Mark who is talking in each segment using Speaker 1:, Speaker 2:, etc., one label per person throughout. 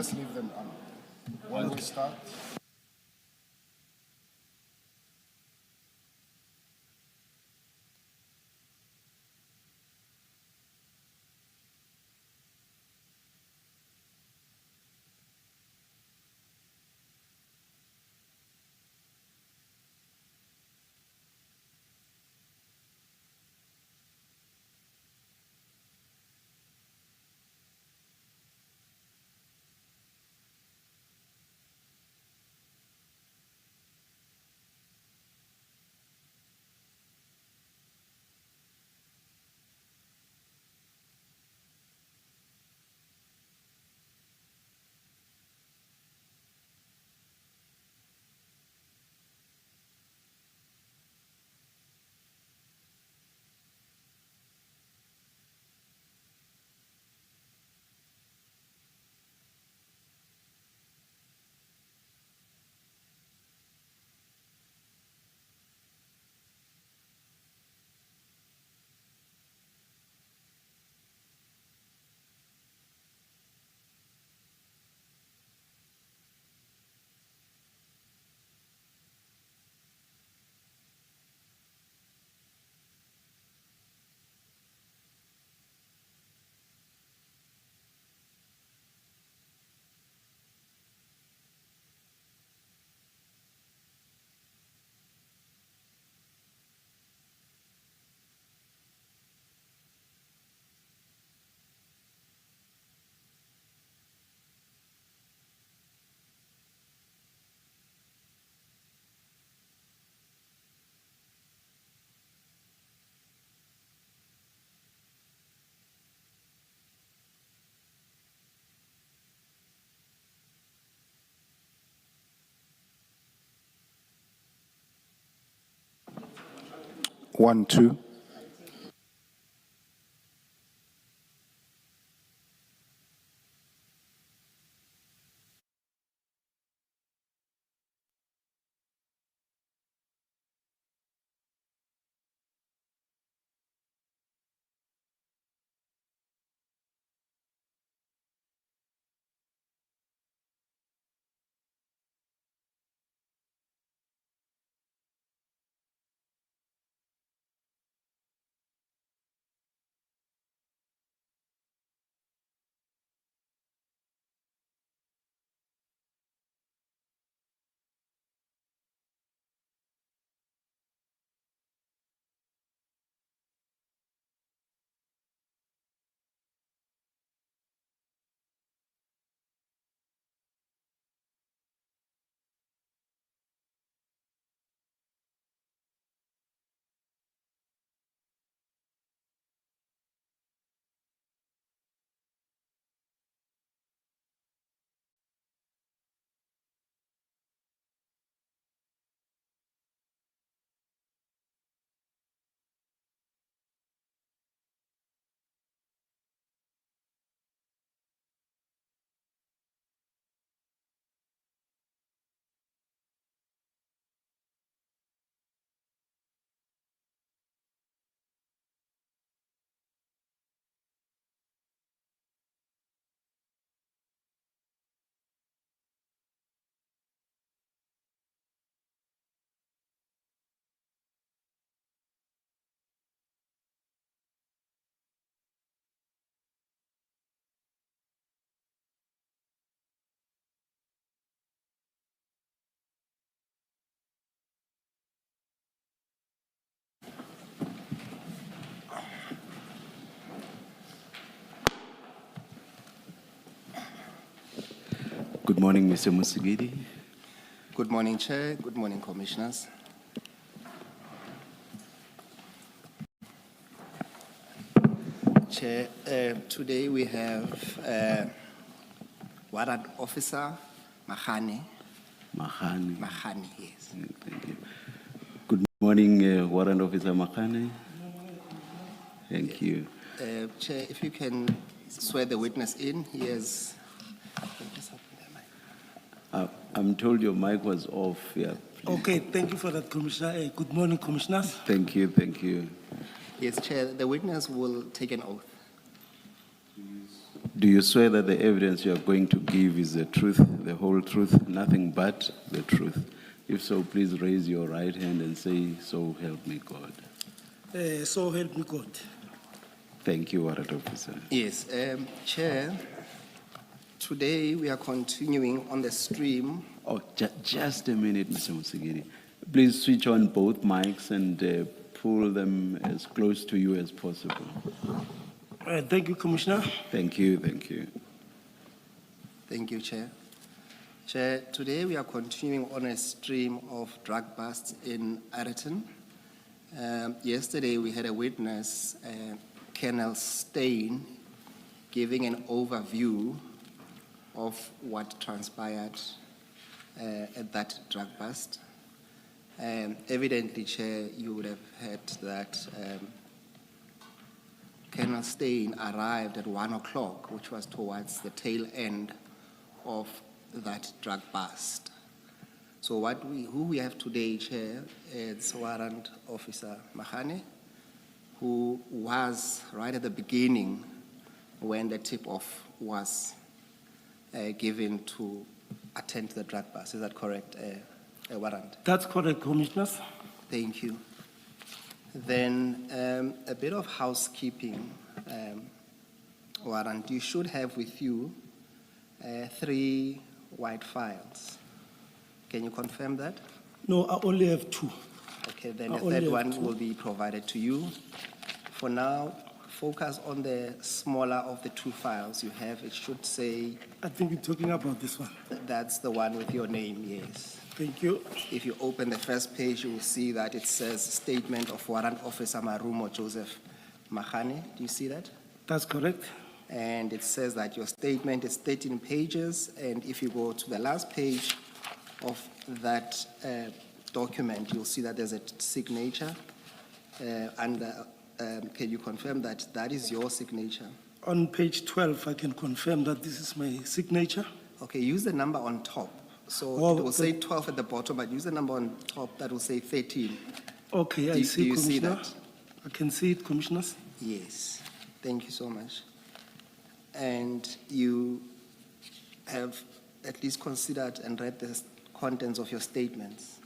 Speaker 1: Just leave them on. When we start. One, two.
Speaker 2: Good morning, Mr. Musigidi.
Speaker 3: Good morning, Chair. Good morning, Commissioners. Chair, today we have Warrant Officer Mahane.
Speaker 2: Mahane.
Speaker 3: Yes.
Speaker 2: Thank you. Good morning, Warrant Officer Mahane. Thank you.
Speaker 3: Chair, if you can swear the witness in, he has.
Speaker 2: I'm told your mic was off. Yeah. Please.
Speaker 4: Okay, thank you for that, Commissioner. Good morning, Commissioners.
Speaker 2: Thank you. Thank you.
Speaker 3: Yes, Chair, the witness will take an oath.
Speaker 2: Do you swear that the evidence you are going to give is the truth, the whole truth, nothing but the truth? If so, please raise your right hand and say, "So help me God."
Speaker 4: So help me God.
Speaker 2: Thank you, Warrant Officer.
Speaker 3: Yes, Chair, today we are continuing on the stream.
Speaker 2: Oh, just a minute, Mr. Musigiri. Please switch on both mics and pull them as close to you as possible.
Speaker 4: Thank you, Commissioner.
Speaker 2: Thank you, thank you.
Speaker 3: Thank you, Chair. Chair, today we are continuing on a stream of drug busts in Ayrton. Yesterday we had a witness, Colonel Stein, giving an overview of what transpired at that drug bust. Evidently, Chair, you would have heard that Colonel Stein arrived at 1 o'clock, which was towards the tail end of that drug bust. So who we have today, Chair, is Warrant Officer Mahane, who was right at the beginning when the tip-off was given to attend to the drug bust. Is that correct, Warrant?
Speaker 4: That's correct, Commissioners.
Speaker 3: Thank you. Then a bit of housekeeping, Warrant. You should have with you 3 white files. Can you confirm that?
Speaker 4: No, I only have 2.
Speaker 3: Okay, then
Speaker 4: I
Speaker 3: the
Speaker 4: only
Speaker 3: third
Speaker 4: have
Speaker 3: one
Speaker 4: 2.
Speaker 3: will be provided to you. For now, focus on the smaller of the 2 files you have. It should say
Speaker 4: I think you're talking about this one.
Speaker 3: that's the one with your name, yes.
Speaker 4: Thank you.
Speaker 3: If you open the first page, you will see that it says Statement of Warrant Officer Marumo Joseph Mahane. Do you see that?
Speaker 4: That's correct.
Speaker 3: And it says that your statement is 13 pages. And if you go to the last page of that document, you'll see that there's a signature. Can you confirm that that is your signature?
Speaker 4: On page 12, I can confirm that this is my signature.
Speaker 3: Okay, use the number on top. So
Speaker 4: Oh,
Speaker 3: it will say 12 at the bottom, but use the number on top that will say 13.
Speaker 4: Okay, I
Speaker 3: Do
Speaker 4: see,
Speaker 3: you see
Speaker 4: Commissioner.
Speaker 3: that?
Speaker 4: I can see it, Commissioners.
Speaker 3: Yes, thank you so much. And you have at least considered and read the contents of your statements,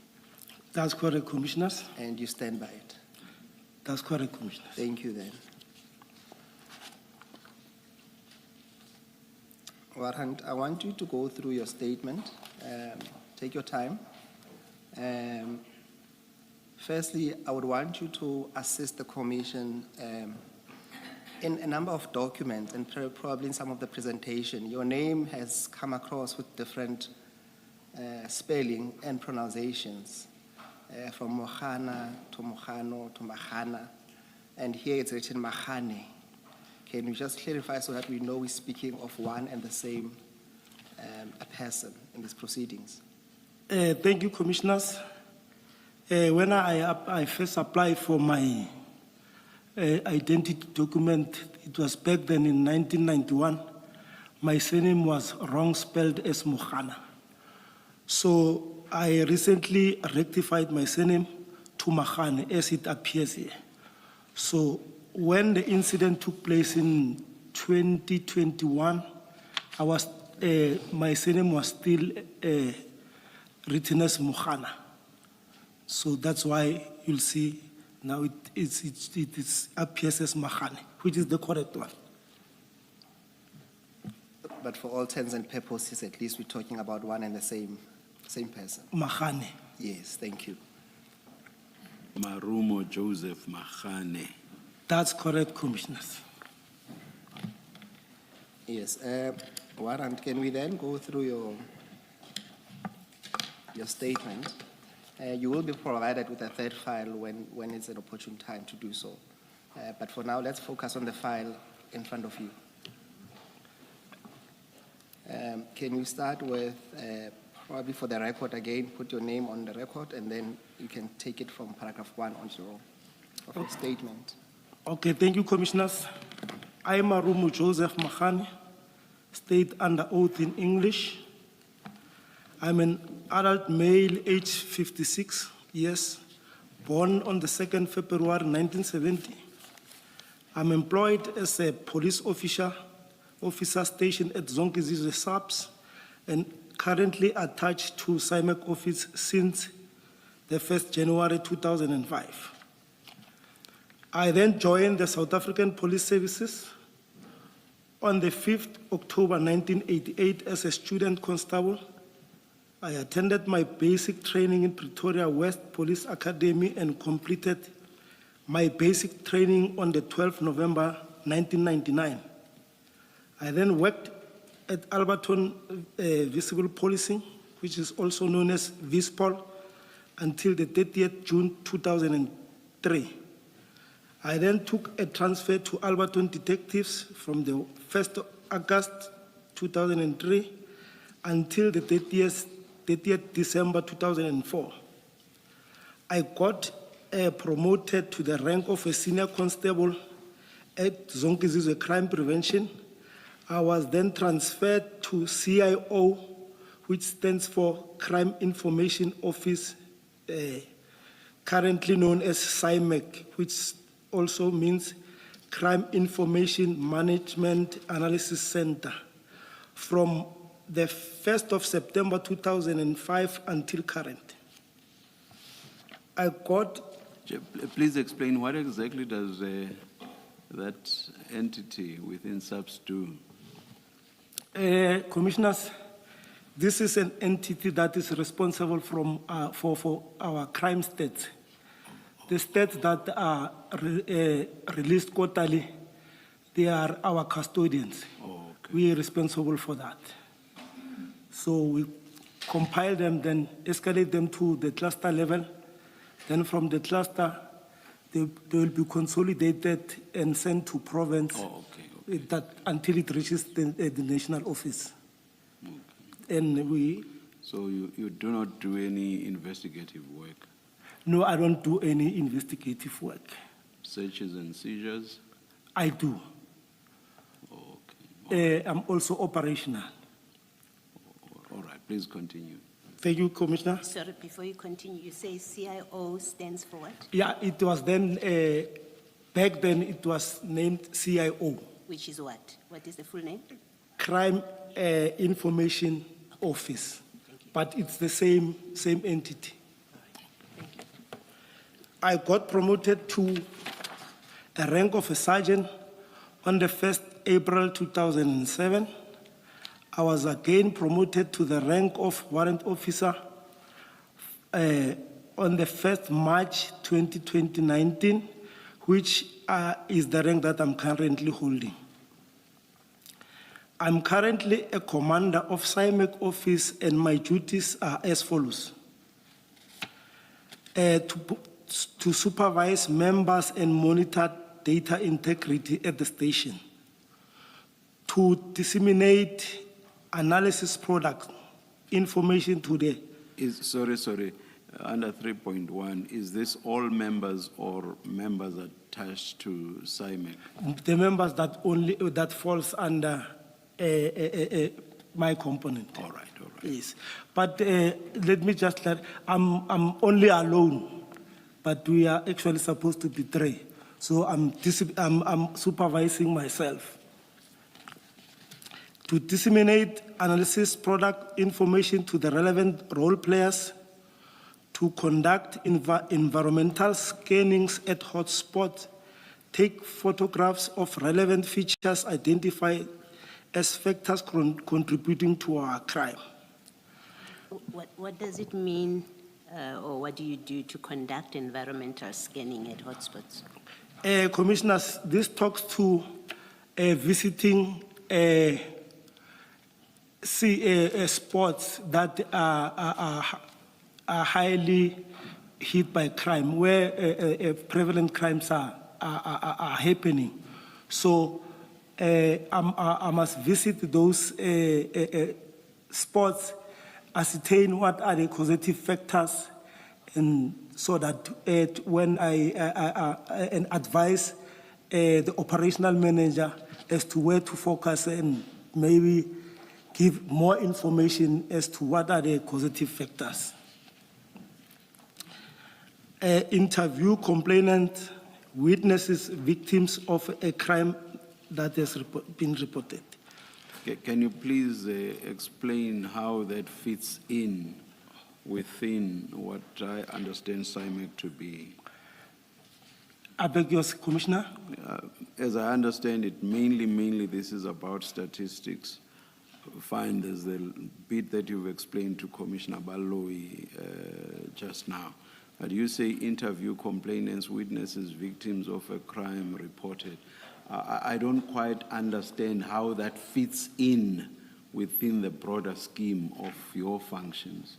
Speaker 4: That's correct, Commissioners.
Speaker 3: and you stand by it.
Speaker 4: That's correct, Commissioners.
Speaker 3: Thank you then. Warrant, I want you to go through your statement. Take your time. Firstly, I would want you to assist the Commission in a number of documents and probably in some of the presentation. Your name has come across with different spelling and pronunciations, from Mohana to Mohano to Mahana, and here it's written Mahane. Can you just clarify so that we know we're speaking of one and the same a person in these proceedings?
Speaker 4: Thank you, Commissioners. When I first applied for my identity document, it was back then in 1991. My surname was wrong spelled as Mohana. So I recently rectified my surname to Mahane as it appears here. So when the incident took place in 2021, my surname was still written as Mohana. So that's why you'll see now it appears as Mahane, which is the correct one.
Speaker 3: But for all intents and purposes, at least we're talking about one and the same person.
Speaker 4: Mahane.
Speaker 3: Yes, thank you.
Speaker 2: Marumo Joseph Mahane.
Speaker 4: That's correct, Commissioners.
Speaker 3: Yes, Warrant, can we then go through your statement? You will be provided with a third file when it's an opportune time to do so. But for now, let's focus on the file in front of you. Can you start with, probably for the record again, put your name on the record, and then you can take it from paragraph 1 on your statement.
Speaker 4: Okay, thank you, Commissioners. I am Marumo Joseph Mahane, state under oath in English. I'm an adult male, age 56 years, born on the 2nd February 1970. I'm employed as a police officer officer stationed at Zonkizizwe Subs and currently attached to SIMEC office since the 1st January 2005. I then joined the South African Police Services on the 5th October 1988 as a student constable. I attended my basic training in Pretoria West Police Academy and completed my basic training on the 12th November 1999. I then worked at Alberton Visible Policing, which is also known as VISPOL, until the 30th June 2003. I then took a transfer to Alberton Detectives from the 1st August 2003 until the 30th December 2004. I got promoted to the rank of a senior constable at Zonkizizwe Crime Prevention. I was then transferred to CIO, which stands for Crime Information Office, currently known as SIMEC, which also means Crime Information Management Analysis Center, from the 1st of September 2005 until current. I got...
Speaker 2: Please explain what exactly does that entity within SAPS do?
Speaker 4: Commissioners, this is an entity that is responsible for our crime stats. The stats that are released quarterly, they are our custodians.
Speaker 2: Oh, okay.
Speaker 4: We are responsible for that. So we compile them, then escalate them to the cluster level. Then from the cluster, they will be consolidated and sent to province.
Speaker 2: Oh, okay.
Speaker 4: That until it reaches the national office. Okay. And we...
Speaker 2: So you do not do any investigative work?
Speaker 4: No, I don't do any investigative work.
Speaker 2: Searches and seizures?
Speaker 4: I do.
Speaker 2: Okay.
Speaker 4: I'm also operational.
Speaker 2: All right, please continue.
Speaker 4: Thank you, Commissioner.
Speaker 5: Sorry, before you continue, you say CIO stands for what?
Speaker 4: Yeah, it was then, back then it was named CIO.
Speaker 5: Which is what? What is the full name?
Speaker 4: Crime Information Office. But it's the same entity. I got promoted to a rank of a sergeant on the 1st April 2007. I was again promoted to the rank of warrant officer on the 1st March 2019, which is the rank that I'm currently holding. I'm currently a commander of SIMEC office, and my duties are as follows. To supervise members and monitor data integrity at the station, to disseminate analysis product information to the...
Speaker 2: Sorry, under 3.1, is this all members or members attached to SIMEC?
Speaker 4: The members that falls under my component.
Speaker 2: All right.
Speaker 4: Yes, but let me just I'm only alone, but we are actually supposed to be 3. So I'm supervising myself. To disseminate analysis product information to the relevant role players, to conduct environmental scannings at hotspots, take photographs of relevant features identified as factors contributing to our crime.
Speaker 5: What does it mean, or what do you do to conduct environmental scanning at hotspots?
Speaker 4: Commissioners, this talks to visiting spots that are highly hit by crime, where prevalent crimes are happening. So I must visit those spots, ascertain what are the causative factors, and so that when and advise the operational manager as to where to focus and maybe give more information as to what are the causative factors. Interview complainants, witnesses, victims of a crime that has been reported.
Speaker 2: Can you please explain how that fits in within what I understand CIMEC to be?
Speaker 4: I beg yours, Commissioner.
Speaker 2: As I understand it, mainly this is about statistics. Fine, there's the bit that you've explained to Commissioner Baloyi just now. But you say interview complainants, witnesses, victims of a crime reported. I don't quite understand how that fits in within the broader scheme of your functions.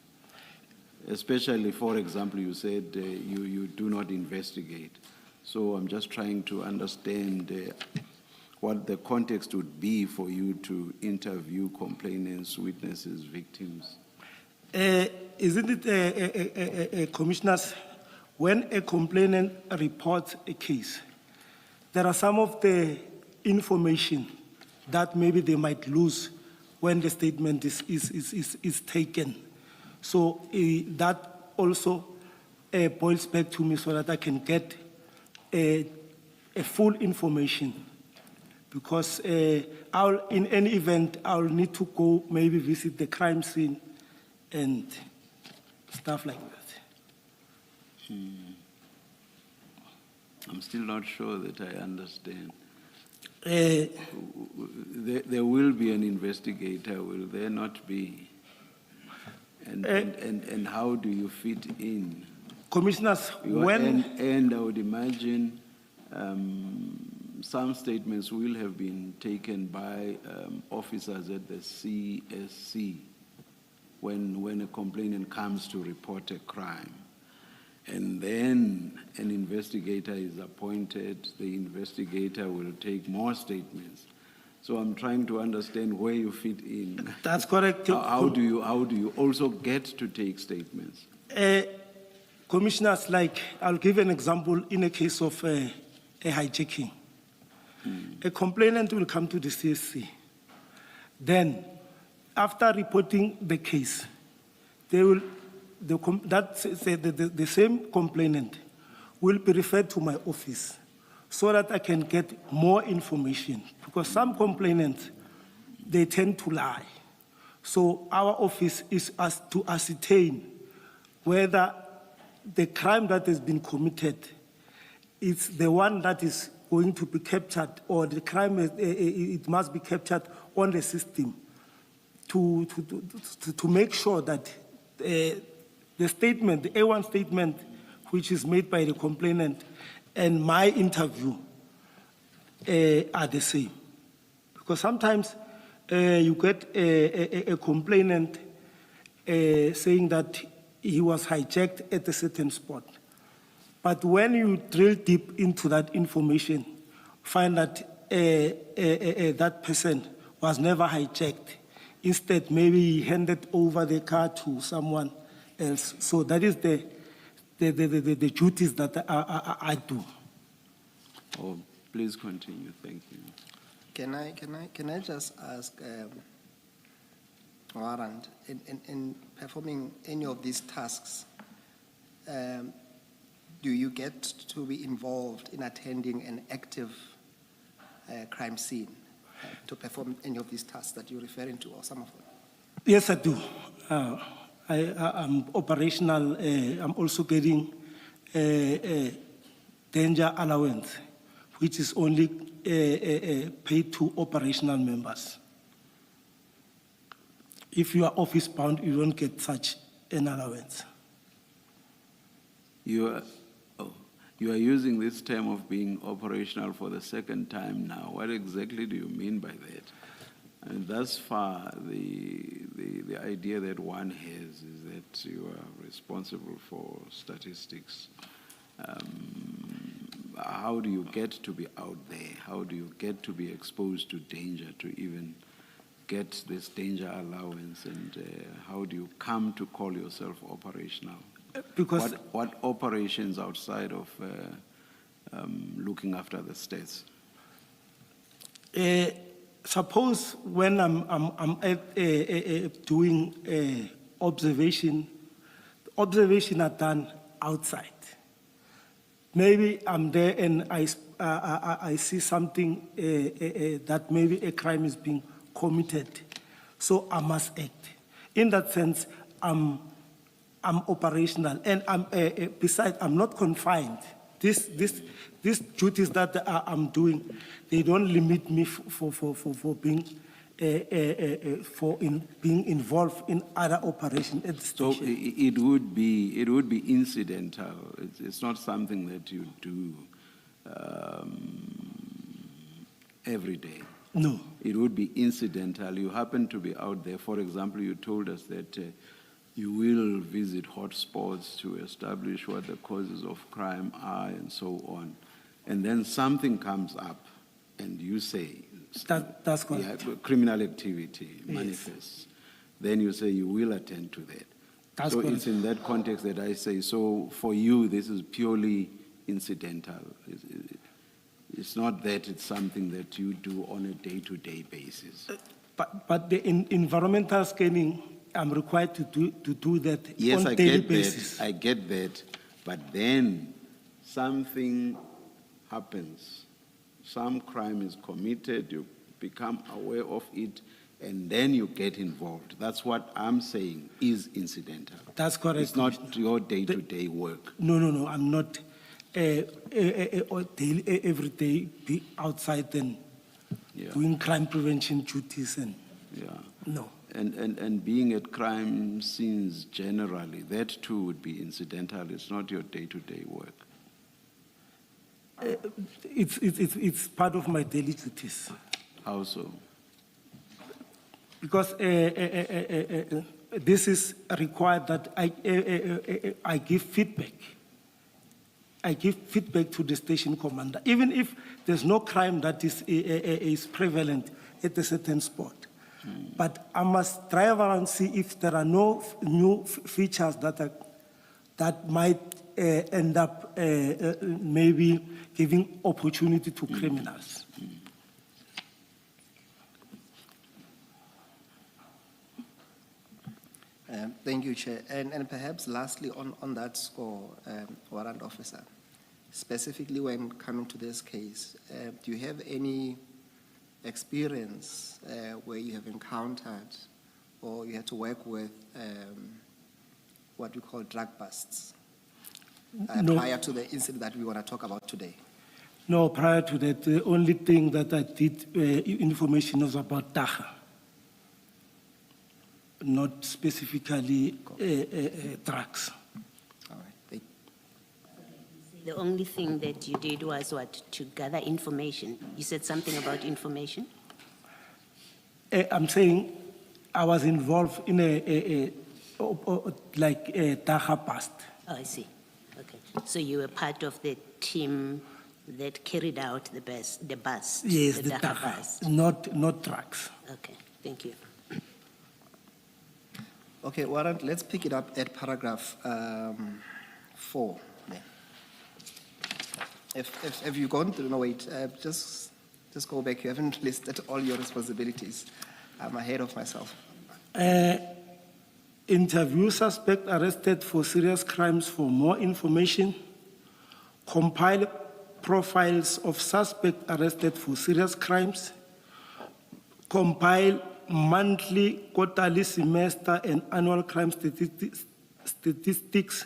Speaker 2: Especially, for example, you said you do not investigate. So I'm just trying to understand what the context would be for you to interview complainants, witnesses, victims.
Speaker 4: Isn't it, Commissioners, when a complainant reports a case, there are some of the information that maybe they might lose when the statement is taken. So that also boils back to me so that I can get a full information. Because in any event, I'll need to go maybe visit the crime scene and stuff like that.
Speaker 2: I'm still not sure that I understand. There will be an investigator, will there not be? And how do you fit in?
Speaker 4: Commissioners,
Speaker 2: And I would imagine some statements will have been taken by officers at the CSC when a complainant comes to report a crime. And then an investigator is appointed, the investigator will take more statements. So I'm trying to understand where you fit in.
Speaker 4: That's correct.
Speaker 2: How do you also get to take statements?
Speaker 4: Commissioners, like, I'll give an example in a case of a hijacking. A complainant will come to the CSC. Then, after reporting the case, they will, the same complainant will be referred to my office so that I can get more information. Because some complainants, they tend to lie. So our office is to ascertain whether the crime that has been committed is the one that is going to be captured, or the crime, it must be captured on the system to make sure that the statement, the A1 statement, which is made by the complainant, and my interview are the same. Because sometimes you get a complainant saying that he was hijacked at a certain spot. But when you drill deep into that information, find that that person was never hijacked. Instead, maybe he handed over the car to someone else. So that is the duties that I do.
Speaker 2: Oh, please continue. Thank you.
Speaker 3: Can I just ask, Warrant, in performing any of these tasks, do you get to be involved in attending an active crime scene to perform any of these tasks that you're referring to, or some of them?
Speaker 4: Yes, I do. I'm operational. I'm also getting a danger allowance, which is only paid to operational members. If you are office bound, you don't get such an allowance.
Speaker 2: You are using this term of being operational for the second time now. What exactly do you mean by that? And thus far, the idea that one has is that you are responsible for statistics. How do you get to be out there? How do you get to be exposed to danger to even get this danger allowance? And how do you come to call yourself operational?
Speaker 4: Because
Speaker 2: what operations outside of looking after the states?
Speaker 4: Suppose when I'm doing observation are done outside. Maybe I'm there and I see something that maybe a crime is being committed, so I must act. In that sense, I'm operational, and besides, I'm not confined. These duties that I'm doing, they don't limit me for being being involved in other operations at the
Speaker 2: So
Speaker 4: station.
Speaker 2: it would be incidental. It's not something that you do every day.
Speaker 4: No,
Speaker 2: It would be incidental. You happen to be out there. For example, you told us that you will visit hotspots to establish what the causes of crime are and so on. And then something comes up and you say,
Speaker 4: that's correct.
Speaker 2: yeah, criminal activity
Speaker 4: Yes.
Speaker 2: manifests. Then you say you will attend to that.
Speaker 4: That's
Speaker 2: So
Speaker 4: correct.
Speaker 2: it's in that context that I say, so for you, this is purely incidental. It's not that it's something that you do on a day-to-day basis.
Speaker 4: But the environmental scanning, I'm required to do that
Speaker 2: Yes,
Speaker 4: on
Speaker 2: I
Speaker 4: daily
Speaker 2: get
Speaker 4: basis.
Speaker 2: that, I get that, but then something happens. Some crime is committed, you become aware of it, and then you get involved. That's what I'm saying is incidental.
Speaker 4: That's correct.
Speaker 2: It's not your day-to-day work.
Speaker 4: No, I'm not daily, every day be outside and
Speaker 2: Yeah.
Speaker 4: doing crime prevention duties and,
Speaker 2: Yeah.
Speaker 4: no.
Speaker 2: And being at crime scenes generally, that too would be incidental. It's not your day-to-day work.
Speaker 4: It's part of my daily duties.
Speaker 2: How so?
Speaker 4: Because this is required that I give feedback. I give feedback to the station commander, even if there's no crime that is prevalent at a certain spot. But I must drive around and see if there are no new features that might end up maybe giving opportunity to criminals.
Speaker 3: Thank you, Chair. And perhaps lastly, on that score, warrant officer, specifically when coming to this case, do you have any experience where you have encountered or you had to work with what we call drug busts
Speaker 4: No.
Speaker 3: prior to the incident that we want to talk about today?
Speaker 4: No, prior to that, the only thing that I did information was about Taha, not specifically drugs.
Speaker 3: All right. Thank
Speaker 5: The only thing that you did was what? To gather information. You said something about information?
Speaker 4: I'm saying I was involved in a Taha bust.
Speaker 5: Oh, I see. Okay. So you were part of the team that carried out the bus?
Speaker 4: Yes, the
Speaker 5: Dhaka
Speaker 4: Taha,
Speaker 5: bus.
Speaker 4: not drugs.
Speaker 5: Okay, thank you.
Speaker 3: Okay, warrant, let's pick it up at paragraph 4. Then. If you've gone through, no, wait, just go back. You haven't listed all your responsibilities. I'm ahead of myself.
Speaker 4: Interview suspect arrested for serious crimes for more information. Compile profiles of suspect arrested for serious crimes. Compile monthly, quarterly, semester, and annual crime statistics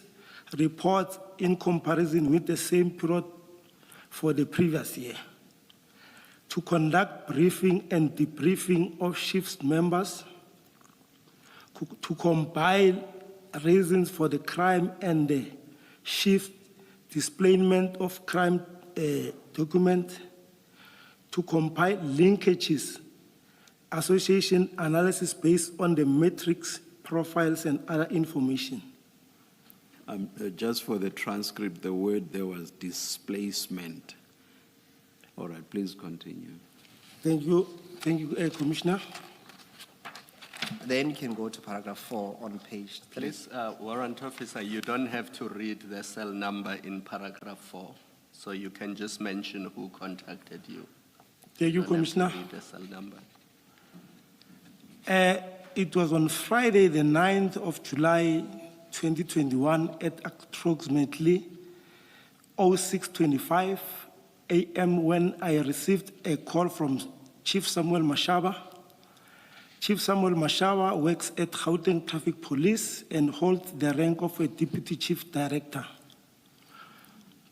Speaker 4: reports in comparison with the same period for the previous year. To conduct briefing and debriefing of shifts members. To compile reasons for the crime and the shift displayment of crime document. To compile linkages, association analysis based on the metrics, profiles, and other information.
Speaker 2: Just for the transcript, the word there was displacement. All right, please continue.
Speaker 4: Thank you, Commissioner.
Speaker 3: Then you can go to paragraph 4 on page 3.
Speaker 6: Please, warrant officer, you don't have to read the cell number in paragraph 4, so you can just mention who contacted you.
Speaker 4: Thank you,
Speaker 6: don't have to
Speaker 4: Commissioner.
Speaker 6: read the cell number.
Speaker 4: It was on Friday, the 9th of July, 2021, at approximately 06:25 a.m. when I received a call from Chief Samuel Mashaba Chief Samuel Mashawa works at Gauteng Traffic Police and holds the rank of a Deputy Chief Director.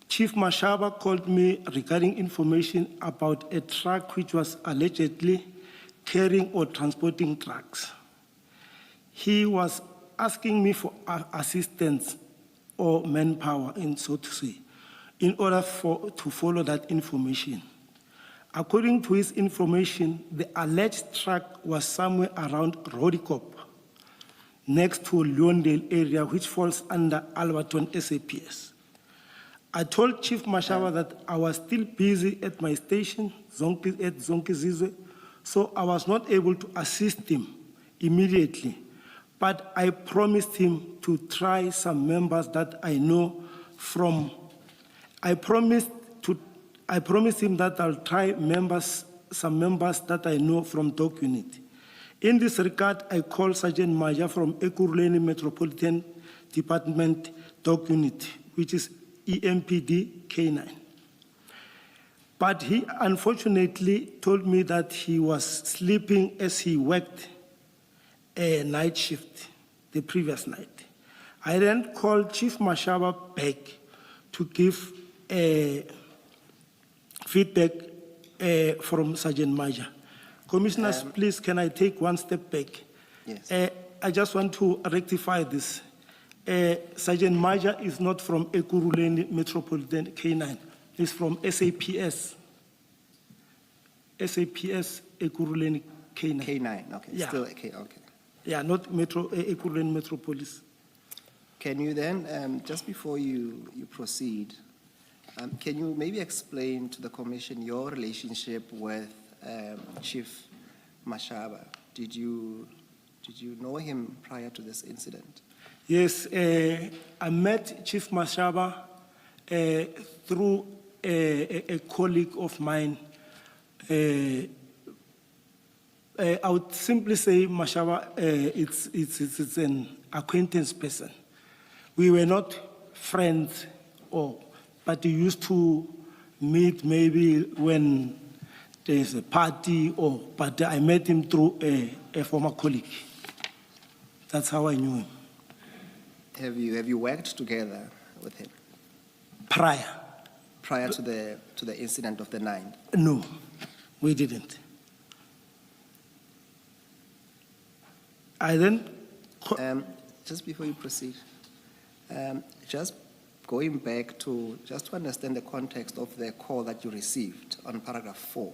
Speaker 4: Chief Mashawa called me regarding information about a truck which was allegedly carrying or transporting drugs. He was asking me for assistance or manpower, so to say, in order to follow that information. According to his information, the alleged truck was somewhere around Rodicop, next to Leondale area, which falls under Alberton SAPS. I told Chief Mashawa that I was still busy at my station, at Zonkizizwe, so I was not able to assist him immediately. But I promised him to try some members that I know from. I promised him that I'll try some members that I know from Dock Unit. In this regard, I called Sergeant Maja from Ekurhuleni Metropolitan Department Dock Unit, which is EMPD K9. But he unfortunately told me that he was sleeping as he worked a night shift the previous night. I then called Chief Mashawa back to give feedback from Sergeant Maja. Commissioners, please, can I take one step back?
Speaker 3: Yes.
Speaker 4: I just want to rectify this. Sergeant Maja is not from Ekurhuleni Metropolitan K9. He's from SAPS. SAPS Ekurhuleni K9.
Speaker 3: K9, okay,
Speaker 4: Yeah.
Speaker 3: still, okay, okay.
Speaker 4: Yeah, not Ekurhuleni Metropolis.
Speaker 3: Can you then, just before you proceed, can you maybe explain to the commission your relationship with Chief Mashawa? Did you know him prior to this incident?
Speaker 4: Yes, I met Chief Mashawa through a colleague of mine. I would simply say Mashawa, it's an acquaintance person. We were not friends, but we used to meet maybe when there's a party, but I met him through a former colleague. That's how I knew him.
Speaker 3: Have you worked together with him
Speaker 4: Prior
Speaker 3: to the incident of the 9th?
Speaker 4: No, we didn't. I then...
Speaker 3: Just before you proceed, just going back to understand the context of the call that you received on paragraph 4.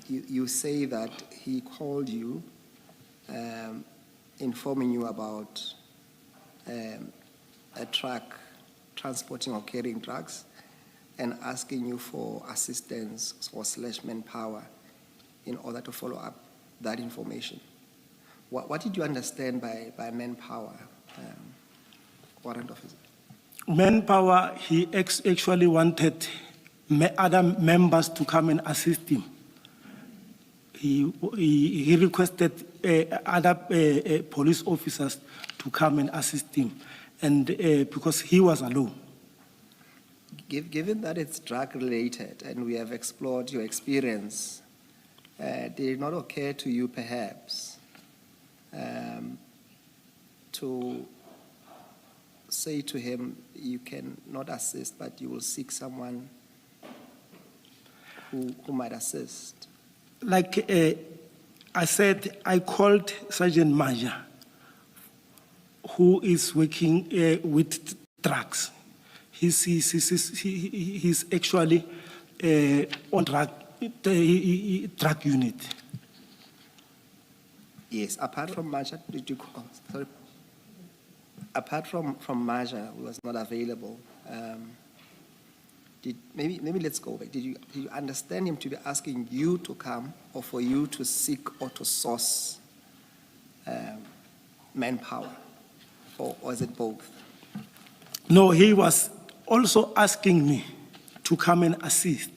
Speaker 3: You say that he called you, informing you about a truck transporting or carrying drugs and asking you for assistance or / manpower in order to follow up that information. What did you understand by manpower, warrant officer?
Speaker 4: Manpower, he actually wanted other members to come and assist him. He requested other police officers to come and assist him, and because he was alone.
Speaker 3: Given that it's drug-related and we have explored your experience, did it not occur to you perhaps to say to him, you can not assist, but you will seek someone who might assist?
Speaker 4: Like I said, I called Sergeant Maja, who is working with drugs. He's actually on drug unit.
Speaker 3: Yes, apart from Maja, did you call? Sorry. Apart from Maja, who was not available, maybe let's go back. Did you understand him to be asking you to come, or for you to seek or to source manpower, or is it both?
Speaker 4: No, he was also asking me to come and assist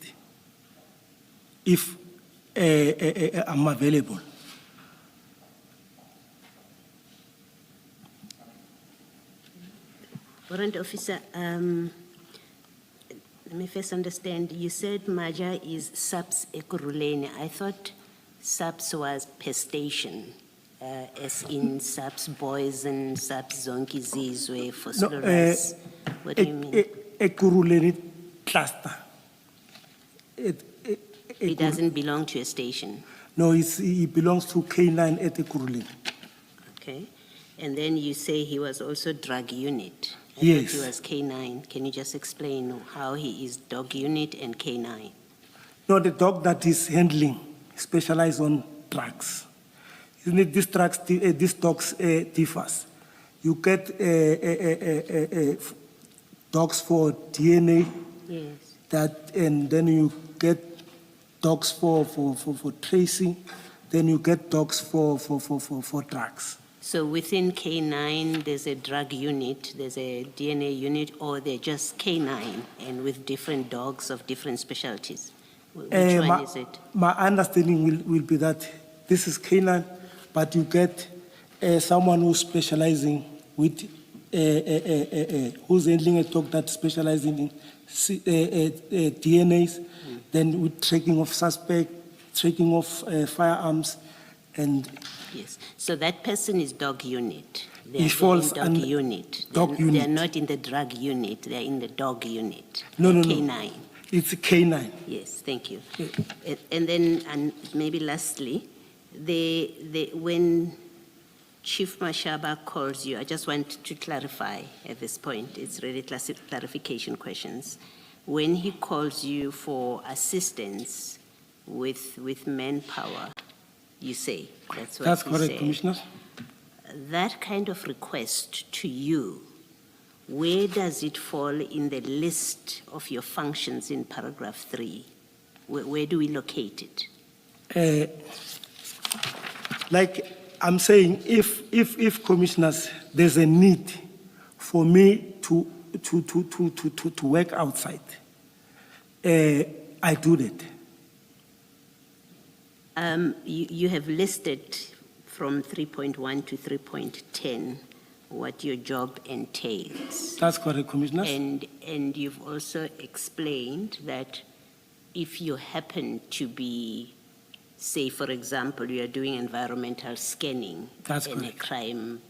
Speaker 4: if I'm available.
Speaker 5: Warrant officer, let me first understand. You said Maja is subs Ekurhuleni. I thought subs was per station, as in subs Boysen, subs Zonke Zizwe, Phosphorus? What do you mean?
Speaker 4: Ekurhuleni cluster.
Speaker 5: It doesn't belong to a station,
Speaker 4: No, it belongs to K9 at Ekurhuleni.
Speaker 5: okay? And then you say he was also drug unit. I thought
Speaker 4: Yes.
Speaker 5: he was K9. Can you just explain how he is dog unit and K9?
Speaker 4: No, the dog that is handling, specialized on drugs. Isn't it these dogs differs? You get dogs for DNA,
Speaker 5: Yes.
Speaker 4: and then you get dogs for tracing, then you get dogs for drugs.
Speaker 5: So within K9, there's a drug unit, there's a DNA unit, or they're just K9 and with different dogs of different specialties? Which one is it?
Speaker 4: My understanding will be that this is Canaan, but you get someone who's specializing with, who's handling a dog that's specializing in DNAs, then with tracking of suspect, tracking of firearms, and
Speaker 5: Yes, so that person is dog unit.
Speaker 4: He falls
Speaker 5: in dog
Speaker 4: under
Speaker 5: unit.
Speaker 4: dog
Speaker 5: They're
Speaker 4: unit.
Speaker 5: not in the drug unit, they're in the dog unit.
Speaker 4: No, no, no.
Speaker 5: K9.
Speaker 4: it's a K9.
Speaker 5: Yes, thank you.
Speaker 4: Yeah.
Speaker 5: And then, and maybe lastly, when Chief Mashaba calls you, I just want to clarify at this point, it's really clarification questions. When he calls you for assistance with manpower, you say, that's what
Speaker 4: That's
Speaker 5: he
Speaker 4: correct,
Speaker 5: said.
Speaker 4: Commissioner.
Speaker 5: That kind of request to you, where does it fall in the list of your functions in paragraph 3? Where do we locate it?
Speaker 4: Like I'm saying, if commissioners, there's a need for me to work outside, I do that.
Speaker 5: You have listed from 3.1 to 3.10 what your job entails.
Speaker 4: That's correct, Commissioner.
Speaker 5: And you've also explained that if you happen to be, say, for example, you are doing environmental scanning
Speaker 4: That's
Speaker 5: and
Speaker 4: correct.
Speaker 5: a crime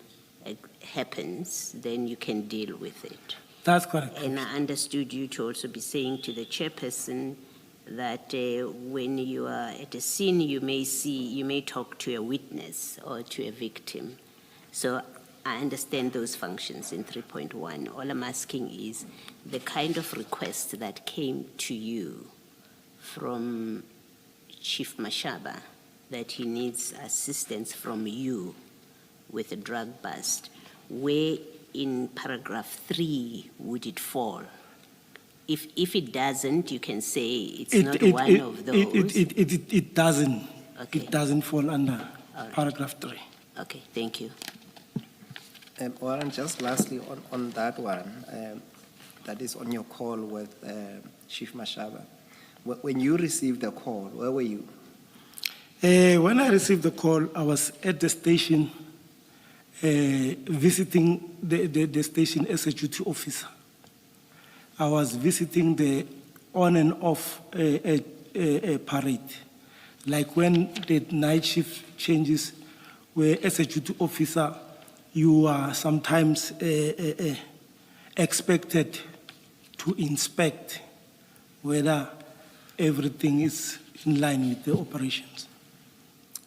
Speaker 5: happens, then you can deal with it.
Speaker 4: That's correct.
Speaker 5: And I understood you to also be saying to the chairperson that when you are at a scene, you may talk to a witness or to a victim. So I understand those functions in 3.1. All I'm asking is the kind of request that came to you from Chief Mashaba that he needs assistance from you with a drug bust. Where in paragraph 3 would it fall? If it doesn't, you can say it's not one of those.
Speaker 4: It doesn't.
Speaker 5: Okay.
Speaker 4: It doesn't fall under
Speaker 5: All right.
Speaker 4: paragraph 3.
Speaker 5: Okay, thank you.
Speaker 3: Warren, just lastly on that one, that is on your call with Chief Mashaba. When you received the call, where were you?
Speaker 4: When I received the call, I was at the station visiting the station as a duty officer. I was visiting the on and off parade. Like when the night shift changes, where as a duty officer, you are sometimes expected to inspect whether everything is in line with the operations.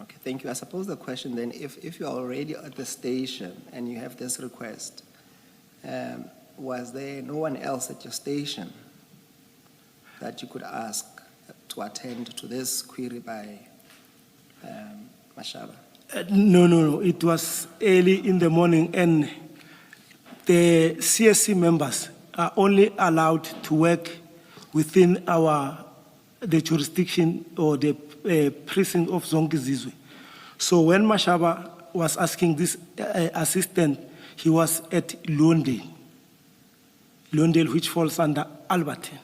Speaker 3: Okay, thank you. I suppose the question then, if you're already at the station and you have this request, was there no one else at your station that you could ask to attend to this query by Mashaba?
Speaker 4: No. It was early in the morning, and the CSC members are only allowed to work within the jurisdiction or the precinct of Zonke Zizwe. So when Mashaba was asking this assistant, he was at Londale, which falls under Alberton.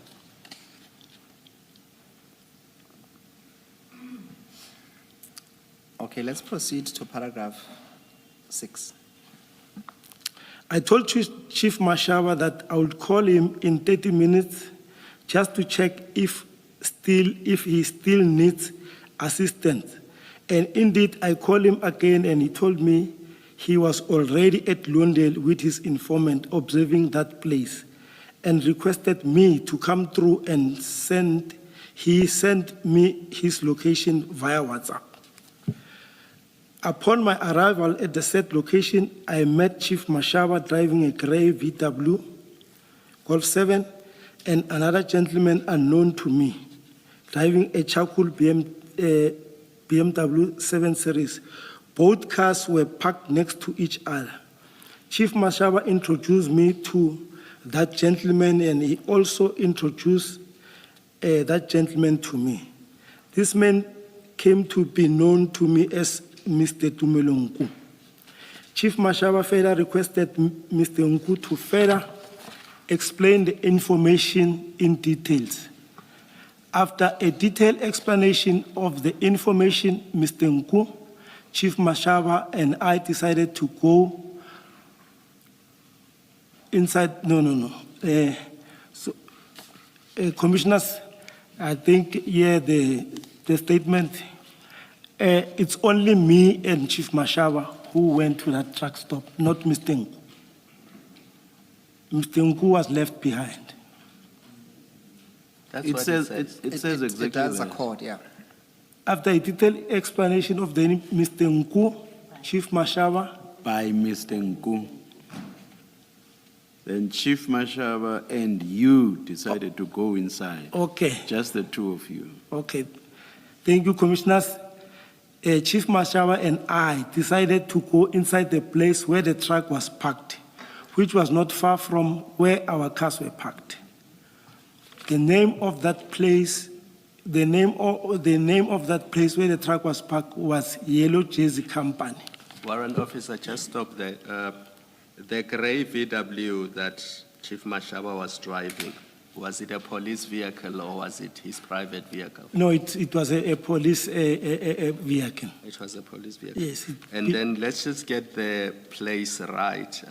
Speaker 3: Okay, let's proceed to paragraph 6.
Speaker 4: I told Chief Mashaba that I would call him in 30 minutes just to check if he still needs assistance. And indeed, I called him again and he told me he was already at Londale with his informant observing that place and requested me to come through and he sent me his location via WhatsApp. Upon my arrival at the said location, I met Chief Mashaba driving a gray VW Golf 7 and another gentleman unknown to me driving a charcoal BMW 7 Series. Both cars were parked next to each other. Chief Mashaba introduced me to that gentleman and he also introduced that gentleman to me. This man came to be known to me as Mr. Tumelo Nku. Chief Mashaba further requested Mr. Nku to further explain the information in details. After a detailed explanation of the information, Mr. Nku, Chief Mashaba, and I decided to go inside. Commissioners, I think here the statement, it's only me and Chief Mashaba who went to that truck stop, not Mr. Nku. Mr. Nku was left behind.
Speaker 6: That's
Speaker 2: It
Speaker 6: what
Speaker 2: says,
Speaker 6: says.
Speaker 2: it says exactly
Speaker 3: It does
Speaker 2: that.
Speaker 3: accord, yeah.
Speaker 4: After a detailed explanation of the Mr. Nku, Chief Mashaba,
Speaker 2: By Mr. Nku. Then Chief Mashaba and you decided to go inside,
Speaker 4: okay,
Speaker 2: just the two of you.
Speaker 4: okay. Thank you, Commissioners. Chief Mashaba and I decided to go inside the place where the truck was parked, which was not far from where our cars were parked. The name of that place, the name of that place where the truck was parked was Yellow Jersey Company.
Speaker 6: Warrant officer, just stop there. The gray VW that Chief Mashaba was driving, was it a police vehicle or was it his private vehicle?
Speaker 4: No, it was a police vehicle.
Speaker 6: It was a police vehicle.
Speaker 4: Yes.
Speaker 6: And then let's just get the place right.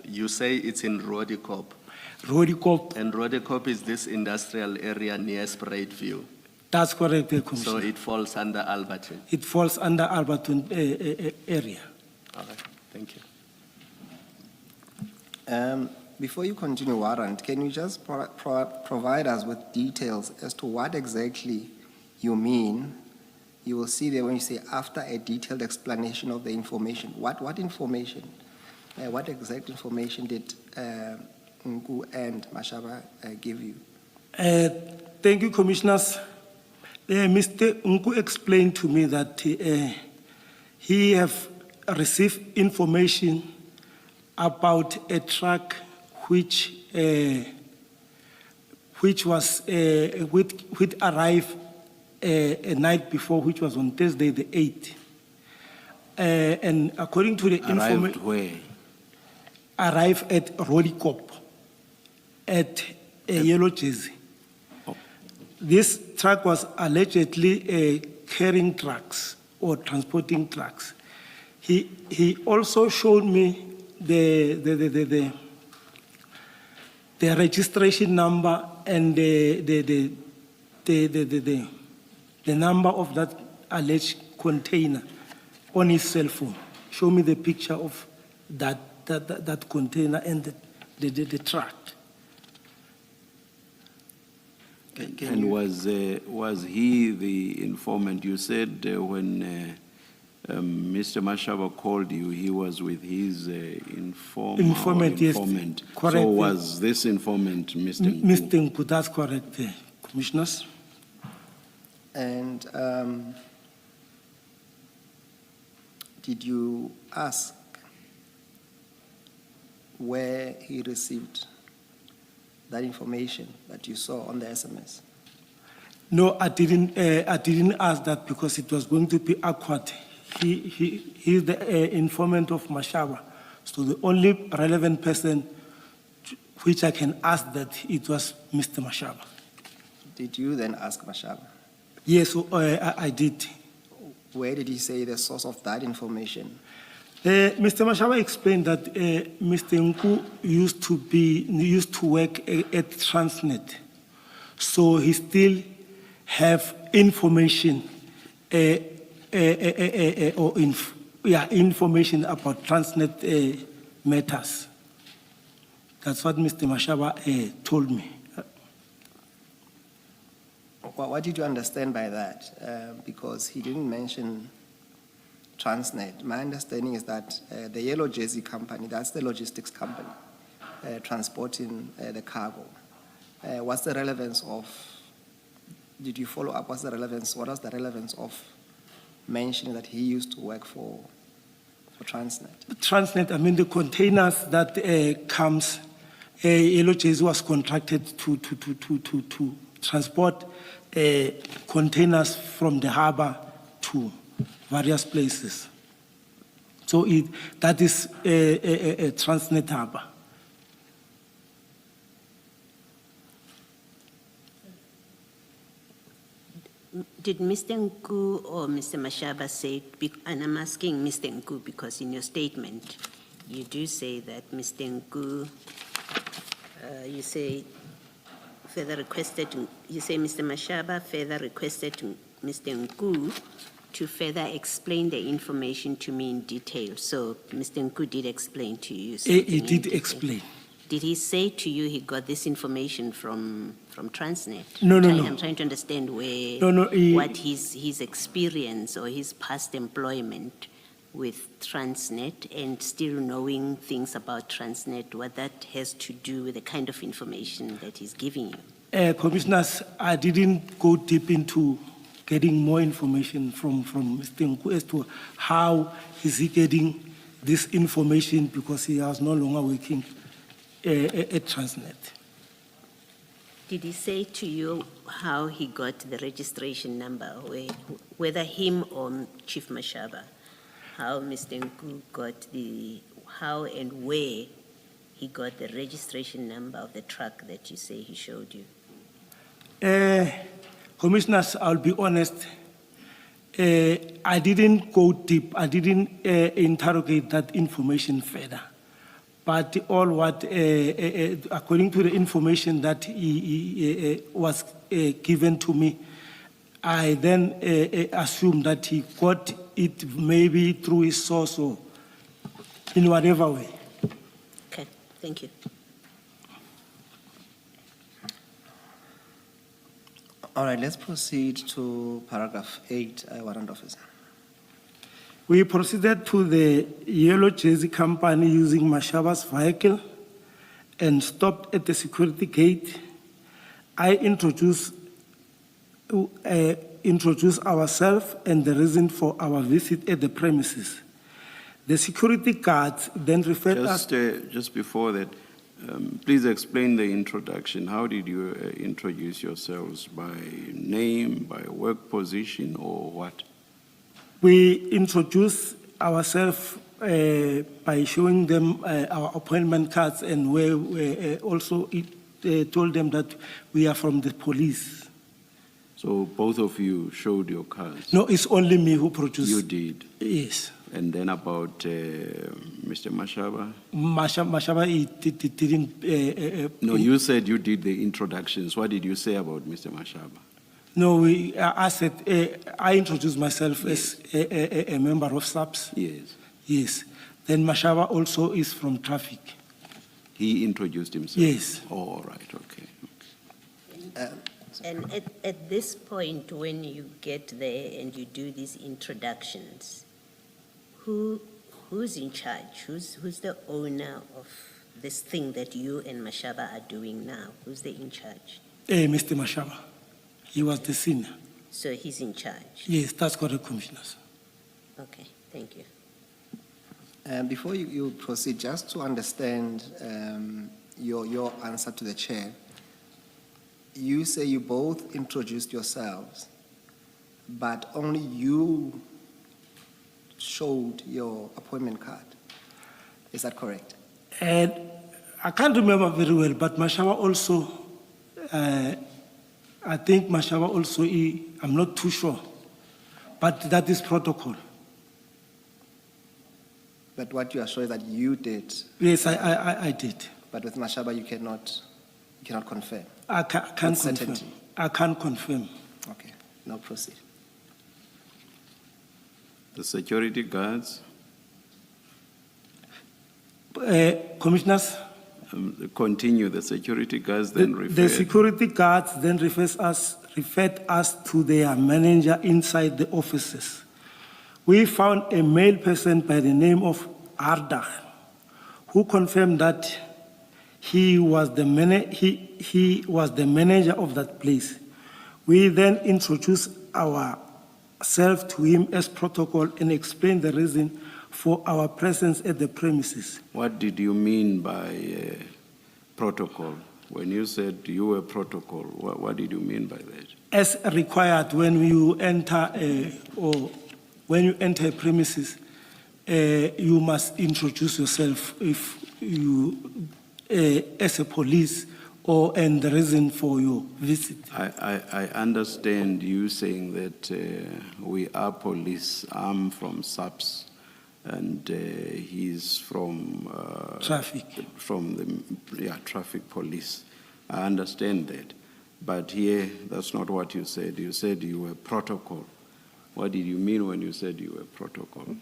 Speaker 6: You say it's in Rodikop,
Speaker 4: Rodikop,
Speaker 6: and Rodikop is this industrial area near Spruitview.
Speaker 4: that's correct,
Speaker 6: So
Speaker 4: Commissioner.
Speaker 6: it falls under Alberton.
Speaker 4: It falls under Alberton area.
Speaker 6: All right, thank you.
Speaker 3: Before you continue, Warrant, can you just provide us with details as to what exactly you mean? You will see there when you say after a detailed explanation of the information. What information? What exact information did Nku and Mashaba give you?
Speaker 4: Thank you, Commissioners. Mr. Nku explained to me that he have received information about a truck which arrived a night before, which was on Thursday the 8th. And according to the
Speaker 2: Arrived
Speaker 4: information,
Speaker 2: where?
Speaker 4: arrived at Rodikop at Yellow Jersey.
Speaker 2: Oh.
Speaker 4: This truck was allegedly carrying trucks or transporting trucks. He also showed me the registration number and the number of that alleged container on his cell phone. Show me the picture of that container and the truck.
Speaker 2: And was he the informant? You said when Mr. Mashaba called you, he was with his
Speaker 4: Informant, yes, correct.
Speaker 2: So was this informant Mr. Nku?
Speaker 4: Mr. Nku, that's correct, Commissioners.
Speaker 3: And did you ask where he received that information that you saw on the SMS?
Speaker 4: No, I didn't ask that because it was going to be awkward. He's the informant of Mashaba. So the only relevant person which I can ask that it was Mr. Mashaba.
Speaker 3: Did you then ask Mashaba?
Speaker 4: Yes, I did.
Speaker 3: Where did he say the source of that information?
Speaker 4: Mr. Mashaba explained that Mr. Nku used to work at Transnet, so he still have information information about Transnet matters. That's what Mr. Mashaba told me.
Speaker 3: What did you understand by that? Because he didn't mention Transnet. My understanding is that the Yellow Jersey company, that's the logistics company, transporting the cargo. What's the relevance of, did you follow up, what was the relevance of mentioning that he used to work for Transnet?
Speaker 4: Transnet, I mean, the containers that comes, Yellow Jersey was contracted to transport containers from the harbor to various places. So that is a Transnet harbor.
Speaker 5: Did Mr. Nku or Mr. Mashaba say, and I'm asking Mr. Nku because in your statement, you do say that Mr. Nku, you say further requested, you say Mr. Mashaba further requested to Mr. Nku to further explain the information to me in detail. So Mr. Nku did explain to you.
Speaker 4: He did explain.
Speaker 5: Did he say to you he got this information from Transnet?
Speaker 4: No.
Speaker 5: I'm trying to understand where, what his experience or his past employment with Transnet and still knowing things about Transnet, what that has to do with the kind of information that he's giving you.
Speaker 4: Commissioners, I didn't go deep into getting more information from Mr. Nku as to how is he getting this information because he was no longer working at Transnet.
Speaker 5: Did he say to you how he got the registration number, whether him or Chief Mashaba, how Mr. Nku got how and where he got the registration number of the truck that you say he showed you?
Speaker 4: Commissioners, I'll be honest, I didn't go deep. I didn't interrogate that information further. But all what, according to the information that he was given to me, I then assumed that he got it maybe through his source or in whatever way.
Speaker 5: Okay, thank you.
Speaker 3: All right, let's proceed to paragraph 8, Warrant Officer.
Speaker 4: We proceeded to the Yellow Jersey company using Mashaba's vehicle and stopped at the security gate. I introduced ourselves and the reason for our visit at the premises. The security guards then referred us.
Speaker 2: Just before that, please explain the introduction. How did you introduce yourselves? By name, by work position, or what?
Speaker 4: We introduced ourselves by showing them our appointment cards, and we also told them that we are from the police.
Speaker 2: So both of you showed your cards?
Speaker 4: No, it's only me who produced.
Speaker 2: You did?
Speaker 4: Yes.
Speaker 2: And then about Mr. Mashaba?
Speaker 4: Mashaba, he didn't.
Speaker 2: No, you said you did the introductions. What did you say about Mr. Mashaba?
Speaker 4: No, I said, I introduced myself as a member of SAPS.
Speaker 2: Yes.
Speaker 4: Yes. Then Mashaba also is from traffic.
Speaker 2: He introduced himself?
Speaker 4: Yes.
Speaker 2: Oh, all right, okay.
Speaker 5: And at this point, when you get there and you do these introductions, who's in charge? Who's the owner of this thing that you and Mashaba are doing now? Who's the in charge?
Speaker 4: Mr. Mashaba. He was the senior.
Speaker 5: So he's in charge?
Speaker 4: Yes, that's correct, Commissioners.
Speaker 5: Okay, thank you.
Speaker 3: Before you proceed, just to understand your answer to the chair, you say you both introduced yourselves, but only you showed your appointment card. Is that correct?
Speaker 4: And I can't remember very well, but Mashaba also, I think Mashaba also, I'm not too sure, but that is protocol.
Speaker 3: But what you are sure is that you did.
Speaker 4: Yes, I did.
Speaker 3: But with Mashaba, you cannot confirm.
Speaker 4: I can't confirm. I can't confirm.
Speaker 3: Okay, now proceed.
Speaker 2: The security guards,
Speaker 4: Commissioners,
Speaker 2: continue, the security guards then
Speaker 4: the
Speaker 2: referred.
Speaker 4: security guards then referred us to their manager inside the offices. We found a male person by the name of Ardach, who confirmed that he was the manager of that place. We then introduced ourselves to him as protocol and explained the reason for our presence at the premises.
Speaker 2: What did you mean by protocol? When you said you were protocol, what did you mean by that?
Speaker 4: As required when you enter when you enter a premises, you must introduce yourself if you as a police and the reason for your visit.
Speaker 2: I understand you saying that we are police. I'm from SAPS, and he's from
Speaker 4: Traffic.
Speaker 2: From the traffic police. I understand that, but here that's not what you said. You said you were protocol. What did you mean when you said you were protocol?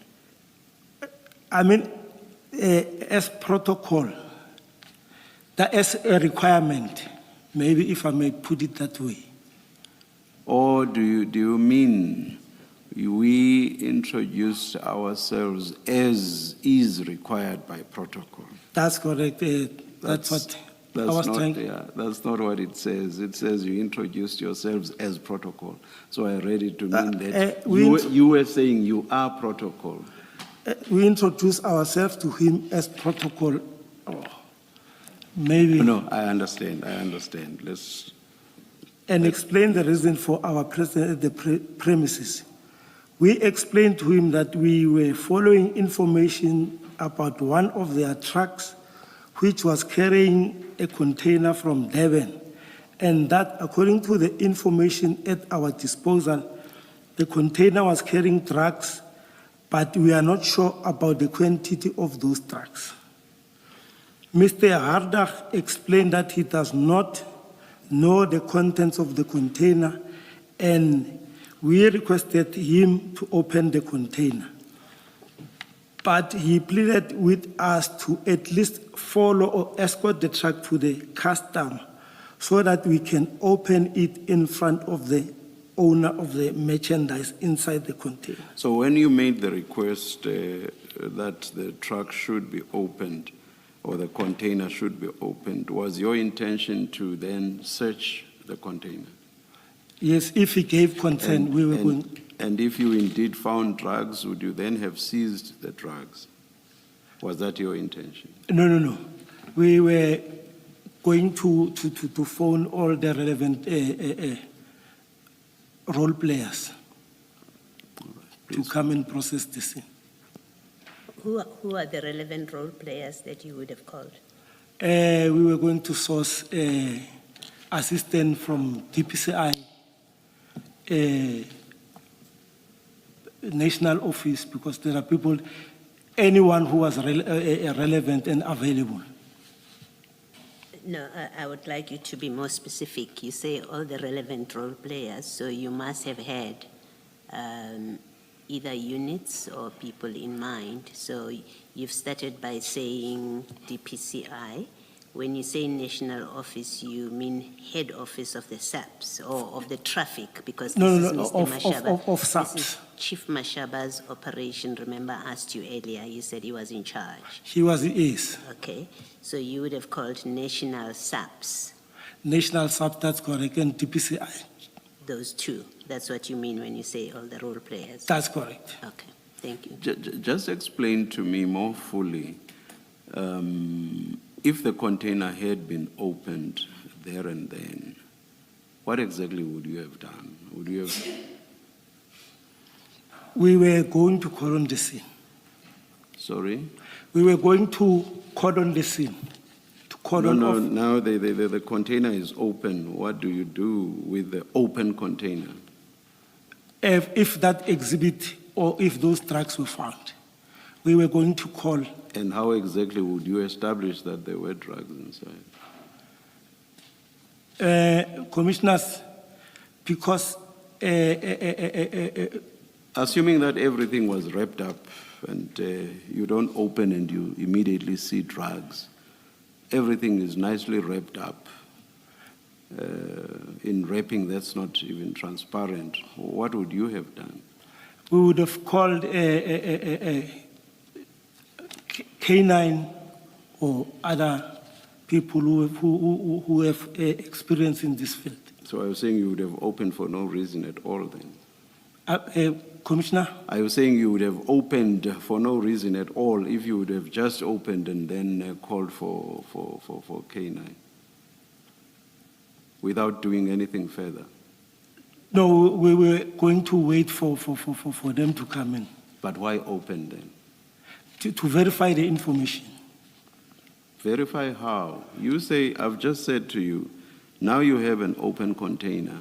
Speaker 4: I mean, as protocol, that is a requirement, maybe if I may put it that way.
Speaker 2: Or do you mean we introduced ourselves as is required by protocol?
Speaker 4: That's correct. That's what I was trying.
Speaker 2: Yeah, that's not what it says. It says you introduced yourselves as protocol. So I read it to mean that you were saying you are protocol.
Speaker 4: We introduced ourselves to him as protocol. Maybe.
Speaker 2: No, I understand. Let's.
Speaker 4: And explain the reason for our presence at the premises. We explained to him that we were following information about one of their trucks which was carrying a container from Durban, and that according to the information at our disposal, the container was carrying drugs, but we are not sure about the quantity of those drugs. Mr. Hardach explained that he does not know the contents of the container, and we requested him to open the container. But he pleaded with us to at least follow or escort the truck to the custom so that we can open it in front of the owner of the merchandise inside the container.
Speaker 2: So when you made the request that the truck should be opened or the container should be opened, was your intention to then search the container?
Speaker 4: Yes, if he gave consent, we were going.
Speaker 2: And if you indeed found drugs, would you then have seized the drugs? Was that your intention?
Speaker 4: No. We were going to phone all the relevant role players to come and process the scene.
Speaker 5: Who are the relevant role players that you would have called?
Speaker 4: We were going to source assistance from DPCI, national office, because there are people, anyone who was relevant and available.
Speaker 5: No, I would like you to be more specific. You say all the relevant role players, so you must have had either units or people in mind. So you've started by saying DPCI. When you say national office, you mean head office of the SAPS or of the traffic? Because this is Mr. Mashaba.
Speaker 4: Of SAPS.
Speaker 5: This is Chief Mashaba's operation. Remember, I asked you earlier, you said he was in charge.
Speaker 4: He is.
Speaker 5: Okay, so you would have called national SAPS.
Speaker 4: National SAPS, that's correct, and DPCI.
Speaker 5: Those two, that's what you mean when you say all the role players?
Speaker 4: That's correct.
Speaker 5: Okay, thank you.
Speaker 2: Just explain to me more fully, if the container had been opened there and then, what exactly would you have done? Would you have...
Speaker 4: We were going to cordon the scene.
Speaker 2: Sorry?
Speaker 4: We were going to cordon the scene. To cordon off.
Speaker 2: Now the container is open. What do you do with the open container?
Speaker 4: If that exhibit or if those trucks were found, we were going to call.
Speaker 2: And how exactly would you establish that there were drugs inside?
Speaker 4: Commissioners, because
Speaker 2: Assuming that everything was wrapped up and you don't open and you immediately see drugs, everything is nicely wrapped up. In wrapping, that's not even transparent. What would you have done?
Speaker 4: We would have called a K9 or other people who have experience in this field.
Speaker 2: So I was saying you would have opened for no reason at all then.
Speaker 4: Commissioner?
Speaker 2: Are you saying you would have opened for no reason at all if you would have just opened and then called for K9 without doing anything further?
Speaker 4: No, we were going to wait for them to come in
Speaker 2: But why open then?
Speaker 4: to verify the information.
Speaker 2: Verify how? You say, I've just said to you, now you have an open container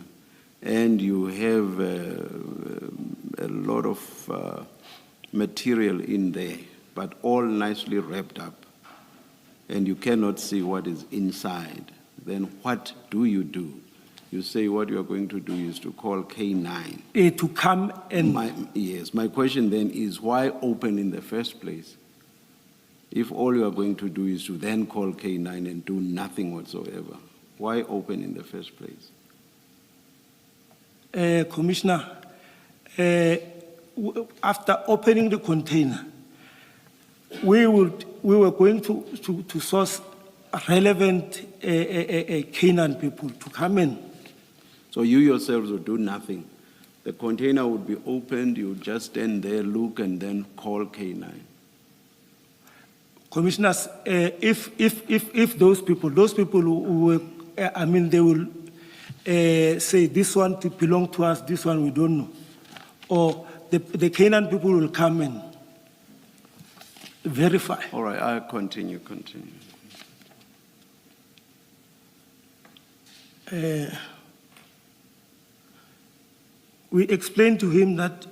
Speaker 2: and you have a lot of material in there, but all nicely wrapped up, and you cannot see what is inside. Then what do? You say what you are going to do is to call K9.
Speaker 4: To come and
Speaker 2: My question then is why open in the first place? If all you are going to do is to then call K9 and do nothing whatsoever, why open in the first place?
Speaker 4: Commissioner, after opening the container, we were going to source relevant Canaan people to come in.
Speaker 2: So you yourselves would do nothing. The container would be opened, you would just stand there, look, and then call K9.
Speaker 4: Commissioners, if those people who were, they will say this one belongs to us, this one we don't know, or the Canaan people will come and verify.
Speaker 2: All right, I'll continue.
Speaker 4: We explained to him that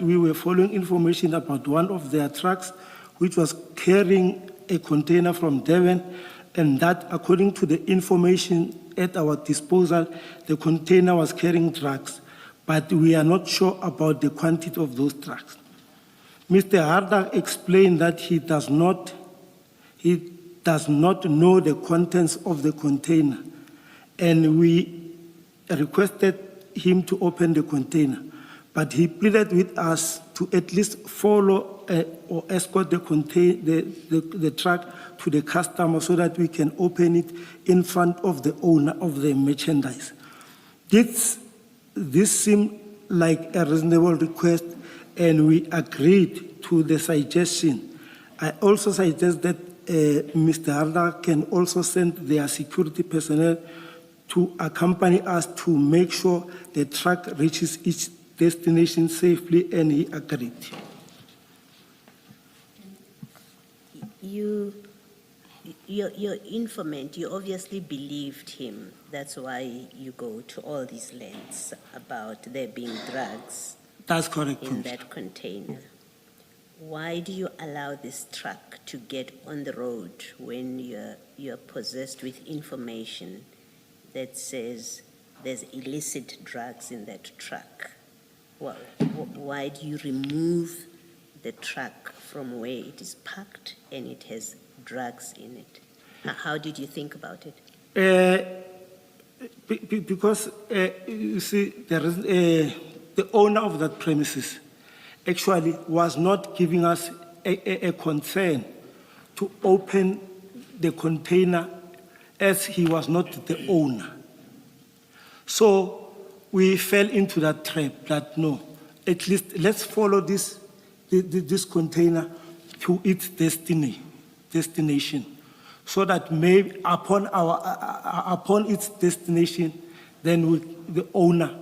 Speaker 4: we were following information about one of their trucks, which was carrying a container from Devon, and that, according to the information at our disposal, the container was carrying drugs, but we are not sure about the quantity of those drugs. Mr. Hardak explained that he does not know the contents of the container, and we requested him to open the container, but he pleaded with us to at least follow or escort the truck to the customer so that we can open it in front of the owner of the merchandise. This seemed like a reasonable request, and we agreed to the suggestion. I also suggest that Mr. Hardak can also send their security personnel to accompany us to make sure the truck reaches its destination safely, and he agreed.
Speaker 5: Your informant, you obviously believed him. That's why you go to all these lengths about there being drugs.
Speaker 4: That's correct.
Speaker 5: In that container. Why do you allow this truck to get on the road when you're possessed with information that says there's illicit drugs in that truck? Well, why do you remove the truck from where it is parked and it has drugs in it? How did you think about it?
Speaker 4: Because you see, there is the owner of that premises actually was not giving us a concern to open the container, as he was not the owner. So we fell into that trap that no, at least let's follow this container to its destination, so that maybe upon its destination, then the owner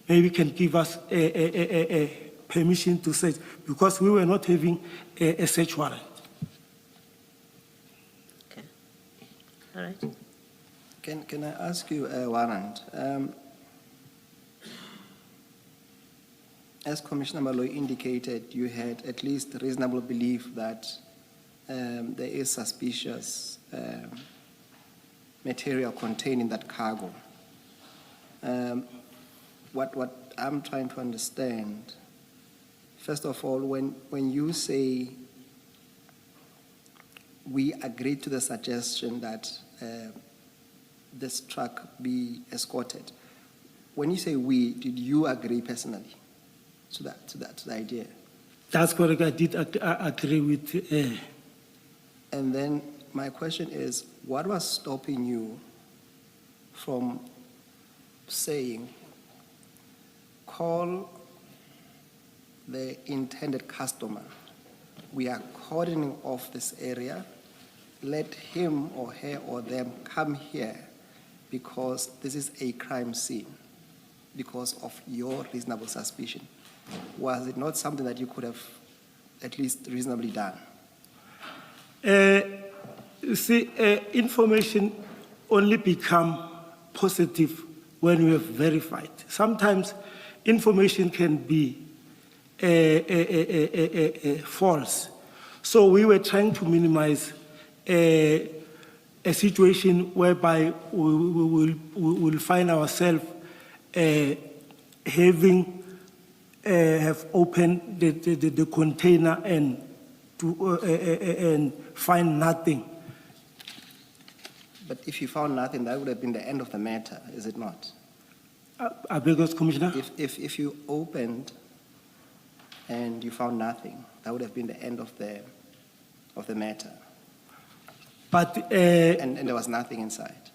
Speaker 4: maybe can give us a permission to search, because we were not having a search warrant.
Speaker 5: Okay. All right.
Speaker 3: Can I ask you, Warrant? As Commissioner Malloy indicated, you had at least reasonable belief that there is suspicious material contained in that cargo. what I'm trying to understand, first of all, when you say we agreed to the suggestion that this truck be escorted, when you say we, did you agree personally to the idea?
Speaker 4: That's correct. I did agree with.
Speaker 3: And then my question is, what was stopping you from saying, call the intended customer, we are cordoning off this area, let him or her or them come here because this is a crime scene, because of your reasonable suspicion? Was it not something that you could have at least reasonably done?
Speaker 4: Information only become positive when we have verified. Sometimes information can be false. So we were trying to minimize a situation whereby we will find ourselves have opened the container and find nothing.
Speaker 3: But if you found nothing, that would have been the end of the matter, is it not?
Speaker 4: I beg your Commissioner?
Speaker 3: If you opened and you found nothing, that would have been the end of the matter.
Speaker 4: But
Speaker 3: And there was nothing inside.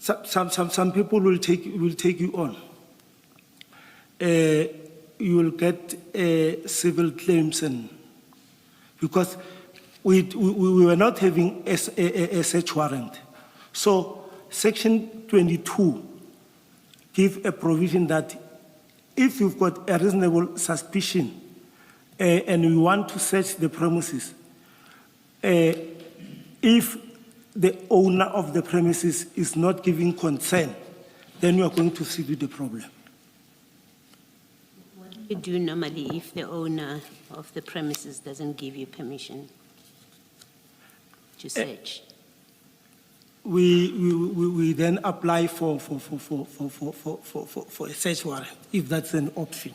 Speaker 4: some people will take you on. You will get civil claims, and because we were not having a search warrant. So Section 22 gives a provision that if you've got a reasonable suspicion and you want to search the premises, if the owner of the premises is not giving consent, then you are going to see the problem.
Speaker 5: What do you do normally if the owner of the premises doesn't give you permission to search?
Speaker 4: We then apply for a search warrant, if that's an option.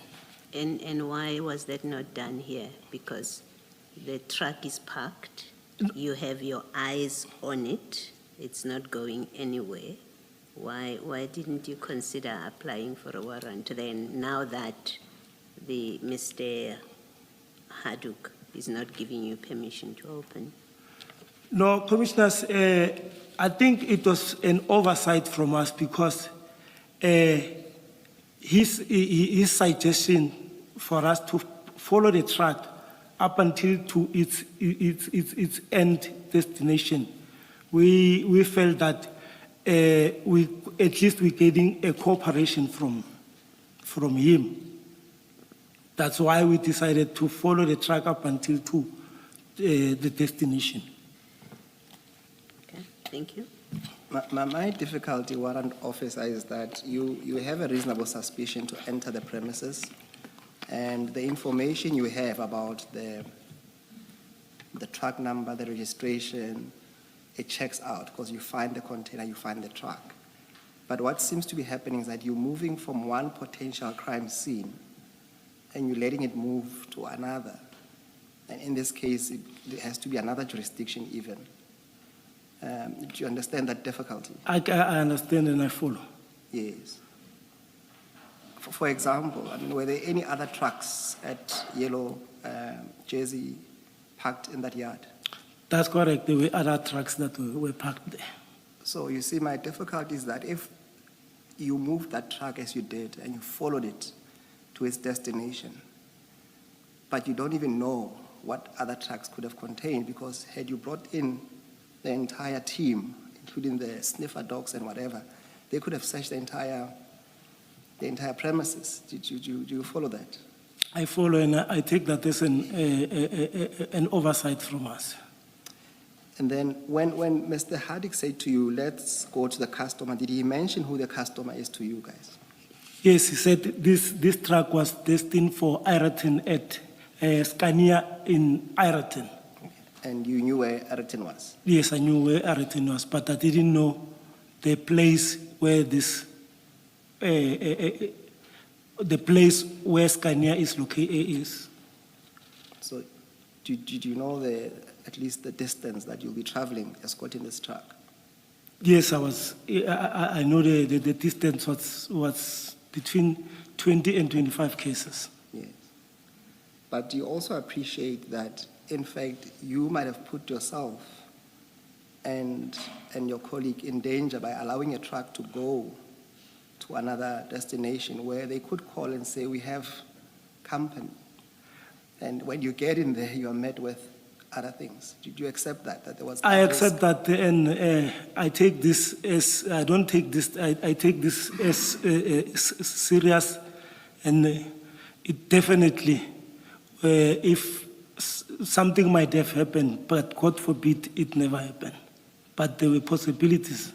Speaker 5: And why was that not done here? Because the truck is parked, you have your eyes on it, it's not going anywhere. Why didn't you consider applying for a warrant then, now that the Mr. Haddock is not giving you permission to open?
Speaker 4: No, Commissioners, I think it was an oversight from us because his suggestion for us to follow the truck up until to its end destination, we felt that at least we're getting a cooperation from him. That's why we decided to follow the truck up until to the destination.
Speaker 5: Okay, thank you.
Speaker 3: My difficulty, Warrant Officer, is that you have a reasonable suspicion to enter the premises, and the information you have about the truck number, the registration, it checks out because you find the container, you find the truck. But what seems to be happening is that you're moving from one potential crime scene and you're letting it move to another. And in this case, it has to be another jurisdiction even. Do you understand that difficulty?
Speaker 4: I understand and I follow.
Speaker 3: Yes. For example, I mean, were there any other trucks at Yellow Jersey parked in that yard?
Speaker 4: That's correct. There were other trucks that were parked there.
Speaker 3: So you see, my difficulty is that if you moved that truck as you did and you followed it to its destination, but you don't even know what other trucks could have contained, because had you brought in the entire team, including the sniffer dogs and whatever, they could have searched the entire premises. Do you follow that?
Speaker 4: I follow, and I take that as an oversight from us.
Speaker 3: And then when Mr. Haddock said to you, let's go to the customer, did he mention who the customer is to you guys?
Speaker 4: Yes, he said this truck was destined for Ireton at Scania in Ireton.
Speaker 3: And you knew where Ireton was?
Speaker 4: Yes, I knew where Ireton was, but I didn't know the place where this the place where Scania is located.
Speaker 3: So did you know at least the distance that you'll be traveling escorting this truck?
Speaker 4: Yes, I know the distance was between 20 and 25 cases.
Speaker 3: Yes. But do you also appreciate that, in fact, you might have put yourself and your colleague in danger by allowing a truck to go to another destination where they could call and say, we have company. And when you get in there, you are met with other things. Did you accept that there was?
Speaker 4: I
Speaker 3: that
Speaker 4: accept
Speaker 3: risk?
Speaker 4: that, and I take this as, I don't take this, I take this as serious, and it definitely, if something might have happened, but God forbid it never happened. But there were possibilities.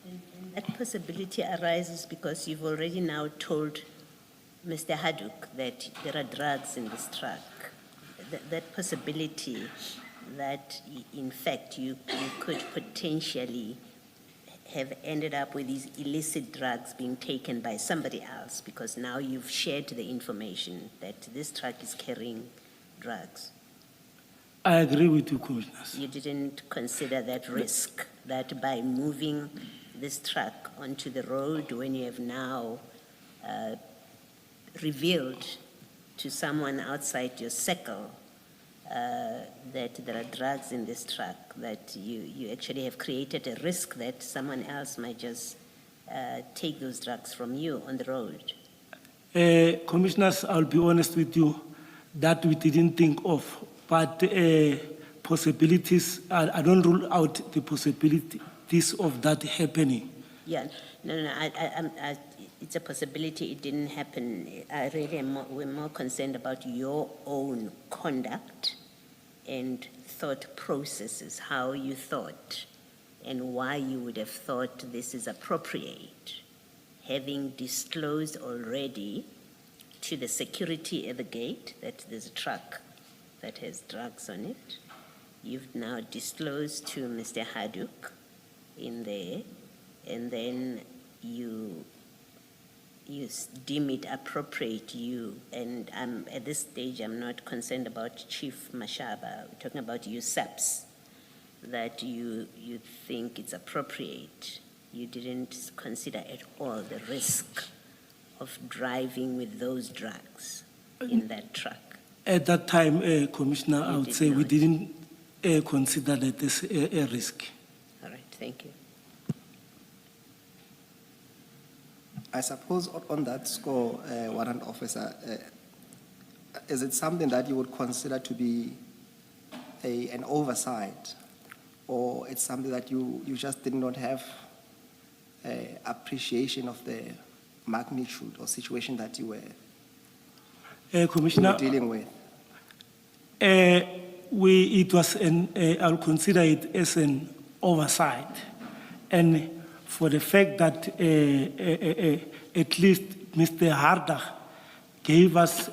Speaker 5: And that possibility arises because you've already now told Mr. Haddock that there are drugs in this truck. That possibility that, in fact, you could potentially have ended up with these illicit drugs being taken by somebody else, because now you've shared the information that this truck is carrying drugs.
Speaker 4: I agree with you, Commissioners.
Speaker 5: You didn't consider that risk, that by moving this truck onto the road when you have now revealed to someone outside your circle that there are drugs in this truck, that you actually have created a risk that someone else might just take those drugs from you on the road.
Speaker 4: Commissioners, I'll be honest with you, that we didn't think of, but possibilities, I don't rule out the possibilities of that happening.
Speaker 5: Yeah, no, it's a possibility it didn't happen. I really we're more concerned about your own conduct and thought processes, how you thought and why you would have thought this is appropriate. Having disclosed already to the security at the gate that there's a truck that has drugs on it, you've now disclosed to Mr. Haddock in there, and then you deem it appropriate, and at this stage I'm not concerned about Chief Mashaba, we're talking about you SAPS, that you think it's appropriate. You didn't consider at all the risk of driving with those drugs in that truck.
Speaker 4: At that time, Commissioner, I would
Speaker 5: did
Speaker 4: say we
Speaker 5: not.
Speaker 4: didn't consider that as a risk.
Speaker 5: All right, thank you.
Speaker 3: I suppose on that score, Warrant Officer, is it something that you would consider to be an oversight, or it's something that you just did not have appreciation of the magnitude or situation that you were
Speaker 4: Commissioner,
Speaker 3: dealing with?
Speaker 4: I'll consider it as an oversight. And for the fact that at least Mr. Harder gave us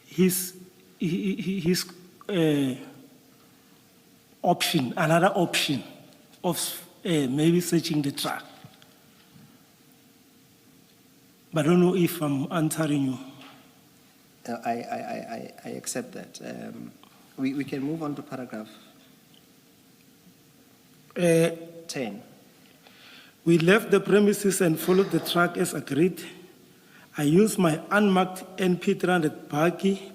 Speaker 4: his option, another option of maybe searching the truck. But I don't know if I'm answering you.
Speaker 3: I accept that. We can move on to paragraph 10.
Speaker 4: We left the premises and followed the truck as agreed. I used my unmarked NP300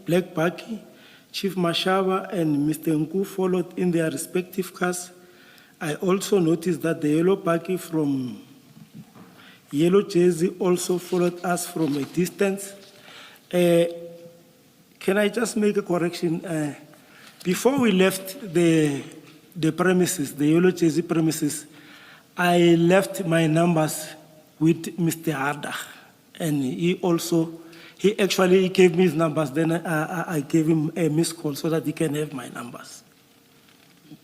Speaker 4: black buggy. Chief Mashaba and Mr. Nku followed in their respective cars. I also noticed that the yellow buggy from Yellow Jersey also followed us from a distance. Can I just make a correction? Before we left the premises, the Yellow Jersey premises, I left my numbers with Mr. Harder, and he actually gave me his numbers, then I gave him a missed call so that he can have my numbers.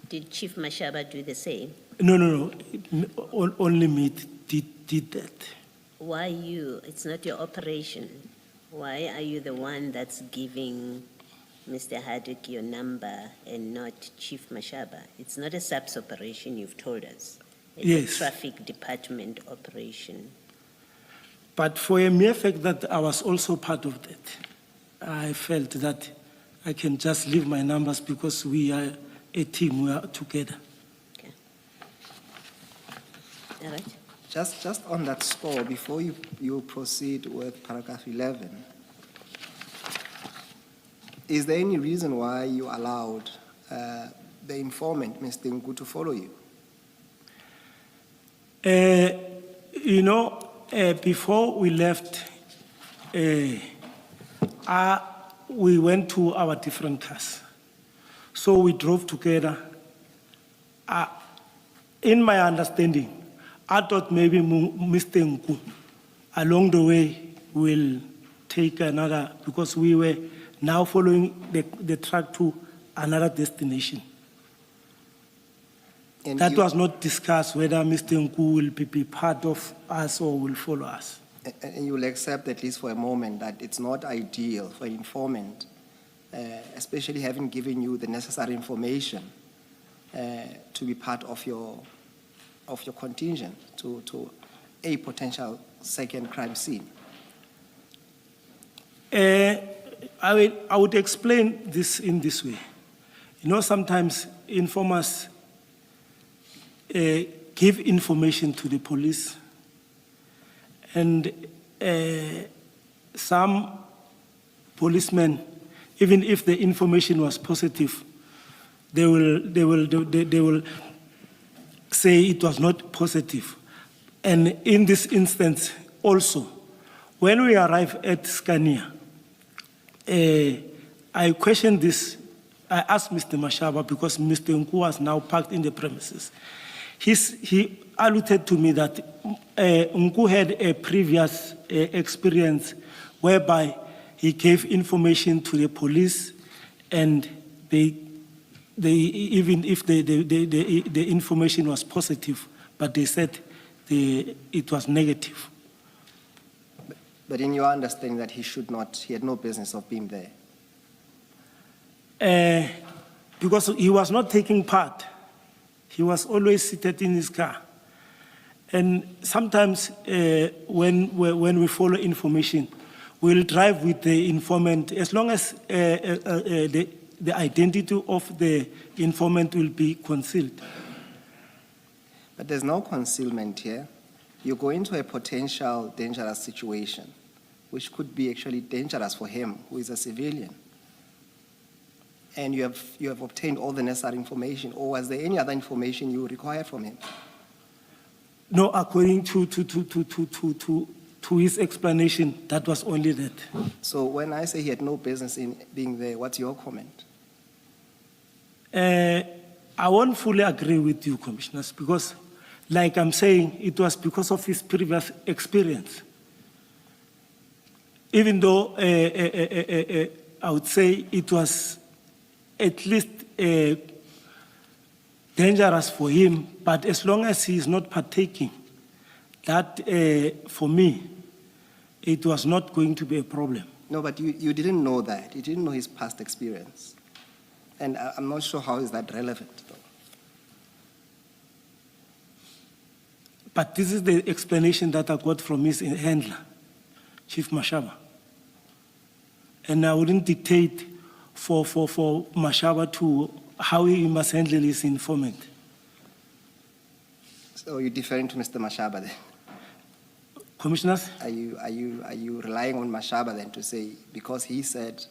Speaker 5: Did Chief Mashaba do the same?
Speaker 4: No, only me did that.
Speaker 5: Why you? It's not your operation. Why are you the one that's giving Mr. Haddock your number and not Chief Mashaba? It's not a SAPS operation, you've told us. It's a
Speaker 4: Yes.
Speaker 5: traffic department operation.
Speaker 4: But for a mere fact that I was also part of that, I felt that I can just leave my numbers because we are a team, we are together.
Speaker 5: Okay. All right.
Speaker 3: Just on that score, before you proceed with paragraph 11, is there any reason why you allowed the informant, Mr. Nku, to follow you?
Speaker 4: Before we left, we went to our different cars. So we drove together. In my understanding, I thought maybe Mr. Nku, along the way, will take another, because we were now following the truck to another destination.
Speaker 3: And
Speaker 4: That
Speaker 3: you-
Speaker 4: was not discussed whether Mr. Nku will be part of us or will follow us.
Speaker 3: And you will accept, at least for a moment, that it's not ideal for an informant, especially having given you the necessary information, to be part of your contingent to a potential second crime scene.
Speaker 4: I would explain this in this way. Sometimes informers give information to the police, and some policemen, even if the information was positive, they will say it was not positive. And in this instance also, when we arrived at Scania, I questioned this. I asked Mr. Mashaba, because Mr. Nku was now parked in the premises. He alluded to me that Nku had a previous experience whereby he gave information to the police, and they even if the information was positive, but they said it was negative.
Speaker 3: But in your understanding that he had no business of being there.
Speaker 4: Because he was not taking part. He was always seated in his car. And sometimes when we follow information, we'll drive with the informant, as long as the identity of the informant will be concealed.
Speaker 3: But there's no concealment here. You go into a potential dangerous situation, which could be actually dangerous for him, who is a civilian. And you have obtained all the necessary information, or was there any other information you required from him?
Speaker 4: No, according to his explanation, that was only that.
Speaker 3: So when I say he had no business in being there, what's your comment?
Speaker 4: I won't fully agree with you, commissioners, because, like I'm saying, it was because of his previous experience. Even though I would say it was at least dangerous for him, but as long as he is not partaking, that for me, it was not going to be a problem.
Speaker 3: No, but you didn't know that. You didn't know his past experience. And I'm not sure how is that relevant, though.
Speaker 4: But this is the explanation that I got from his handler, Chief Mashaba. And I wouldn't dictate for Mashaba to how he must handle his informant.
Speaker 3: So you're deferring to Mr. Mashaba then?
Speaker 4: Commissioners?
Speaker 3: Are you relying on Mashaba then to say, because he said,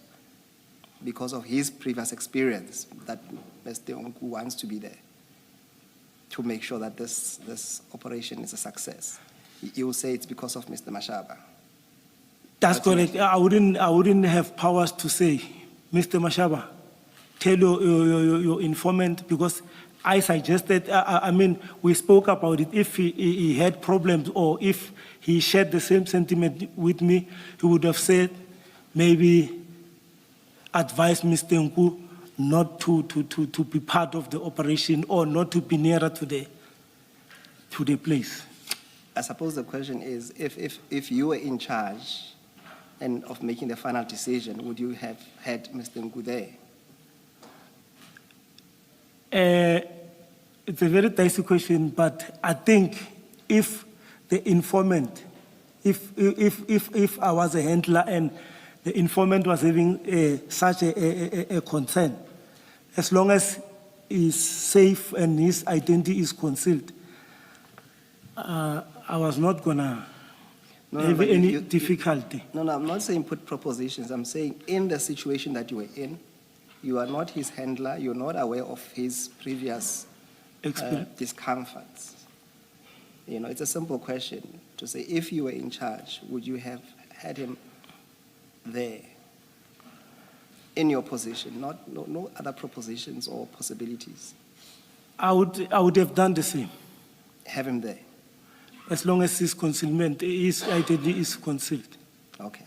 Speaker 3: because of his previous experience, that Mr. Nku wants to be there to make sure that this operation is a success? You will say it's because of Mr. Mashaba.
Speaker 4: That's correct. I wouldn't have powers to say, Mr. Mashaba, tell your informant, because I suggested, we spoke about it. If he had problems or if he shared the same sentiment with me, he would have said, maybe advise Mr. Nku not to be part of the operation or not to be nearer to the place.
Speaker 3: I suppose the question is, if you were in charge and of making the final decision, would you have had Mr. Nku there?
Speaker 4: It's a very dicey question, but I think if the informant, if I was a handler and the informant was having such a concern, as long as he's safe and his identity is concealed, I was not gonna have
Speaker 3: but
Speaker 4: any difficulty.
Speaker 3: No, I'm not saying put propositions. I'm saying in the situation that you were in, you are not his handler, you're not aware of his previous discomforts. You know, it's a simple question to say, if you were in charge, would you have had him there in your position, no other propositions or possibilities?
Speaker 4: I would have done the same,
Speaker 3: Have him there.
Speaker 4: as long as his concealment, his identity is concealed.
Speaker 3: Okay.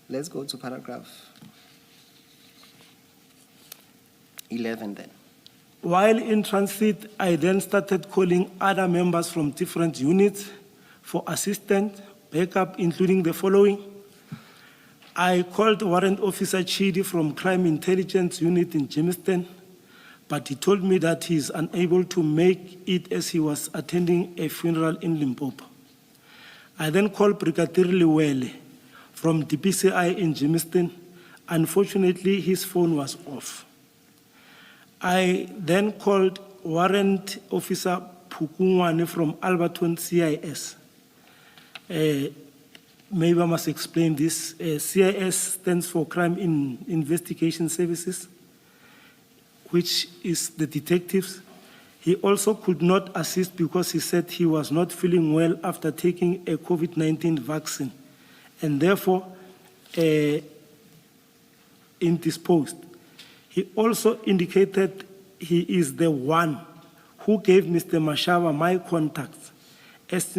Speaker 3: Let's go to paragraph 11 then.
Speaker 4: While in transit, I then started calling other members from different units for assistance, backup, including the following. I called Warrant Officer Chidi from Crime Intelligence Unit in Jamestown, but he told me that he is unable to make it as he was attending a funeral in Limpopo. I then called Brigadier Liwele from DPCI in Jamestown. Unfortunately, his phone was off. I then called Warrant Officer Pukungwane from Alberton CIS. Maybe I must explain this. CIS stands for Crime Investigation Services, which is the detectives. He also could not assist because he said he was not feeling well after taking a COVID-19 vaccine and therefore indisposed. He also indicated he is the one who gave Mr. Mashaba my contacts, as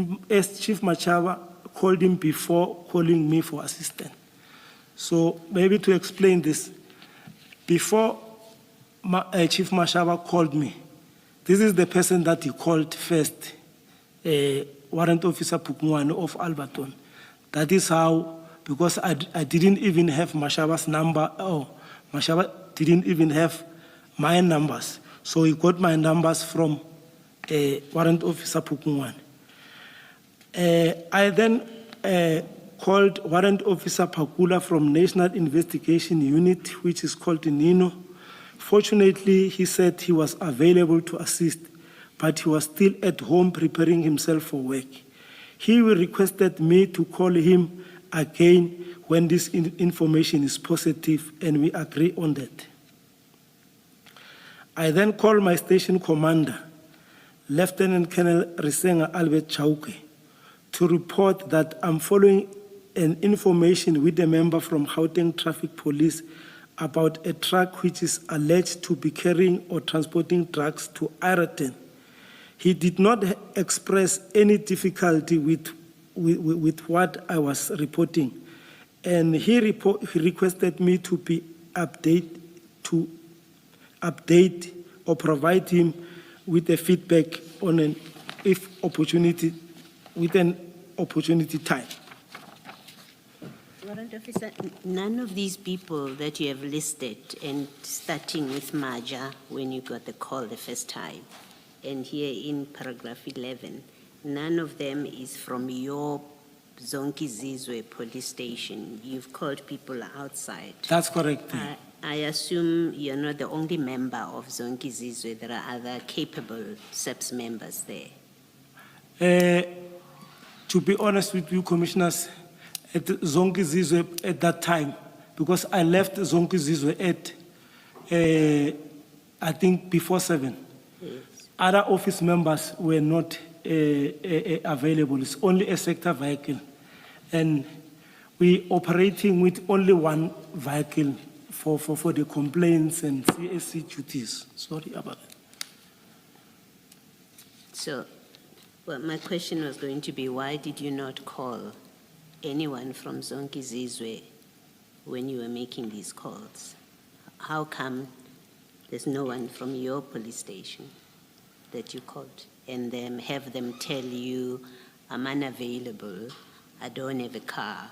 Speaker 4: Chief Mashaba called him before calling me for assistance. So maybe to explain this, before Chief Mashaba called me, this is the person that he called first, Warrant Officer Pukungwane of Alberton. That is how, because I didn't even have Mashaba's number, Mashaba didn't even have my numbers. So he got my numbers from Warrant Officer Pukungwane. I then called Warrant Officer Pakula from National Investigation Unit, which is called NINO. Fortunately, he said he was available to assist, but he was still at home preparing himself for work. He requested me to call him again when this information is positive, and we agree on that. I then called my station commander, Lieutenant Colonel Risenga Albert Chauke, to report that I'm following an information with a member from Gauteng Traffic Police about a truck which is alleged to be carrying or transporting drugs to Ireton. He did not express any difficulty with what I was reporting, and he requested me to be update or provide him with a feedback on an opportunity time.
Speaker 5: Warrant Officer, none of these people that you have listed, and starting with Maja when you got the call the first time, and here in paragraph 11, none of them is from your Zonke Zizwe police station. You've called people outside.
Speaker 4: That's correct.
Speaker 5: I assume you're not the only member of Zonke Zizwe. There are other capable SEPS members there.
Speaker 4: To be honest with you, commissioners, at Zonke Zizwe at that time, because I left Zonke Zizwe at, I think, before 7.
Speaker 5: Yes.
Speaker 4: Other office members were not available. It's only a sector vehicle. And we're operating with only one vehicle for the complaints and CSC duties. Sorry about that.
Speaker 5: So, well, my question was going to be, why did you not call anyone from Zonke Zizwe when you were making these calls? How come there's no one from your police station that you called and then have them tell you, I'm unavailable, I don't have a car,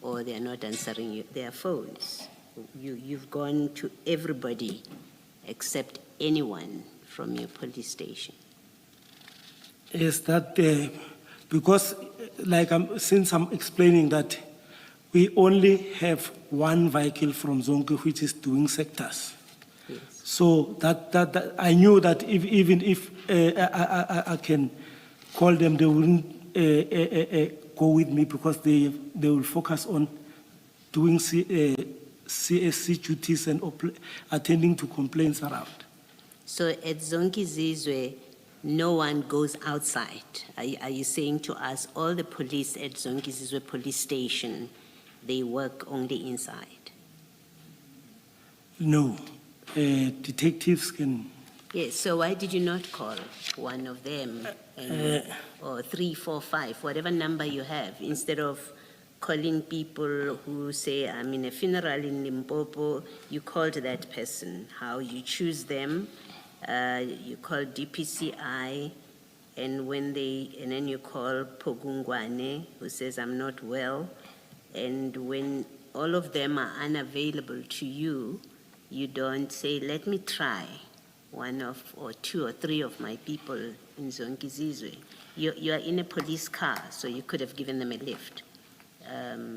Speaker 5: or they're not answering their phones? You've gone to everybody except anyone from your police station?
Speaker 4: Is that because, since I'm explaining that we only have one vehicle from Zonke which is doing sectors.
Speaker 5: Yes.
Speaker 4: So that I knew that even if I can call them, they wouldn't go with me because they will focus on doing CSC duties and attending to complaints around.
Speaker 5: So at Zonke Zizwe, no one goes outside. Are you saying to us all the police at Zonke Zizwe police station, they work only inside?
Speaker 4: No, detectives can.
Speaker 5: Yes, so why did you not call one of them, or 3, 4, 5, whatever number you have, instead of calling people who say, I'm in a funeral in Limpopo, you called that person, how you choose them, you call DPCI, and then you call Pogungwane, who says, I'm not well, and when all of them are unavailable to you, you don't say, let me try one of, or 2 or 3 of my people in Zonke Zizwe. You are in a police car, so you could have given them a lift.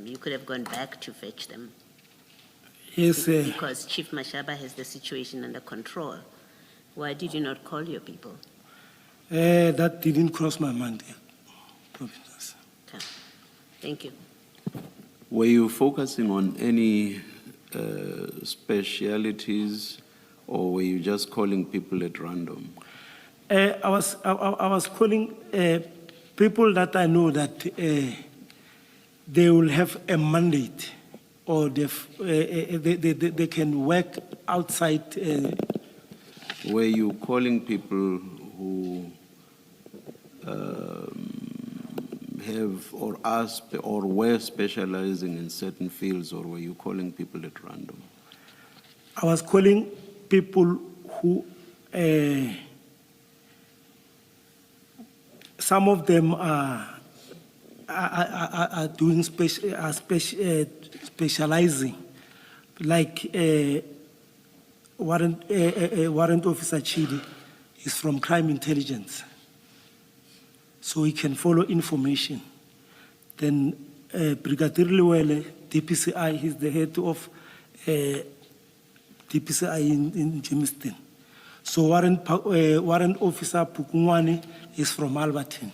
Speaker 5: You could have gone back to fetch them.
Speaker 4: Yes,
Speaker 5: Because Chief Mashaba has the situation under control. Why did you not call your people?
Speaker 4: that didn't cross my mind. Providence.
Speaker 5: Okay. Thank you.
Speaker 2: Were you focusing on any specialities, or were you just calling people at random?
Speaker 4: I was calling people that I know that they will have a mandate, or they can work outside.
Speaker 2: Were you calling people who have or were specializing in certain fields, or were you calling people at random?
Speaker 4: I was calling people who, some of them are doing specializing, like Warrant Officer Chidi is from crime intelligence, so he can follow information. Then Brigadier Liwele, DPCI, he's the head of DPCI in Jamestown. So Warrant Officer Pukungwane is from Alberton.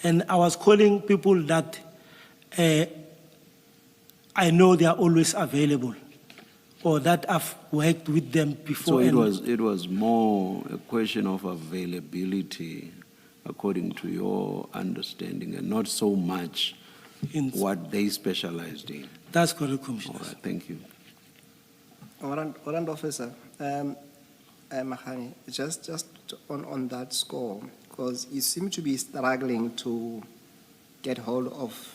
Speaker 4: And I was calling people that I know they are always available, or that I've worked with them before.
Speaker 2: So it was more a question of availability, according to your understanding, and not so much what they specialized in.
Speaker 4: That's correct, Commissioner.
Speaker 2: All right, thank you.
Speaker 3: Warrant Officer, Mahani, just on that score, because you seem to be struggling to get hold of,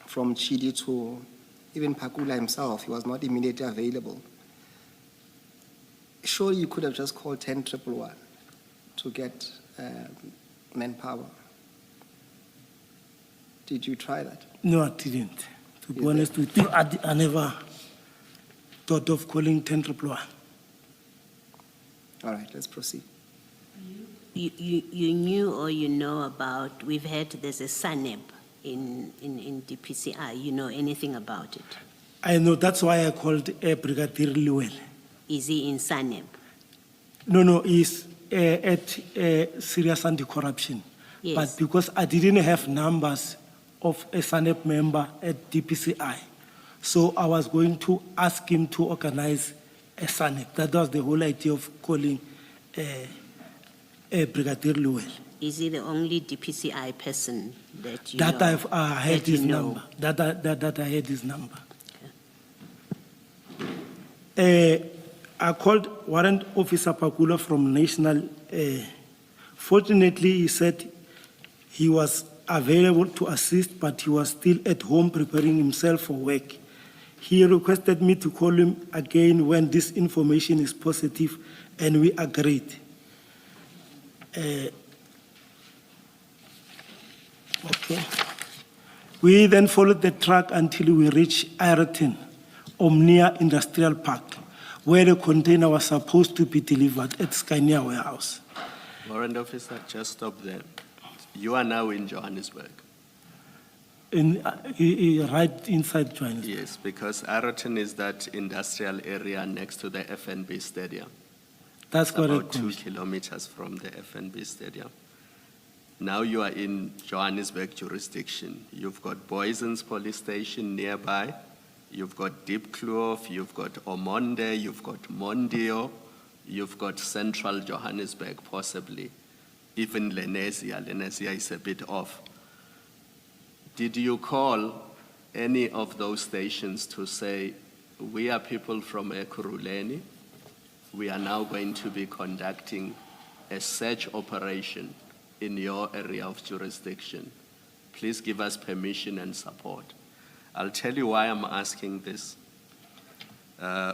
Speaker 3: from Chidi to even Pakula himself, he was not immediately available. Surely you could have just called 10-111 to get manpower. Did you try that?
Speaker 4: No, I didn't. To be honest with you, I never thought of calling 10-111.
Speaker 3: All right, let's proceed.
Speaker 5: You knew or you know about, we've heard there's a SANEB in DPCI. You know anything about it?
Speaker 4: I know, that's why I called Brigadier Liwele.
Speaker 5: Is he in SANEB?
Speaker 4: No, he's at serious anti-corruption.
Speaker 5: Yes.
Speaker 4: But because I didn't have numbers of a SANEP member at DPCI, so I was going to ask him to organize a SANEP. That was the whole idea of calling Brigadier Liwele.
Speaker 5: Is he the only DPCI person that you
Speaker 4: That
Speaker 5: know?
Speaker 4: I've had
Speaker 5: that you
Speaker 4: his
Speaker 5: know?
Speaker 4: number. That I had his number. I called Warrant Officer Pakula from National. Fortunately, he said he was available to assist, but he was still at home preparing himself for work. He requested me to call him again when this information is positive, and we agreed. Okay. We then followed the track until we reached Ireton, Omnia Industrial Park, where the container was supposed to be delivered at Scania warehouse.
Speaker 6: Warrant officer, just stop there. You are now in Johannesburg.
Speaker 4: Right inside Johannesburg.
Speaker 6: Yes, because Arroton is that industrial area next to the FNB Stadium.
Speaker 4: That's
Speaker 6: It's about
Speaker 4: correct,
Speaker 6: 2
Speaker 4: Commissioner.
Speaker 6: kilometers from the FNB Stadium. Now you are in Johannesburg jurisdiction. You've got Boyson's police station nearby. You've got Deep Kloof, you've got Omonde, you've got Mondio, you've got Central Johannesburg possibly. Even Lenesia. Lenesia is a bit off. Did you call any of those stations to say, we are people from Ekurhuleni, we are now going to be conducting a search operation in your area of jurisdiction. Please give us permission and support. I'll tell you why I'm asking this.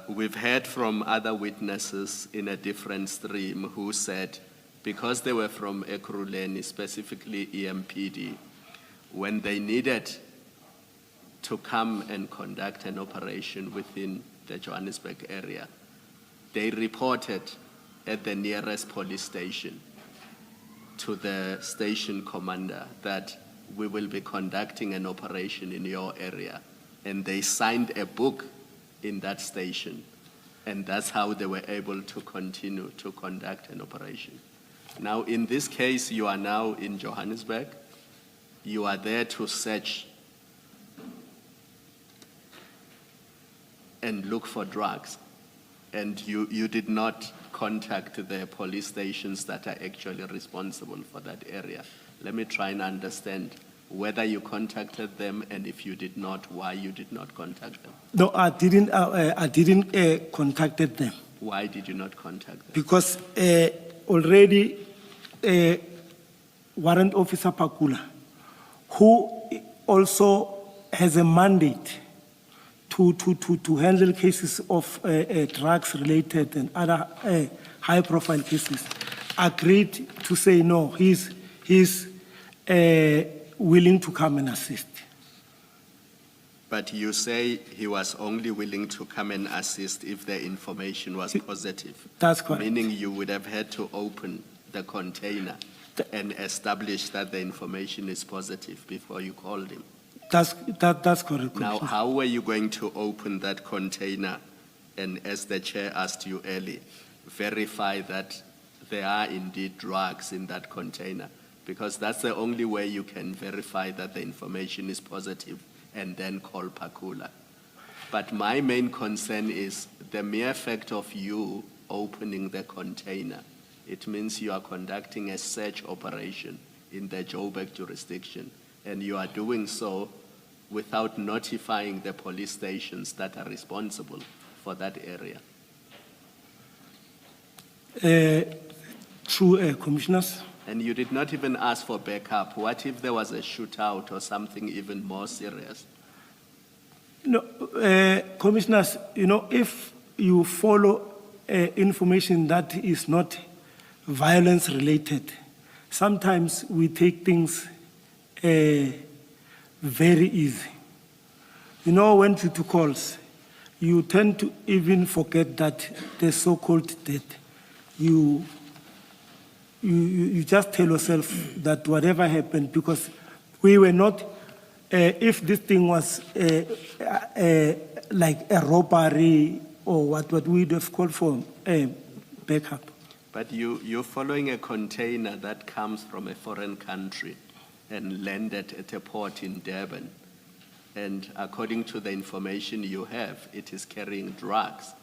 Speaker 6: We've heard from other witnesses in a different stream who said, because they were from Ekurhuleni, specifically EMPD, when they needed to come and conduct an operation within the Johannesburg area, they reported at the nearest police station to the station commander that we will be conducting an operation in your area. And they signed a book in that station. And that's how they were able to continue to conduct an operation. Now, in this case, you are now in Johannesburg. You are there to search and look for drugs. And you did not contact the police stations that are actually responsible for that area. Let me try and understand whether you contacted them, and if you did not, why you did not contact them.
Speaker 4: No, I didn't contacted them
Speaker 6: Why did you not contact them?
Speaker 4: because already Warrant Officer Pakula, who also has a mandate to handle cases of drugs related and other high profile cases, agreed to say no, he's willing to come and assist.
Speaker 6: But you say he was only willing to come and assist if the information was positive.
Speaker 4: That's correct.
Speaker 6: Meaning you would have had to open the container and establish that the information is positive before you called him.
Speaker 4: That's correct.
Speaker 6: Now,
Speaker 4: Commissioner.
Speaker 6: how were you going to open that container and, as the chair asked you earlier, verify that there are indeed drugs in that container? Because that's the only way you can verify that the information is positive and then call Pakula. But my main concern is the mere fact of you opening the container. It means you are conducting a search operation in the Joburg jurisdiction, and you are doing so without notifying the police stations that are responsible for that area.
Speaker 4: True, Commissioners.
Speaker 6: And you did not even ask for backup. What if there was a shootout or something even more serious?
Speaker 4: No, Commissioners, if you follow information that is not violence related, sometimes we take things very easy. When you do calls, you tend to even forget that the so-called death. You just tell yourself that whatever happened, because we were not, if this thing was like a robbery or what we'd have called for backup.
Speaker 6: But you're following a container that comes from a foreign country and landed at a port in Durban. And according to the information you have, it is carrying drugs.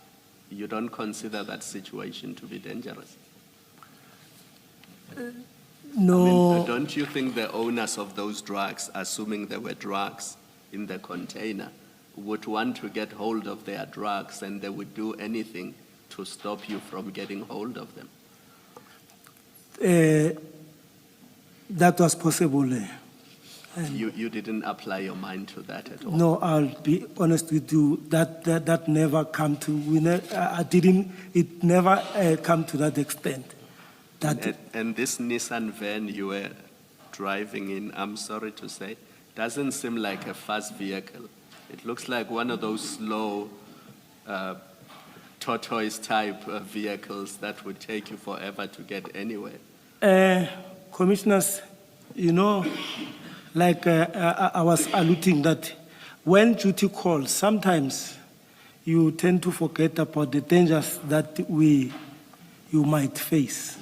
Speaker 6: You don't consider that situation to be dangerous?
Speaker 4: No.
Speaker 6: Don't you think the owners of those drugs, assuming there were drugs in the container, would want to get hold of their drugs, and they would do anything to stop you from getting hold of them?
Speaker 4: That was possible.
Speaker 6: You didn't apply your mind to that at all?
Speaker 4: No, I'll be honest with you. That never come to. It never come to that extent.
Speaker 6: And this Nissan van you were driving in, I'm sorry to say, doesn't seem like a fast vehicle. It looks like one of those slow tortoise-type vehicles that would take you forever to get anywhere.
Speaker 4: Commissioners, you know, like I was alluding that when duty calls, sometimes you tend to forget about the dangers that you might face.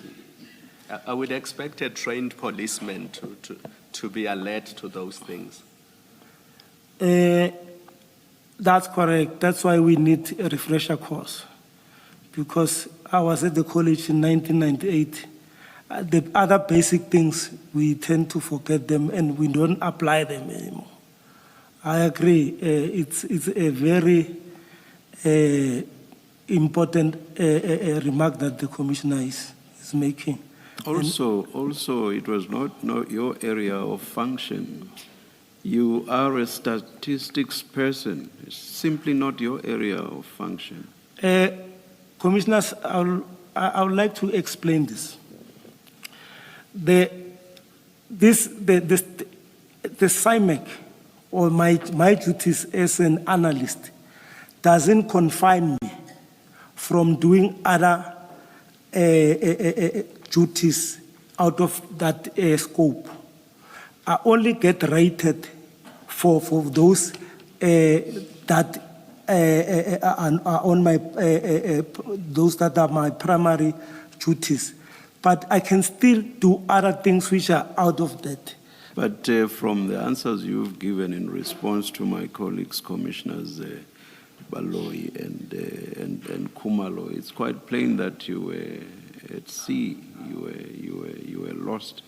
Speaker 6: I would expect a trained policeman to be alert to those things.
Speaker 4: That's correct. That's why we need a refresher course. Because I was at the college in 1998. The other basic things, we tend to forget them and we don't apply them anymore. I agree. It's a very important remark that the commissioner is making.
Speaker 2: Also, it was not your area of function. You are a statistics person. It's simply not your area of function.
Speaker 4: Commissioners, I would like to explain this. The CIMEC, or my duties as an analyst, doesn't confine me from doing other duties out of that scope. I only get rated for those that are on my those that are my primary duties, but I can still do other things which are out of that.
Speaker 2: But from the answers you've given in response to my colleagues, Commissioners Baloyi and Kumalo, it's quite plain that you were at sea. You were lost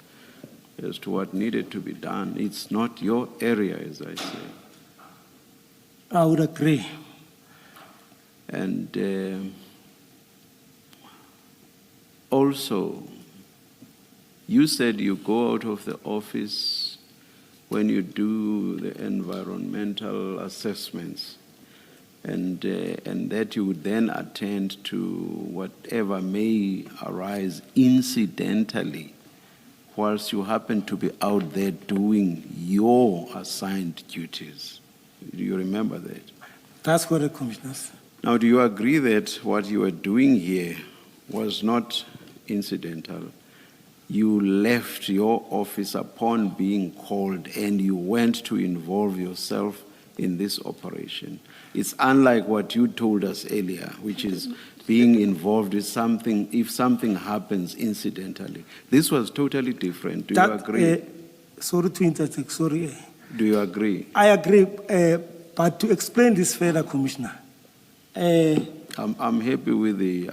Speaker 2: as to what needed to be done. It's not your area, as I say.
Speaker 4: I would agree.
Speaker 2: And also, you said you go out of the office when you do the environmental assessments, and that you would then attend to whatever may arise incidentally whilst you happen to be out there doing your assigned duties. Do you remember that?
Speaker 4: That's correct, Commissioners.
Speaker 2: Now, do you agree that what you were doing here was not incidental? You left your office upon being called and you went to involve yourself in this operation. It's unlike what you told us earlier, which is being involved with something if something happens incidentally. This was totally different. Do you agree?
Speaker 4: Sorry to interject, sorry.
Speaker 2: Do you agree?
Speaker 4: I agree, but to explain this further, Commissioner.
Speaker 2: I'm happy with the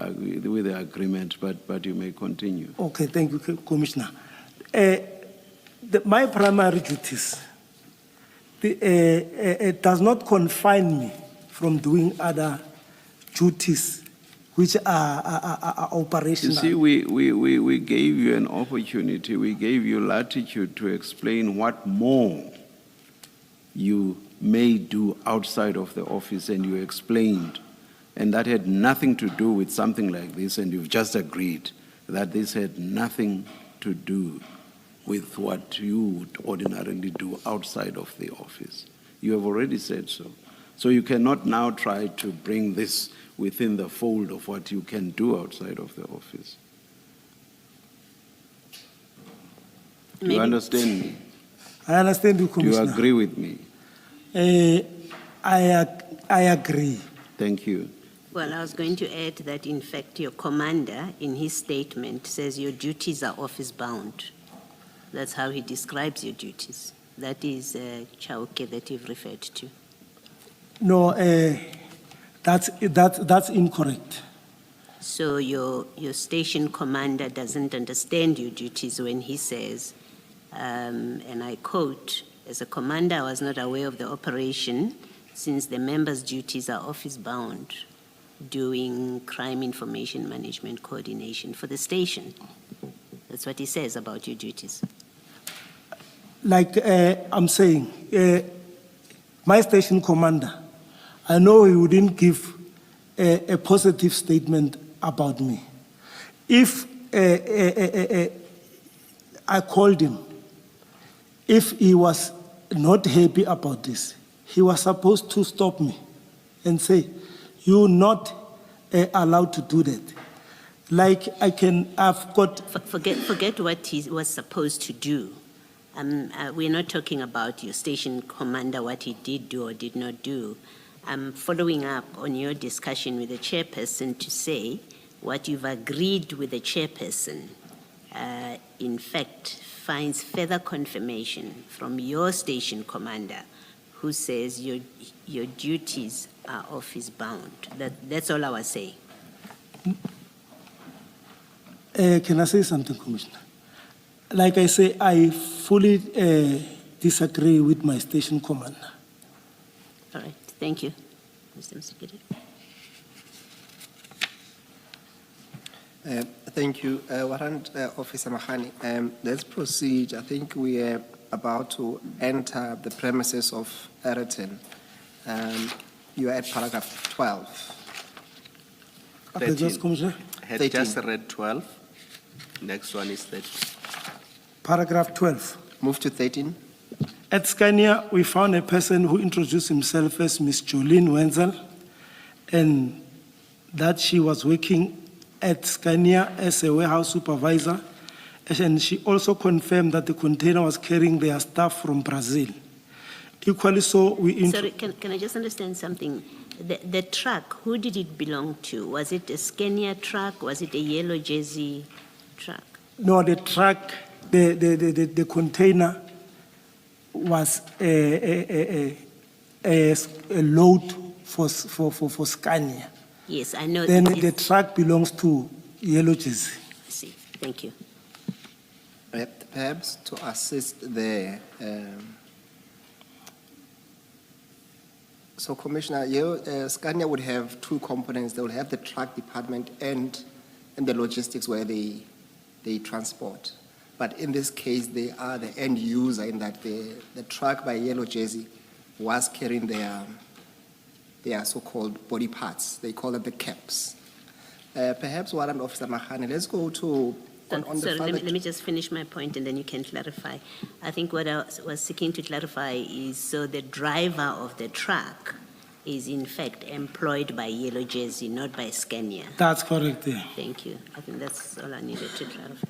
Speaker 2: agreement, but you may continue.
Speaker 4: Okay, thank you, Commissioner. My primary duties, it does not confine me from doing other duties which are operational.
Speaker 2: You see, we gave you an opportunity, we gave you latitude to explain what more you may do outside of the office, and you explained. And that had nothing to do with something like this, and you've just agreed that this had nothing to do with what you would ordinarily do outside of the office. You have already said so. So you cannot now try to bring this within the fold of what you can do outside of the office. Do you understand me?
Speaker 4: I understand you,
Speaker 2: Do
Speaker 4: Commissioner.
Speaker 2: you agree with me?
Speaker 4: I agree.
Speaker 2: Thank you.
Speaker 5: Well, I was going to add that, in fact, your commander, in his statement, says your duties are office-bound. That's how he describes your duties. That is Chauke that you've referred to.
Speaker 4: No, that's incorrect.
Speaker 5: So your station commander doesn't understand your duties when he says, and I quote, "As a commander, I was not aware of the operation since the members' duties are office-bound, doing crime information management coordination for the station." That's what he says about your duties.
Speaker 4: Like I'm saying, my station commander, I know he wouldn't give a positive statement about me. If I called him, if he was not happy about this, he was supposed to stop me and say, "You're not allowed to do that. Like I've got,
Speaker 5: Forget what he was supposed to do. We're not talking about your station commander, what he did do or did not do. I'm following up on your discussion with the chairperson to say what you've agreed with the chairperson, in fact, finds further confirmation from your station commander who says your duties are office bound. That's all I was saying.
Speaker 4: can I say something, Commissioner? Like I say, I fully disagree with my station commander.
Speaker 5: All right, thank you, Mr. Msikiri.
Speaker 3: Thank you, Warrant Officer Mahani. Let's proceed. I think we are about to enter the premises of Ayrton. You are at paragraph 12.
Speaker 4: Okay, just
Speaker 6: 13.
Speaker 4: Commissioner.
Speaker 6: Had
Speaker 3: 13.
Speaker 6: just read 12. Next one is 13.
Speaker 4: Paragraph 12.
Speaker 3: Move to 13.
Speaker 4: At Scania, we found a person who introduced himself as Miss Jolene Wenzel, and that she was working at Scania as a warehouse supervisor, and she also confirmed that the container was carrying their stuff from Brazil. Equally so,
Speaker 5: Sorry, can I just understand something? The truck, who did it belong to? Was it a Scania truck? Was it a yellow jersey truck?
Speaker 4: No, the truck, the container was a load for Scania.
Speaker 5: Yes, I know.
Speaker 4: Then
Speaker 5: that
Speaker 4: the
Speaker 5: is-
Speaker 4: truck belongs to Yellow Jersey.
Speaker 5: I see, thank you.
Speaker 3: Perhaps to assist there. So, Commissioner, Scania would have two components. They would have the truck department and the logistics where they transport. But in this case, they are the end user in that the truck by Yellow Jersey was carrying their so-called body parts. They call it the caps. Perhaps, Warrant Officer Mahani, let's go to on the
Speaker 5: Sorry,
Speaker 3: further-
Speaker 5: let me just finish my point and then you can clarify. I think what I was seeking to clarify is, so the driver of the truck is in fact employed by Yellow Jersey, not by Scania.
Speaker 4: That's correct. Yeah.
Speaker 5: Thank you. I think that's all I needed to clarify.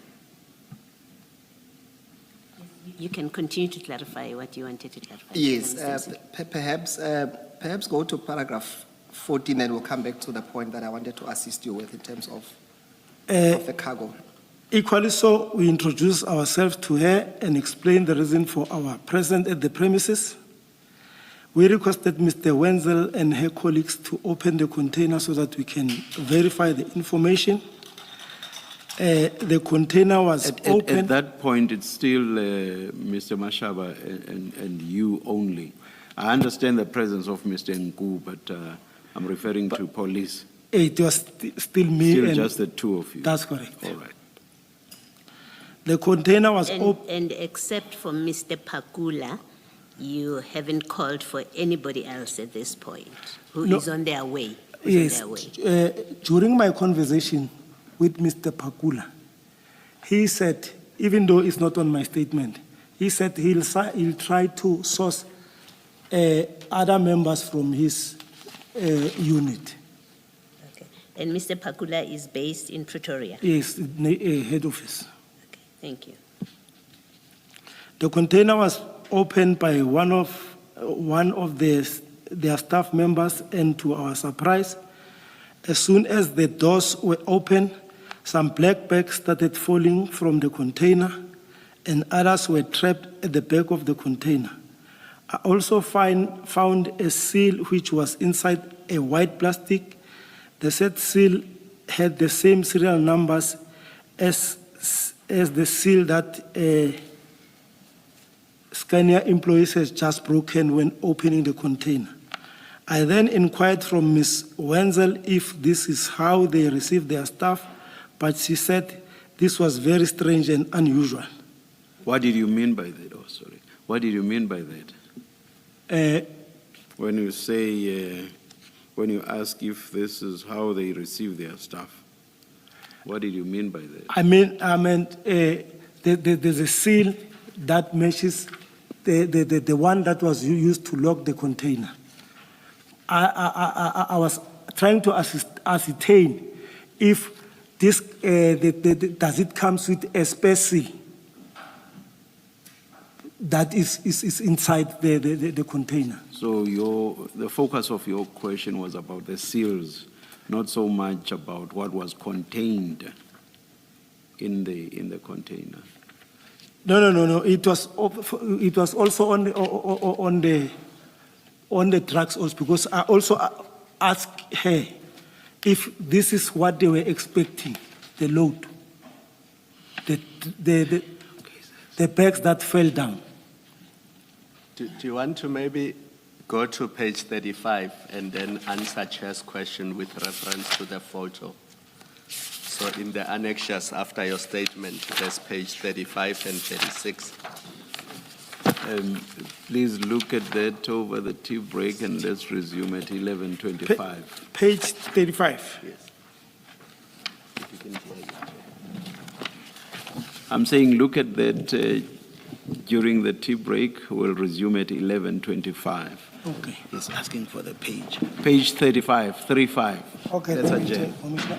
Speaker 5: You can continue to clarify what you wanted to clarify.
Speaker 3: Yes,
Speaker 5: Mr. Msikiri.
Speaker 3: perhaps go to paragraph 14, and we'll come back to the point that I wanted to assist you with in terms of the cargo.
Speaker 4: Equally so, we introduced ourselves to her and explained the reason for our presence at the premises. We requested Mr. Wenzel and her colleagues to open the container so that we can verify the information. The container was open.
Speaker 2: At that point, it's still Mr. Mashaba and you only. I understand the presence of Mr. Nku, but I'm referring to police.
Speaker 4: It was still me.
Speaker 2: Still
Speaker 4: and
Speaker 2: just the two of you.
Speaker 4: That's correct.
Speaker 2: All right.
Speaker 4: The container was open.
Speaker 5: And except for Mr. Pakula, you haven't called for anybody else at this point who
Speaker 4: No.
Speaker 5: is on their way.
Speaker 4: Yes,
Speaker 5: On their way.
Speaker 4: during my conversation with Mr. Pakula, he said, even though it's not on my statement, he said he'll try to source other members from his unit.
Speaker 5: Okay. And Mr. Pakula is based in Pretoria.
Speaker 4: Yes, head office.
Speaker 5: Okay, thank you.
Speaker 4: The container was opened by one of their staff members, and to our surprise, as soon as the doors were open, some black bags started falling from the container, and others were trapped at the back of the container. I also found a seal which was inside a white plastic. The said seal had the same serial numbers as the seal that Scania employees has just broken when opening the container. I then inquired from Ms. Wenzel if this is how they receive their stuff, but she said this was very strange and unusual.
Speaker 2: What did you mean by that? Oh, sorry. What did you mean by that? When you say, when you ask if this is how they receive their stuff, what did you mean by that?
Speaker 4: I meant there's a seal that matches the one that was used to lock the container. I was trying to ascertain if this, does it comes with a specie that is inside the container?
Speaker 2: So the focus of your question was about the seals, not so much about what was contained in the container.
Speaker 4: No. It was also on the drugs also, because I also asked her if this is what they were expecting, the load, the bags that fell down.
Speaker 6: Do you want to maybe go to page 35 and then answer Chair's question with reference to the photo? So in the annexures after your statement, there's page 35 and 36.
Speaker 2: Please look at that over the tea break, and let's resume at 11:25.
Speaker 4: Page 35.
Speaker 6: Yes. If you can hear it.
Speaker 2: I'm saying look at that during the tea break. We'll resume at 11:25.
Speaker 4: Okay.
Speaker 7: He's asking for the page.
Speaker 2: Page 35.
Speaker 4: Okay,
Speaker 2: That's
Speaker 4: thank you,
Speaker 2: adjourned.
Speaker 4: Commissioner.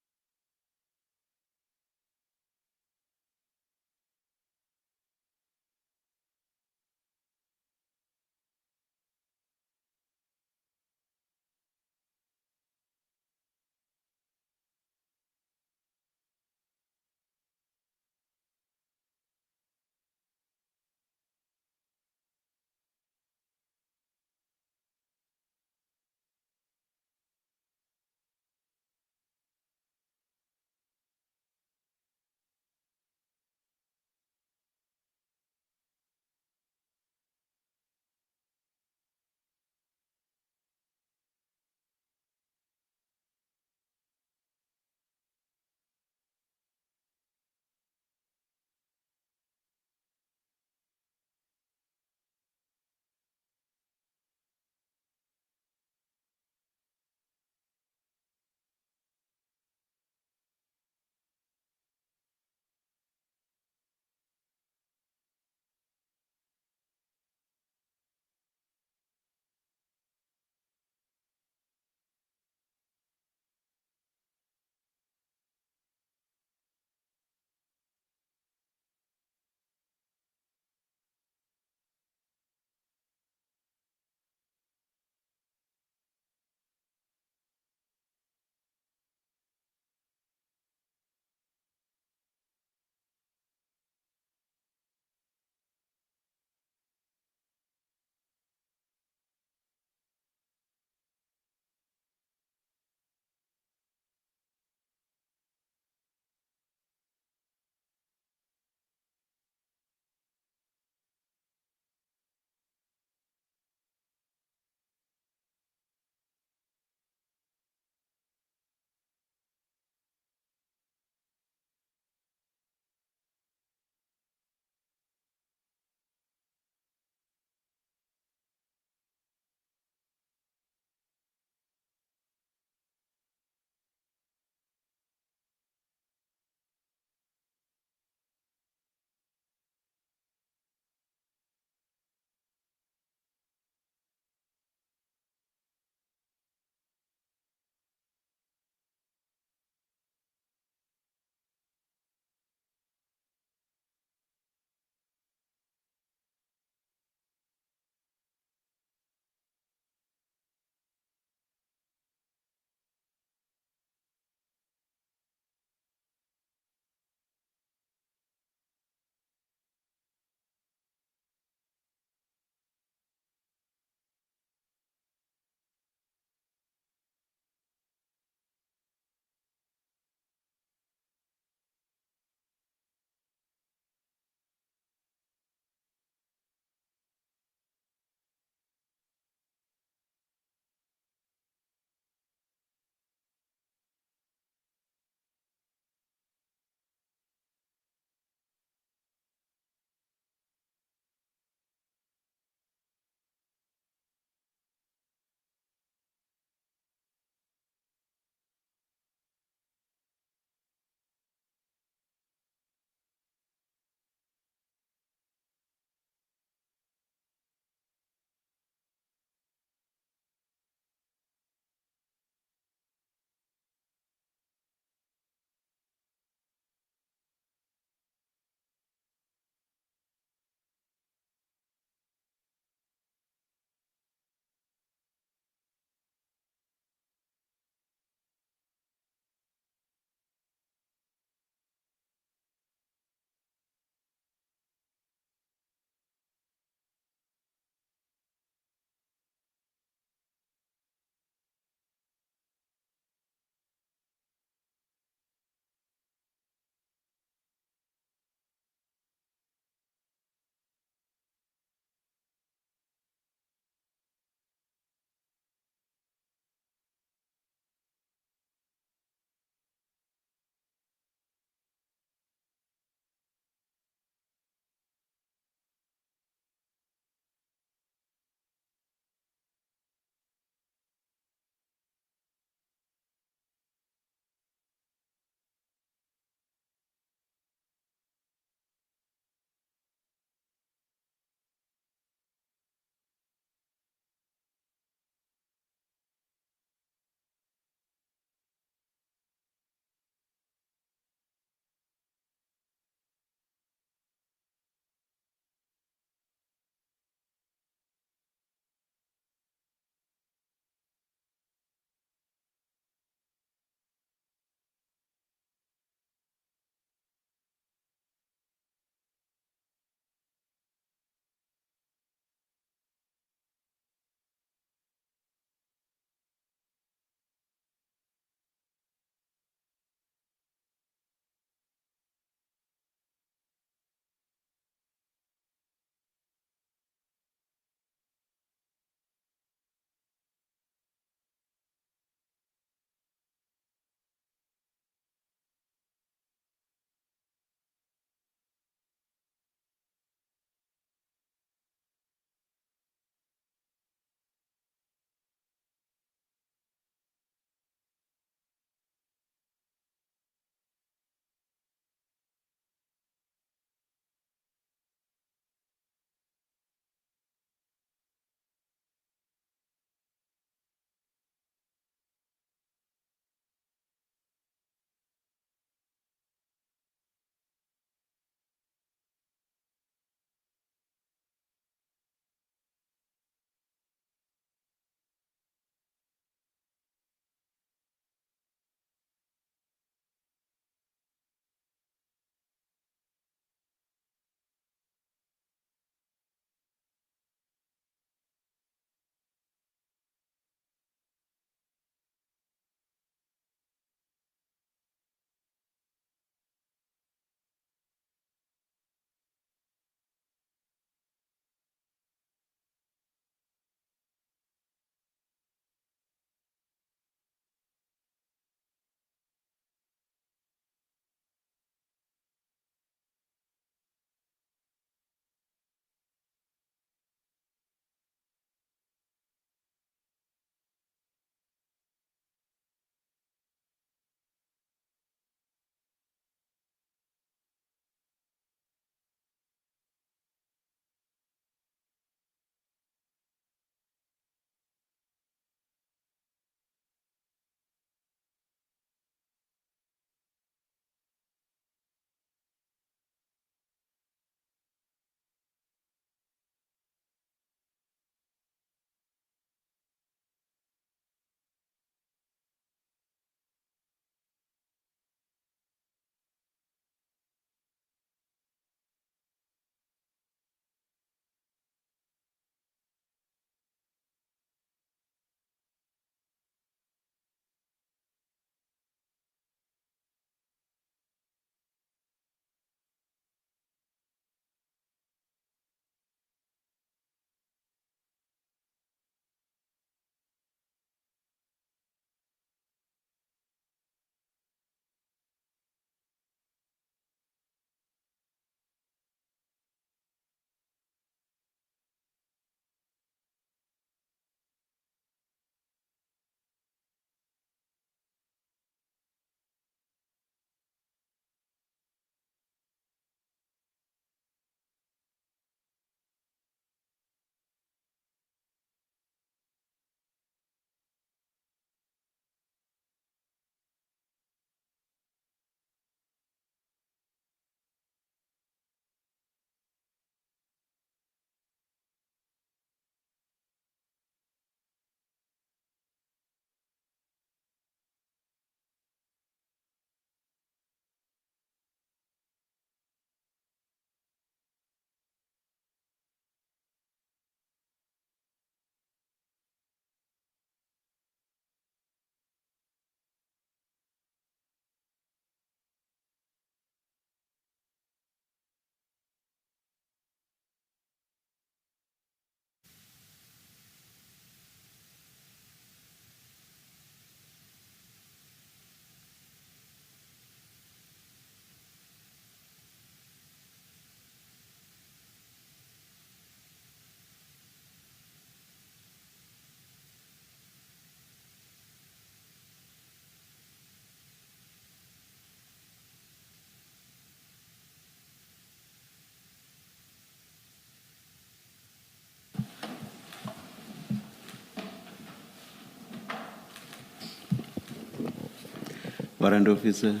Speaker 2: Warrant Officer?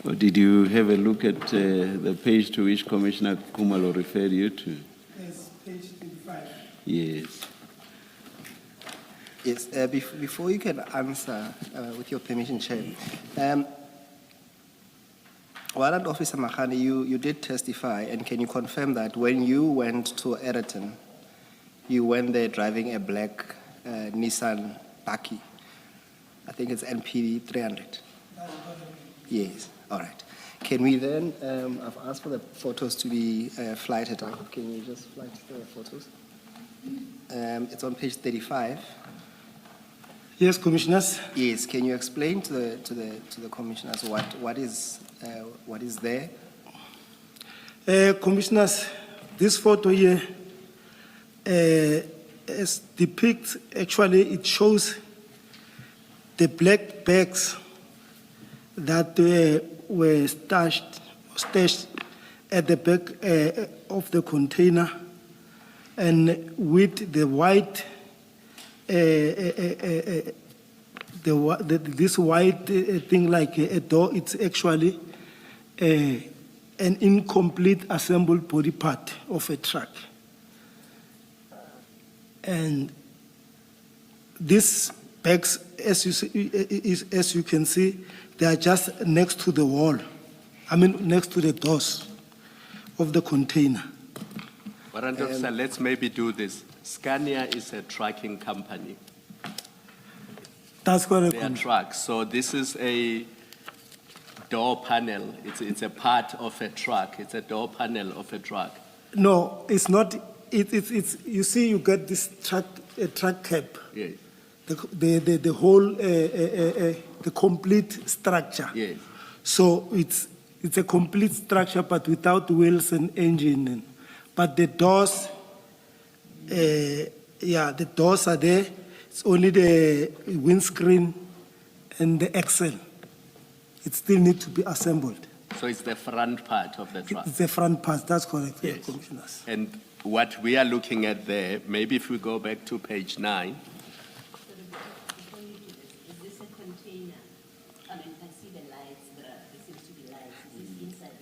Speaker 2: Or did you have a look at the page to which Commissioner Kumalo referred you to?
Speaker 4: Yes, page 25.
Speaker 2: Yes.
Speaker 3: Yes, before you can answer, with your permission, Chair, Warrant Officer Mahani, you did testify, and can you confirm that when you went to Ereton, you went there driving a black Nissan Baki? I think it's NP 300. Yes, all right. Can we then, I've asked for the photos to be flighted out. Can you just flight the photos? It's on page 35.
Speaker 4: Yes, Commissioners.
Speaker 3: Yes, can you explain to the commissioners what is there?
Speaker 4: Commissioners, this photo here depicts, actually it shows the black bags that were stashed at the back of the container, and with the white, this white thing like a door, it's actually an incomplete assembled body part of a truck. And these bags, as you can see, they are just next to the wall. I mean, next to the doors of the container.
Speaker 6: Warrant Officer, let's maybe do this. Scania is a trucking company.
Speaker 4: That's correct.
Speaker 6: They are trucks. So this is a door panel. It's a part of a truck. It's a door panel of a truck.
Speaker 4: No, it's not. It's you see, you get this truck cab.
Speaker 6: Yes.
Speaker 4: The whole the complete structure.
Speaker 6: Yes.
Speaker 4: So it's a complete structure, but without wheels and engine. But the doors, the doors are there. It's only the windscreen and the axle. It still needs to be assembled.
Speaker 6: So it's the front part of the truck.
Speaker 4: It's the front part. That's correct,
Speaker 6: Yes.
Speaker 4: Commissioners.
Speaker 6: And what we are looking at there, maybe if we go back to page 9.
Speaker 5: Is this a container? I mean, I see the lights, there seems to be lights. Is this inside?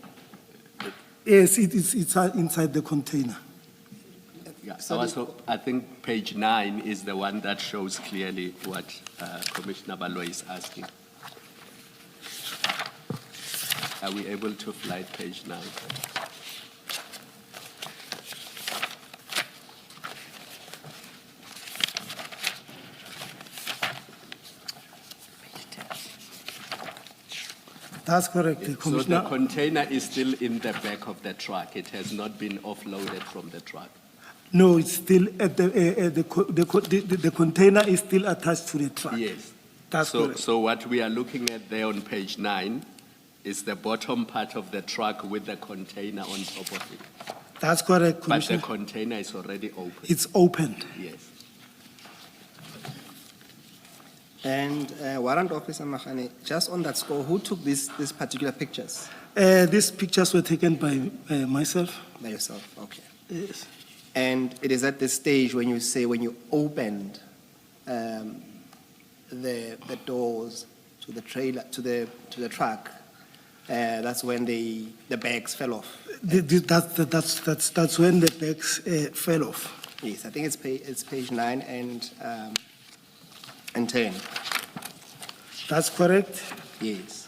Speaker 4: Yes, it's inside the container.
Speaker 6: Yeah. So I think page 9 is the one that shows clearly what Commissioner Baloyi is asking. Are we able to flight page 9?
Speaker 4: That's correct,
Speaker 6: So the
Speaker 4: Commissioner.
Speaker 6: container is still in the back of the truck. It has not been offloaded from the truck.
Speaker 4: No, it's still at the container is still attached to the truck.
Speaker 6: Yes.
Speaker 4: That's correct.
Speaker 6: So what we are looking at there on page 9 is the bottom part of the truck with the container on top of it.
Speaker 4: That's correct,
Speaker 6: But the
Speaker 4: Commissioner.
Speaker 6: container is already open.
Speaker 4: It's opened.
Speaker 6: Yes.
Speaker 3: And Warrant Officer Mahani, just on that score, who took these particular pictures?
Speaker 4: These pictures were taken by myself.
Speaker 3: By yourself, okay.
Speaker 4: Yes.
Speaker 3: And it is at this stage when you say, when you opened the doors to the trailer, to the truck, that's when the bags fell off.
Speaker 4: That's when the bags fell off.
Speaker 3: Yes, I think it's page 9 and 10.
Speaker 4: That's correct.
Speaker 3: Yes.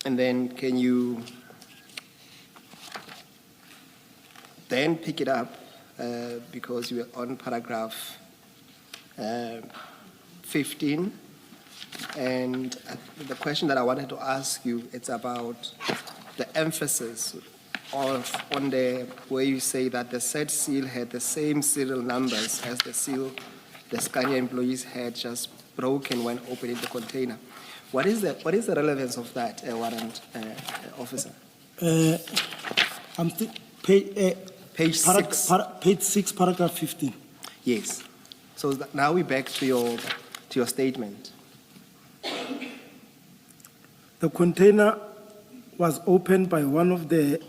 Speaker 3: And then can you then pick it up, because you were on paragraph 15, and the question that I wanted to ask you, it's about the emphasis on the where you say that the said seal had the same serial numbers as the seal the Scania employees had just broken when opening the container. What is the relevance of that, Warrant Officer? Page 6.
Speaker 4: Page 6, paragraph 15.
Speaker 3: Yes. So now we're back to your statement.
Speaker 4: The container was opened by one of the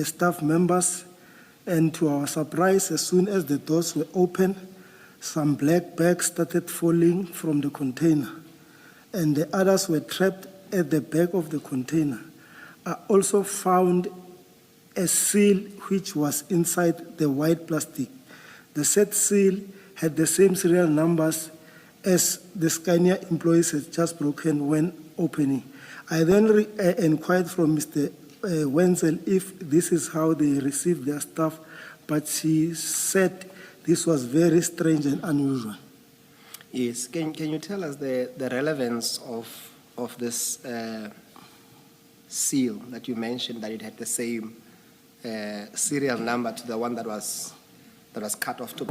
Speaker 4: staff members, and to our surprise, as soon as the doors were open, some black bags started falling from the container, and the others were trapped at the back of the container. I also found a seal which was inside the white plastic. The said seal had the same serial numbers as the Scania employees had just broken when opening. I then inquired from Mr. Wenzel if this is how they received their stuff, but she said this was very strange and unusual.
Speaker 3: Yes, can you tell us the relevance of this seal that you mentioned, that it had the same serial number to the one that was cut off to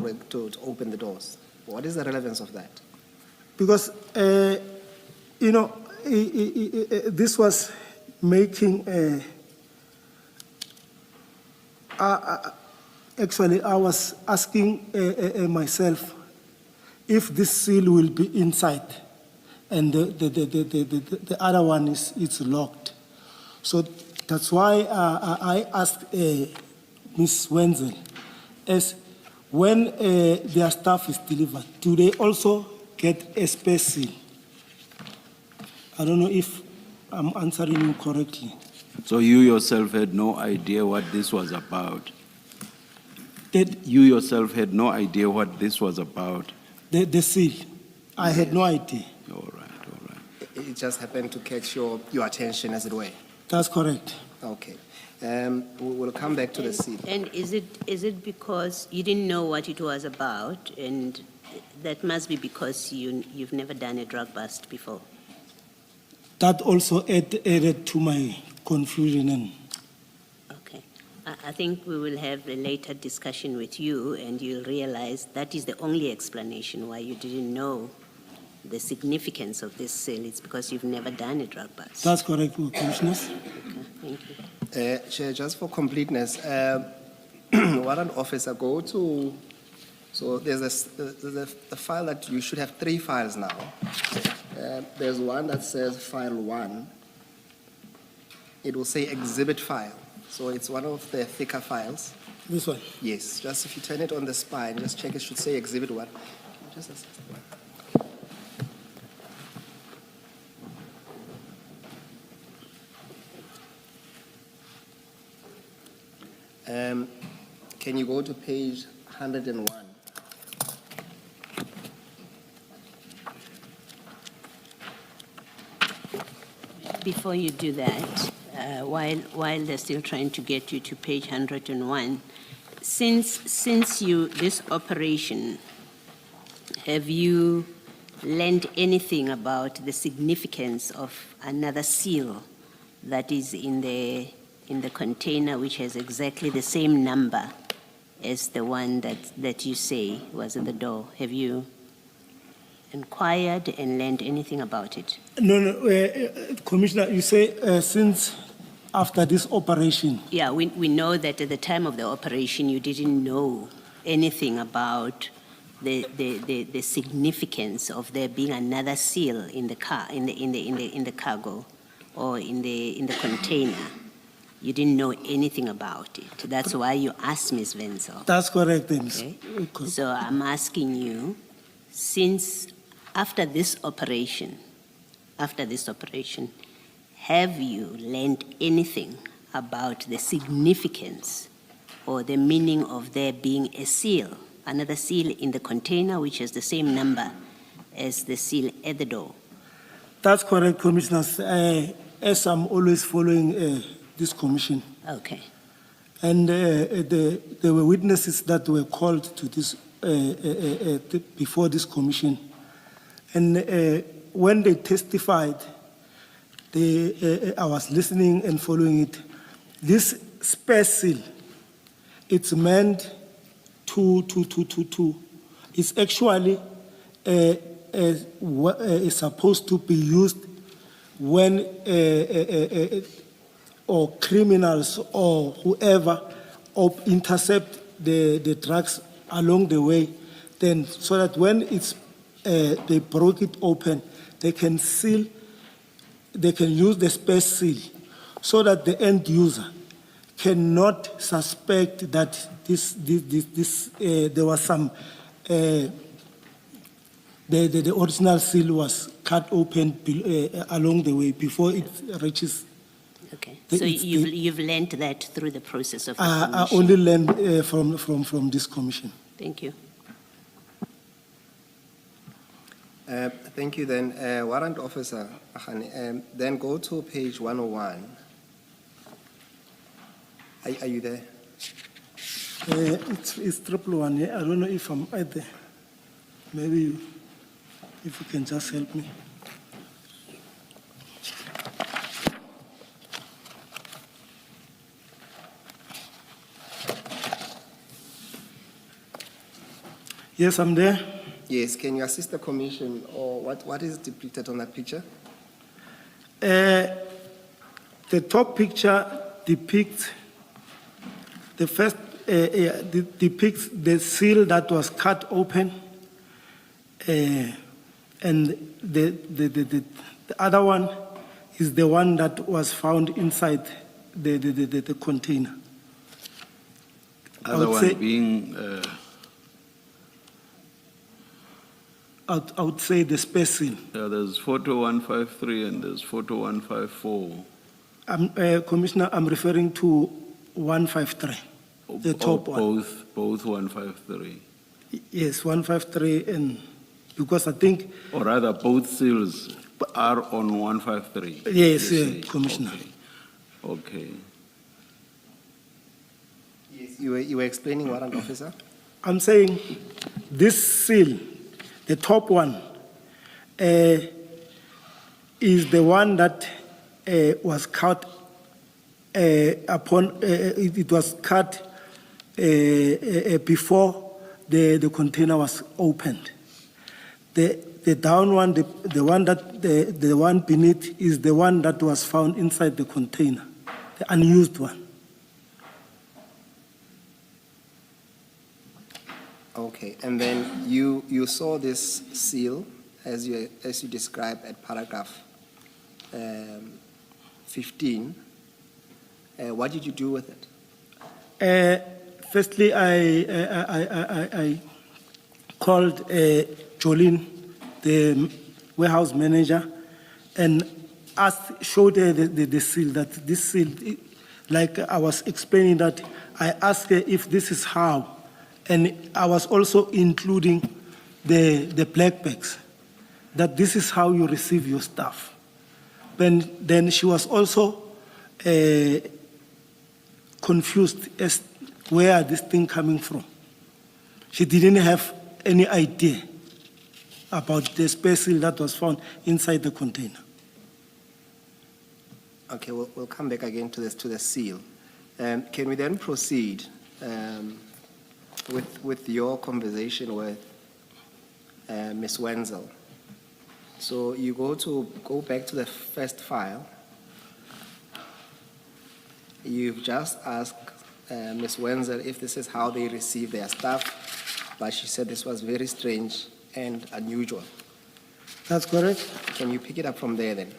Speaker 3: open the doors? What is the relevance of that?
Speaker 4: Because, this was making actually, I was asking myself if this seal will be inside and the other one it's locked. So that's why I asked Ms. Wenzel, as when their stuff is delivered, do they also get a spare seal? I don't know if I'm answering you correctly.
Speaker 2: So you yourself had no idea what this was about?
Speaker 4: That
Speaker 2: You yourself had no idea what this was about?
Speaker 4: the seal, I had no idea.
Speaker 2: All right.
Speaker 3: It just happened to catch your attention, as it were.
Speaker 4: That's correct.
Speaker 3: Okay. We'll come back to the seal.
Speaker 5: And is it because you didn't know what it was about, and that must be because you've never done a drug bust before?
Speaker 4: That also added to my confusion. And
Speaker 5: Okay. I think we will have a later discussion with you, and you'll realize that is the only explanation why you didn't know the significance of this seal. It's because you've never done a drug bust.
Speaker 4: that's correct, Commissioners.
Speaker 5: Okay, thank you.
Speaker 3: Chair, just for completeness, warrant officer, go to, so there's a file that you should have 3 files now. There's one that says file 1. It will say exhibit file. So it's one of the thicker files.
Speaker 4: This one.
Speaker 3: Yes, just if you turn it on the spine, just check it should say exhibit 1. Just assist. Can you go to page 101?
Speaker 5: Before you do that, while they're still trying to get you to page 101, since this operation, have you learned anything about the significance of another seal that is in the container, which has exactly the same number as the one that you say was at the door? Have you inquired and learned anything about it?
Speaker 4: No, Commissioner, you say since after this operation.
Speaker 5: Yeah, we know that at the time of the operation, you didn't know anything about the significance of there being another seal in the car, in the cargo, or in the container. You didn't know anything about it. That's why you asked Ms. Wenzel.
Speaker 4: That's correct, Ms.
Speaker 5: Okay. So I'm asking you, since after this operation, have you learned anything about the significance or the meaning of there being a seal, another seal in the container which has the same number as the seal at the door?
Speaker 4: That's correct, Commissioners. As I'm always following this commission.
Speaker 5: Okay.
Speaker 4: And there were witnesses that were called to this before this commission. And when they testified, I was listening and following it. This spare seal, it's meant to it's actually is supposed to be used when or criminals or whoever intercept the drugs along the way, then so that when it's they broke it open, they can use the spare seal so that the end user cannot suspect that there was some the original seal was cut open along the way before it reaches.
Speaker 5: Okay,
Speaker 4: The-
Speaker 5: so
Speaker 4: it's the-
Speaker 5: you've learned that through the process of the
Speaker 4: I
Speaker 5: commission?
Speaker 4: only learned from this commission.
Speaker 5: Thank you.
Speaker 3: Thank you then. Warrant Officer Agane, then go to page 101. Are you there?
Speaker 4: It's triple one. Yeah? I don't know if I'm at there. Maybe if you can just help me. Yes, I'm there.
Speaker 3: Yes, can you assist the commission, or what is depicted on that picture?
Speaker 4: The top picture depicts depicts the seal that was cut open, and the other one is the one that was found inside the container. I
Speaker 2: Other
Speaker 4: would
Speaker 2: one
Speaker 4: say-
Speaker 2: being,
Speaker 4: I would say the space seal.
Speaker 2: there's photo 153 and there's photo 154.
Speaker 4: Commissioner, I'm referring to 153, the top one.
Speaker 2: Both 153.
Speaker 4: Yes, 153, and because I think,
Speaker 2: Or rather, both seals are on 153.
Speaker 4: Yes,
Speaker 2: you
Speaker 4: yeah,
Speaker 2: say.
Speaker 4: Commissioner.
Speaker 2: Okay.
Speaker 3: Yes, you were explaining, Warrant Officer?
Speaker 4: I'm saying this seal, the top one, is the one that was cut it was cut before the container was opened. The down one, the one beneath is the one that was found inside the container, the unused one.
Speaker 3: Okay, and then you saw this seal as you described at paragraph 15. What did you do with it?
Speaker 4: Firstly, I called Jolene, the warehouse manager, and showed her the seal, that this seal, like I was explaining that, I asked her if this is how, and I was also including the black bags, that this is how you receive your stuff. Then she was also confused as where this thing coming from. She didn't have any idea about the space seal that was found inside the container.
Speaker 3: Okay, we'll come back again to the seal. Can we then proceed with your conversation with Ms. Wenzel? So you go back to the first file. You've just asked Ms. Wenzel if this is how they receive their stuff, but she said this was very strange and unusual.
Speaker 4: That's correct?
Speaker 3: Can you pick it up from there then?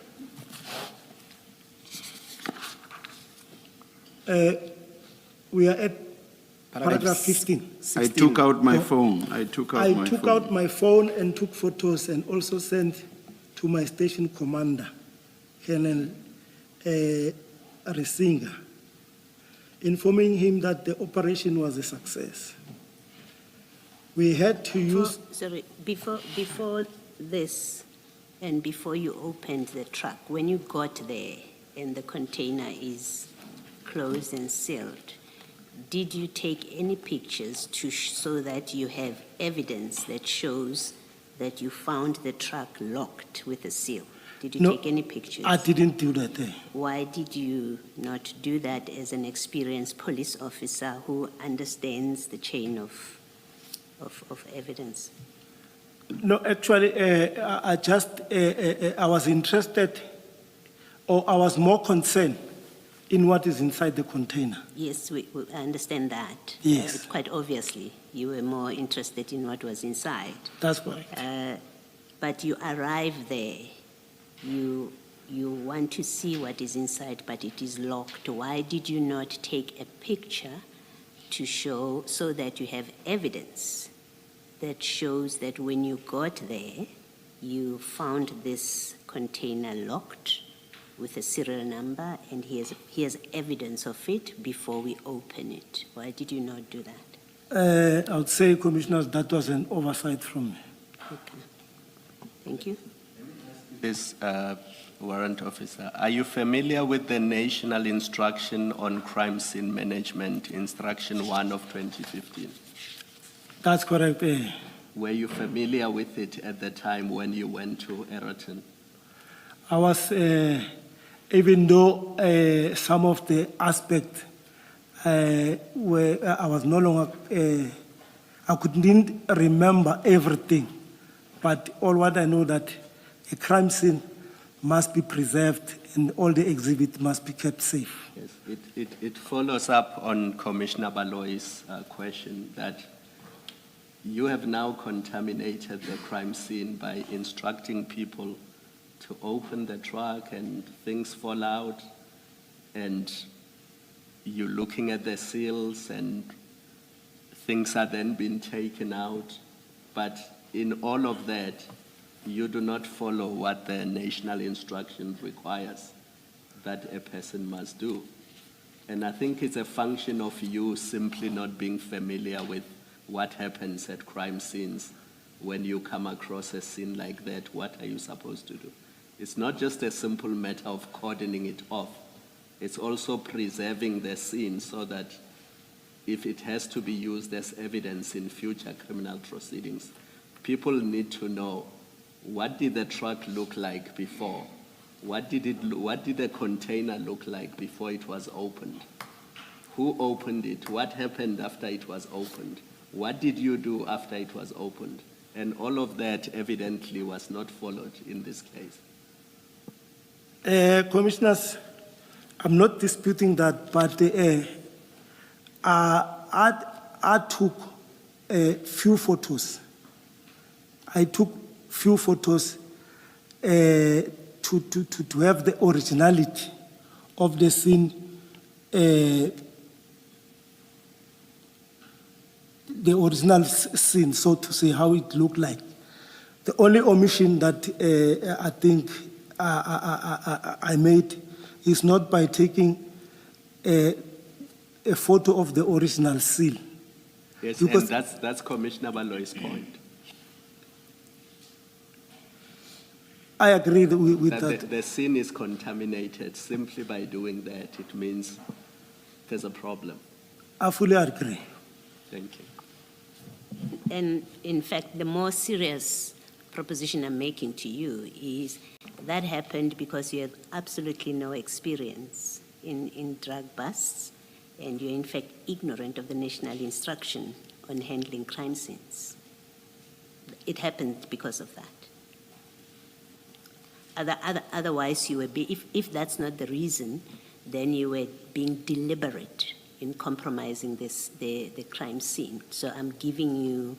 Speaker 4: We are at paragraph 15.
Speaker 2: I took out my phone. I took
Speaker 4: out my phone and took photos and also sent to my station commander, Colonel Resinga, informing him that the operation was a success. We had to use...
Speaker 5: Sorry, before this and before you opened the truck, when you got there and the container is closed and sealed, did you take any pictures so that you have evidence that shows that you found the truck locked with a seal? Did you
Speaker 4: No,
Speaker 5: take any pictures?
Speaker 4: I didn't do that there.
Speaker 5: Why did you not do that as an experienced police officer who understands the chain of evidence?
Speaker 4: No, actually, I was interested, or I was more concerned in what is inside the container.
Speaker 5: Yes, we understand that.
Speaker 4: Yes.
Speaker 5: Quite obviously, you were more interested in what was inside.
Speaker 4: That's correct.
Speaker 5: But you arrive there, you want to see what is inside, but it is locked. Why did you not take a picture to show so that you have evidence that shows that when you got there, you found this container locked with a serial number, and he has evidence of it before we open it. Why did you not do that?
Speaker 4: I would say, Commissioners, that was an oversight from me.
Speaker 5: Okay. Thank you.
Speaker 6: This warrant officer, are you familiar with the National Instruction on Crime Scene Management, Instruction 1 of 2015?
Speaker 4: That's correct.
Speaker 6: Were you familiar with it at the time when you went to Eroton?
Speaker 4: I was, even though some of the aspects where I was no longer, I couldn't remember everything, but all what I know that a crime scene must be preserved and all the exhibits must be kept safe.
Speaker 6: Yes, it follows up on Commissioner Baloy's question that you have now contaminated the crime scene by instructing people to open the truck and things fall out, and you're looking at the seals and things are then being taken out. But in all of that, you do not follow what the national instruction requires that a person must do. And I think it's a function of you simply not being familiar with what happens at crime scenes. When you come across a scene like that, what are you supposed to do? It's not just a simple matter of cordoning it off. It's also preserving the scene so that if it has to be used as evidence in future criminal proceedings, people need to know, what did the truck look like before? What did the container look like before it was opened? Who opened it? What happened after it was opened? What did you do after it was opened? And all of that evidently was not followed in this case.
Speaker 4: Commissioners, I'm not disputing that, but I took a few photos. I took few photos to have the originality of the scene, the original scene, so to say, how it looked like. The only omission that I think I made is not by taking a photo of the original seal.
Speaker 6: Yes,
Speaker 4: Because
Speaker 6: and that's Commissioner Baloy's point.
Speaker 4: I agree with
Speaker 6: That
Speaker 4: that.
Speaker 6: the scene is contaminated. Simply by doing that, it means there's a problem.
Speaker 4: I fully agree.
Speaker 6: Thank you.
Speaker 5: And in fact, the more serious proposition I'm making to you is that happened because you have absolutely no experience in drug busts, and you're in fact ignorant of the national instruction on handling crime scenes. It happened because of that. Otherwise, you were if that's not the reason, then you were being deliberate in compromising the crime scene. So I'm giving you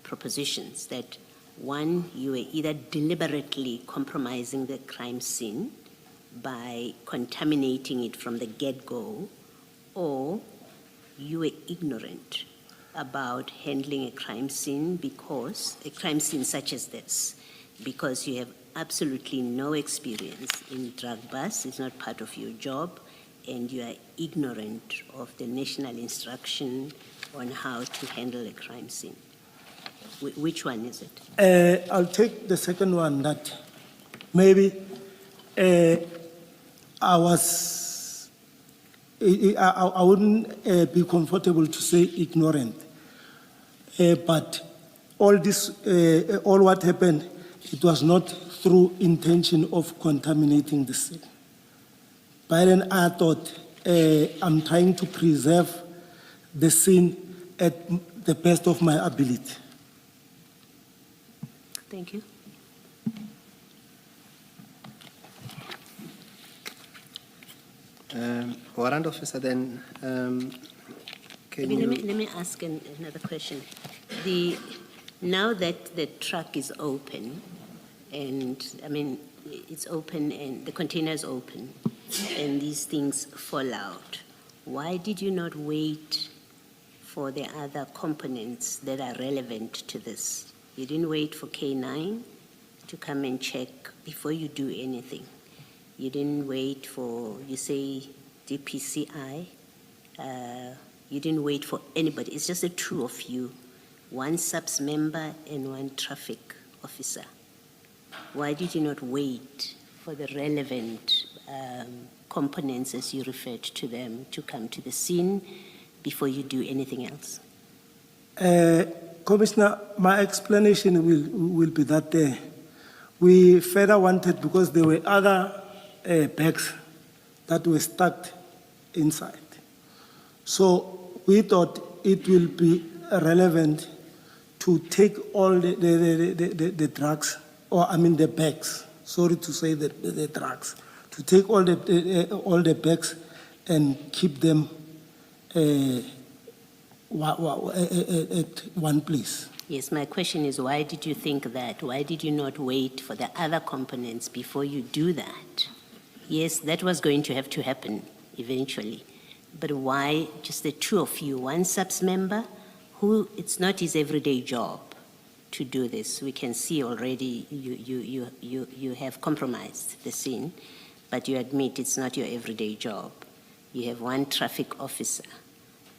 Speaker 5: propositions that, one, you were either deliberately compromising the crime scene by contaminating it from the get-go, or you were ignorant about handling a crime scene such as this, because you have absolutely no experience in drug busts. It's not part of your job, and you are ignorant of the national instruction on how to handle a crime scene. Which one is it?
Speaker 4: I'll take the second one, that maybe I wouldn't be comfortable to say ignorant, but all what happened, it was not through intention of contaminating the scene. But then I thought, I'm trying to preserve the scene at the best of my ability.
Speaker 5: Thank you.
Speaker 3: Warrant officer, then, can you...
Speaker 5: Let me ask another question. Now that the truck is open, and I mean, it's open and the container is open, and these things fall out, why did you not wait for the other components that are relevant to this? You didn't wait for K9 to come and check before you do anything. You didn't wait for, you say, DPCI. You didn't wait for anybody. It's just the two of you, one SAPS member and one traffic officer. Why did you not wait for the relevant components, as you referred to them, to come to the scene before you do anything else?
Speaker 4: Commissioner, my explanation will be that we further wanted, because there were other bags that were stacked inside. So we thought it will be relevant to take all the drugs, or I mean the bags, sorry to say the drugs, to take all the bags and keep them at one place.
Speaker 5: Yes, my question is, why did you think that? Why did you not wait for the other components before you do that? Yes, that was going to have to happen eventually. But why just the two of you, one SAPS member, who it's not his everyday job to do this. We can see already you have compromised the scene, but you admit it's not your everyday job. You have one traffic officer.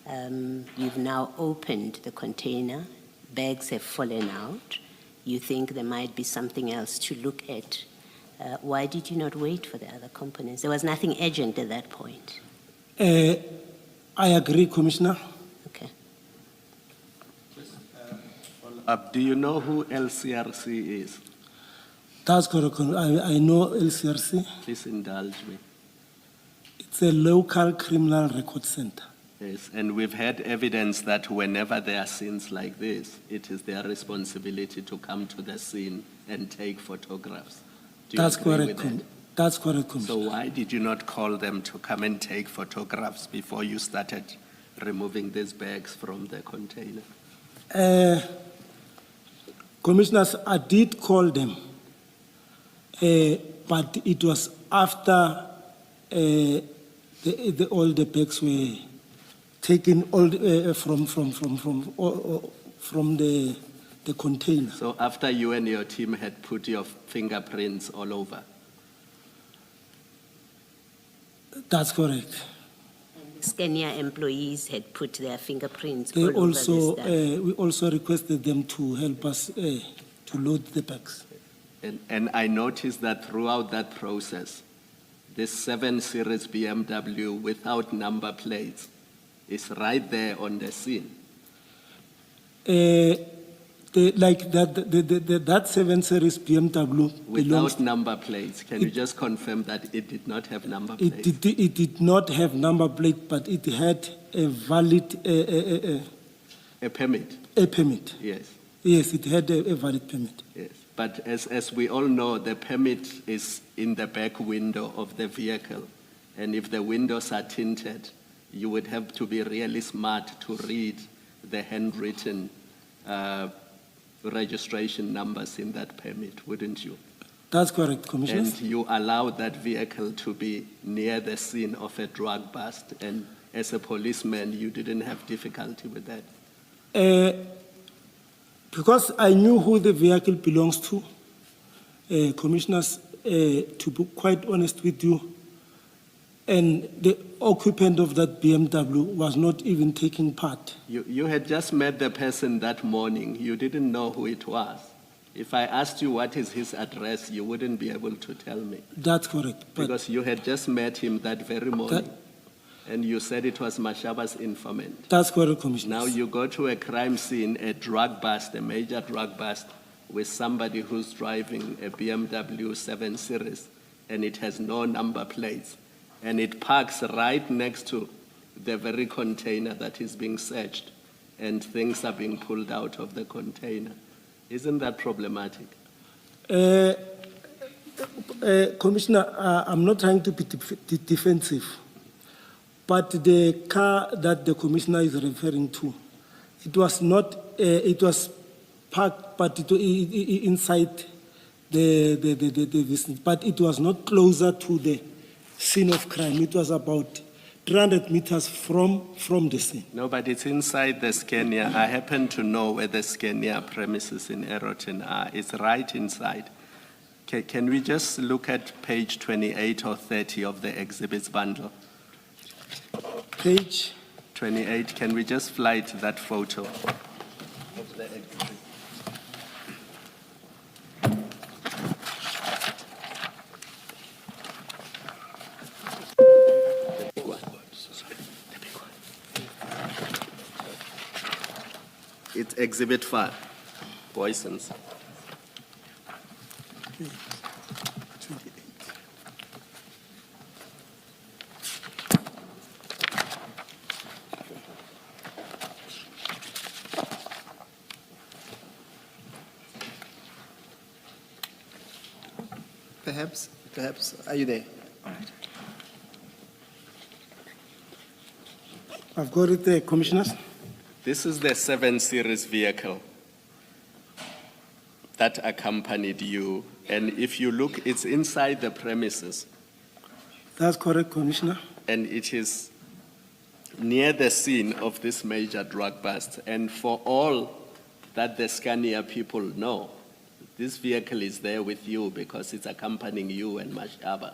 Speaker 5: You've now opened the container. Bags have fallen out. You think there might be something else to look at. Why did you not wait for the other components? There was nothing urgent at that point.
Speaker 4: I agree, Commissioner.
Speaker 5: Okay.
Speaker 6: Do you know who LCRC is?
Speaker 4: That's correct. I know LCRC.
Speaker 6: Please indulge me.
Speaker 4: It's a local criminal record center.
Speaker 6: Yes, and we've had evidence that whenever there are scenes like this, it is their responsibility to come to the scene and take photographs. Do you
Speaker 4: That's
Speaker 6: agree
Speaker 4: correct.
Speaker 6: with that?
Speaker 4: That's correct,
Speaker 6: So
Speaker 4: Commissioner.
Speaker 6: why did you not call them to come and take photographs before you started removing these bags from the container?
Speaker 4: Commissioners, I did call them, but it was after all the bags were taken from the container.
Speaker 6: So after you and your team had put your fingerprints all over?
Speaker 4: That's correct.
Speaker 5: Scania employees had put their fingerprints
Speaker 4: They
Speaker 5: all over
Speaker 4: also,
Speaker 5: the stuff.
Speaker 4: we also requested them to help us to load the bags.
Speaker 6: And I noticed that throughout that process, this 7 Series BMW without number plates is right there on the scene.
Speaker 4: That 7 Series BMW belongs.
Speaker 6: Without number plates, can you just confirm that it did not have number
Speaker 4: It
Speaker 6: plates?
Speaker 4: did not have number plate, but it had a valid
Speaker 6: A permit?
Speaker 4: a permit.
Speaker 6: Yes,
Speaker 4: Yes, it had a valid permit.
Speaker 6: yes. But as we all know, the permit is in the back window of the vehicle. And if the windows are tinted, you would have to be really smart to read the handwritten registration numbers in that permit, wouldn't you?
Speaker 4: That's correct, Commissioner.
Speaker 6: And you allowed that vehicle to be near the scene of a drug bust, and as a policeman, you didn't have difficulty with that.
Speaker 4: Because I knew who the vehicle belongs to, Commissioners, to be quite honest with you, and the occupant of that BMW was not even taking part.
Speaker 6: You had just met the person that morning. You didn't know who it was. If I asked you what is his address, you wouldn't be able to tell me.
Speaker 4: That's correct. But
Speaker 6: Because you had just met him that very morning. And you said it was Mashaba's informant.
Speaker 4: that's correct, Commissioner.
Speaker 6: Now you go to a crime scene, a drug bust, a major drug bust, with somebody who's driving a BMW 7 Series, and it has no number plates, and it parks right next to the very container that is being searched, and things are being pulled out of the container. Isn't that problematic?
Speaker 4: Commissioner, I'm not trying to be defensive, but the car that the Commissioner is referring to, it was not, it was parked, but inside the vicinity, but it was not closer to the scene of crime. It was about 300 meters from the scene.
Speaker 6: No, but it's inside the Scania. I happen to know where the Scania premises in Aeroton are. It's right inside. Can we just look at page 28 or 30 of the exhibits bundle?
Speaker 4: Page
Speaker 6: 28, can we just fly to that photo of the exhibit? It's exhibit 5, Boysons.
Speaker 4: page 28.
Speaker 3: Perhaps, are you there?
Speaker 4: I've got it there, Commissioners.
Speaker 6: This is the 7 Series vehicle that accompanied you. And if you look, it's inside the premises.
Speaker 4: That's correct, Commissioner.
Speaker 6: And it is near the scene of this major drug bust. And for all that the Scania people know, this vehicle is there with you because it's accompanying you and Mashaba.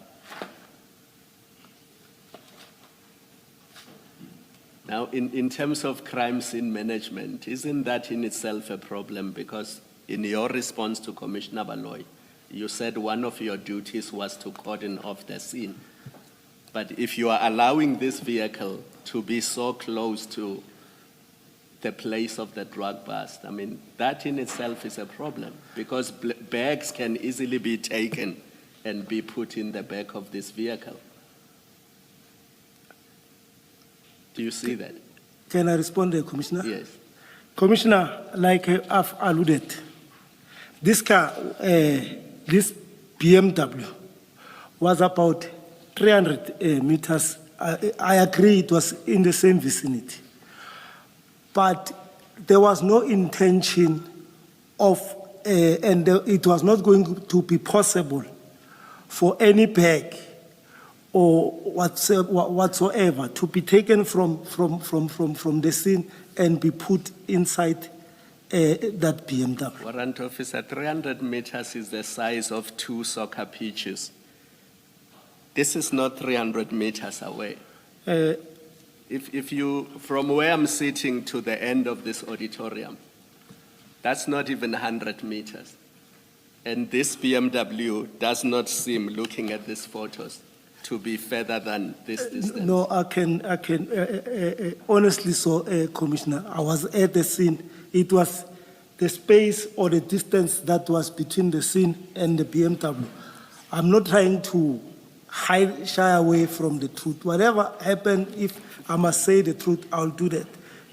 Speaker 6: Now, in terms of crime scene management, isn't that in itself a problem? Because in your response to Commissioner Baloy, you said one of your duties was to cordon off the scene. But if you are allowing this vehicle to be so close to the place of the drug bust, I mean, that in itself is a problem because bags can easily be taken and be put in the back of this vehicle. Do you see that?
Speaker 4: Can I respond there, Commissioner?
Speaker 6: Yes.
Speaker 4: Commissioner, like I've alluded, this car, this BMW was about 300 meters. I agree it was in the same vicinity. But there was no intention of, and it was not going to be possible for any bag or whatsoever to be taken from the scene and be put inside that BMW.
Speaker 6: Warrant Officer, 300 meters is the size of 2 soccer pitches. This is not 300 meters away. If you, from where I'm sitting to the end of this auditorium, that's not even 100 meters. And this BMW does not seem, looking at these photos, to be further than this distance.
Speaker 4: No, I can honestly, so, Commissioner, I was at the scene. It was the space or the distance that was between the scene and the BMW. I'm not trying to shy away from the truth. Whatever happened, if I must say the truth, I'll do that.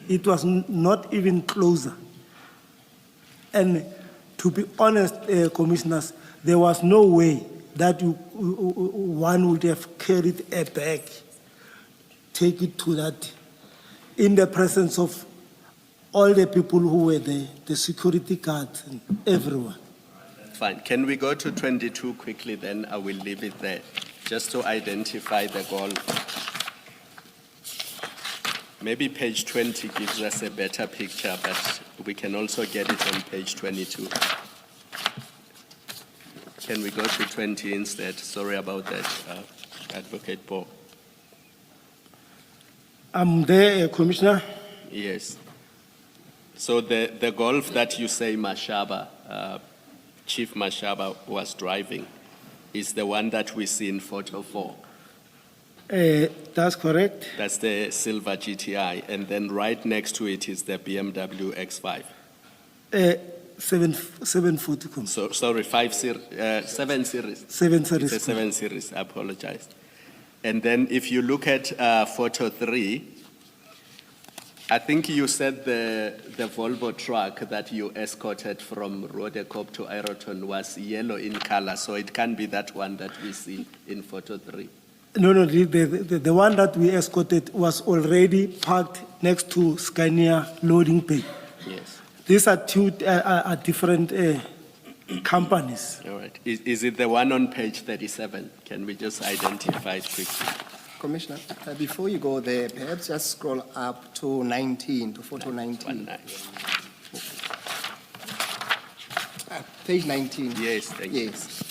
Speaker 4: It was not even closer. And to be honest, Commissioners, there was no way that one would have carried a bag, take it to that, in the presence of all the people who were there, the security guards and everyone.
Speaker 6: Fine. Can we go to 22 quickly, then I will leave it there, just to identify the goal. Maybe page 20 gives us a better picture, but we can also get it on page 22. Can we go to 20 instead? Sorry about that, Advocate Paul.
Speaker 4: I'm there, Commissioner.
Speaker 6: Yes. So the Golf that you say Mashaba, Chief Mashaba was driving, is the one that we see in photo 4.
Speaker 4: That's correct.
Speaker 6: That's the silver GTI, and then right next to it is the BMW X5.
Speaker 4: 740.
Speaker 6: So sorry, 7 Series.
Speaker 4: 7 Series.
Speaker 6: It's a 7 Series. I apologize. And then if you look at photo 3, I think you said the Volvo truck that you escorted from Rodekop to Aeroton was yellow in color, so it can be that one that we see in photo 3.
Speaker 4: No, the one that we escorted was already parked next to Scania loading bay.
Speaker 6: Yes.
Speaker 4: These are two different companies.
Speaker 6: All right. Is it the one on page 37? Can we just identify it quickly?
Speaker 3: Commissioner, before you go there, perhaps just scroll up to 19, to photo 19. Page 19.
Speaker 6: Yes, thank you.
Speaker 3: Yes.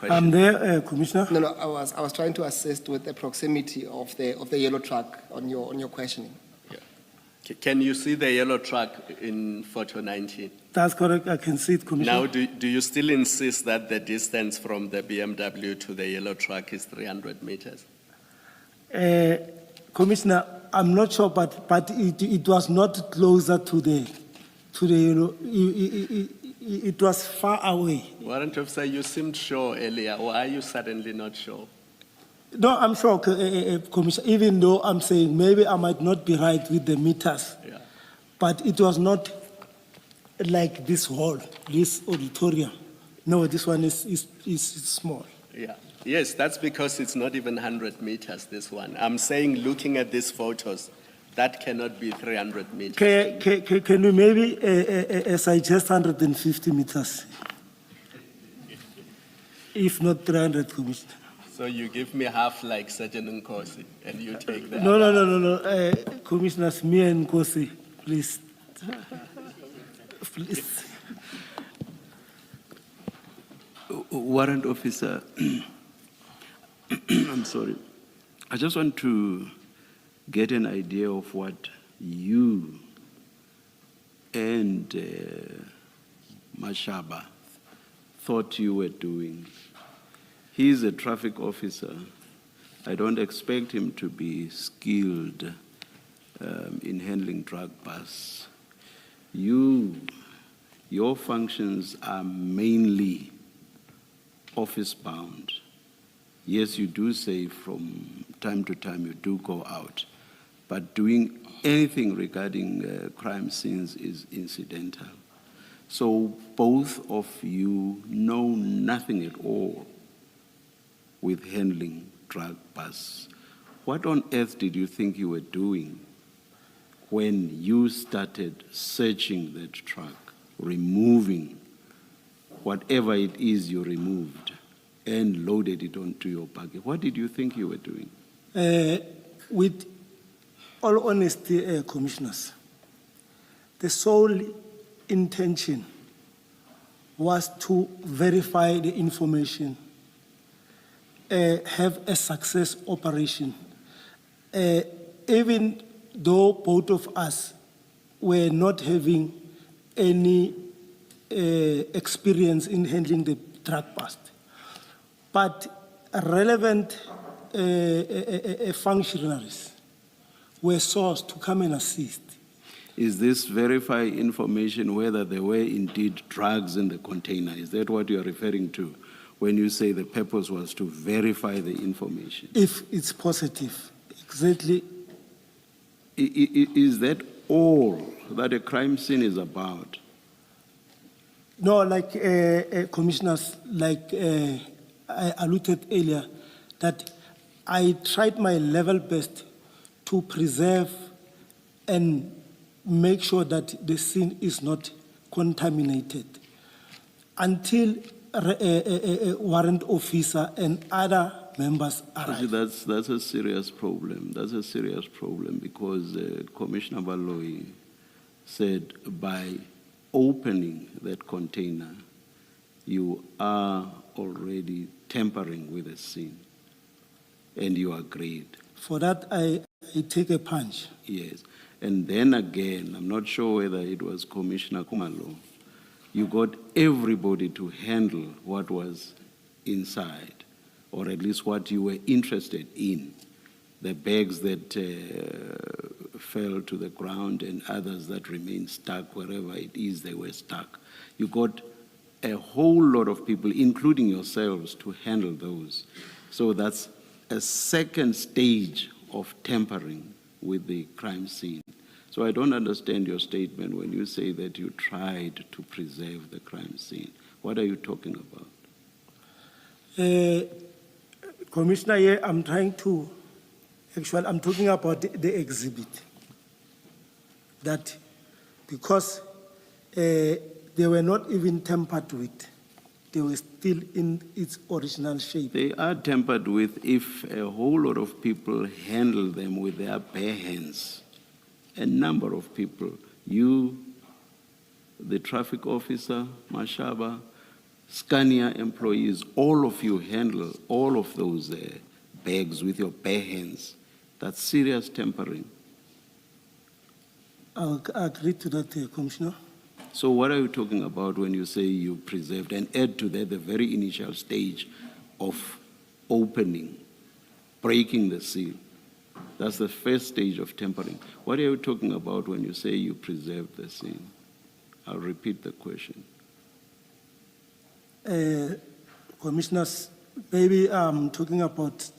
Speaker 4: I'm there, Commissioner.
Speaker 3: No, I was trying to assist with the proximity of the yellow truck on your questioning.
Speaker 6: Can you see the yellow truck in photo 19?
Speaker 4: That's correct, I can see it, Commissioner.
Speaker 6: Now, do you still insist that the distance from the BMW to the yellow truck is 300 meters?
Speaker 4: Commissioner, I'm not sure, but it was not closer to the yellow. It was far away.
Speaker 6: Warrant officer, you seemed sure earlier. Why are you suddenly not sure?
Speaker 4: No, I'm sure, Commissioner, even though I'm saying maybe I might not be right with the meters,
Speaker 6: Yeah.
Speaker 4: but it was not like this hall, this auditorium. No, this one is small.
Speaker 6: Yeah. Yes, that's because it's not even 100 meters, this one. I'm saying, looking at these photos, that cannot be 300 meters.
Speaker 4: Can we maybe suggest 150 meters? If not 300, Commissioner.
Speaker 6: So you give me half like Sergeant Nkosi, and you take that.
Speaker 4: No. Commissioners, me and Nkosi, please. Please.
Speaker 2: Warrant officer, I'm sorry. I just want to get an idea of what you and Mashaba thought you were doing. He's a traffic officer. I don't expect him to be skilled in handling drug busts. Your functions are mainly office-bound. Yes, you do say from time to time you do go out, but doing anything regarding crime scenes is incidental. So both of you know nothing at all with handling drug busts. What on earth did you think you were doing when you started searching that truck, removing whatever it is you removed and loaded it onto your bucket? What did you think you were doing?
Speaker 4: With all honesty, Commissioners, the sole intention was to verify the information, have a success operation. Even though both of us were not having any experience in handling the drug bust, but relevant functionaries were sourced to come and assist.
Speaker 2: Is this verify information whether there were indeed drugs in the container? Is that what you are referring to when you say the purpose was to verify the information?
Speaker 4: If it's positive, exactly.
Speaker 2: Is that all that a crime scene is about?
Speaker 4: No, like Commissioners, like I alluded earlier, that I tried my level best to preserve and make sure that the scene is not contaminated until a warrant officer and other members arrive.
Speaker 2: That's a serious problem. That's a serious problem because Commissioner Baloyi said by opening that container, you are already tampering with the scene, and you agreed.
Speaker 4: For that, I take a punch.
Speaker 2: Yes. And then again, I'm not sure whether it was Commissioner Kumalo, you got everybody to handle what was inside, or at least what you were interested in. The bags that fell to the ground and others that remained stuck wherever it is they were stuck. You got a whole lot of people, including yourselves, to handle those. So that's a second stage of tampering with the crime scene. So I don't understand your statement when you say that you tried to preserve the crime scene. What are you talking about?
Speaker 4: Commissioner, here I'm trying to, actually, I'm talking about the exhibit. That because they were not even tampered with. They were still in its original shape.
Speaker 2: They are tampered with if a whole lot of people handle them with their bare hands. A number of people, you, the traffic officer, Mashaba, Scania employees, all of you handle all of those bags with your bare hands. That's serious tampering.
Speaker 4: I agree to that, Commissioner.
Speaker 2: So what are you talking about when you say you preserved, and add to that the very initial stage of opening, breaking the seal? That's the first stage of tampering. What are you talking about when you say you preserved the seal? I'll repeat the question.
Speaker 4: Commissioners, maybe I'm talking about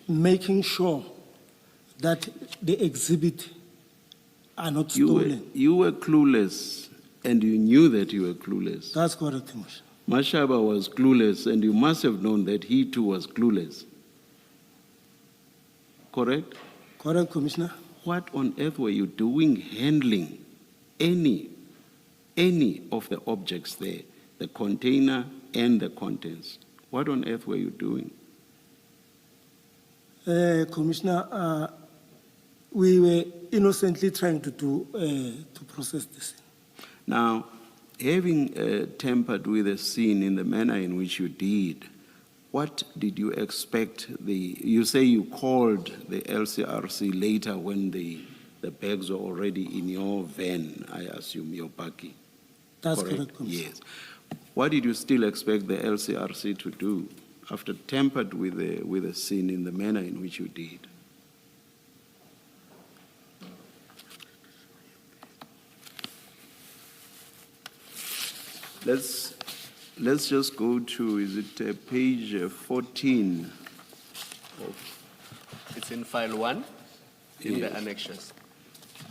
Speaker 4: making sure that the exhibit are not stolen.
Speaker 2: You were clueless, and you knew that you were clueless.
Speaker 4: That's correct, Commissioner.
Speaker 2: Mashaba was clueless, and you must have known that he too was clueless. Correct?
Speaker 4: Correct, Commissioner.
Speaker 2: What on earth were you doing handling any of the objects there, the container and the contents? What on earth were you doing?
Speaker 4: Commissioner, we were innocently trying to process this.
Speaker 2: Now, having tampered with the scene in the manner in which you did, what did you expect you say you called the LCRC later when the bags were already in your van, I assume, your bakkie?
Speaker 4: That's correct, Commissioner.
Speaker 2: Yes. What did you still expect the LCRC to do after tampered with the scene in the manner in which you did? Let's just go to, is it page 14?
Speaker 6: It's in file 1 in the annexures.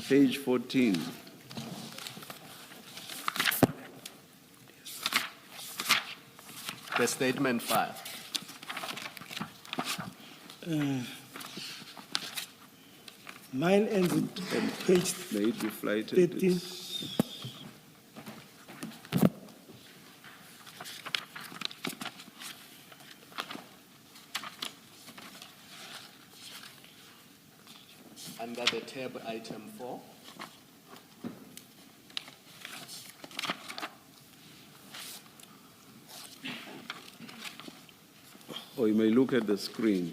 Speaker 2: Page 14.
Speaker 6: The statement file.
Speaker 4: Mine ends at page
Speaker 2: May it be flighted.
Speaker 4: 13.
Speaker 6: Under the tab item 4.
Speaker 2: Or you may look at the screen.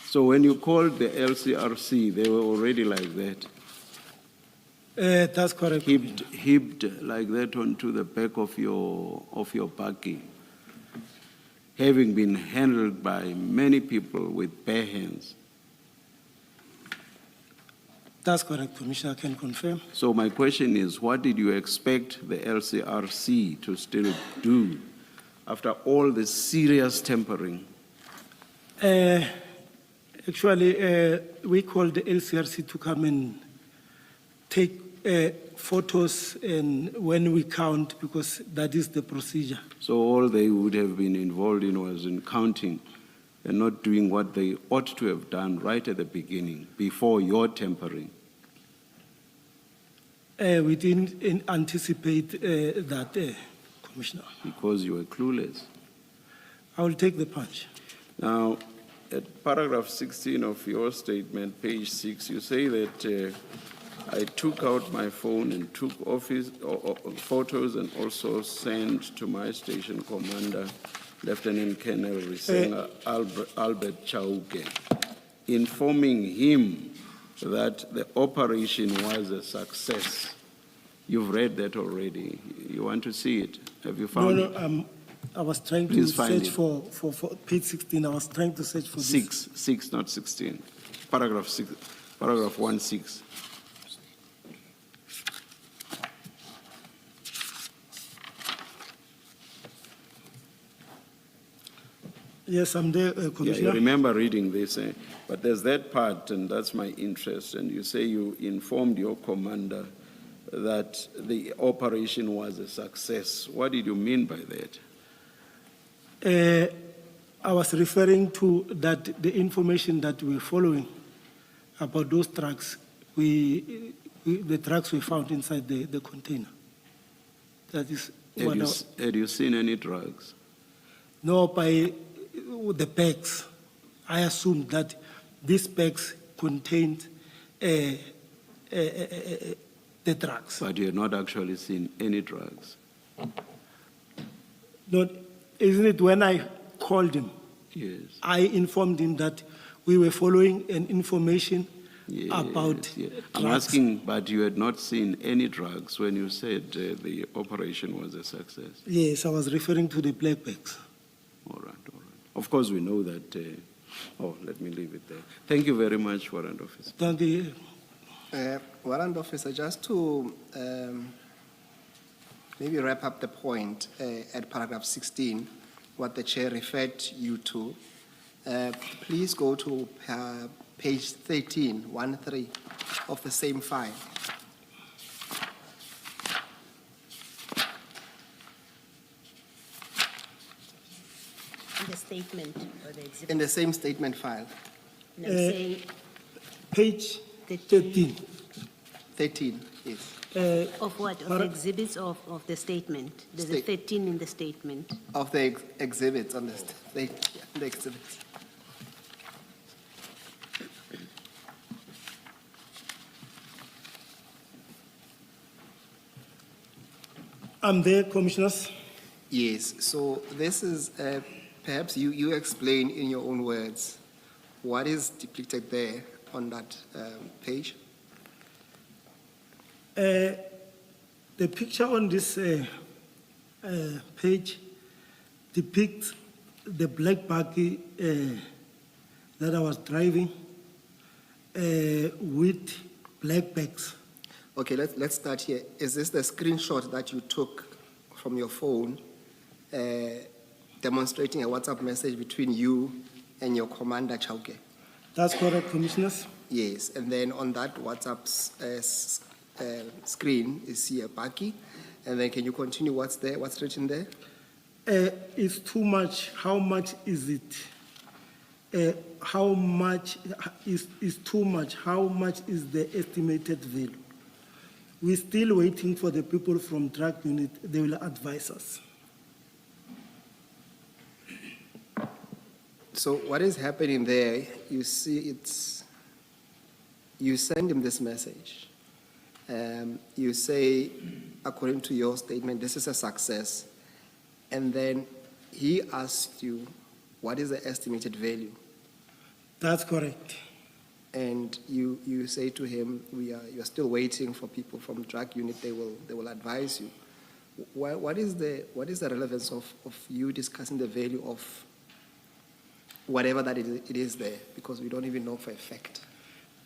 Speaker 2: So when you called the LCRC, they were already like that,
Speaker 4: That's correct.
Speaker 2: heaped like that onto the back of your bakkie, having been handled by many people with bare hands.
Speaker 4: That's correct, Commissioner. I can confirm.
Speaker 2: So my question is, what did you expect the LCRC to still do after all this serious tampering?
Speaker 4: Actually, we called the LCRC to come and take photos and when we count, because that is the procedure.
Speaker 2: So all they would have been involved in was in counting and not doing what they ought to have done right at the beginning, before your tampering.
Speaker 4: We didn't anticipate that, Commissioner.
Speaker 2: Because you were clueless.
Speaker 4: I will take the punch.
Speaker 2: Now, at paragraph 16 of your statement, page 6, you say that I took out my phone and took photos and also sent to my station commander, Lieutenant Colonel Risenga Albert Chauke, informing him that the operation was a success. You've read that already. You want to see it? Have you found it?
Speaker 4: No, I was trying to
Speaker 2: Please find
Speaker 4: search
Speaker 2: it.
Speaker 4: for page 16. I was trying to search for this.
Speaker 2: 6, not 16. Paragraph 6, paragraph 1(6).
Speaker 4: Yes, I'm there,
Speaker 2: Yeah,
Speaker 4: Commissioner.
Speaker 2: you remember reading this, but there's that part, and that's my interest. And you say you informed your commander that the operation was a success. What did you mean by that?
Speaker 4: I was referring to that the information that we're following about those trucks the drugs were found inside the container. That is what
Speaker 2: Had you seen any drugs?
Speaker 4: no, by the bags. I assumed that these bags contained the drugs.
Speaker 2: But you had not actually seen any drugs?
Speaker 4: Not, isn't it when I called him,
Speaker 2: Yes.
Speaker 4: I informed him that we were following an information
Speaker 2: Yes,
Speaker 4: about
Speaker 2: yes. I'm
Speaker 4: drugs.
Speaker 2: asking, but you had not seen any drugs when you said the operation was a success?
Speaker 4: Yes, I was referring to the black bags.
Speaker 2: All right, all right. Of course, we know that. Let me leave it there. Thank you very much, Warrant Officer.
Speaker 4: Thank you.
Speaker 3: Warrant Officer, just to maybe wrap up the point at paragraph 16, what the chair referred you to, please go to page 13, 1-3 of the same file.
Speaker 5: In the statement or the exhibit.
Speaker 3: In the same statement file,
Speaker 5: No, I'm saying
Speaker 4: Page
Speaker 5: 13.
Speaker 4: 13.
Speaker 3: 13, yes.
Speaker 5: Of what? Of the exhibits of the statement? There's a
Speaker 3: State-
Speaker 5: 13 in the statement.
Speaker 3: Of the exhibits on the exhibits.
Speaker 4: I'm there, Commissioners.
Speaker 3: Yes, so this is, perhaps you explain in your own words, what is depicted there on that page?
Speaker 4: The picture on this page depicts the black buggy that I was driving with black bags.
Speaker 3: Okay, let's start here. Is this the screenshot that you took from your phone demonstrating a WhatsApp message between you and your commander, Chauke?
Speaker 4: That's correct, Commissioners.
Speaker 3: Yes, and then on that WhatsApp screen, you see a buggy. And then can you continue what's there, what's written there?
Speaker 4: It's too much. How much is it? How much is too much? How much is the estimated value? We're still waiting for the people from drug unit. They will advise us.
Speaker 3: So what is happening there, you see you send him this message. You say, according to your statement, this is a success. And then he asked you, what is the estimated value?
Speaker 4: That's correct.
Speaker 3: And you say to him, you're still waiting for people from drug unit, they will advise you. What is the relevance of you discussing the value of whatever that it is there? Because we don't even know for a fact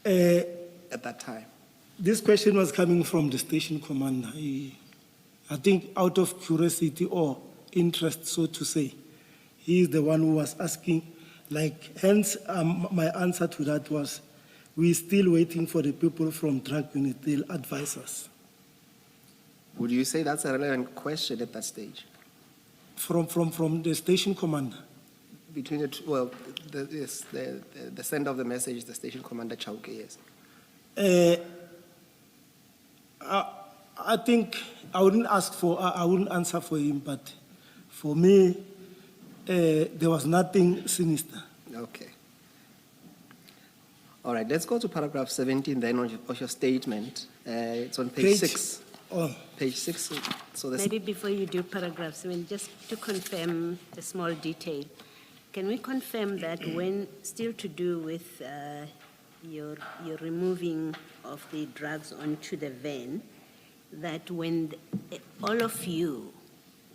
Speaker 3: at that time.
Speaker 4: This question was coming from the station commander. I think out of curiosity or interest, so to say, he is the one who was asking, hence my answer to that was, we're still waiting for the people from drug unit, they'll advise us.
Speaker 3: Would you say that's a relevant question at that stage?
Speaker 4: From the station commander?
Speaker 3: Between the two, well, the sender of the message is the station commander, Chauke, yes.
Speaker 4: I think I wouldn't answer for him, but for me, there was nothing sinister.
Speaker 3: Okay. All right, let's go to paragraph 17 then of your statement. It's on page 6.
Speaker 4: Oh,
Speaker 3: Page 6. So this,
Speaker 5: Maybe before you do paragraphs, just to confirm a small detail, can we confirm that when still to do with your removing of the drugs onto the van, that when all of you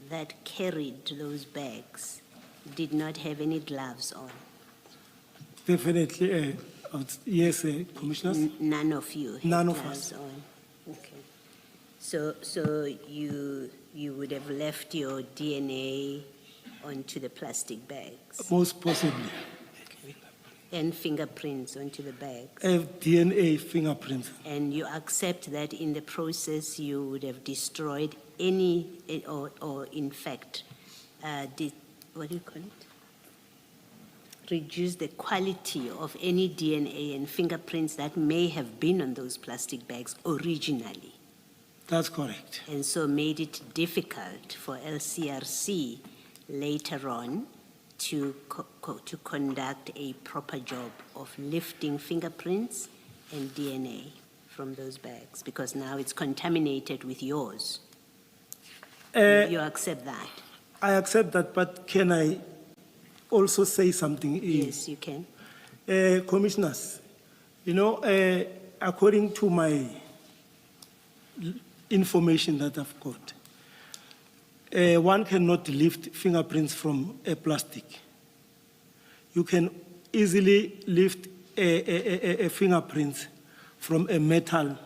Speaker 5: that carried those bags did not have any gloves on?
Speaker 4: definitely, yes, Commissioners.
Speaker 5: None of you had
Speaker 4: None of
Speaker 5: gloves
Speaker 4: us.
Speaker 5: on? Okay. So you would have left your DNA onto the plastic bags
Speaker 4: Most possibly.
Speaker 5: and fingerprints onto the bags?
Speaker 4: DNA fingerprints.
Speaker 5: And you accept that in the process you would have destroyed any, or in fact, what do you call it? reduce the quality of any DNA and fingerprints that may have been on those plastic bags originally,
Speaker 4: That's correct.
Speaker 5: and so made it difficult for LCRC later on to conduct a proper job of lifting fingerprints and DNA from those bags, because now it's contaminated with yours. You accept that?
Speaker 4: I accept that, but can I also say something?
Speaker 5: Yes, you can.
Speaker 4: Commissioners, you know, according to my information that I've got, one cannot lift fingerprints from a plastic. You can easily lift a fingerprint from a metal,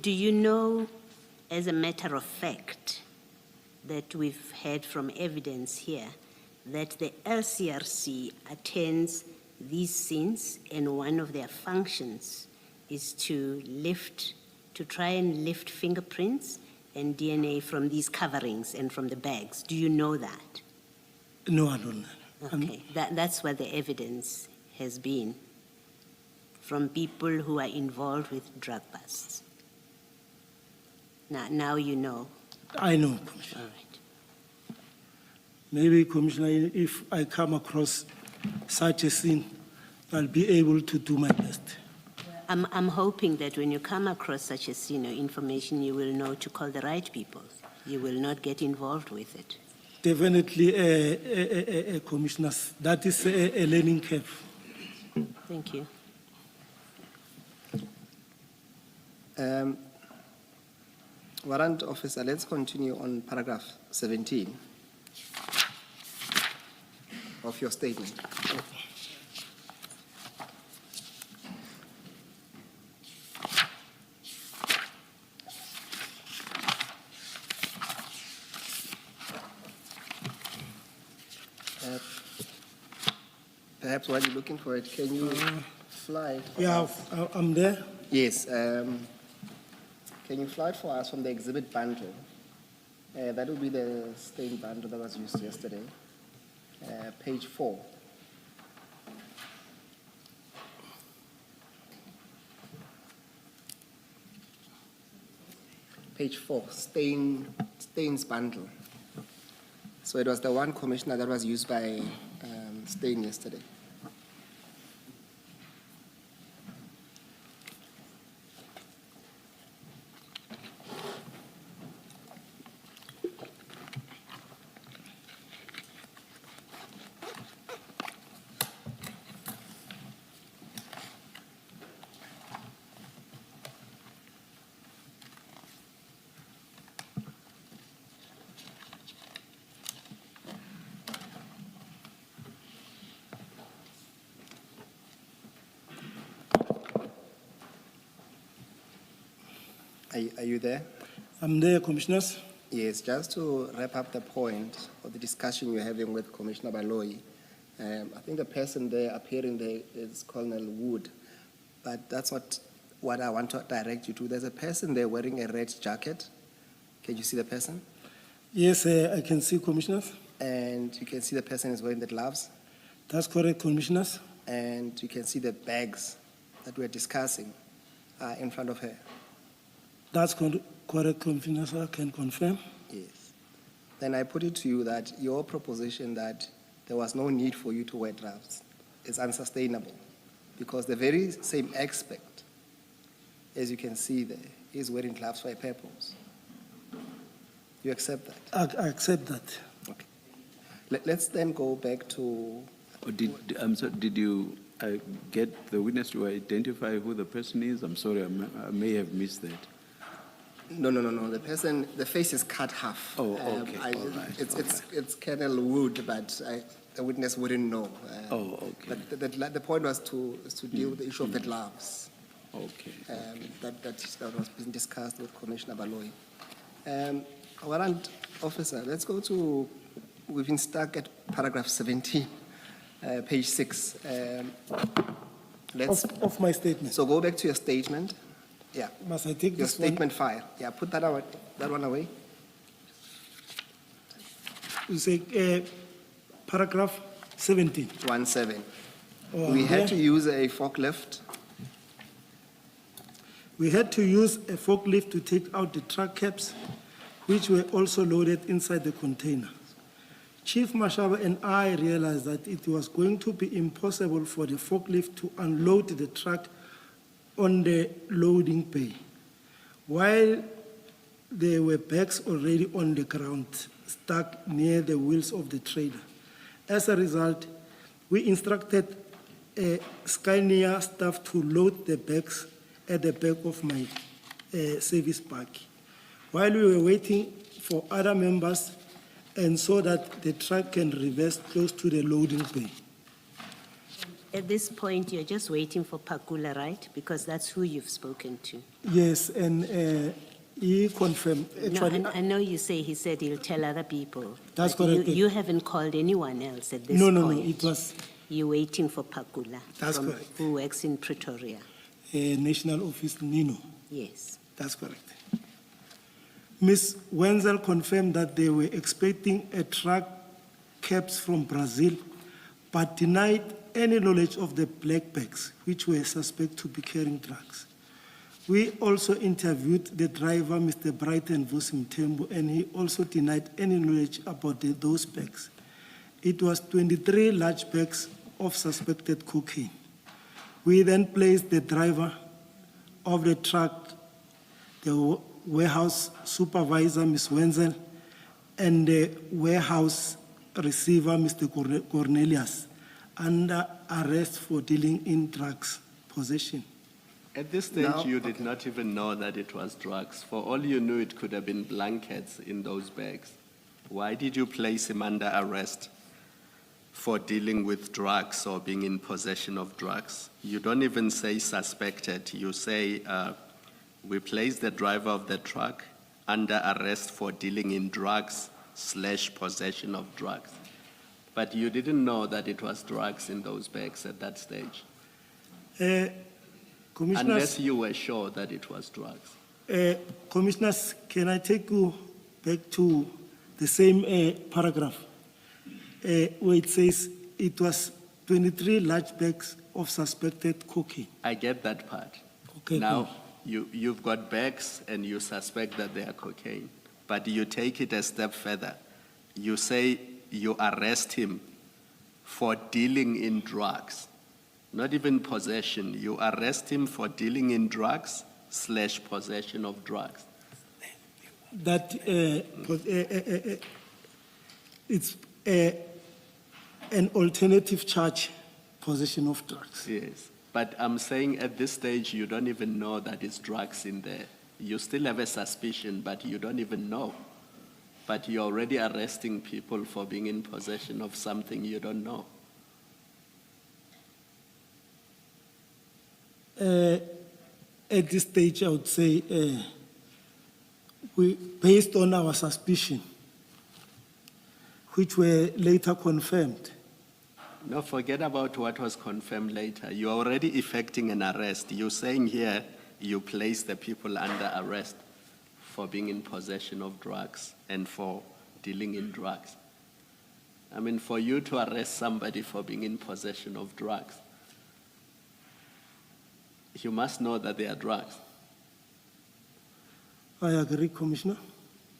Speaker 5: Do you know, as a matter of fact, that we've heard from evidence here that the LCRC attends these scenes and one of their functions is to try and lift fingerprints and DNA from these coverings and from the bags? Do you know that?
Speaker 4: No, I don't know.
Speaker 5: Okay, that's what the evidence has been from people who are involved with drug busts. Now you know.
Speaker 4: I know, Commissioner.
Speaker 5: All right.
Speaker 4: Maybe, Commissioner, if I come across such a scene, I'll be able to do my best.
Speaker 5: I'm hoping that when you come across such a scene or information, you will know to call the right people. You will not get involved with it.
Speaker 4: Definitely, Commissioners, that is a learning curve.
Speaker 5: Thank you.
Speaker 3: Warrant Officer, let's continue on paragraph 17 of your statement. Perhaps while you're looking for it, can you fly?
Speaker 4: Yeah, I'm there.
Speaker 3: Yes. Can you fly it for us from the exhibit bundle? That would be the stain bundle that was used yesterday. Page 4. Page 4, stains bundle. So it was the one, Commissioner, that was used by Stain yesterday. Are you there?
Speaker 4: I'm there, Commissioners.
Speaker 3: Yes, just to wrap up the point of the discussion you're having with Commissioner Baloyi, I think the person there appearing there is Colonel Wood, but that's what I want to direct you to. There's a person there wearing a red jacket. Can you see the person?
Speaker 4: Yes, I can see, Commissioners.
Speaker 3: And you can see the person is wearing the gloves.
Speaker 4: That's correct, Commissioners.
Speaker 3: And you can see the bags that we're discussing in front of her.
Speaker 4: That's correct, Commissioners. I can confirm.
Speaker 3: Yes. Then I put it to you that your proposition that there was no need for you to wear gloves is unsustainable, because the very same expert, as you can see there, is wearing gloves for a purpose. You accept that?
Speaker 4: I accept that.
Speaker 3: Okay. Let's then go back to...
Speaker 2: I'm sorry, did you get the witness to identify who the person is? I'm sorry, I may have missed that.
Speaker 3: No. The person, the face is cut half.
Speaker 2: Oh, okay. All right.
Speaker 3: It's Colonel Wood, but the witness wouldn't know.
Speaker 2: Okay.
Speaker 3: But the point was to deal with the issue of the gloves.
Speaker 2: Okay.
Speaker 3: That was being discussed with Commissioner Baloyi. Warrant Officer, let's go to, we've been stuck at paragraph 17, page 6.
Speaker 4: Of my statement.
Speaker 3: So go back to your statement. Yeah.
Speaker 4: Must I take
Speaker 3: Your
Speaker 4: this one?
Speaker 3: statement file. Yeah, put that one away.
Speaker 4: You say, paragraph 17.
Speaker 3: 17.
Speaker 4: Oh,
Speaker 3: We had
Speaker 4: yeah.
Speaker 3: to use a forklift.
Speaker 4: We had to use a forklift to take out the truck caps, which were also loaded inside the container. Chief Mashaba and I realized that it was going to be impossible for the forklift to unload the truck on the loading bay, while there were bags already on the ground, stuck near the wheels of the trailer. As a result, we instructed Scania staff to load the bags at the back of my service park, while we were waiting for other members and so that the truck can reverse close to the loading bay.
Speaker 5: At this point, you're just waiting for Pakula, right? Because that's who you've spoken to.
Speaker 4: Yes, and he confirmed.
Speaker 5: No,
Speaker 4: Actually,
Speaker 5: I know you say he said he'll tell other people.
Speaker 4: That's
Speaker 5: but
Speaker 4: correct.
Speaker 5: You haven't called anyone else at this
Speaker 4: no,
Speaker 5: point.
Speaker 4: no, it was
Speaker 5: You're waiting for Pakula.
Speaker 4: That's correct.
Speaker 5: Who works in Pretoria.
Speaker 4: National Office Nino.
Speaker 5: Yes.
Speaker 4: That's correct. Ms. Wenzel confirmed that they were expecting a truck caps from Brazil, but denied any knowledge of the black bags, which were suspected to be carrying drugs. We also interviewed the driver, Mr. Brighton Vusim Tembo, and he also denied any knowledge about those bags. It was 23 large bags of suspected cocaine. We then placed the driver of the truck, the warehouse supervisor, Ms. Wenzel, and the warehouse receiver, Mr. Cornelius, under arrest for dealing in drugs possession.
Speaker 6: At this stage,
Speaker 3: Now-
Speaker 6: you did not even know that it was drugs. For all you knew, it could have been blankets in those bags. Why did you place him under arrest for dealing with drugs or being in possession of drugs? You don't even say suspected. You say, we placed the driver of the truck under arrest for dealing in drugs / possession of drugs. But you didn't know that it was drugs in those bags at that stage,
Speaker 4: Commissioners,
Speaker 6: unless you were sure that it was drugs.
Speaker 4: Commissioners, can I take you back to the same paragraph where it says it was 23 large bags of suspected cocaine?
Speaker 6: I get that part.
Speaker 4: Okay,
Speaker 6: Now, you've got bags and you suspect that they are cocaine, but you take it a step further. You say you arrest him for dealing in drugs, not even possession. You arrest him for dealing in drugs / possession of drugs.
Speaker 4: That it's an alternative charge, possession of drugs.
Speaker 6: Yes. But I'm saying at this stage, you don't even know that it's drugs in there. You still have a suspicion, but you don't even know. But you're already arresting people for being in possession of something you don't know.
Speaker 4: At this stage, I would say, based on our suspicion, which were later confirmed.
Speaker 6: No, forget about what was confirmed later. You're already effecting an arrest. You're saying here you place the people under arrest for being in possession of drugs and for dealing in drugs. I mean, for you to arrest somebody for being in possession of drugs, you must know that they are drugs.
Speaker 4: I agree, Commissioner.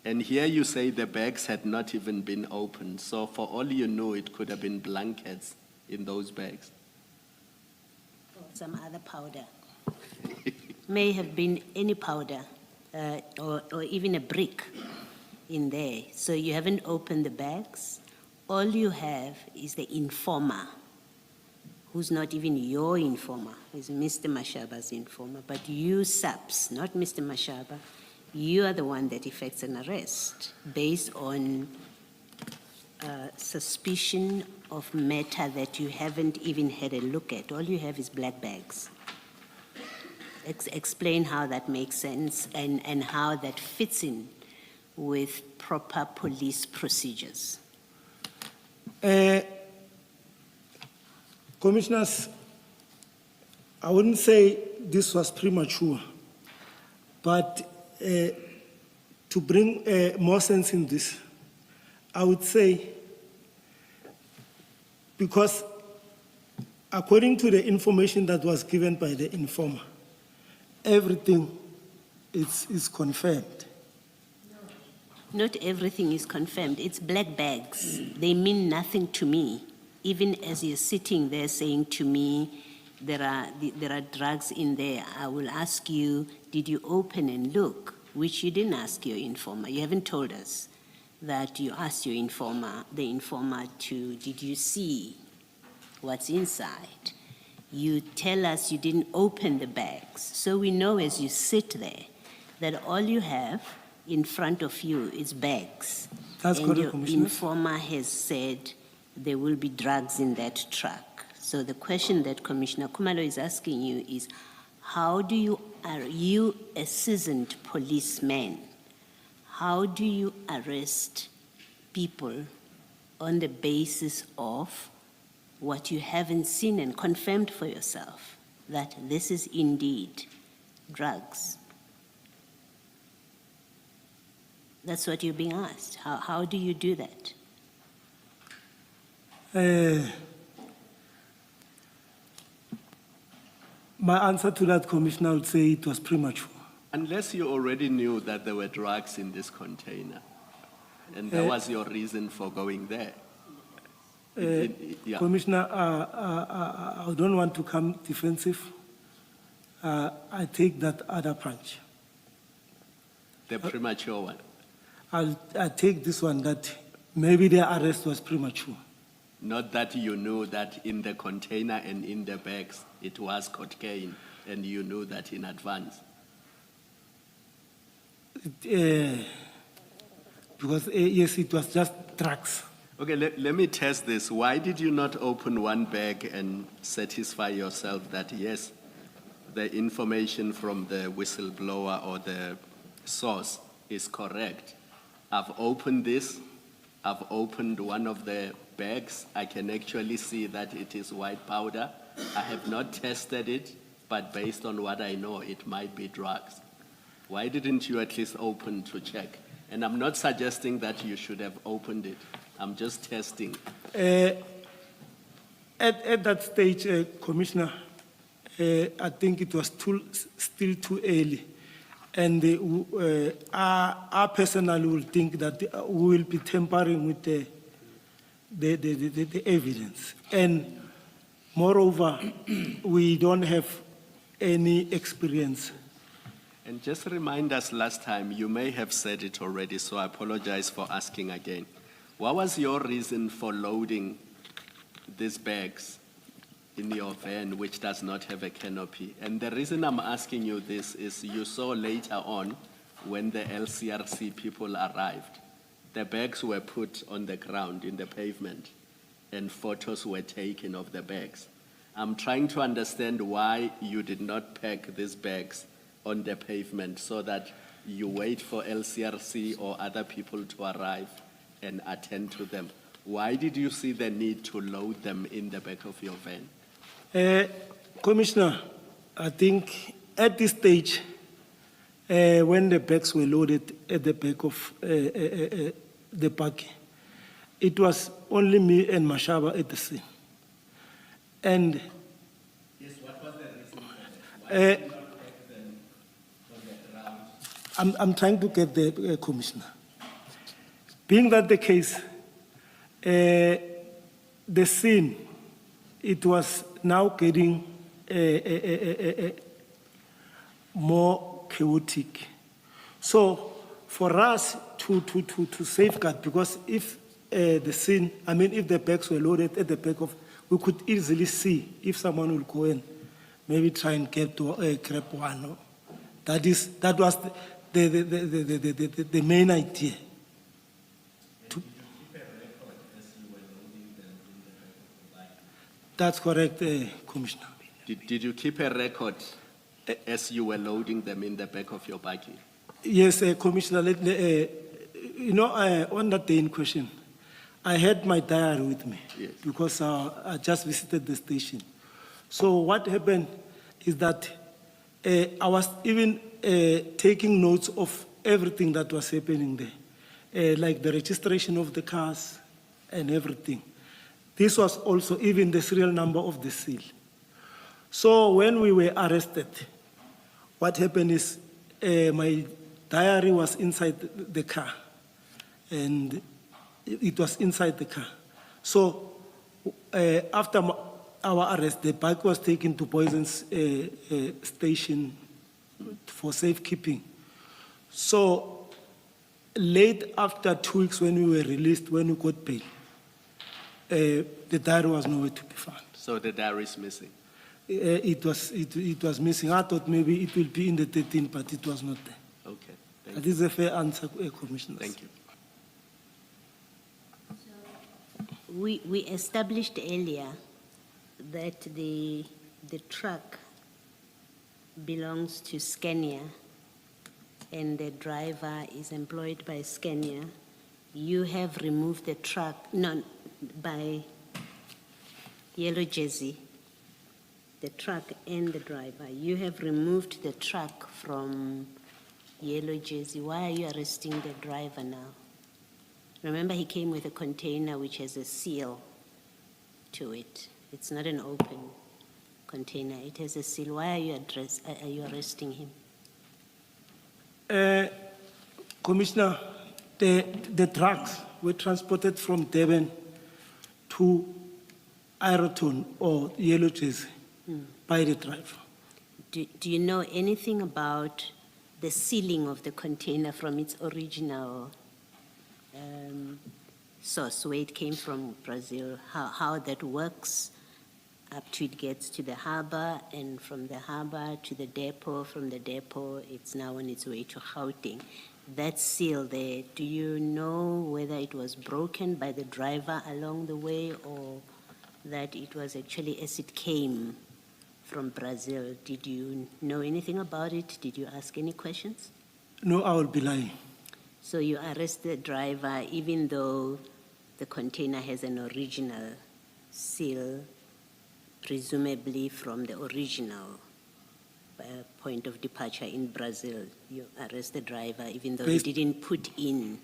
Speaker 6: And here you say the bags had not even been opened. So for all you know, it could have been blankets in those bags.
Speaker 5: Some other powder. May have been any powder or even a brick in there. So you haven't opened the bags. All you have is the informer, who's not even your informer, is Mr. Mashaba's informer. But you SAPS, not Mr. Mashaba, you are the one that effects an arrest based on suspicion of matter that you haven't even had a look at. All you have is black bags. Explain how that makes sense and how that fits in with proper police procedures.
Speaker 4: Commissioners, I wouldn't say this was premature, but to bring more sense in this, I would say, because according to the information that was given by the informer, everything is confirmed.
Speaker 5: Not everything is confirmed. It's black bags. They mean nothing to me. Even as you're sitting there saying to me, there are drugs in there, I will ask you, did you open and look? Which you didn't ask your informer. You haven't told us that you asked your informer, the informer to, did you see what's inside? You tell us you didn't open the bags. So we know as you sit there that all you have in front of you is bags.
Speaker 4: That's
Speaker 5: and
Speaker 4: correct,
Speaker 5: your
Speaker 4: Commissioner.
Speaker 5: informer has said there will be drugs in that truck. So the question that Commissioner Kumalo is asking you is, are you a seasoned policeman? How do you arrest people on the basis of what you haven't seen and confirmed for yourself, that this is indeed drugs? That's what you're being asked. How do you do that?
Speaker 4: My answer to that, Commissioner, would say it was premature.
Speaker 6: Unless you already knew that there were drugs in this container, and that was your reason for going there. Yeah.
Speaker 4: Commissioner, I don't want to come defensive. I take that other punch.
Speaker 6: The premature one.
Speaker 4: I take this one that maybe the arrest was premature.
Speaker 6: Not that you knew that in the container and in the bags it was cocaine, and you knew that in advance.
Speaker 4: Because yes, it was just drugs.
Speaker 6: Okay, let me test this. Why did you not open one bag and satisfy yourself that, yes, the information from the whistleblower or the source is correct? I've opened this. I've opened one of the bags. I can actually see that it is white powder. I have not tested it, but based on what I know, it might be drugs. Why didn't you at least open to check? And I'm not suggesting that you should have opened it. I'm just testing.
Speaker 4: At that stage, Commissioner, I think it was still too early. And our personally will think that we will be tampering with the evidence. And moreover, we don't have any experience.
Speaker 6: And just remind us last time, you may have said it already, so I apologize for asking again. What was your reason for loading these bags in your van, which does not have a canopy? And the reason I'm asking you this is you saw later on when the LCRC people arrived, the bags were put on the ground in the pavement and photos were taken of the bags. I'm trying to understand why you did not pack these bags on the pavement so that you wait for LCRC or other people to arrive and attend to them. Why did you see the need to load them in the back of your van?
Speaker 4: Commissioner, I think at this stage, when the bags were loaded at the back of the park, it was only me and Mashaba at the scene. And
Speaker 6: Yes, what was the reason for that? Why did you not pack them on the ground?
Speaker 4: I'm trying to get the Commissioner. Being that the case, the scene, it was now getting more chaotic. So for us to safeguard, because if the scene, if the bags were loaded at the back of, we could easily see if someone will go in, maybe try and grab one. That was the main idea. That's correct, Commissioner.
Speaker 6: Did you keep a record as you were loading them in the back of your buggy?
Speaker 4: Yes, Commissioner, on that day in question, I had my diary with me.
Speaker 6: Yes.
Speaker 4: Because I just visited the station. So what happened is that I was even taking notes of everything that was happening there. like the registration of the cars and everything. This was also even the serial number of the seal. So when we were arrested, what happened is my diary was inside the car, and it was inside the car. So after our arrest, the bike was taken to Poison's station for safekeeping. So late after 2 weeks when we were released, when we got bail, the diary was nowhere to be found.
Speaker 6: So the diary is missing.
Speaker 4: It was missing. I thought maybe it will be in the 13, but it was not there.
Speaker 6: Okay,
Speaker 4: That
Speaker 6: thank you.
Speaker 4: is a fair answer, Commissioner.
Speaker 6: Thank you.
Speaker 5: We established earlier that the truck belongs to Scania and the driver is employed by Scania. You have removed the truck, no, by Yellow Jersey, the truck and the driver. You have removed the truck from Yellow Jersey. Why are you arresting the driver now? Remember, he came with a container which has a seal to it. It's not an open container. It has a seal. Why are you arresting him?
Speaker 4: Commissioner, the trucks were transported from Durban to Aeroton or Yellow Jersey by the driver.
Speaker 5: Do you know anything about the sealing of the container from its original source, where it came from Brazil, how that works up to it gets to the harbor, and from the harbor to the depot, from the depot it's now on its way to Gauteng. That seal there, do you know whether it was broken by the driver along the way or that it was actually as it came from Brazil? Did you know anything about it? Did you ask any questions?
Speaker 4: No, I will be lying.
Speaker 5: So you arrest the driver even though the container has an original seal, presumably from the original point of departure in Brazil. You arrest the driver even though he didn't put in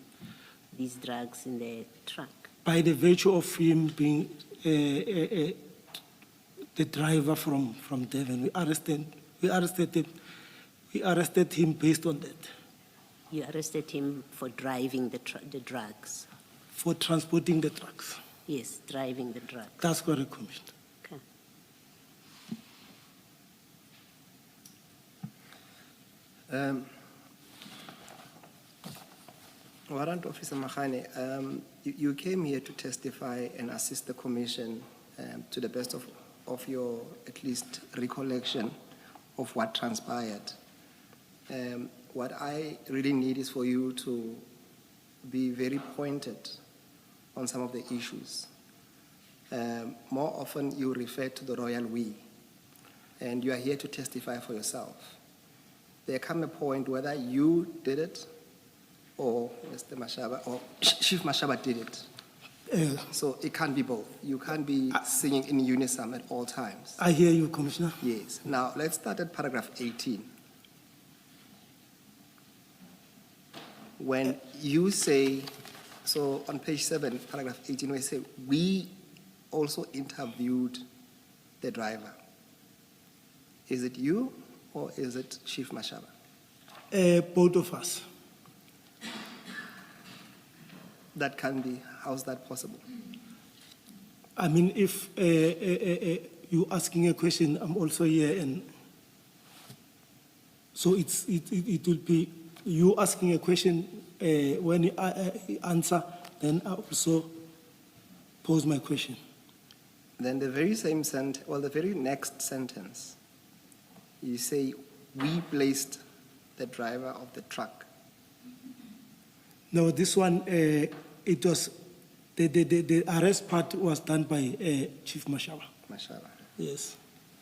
Speaker 5: these drugs in the truck.
Speaker 4: By the virtue of him being the driver from Durban, we arrested him based on that.
Speaker 5: You arrested him for driving the drugs.
Speaker 4: For transporting the trucks.
Speaker 5: Yes, driving the drugs.
Speaker 4: That's correct, Commissioner.
Speaker 5: Okay.
Speaker 3: Warrant Officer Mahane, you came here to testify and assist the Commission to the best of your, at least, recollection of what transpired. What I really need is for you to be very pointed on some of the issues. More often you refer to the royal we, and you are here to testify for yourself. There come a point whether you did it or Mr. Mashaba or Chief Mashaba did it. So it can't be both. You can't be singing in unison at all times.
Speaker 4: I hear you, Commissioner.
Speaker 3: Yes. Now let's start at paragraph 18. When you say, so on page 7, paragraph 18, we say, we also interviewed the driver. Is it you or is it Chief Mashaba?
Speaker 4: Both of us.
Speaker 3: That can be, how's that possible?
Speaker 4: I mean, if you asking a question, I'm also here, and so it will be you asking a question. When you answer, then I also pose my question.
Speaker 3: Then the very same sentence, well, the very next sentence, you say, we placed the driver of the truck.
Speaker 4: No, this one, it was, the arrest part was done by Chief Mashaba.
Speaker 3: Mashaba.
Speaker 4: Yes.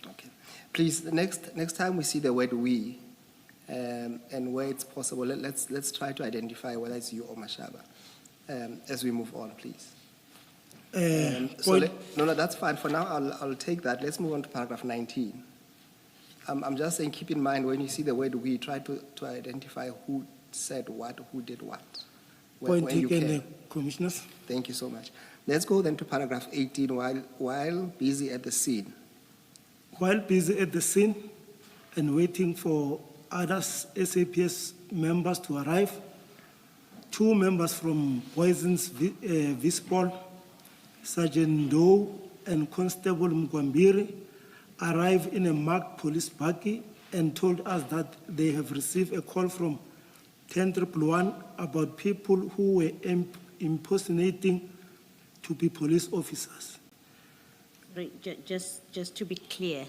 Speaker 3: Okay. Please, the next time we see the word we, and where it's possible, let's try to identify whether it's you or Mashaba as we move on, please. No, that's fine. For now, I'll take that. Let's move on to paragraph 19. I'm just saying, keep in mind when you see the word we, try to identify who said what, who did what.
Speaker 4: Point
Speaker 3: when you
Speaker 4: taken,
Speaker 3: can.
Speaker 4: Commissioners.
Speaker 3: Thank you so much. Let's go then to paragraph 18, while busy at the scene.
Speaker 4: While busy at the scene and waiting for other SAPS members to arrive, 2 members from Poisons Vispol, Sergeant Doe and Constable Mkwambiri, arrived in a marked police buggy and told us that they have received a call from 10-111 about people who were impersonating to be police officers.
Speaker 5: Just to be clear,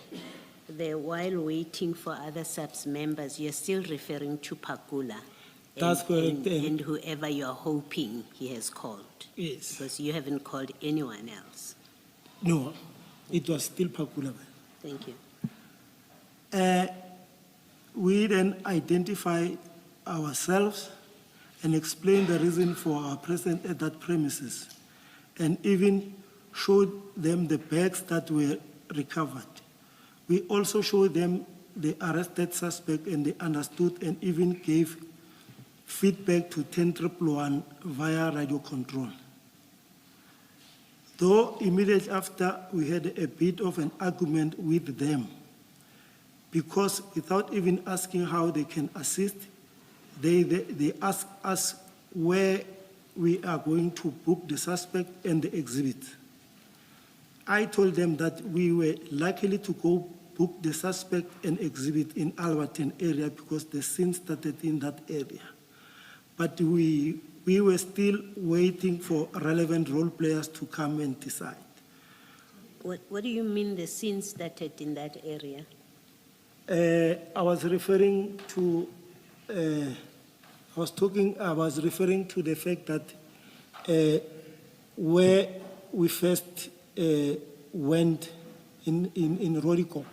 Speaker 5: while waiting for other SAPS members, you're still referring to Pakula.
Speaker 4: That's correct.
Speaker 5: And whoever you're hoping he has called.
Speaker 4: Yes.
Speaker 5: Because you haven't called anyone else.
Speaker 4: No, it was still Pakula.
Speaker 5: Thank you.
Speaker 4: We then identify ourselves and explain the reason for our presence at that premises, and even showed them the bags that were recovered. We also showed them the arrested suspect, and they understood and even gave feedback to 10-111 via radio control. Though immediately after, we had a bit of an argument with them, because without even asking how they can assist, they asked us where we are going to book the suspect and the exhibit. I told them that we were likely to go book the suspect and exhibit in Alberton area because the scene started in that area. But we were still waiting for relevant role players to come and decide.
Speaker 5: What do you mean the scene started in that area?
Speaker 4: I was referring to the fact that where we first went in Rodikop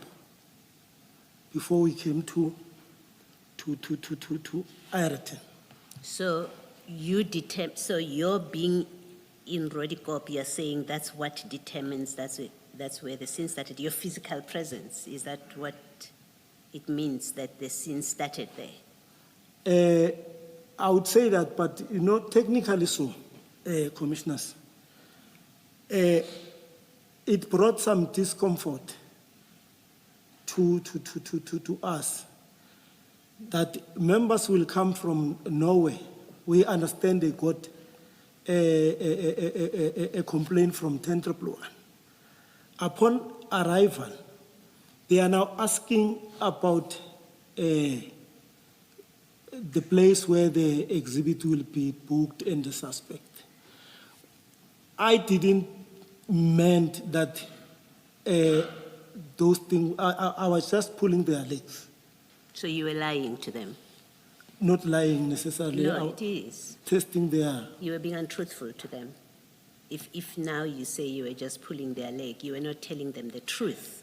Speaker 4: before we came to Ireton.
Speaker 5: So you're being in Rodikop, you're saying that's what determines, that's where the scene started, your physical presence. Is that what it means, that the scene started there?
Speaker 4: I would say that, but technically so, commissioners. It brought some discomfort to us that members will come from Norway. We understand they got a complaint from 10-111. Upon arrival, they are now asking about the place where the exhibit will be booked and the suspect. I didn't meant that those things, I was just pulling their legs.
Speaker 5: So you were lying to them?
Speaker 4: Not lying necessarily.
Speaker 5: No, it is.
Speaker 4: Testing their...
Speaker 5: You were being untruthful to them. If now you say you were just pulling their leg, you were not telling them the truth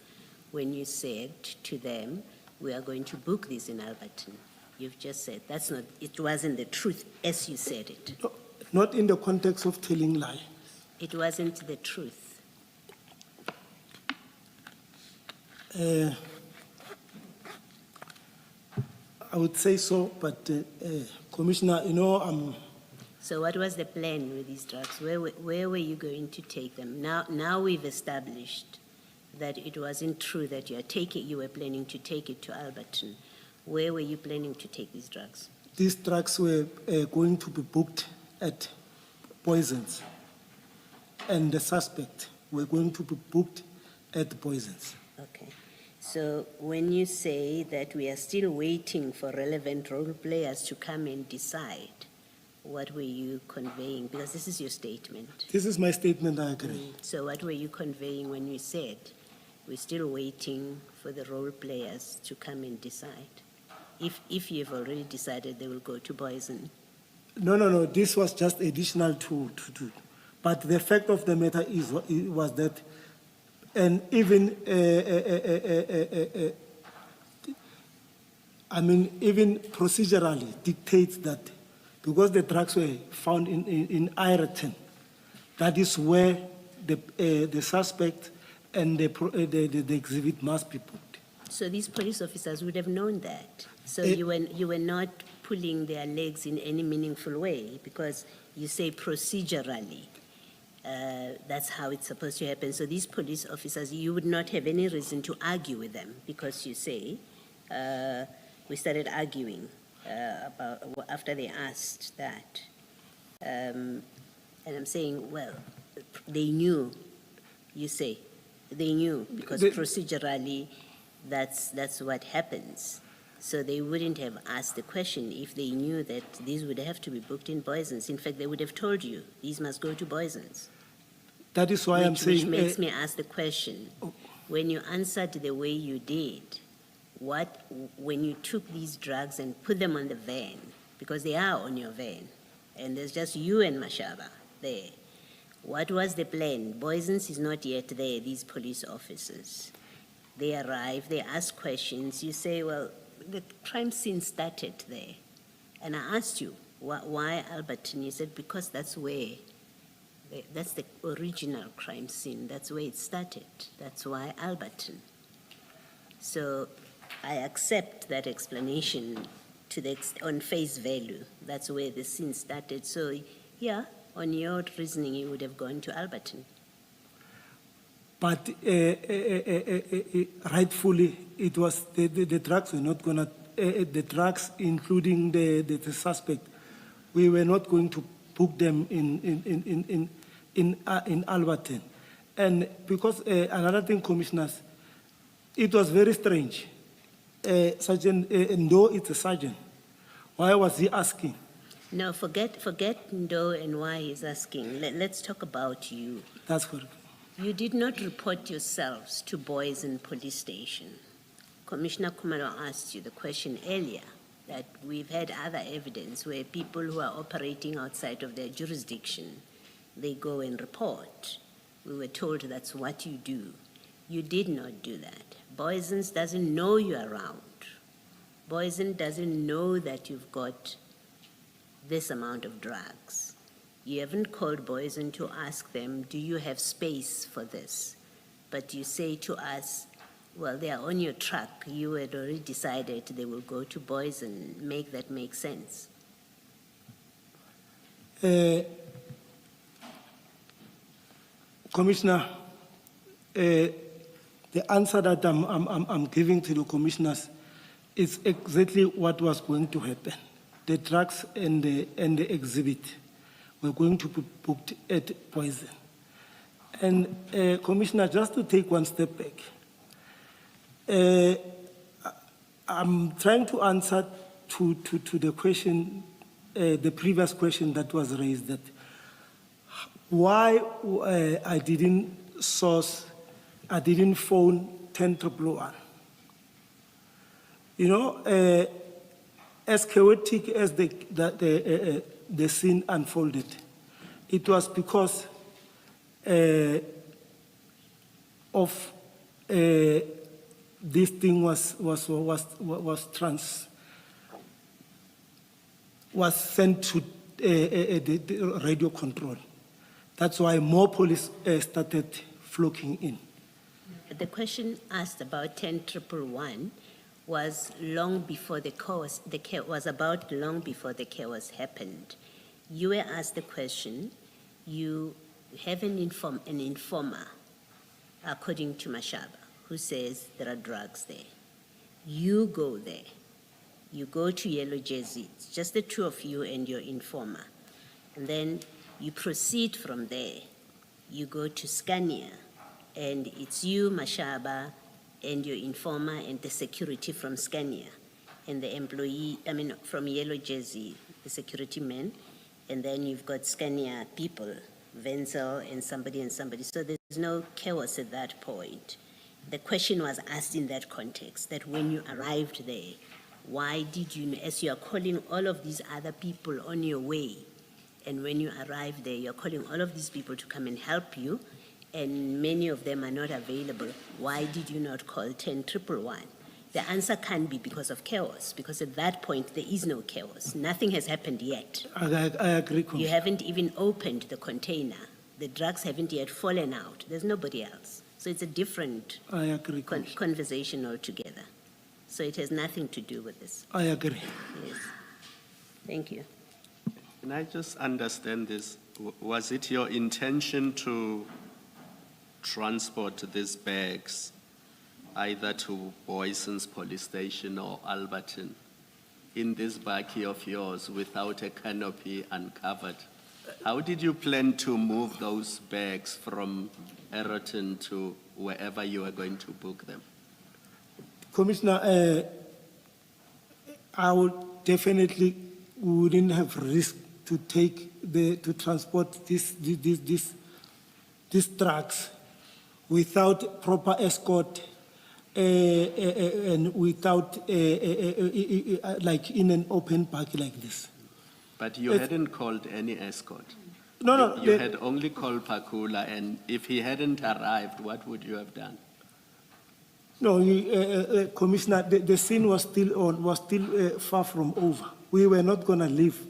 Speaker 5: when you said to them, we are going to book this in Alberton. You've just said it wasn't the truth as you said it.
Speaker 4: No, not in the context of telling lies.
Speaker 5: It wasn't the truth.
Speaker 4: I would say so, but Commissioner,
Speaker 5: So what was the plan with these drugs? Where were you going to take them? Now we've established that it wasn't true that you were planning to take it to Alberton. Where were you planning to take these drugs?
Speaker 4: These drugs were going to be booked at Poisons, and the suspect were going to be booked at Poisons.
Speaker 5: Okay. So when you say that we are still waiting for relevant role players to come and decide, what were you conveying? Because this is your statement.
Speaker 4: This is my statement, I agree.
Speaker 5: So what were you conveying when you said we're still waiting for the role players to come and decide? If you've already decided they will go to Poison.
Speaker 4: No. This was just additional to. But the fact of the matter was that, and even even procedurally dictates that because the drugs were found in Ireton, that is where the suspect and the exhibit must be booked.
Speaker 5: So these police officers would have known that. So you were not pulling their legs in any meaningful way, because you say procedurally, that's how it's supposed to happen. So these police officers, you would not have any reason to argue with them because you say, we started arguing after they asked that. And I'm saying, well, they knew, you say, they knew because procedurally that's what happens. So they wouldn't have asked the question if they knew that these would have to be booked in Boysons. In fact, they would have told you, these must go to Boysons.
Speaker 4: That is why I'm saying.
Speaker 5: Which makes me ask the question, when you answered the way you did, when you took these drugs and put them on the van, because they are on your van, and there's just you and Mashaba there, what was the plan? Boysons is not yet there, these police officers. They arrive, they ask questions, you say, well, the crime scene started there. And I asked you, why Alberton? You said, because that's the original crime scene. That's where it started. That's why Alberton. So I accept that explanation on face value. That's where the scene started. So yeah, on your reasoning, you would have gone to Alberton.
Speaker 4: But rightfully, it was the drugs were not gonna, the drugs, including the suspect, we were not going to book them in Alberton. And because another thing, commissioners, it was very strange. Sergeant Ndo, it's a sergeant. Why was he asking?
Speaker 5: No, forget Ndo and why he's asking. Let's talk about you.
Speaker 4: That's correct.
Speaker 5: You did not report yourselves to Boyson Police Station. Commissioner Kumalo asked you the question earlier that we've had other evidence where people who are operating outside of their jurisdiction, they go and report. We were told that's what you do. You did not do that. Boysons doesn't know you're around. Boyson doesn't know that you've got this amount of drugs. You haven't called Boyson to ask them, do you have space for this? But you say to us, well, they are on your truck. You had already decided they will go to Boyson. Make that make sense.
Speaker 4: Commissioner, the answer that I'm giving to the commissioners is exactly what was going to happen. The drugs and the exhibit were going to be booked at Boyson. And Commissioner, just to take one step back, I'm trying to answer to the question, the previous question that was raised, that why I didn't phone 10-111. You know, as chaotic as the scene unfolded, it was because of this thing was sent to the radio control. That's why more police started flocking in.
Speaker 5: The question asked about 10-111 was long before the chaos, was about long before the chaos happened. You were asked the question, you have an informer, according to Mashaba, who says there are drugs there. You go there. You go to Yellow Jersey. It's just the two of you and your informer. And then you proceed from there. You go to Scania, and it's you, Mashaba, and your informer and the security from Scania, and the employee, from Yellow Jersey, the security men, and then you've got Scania people, Wenzel and somebody. So there's no chaos at that point. The question was asked in that context, that when you arrived there, why did you, as you are calling all of these other people on your way, and when you arrive there, you're calling all of these people to come and help you, and many of them are not available, why did you not call 10-111? The answer can't be because of chaos, because at that point there is no chaos. Nothing has happened yet.
Speaker 4: I agree.
Speaker 5: You haven't even opened the container. The drugs haven't yet fallen out. There's nobody else. So it's a different conversation altogether. So it has nothing to do with this.
Speaker 4: I agree.
Speaker 5: Yes. Thank you.
Speaker 6: Can I just understand this? Was it your intention to transport these bags either to Boyson's police station or Alberton in this bakkie of yours without a canopy uncovered? How did you plan to move those bags from Erroton to wherever you were going to book them?
Speaker 4: Commissioner, I would definitely wouldn't have risk to to transport these trucks without proper escort and without like in an open park like this.
Speaker 6: But you hadn't called any escort.
Speaker 4: No,
Speaker 6: You had only called Pakula, and if he hadn't arrived, what would you have done?
Speaker 4: No, Commissioner, the scene was still far from over. We were not going to leave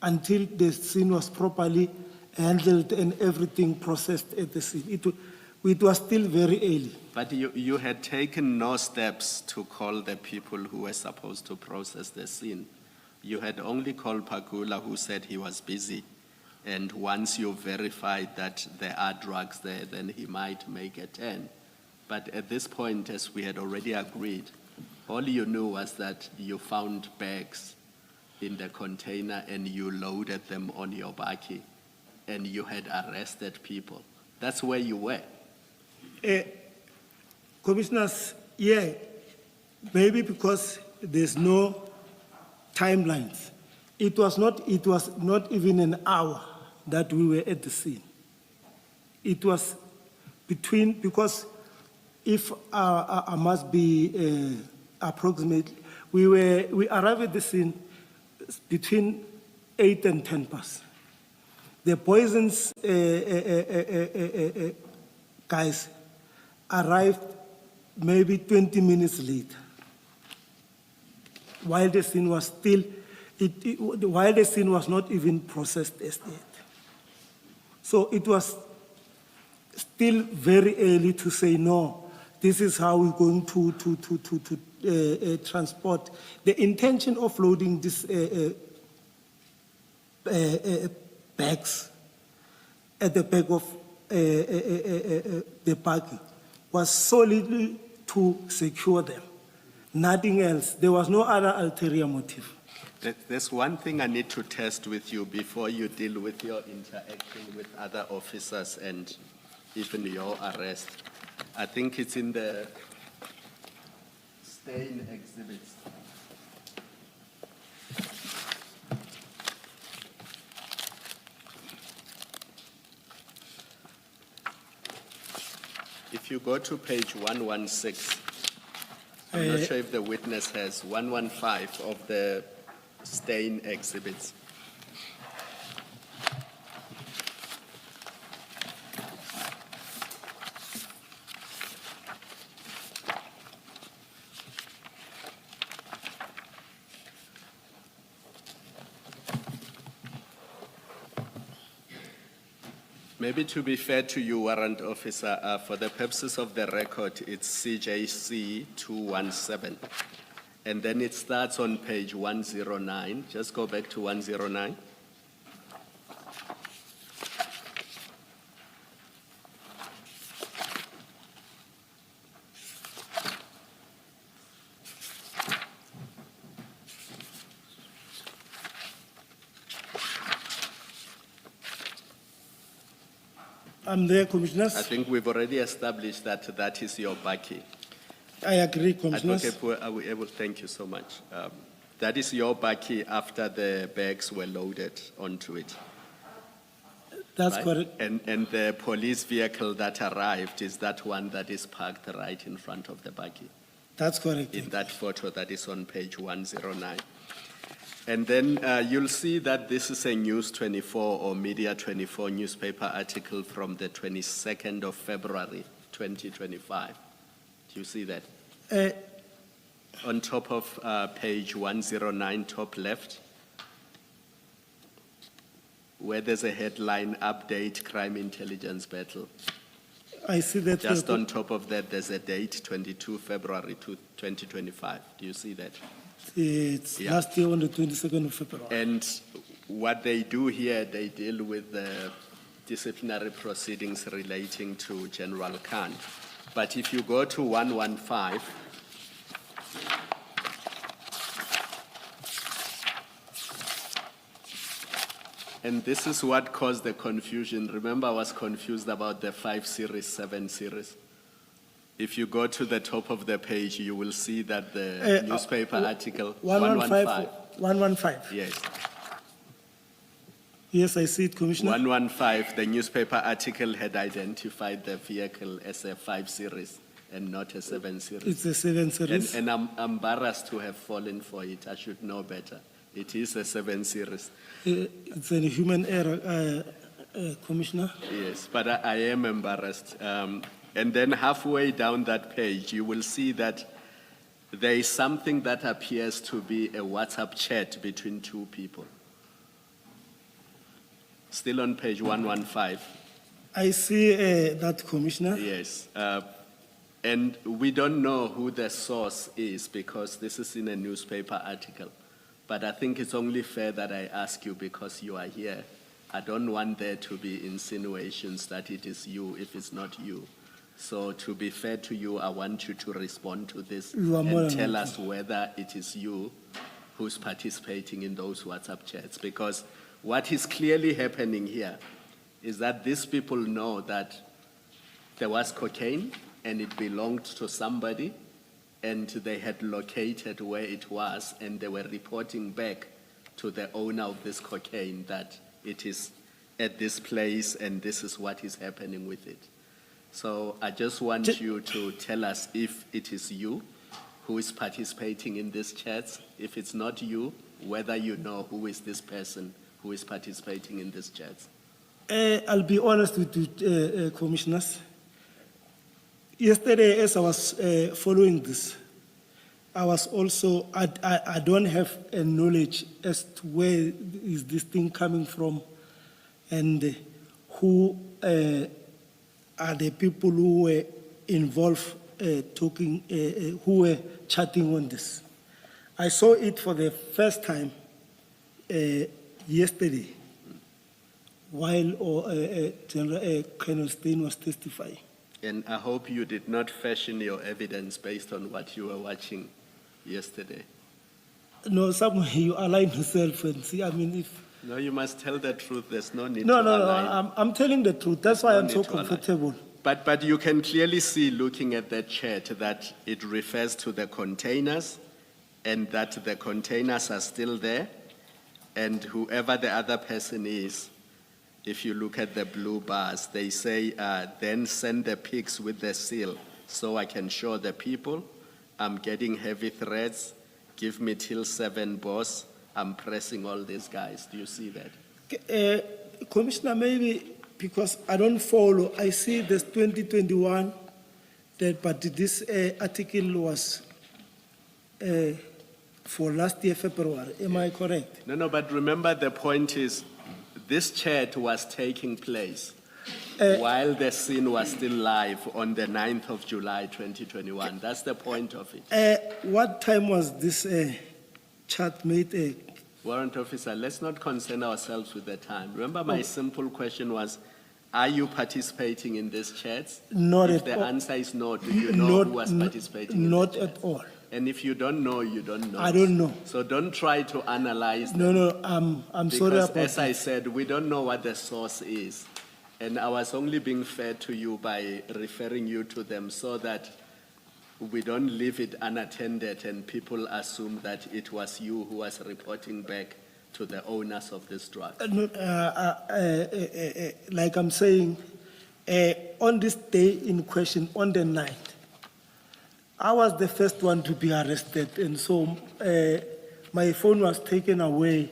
Speaker 4: until the scene was properly handled and everything processed at the scene. It was still very early.
Speaker 6: But you had taken no steps to call the people who were supposed to process the scene. You had only called Pakula, who said he was busy. And once you verified that there are drugs there, then he might make a turn. But at this point, as we had already agreed, all you knew was that you found bags in the container and you loaded them on your bakkie and you had arrested people. That's where you were.
Speaker 4: Commissioners, yeah, maybe because there's no timelines. It was not even an hour that we were at the scene. It was because if I must be approximate, we arrived at the scene between 8 and 10 past. The Poison's guys arrived maybe 20 minutes later, while the scene was while the scene was not even processed as yet. So it was still very early to say, no, this is how we're going to transport. The intention of loading these bags at the back of the parking was solely to secure them. Nothing else. There was no other ulterior motive.
Speaker 6: There's one thing I need to test with you before you deal with your interaction with other officers and even your arrest. I think it's in the stain exhibits. If you go to page 116, I'm not sure if the witness has 115 of the stain exhibits. Maybe to be fair to you, warrant officer, for the purposes of the record, it's CJC 217. And then it starts on page 109. Just go back to 109.
Speaker 4: I'm there, Commissioners.
Speaker 6: I think we've already established that that is your bakkie.
Speaker 4: I agree, Commissioners.
Speaker 6: Advocate, are we able? Thank you so much. That is your bakkie after the bags were loaded onto it.
Speaker 4: That's
Speaker 6: right?
Speaker 4: correct.
Speaker 6: And the police vehicle that arrived is that one that is parked right in front of the bakkie.
Speaker 4: That's correct.
Speaker 6: In that photo that is on page 109. And then you'll see that this is a News 24 or Media 24 newspaper article from the 22nd of February, 2025. Do you see that? On top of page 109, top left, where there's a headline, Update Crime Intelligence Battle.
Speaker 4: I see that.
Speaker 6: Just on top of that, there's a date, 22 February 2025. Do you see that?
Speaker 4: It's
Speaker 6: Yeah.
Speaker 4: last year on the 22nd of February.
Speaker 6: And what they do here, they deal with the disciplinary proceedings relating to General Khan. But if you go to 115, and this is what caused the confusion. Remember, I was confused about the 5 series, 7 series. If you go to the top of the page, you will see that the newspaper article 115.
Speaker 4: 115.
Speaker 6: Yes.
Speaker 4: Yes, I see it, Commissioner.
Speaker 6: 115, the newspaper article had identified the vehicle as a 5 series and not a 7 series.
Speaker 4: It's a 7 series.
Speaker 6: And I'm embarrassed to have fallen for it. I should know better. It is a 7 series.
Speaker 4: It's a human error, Commissioner.
Speaker 6: Yes, but I am embarrassed. And then halfway down that page, you will see that there is something that appears to be a WhatsApp chat between two people. Still on page 115.
Speaker 4: I see that, Commissioner.
Speaker 6: Yes. And we don't know who the source is because this is in a newspaper article. But I think it's only fair that I ask you because you are here. I don't want there to be insinuations that it is you if it's not you. So to be fair to you, I want you to respond to this
Speaker 4: You are more
Speaker 6: and
Speaker 4: than
Speaker 6: tell
Speaker 4: welcome.
Speaker 6: us whether it is you who's participating in those WhatsApp chats. Because what is clearly happening here is that these people know that there was cocaine and it belonged to somebody and they had located where it was and they were reporting back to the owner of this cocaine that it is at this place and this is what is happening with it. So I just want you to tell us if it is you who is participating in these chats. If it's not you, whether you know who is this person who is participating in these chats.
Speaker 4: I'll be honest with you, Commissioners. Yesterday, as I was following this, I was also, I don't have a knowledge as to where is this thing coming from and who are the people who were involved talking, who were chatting on this. I saw it for the first time yesterday while Colonel Stein was testifying.
Speaker 6: And I hope you did not fashion your evidence based on what you were watching yesterday.
Speaker 4: No, somehow you align yourself and see, I mean, if...
Speaker 6: No, you must tell the truth. There's no need
Speaker 4: No,
Speaker 6: to align.
Speaker 4: I'm telling the truth. That's why
Speaker 6: no
Speaker 4: I'm so
Speaker 6: need to align.
Speaker 4: comfortable.
Speaker 6: But you can clearly see, looking at that chat, that it refers to the containers and that the containers are still there. And whoever the other person is, if you look at the blue bars, they say, then send the pics with the seal so I can show the people. I'm getting heavy threats. Give me till 7, boss. I'm pressing all these guys. Do you see that?
Speaker 4: Commissioner, maybe because I don't follow, I see this 2021, but this article was for last year, February. Am I correct?
Speaker 6: No, but remember the point is, this chat was taking place while the scene was still live on the 9th of July, 2021. That's the point of it.
Speaker 4: What time was this chat made?
Speaker 6: Warrant officer, let's not concern ourselves with the time. Remember my simple question was, are you participating in these chats?
Speaker 4: Not
Speaker 6: if
Speaker 4: at
Speaker 6: the
Speaker 4: all.
Speaker 6: answer is no, do you know who was participating in
Speaker 4: Not
Speaker 6: the chats?
Speaker 4: at all.
Speaker 6: And if you don't know, you don't know.
Speaker 4: I don't know.
Speaker 6: So don't try to analyze them.
Speaker 4: No, I'm sorry
Speaker 6: Because
Speaker 4: about
Speaker 6: as I said, we don't know what the source is. And I was only being fair to you by referring you to them so that we don't leave it unattended and people assume that it was you who was reporting back to the owners of this drug.
Speaker 4: Like I'm saying, on this day in question, on the 9th, I was the first one to be arrested, and so my phone was taken away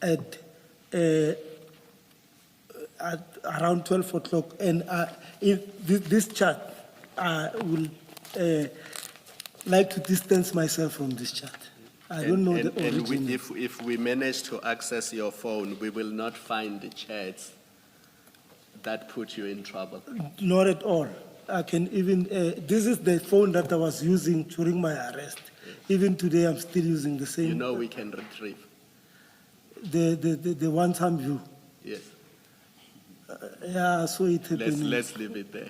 Speaker 4: at around 12 o'clock, and this chat, I will like to distance myself from this chat. I don't know the origin.
Speaker 6: If we manage to access your phone, we will not find the chats that put you in trouble.
Speaker 4: Not at all. I can even, this is the phone that I was using during my arrest. Even today, I'm still using the same.
Speaker 6: You know we can retrieve.
Speaker 4: the one-time view.
Speaker 6: Yes.
Speaker 4: Yeah, so it happened.
Speaker 6: Let's leave it there.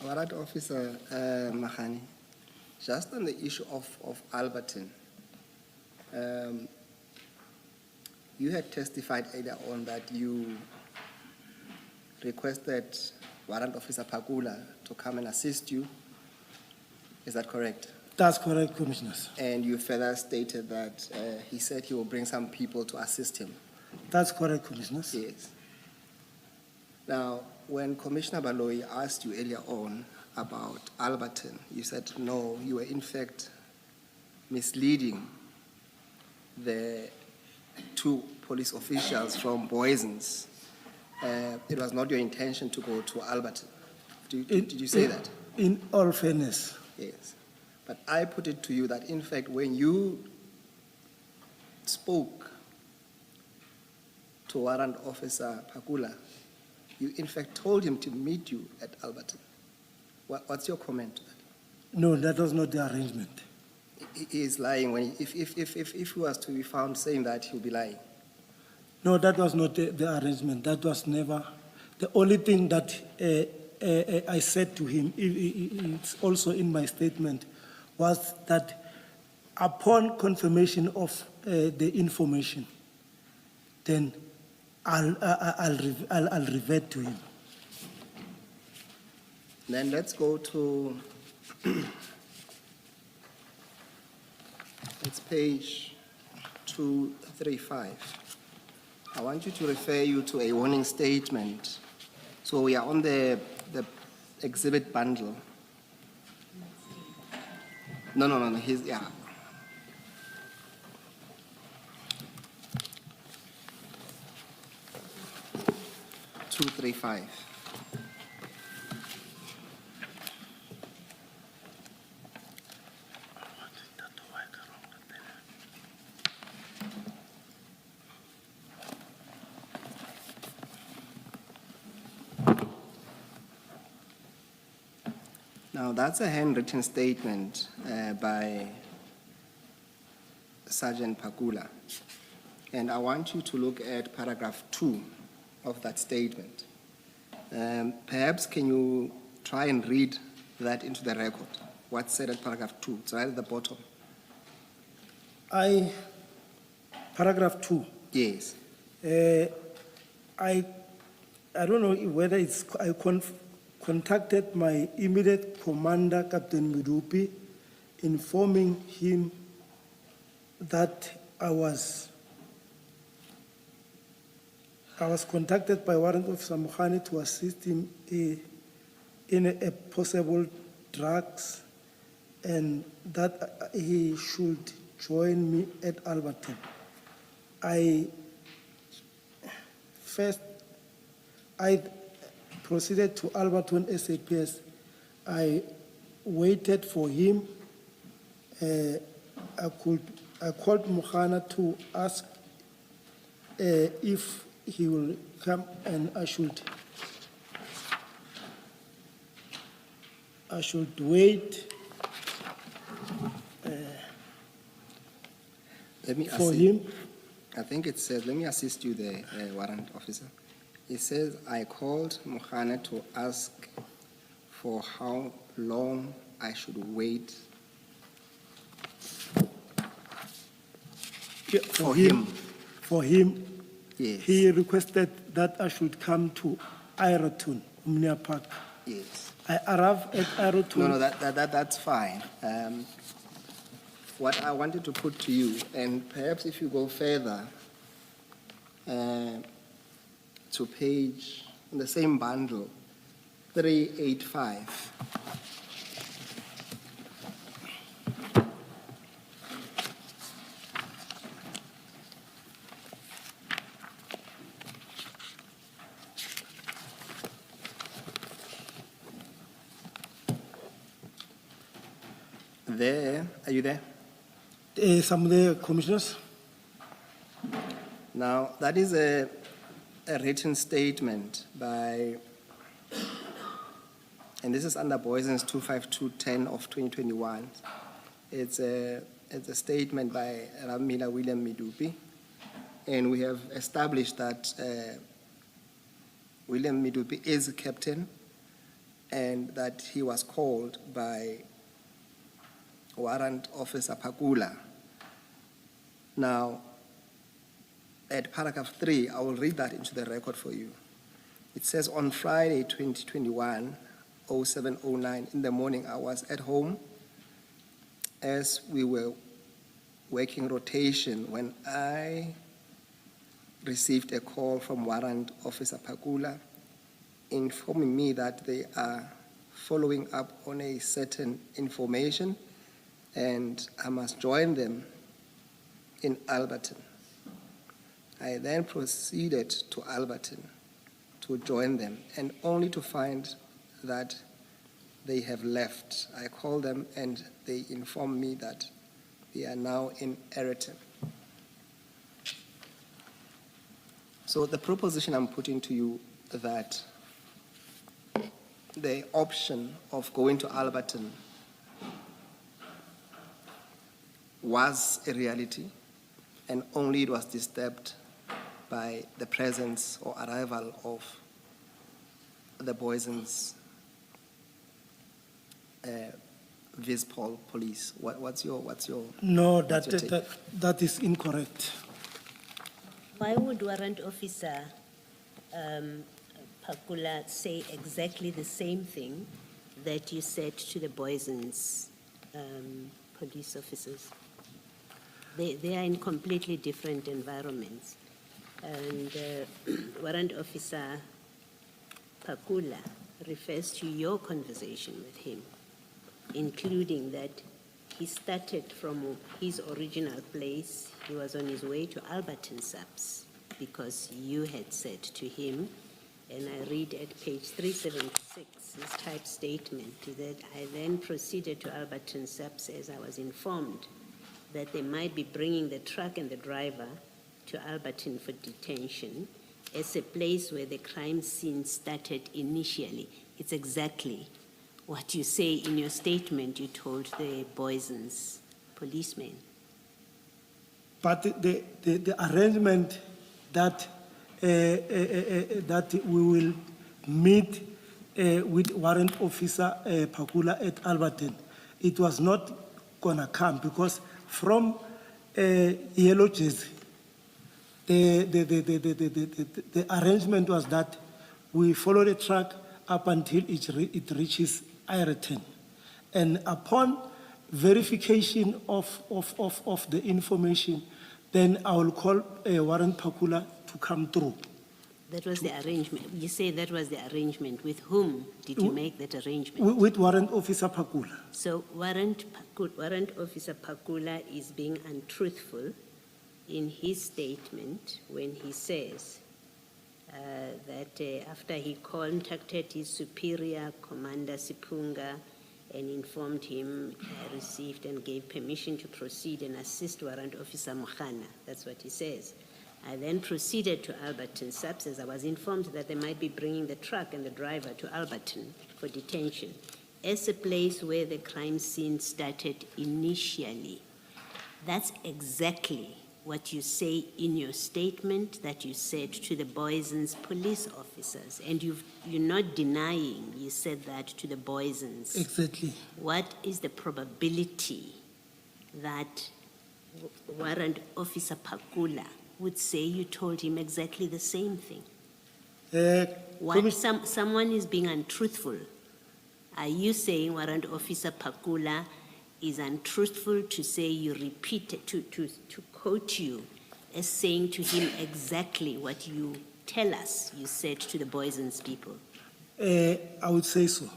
Speaker 3: Warrant Officer Mahani, just on the issue of Alberton, you had testified earlier on that you requested Warrant Officer Pakula to come and assist you. Is that correct?
Speaker 4: That's correct, Commissioners.
Speaker 3: And you further stated that he said he will bring some people to assist him.
Speaker 4: That's correct, Commissioners.
Speaker 3: Yes. Now, when Commissioner Baloyi asked you earlier on about Alberton, you said no, you were in fact misleading the two police officials from Boysens. It was not your intention to go to Alberton. Did you say that?
Speaker 4: In all fairness,
Speaker 3: Yes. But I put it to you that in fact when you spoke to Warrant Officer Pakula, you in fact told him to meet you at Alberton. What's your comment to that?
Speaker 4: no, that was not the arrangement.
Speaker 3: He is lying when if he was to be found saying that, he'll be lying.
Speaker 4: No, that was not the arrangement. That was never. The only thing that I said to him, it's also in my statement, was that upon confirmation of the information, then I'll revert to him.
Speaker 3: Then let's go to it's page 235. I want you to refer you to a warning statement. So we are on the exhibit bundle. No, yeah. Two, 3, 5. Now, that's a handwritten statement by Sergeant Pakula. And I want you to look at paragraph 2 of that statement. Perhaps can you try and read that into the record? What's said at paragraph 2? It's right at the bottom.
Speaker 4: Paragraph 2.
Speaker 3: Yes.
Speaker 4: I don't know whether it's, contacted my immediate commander, Captain Midupi, informing him that I was contacted by Warrant Officer Mohani to assist him in a possible drugs, and that he should join me at Alberton. I proceeded to Alberton SAPS. I waited for him. I called Mohana to ask if he will come, and I should wait
Speaker 3: Let me
Speaker 4: for
Speaker 3: assist.
Speaker 4: him.
Speaker 3: I think it says, let me assist you there, Warrant Officer. It says, I called Mohana to ask for how long I should wait
Speaker 4: For him.
Speaker 3: Yes.
Speaker 4: He requested that I should come to Ireton, Umnia Park.
Speaker 3: Yes.
Speaker 4: I arrived at Ireton.
Speaker 3: No, that's fine. What I wanted to put to you, and perhaps if you go further to page, in the same bundle, 385. There, are you there?
Speaker 4: Some of the commissioners.
Speaker 3: Now, that is a written statement by, and this is under Boyson's 25210 of 2021. It's a statement by Ramila William Midupi, and we have established that William Midupi is a captain and that he was called by Warrant Officer Pakula. Now, at paragraph 3, I will read that into the record for you. It says, on Friday, 2021, 0709, in the morning, I was at home as we were working rotation when I received a call from Warrant Officer Pakula informing me that they are following up on a certain information and I must join them in Alberton. I then proceeded to Alberton to join them and only to find that they have left. I called them and they informed me that they are now in Ayrton. So the proposition I'm putting to you that the option of going to Alberton was a reality and only it was disturbed by the presence or arrival of the Boyson's Vispol police. What's your
Speaker 4: No,
Speaker 3: what's your take?
Speaker 4: that is incorrect.
Speaker 5: Why would Warrant Officer Pakula say exactly the same thing that you said to the Boyson's police officers? They are in completely different environments. And Warrant Officer Pakula refers to your conversation with him, including that he started from his original place. He was on his way to Alberton Subs because you had said to him, and I read at page 376, his type statement, that I then proceeded to Alberton Subs as I was informed that they might be bringing the truck and the driver to Alberton for detention as a place where the crime scene started initially. It's exactly what you say in your statement you told the Boyson's policemen.
Speaker 4: But the arrangement that that we will meet with Warrant Officer Pakula at Alberton, it was not gonna come because from Yellow Jersey, the arrangement was that we follow the truck up until it reaches Ayrton. And upon verification of the information, then I will call Warrant Pakula to come through.
Speaker 5: That was the arrangement. You say that was the arrangement. With whom did you make that arrangement?
Speaker 4: With Warrant Officer Pakula.
Speaker 5: So Warrant Officer Pakula is being untruthful in his statement when he says that after he contacted his superior, Commander Sipunga, and informed him, received and gave permission to proceed and assist Warrant Officer Mukhana. That's what he says. I then proceeded to Alberton Subs as I was informed that they might be bringing the truck and the driver to Alberton for detention as a place where the crime scene started initially. That's exactly what you say in your statement that you said to the Boyson's police officers, and you're not denying you said that to the Boyson's.
Speaker 4: Exactly.
Speaker 5: What is the probability that Warrant Officer Pakula would say you told him exactly the same thing? Someone is being untruthful. Are you saying Warrant Officer Pakula is untruthful to say you repeated, to quote you as saying to him exactly what you tell us you said to the Boyson's people?
Speaker 4: I would say so,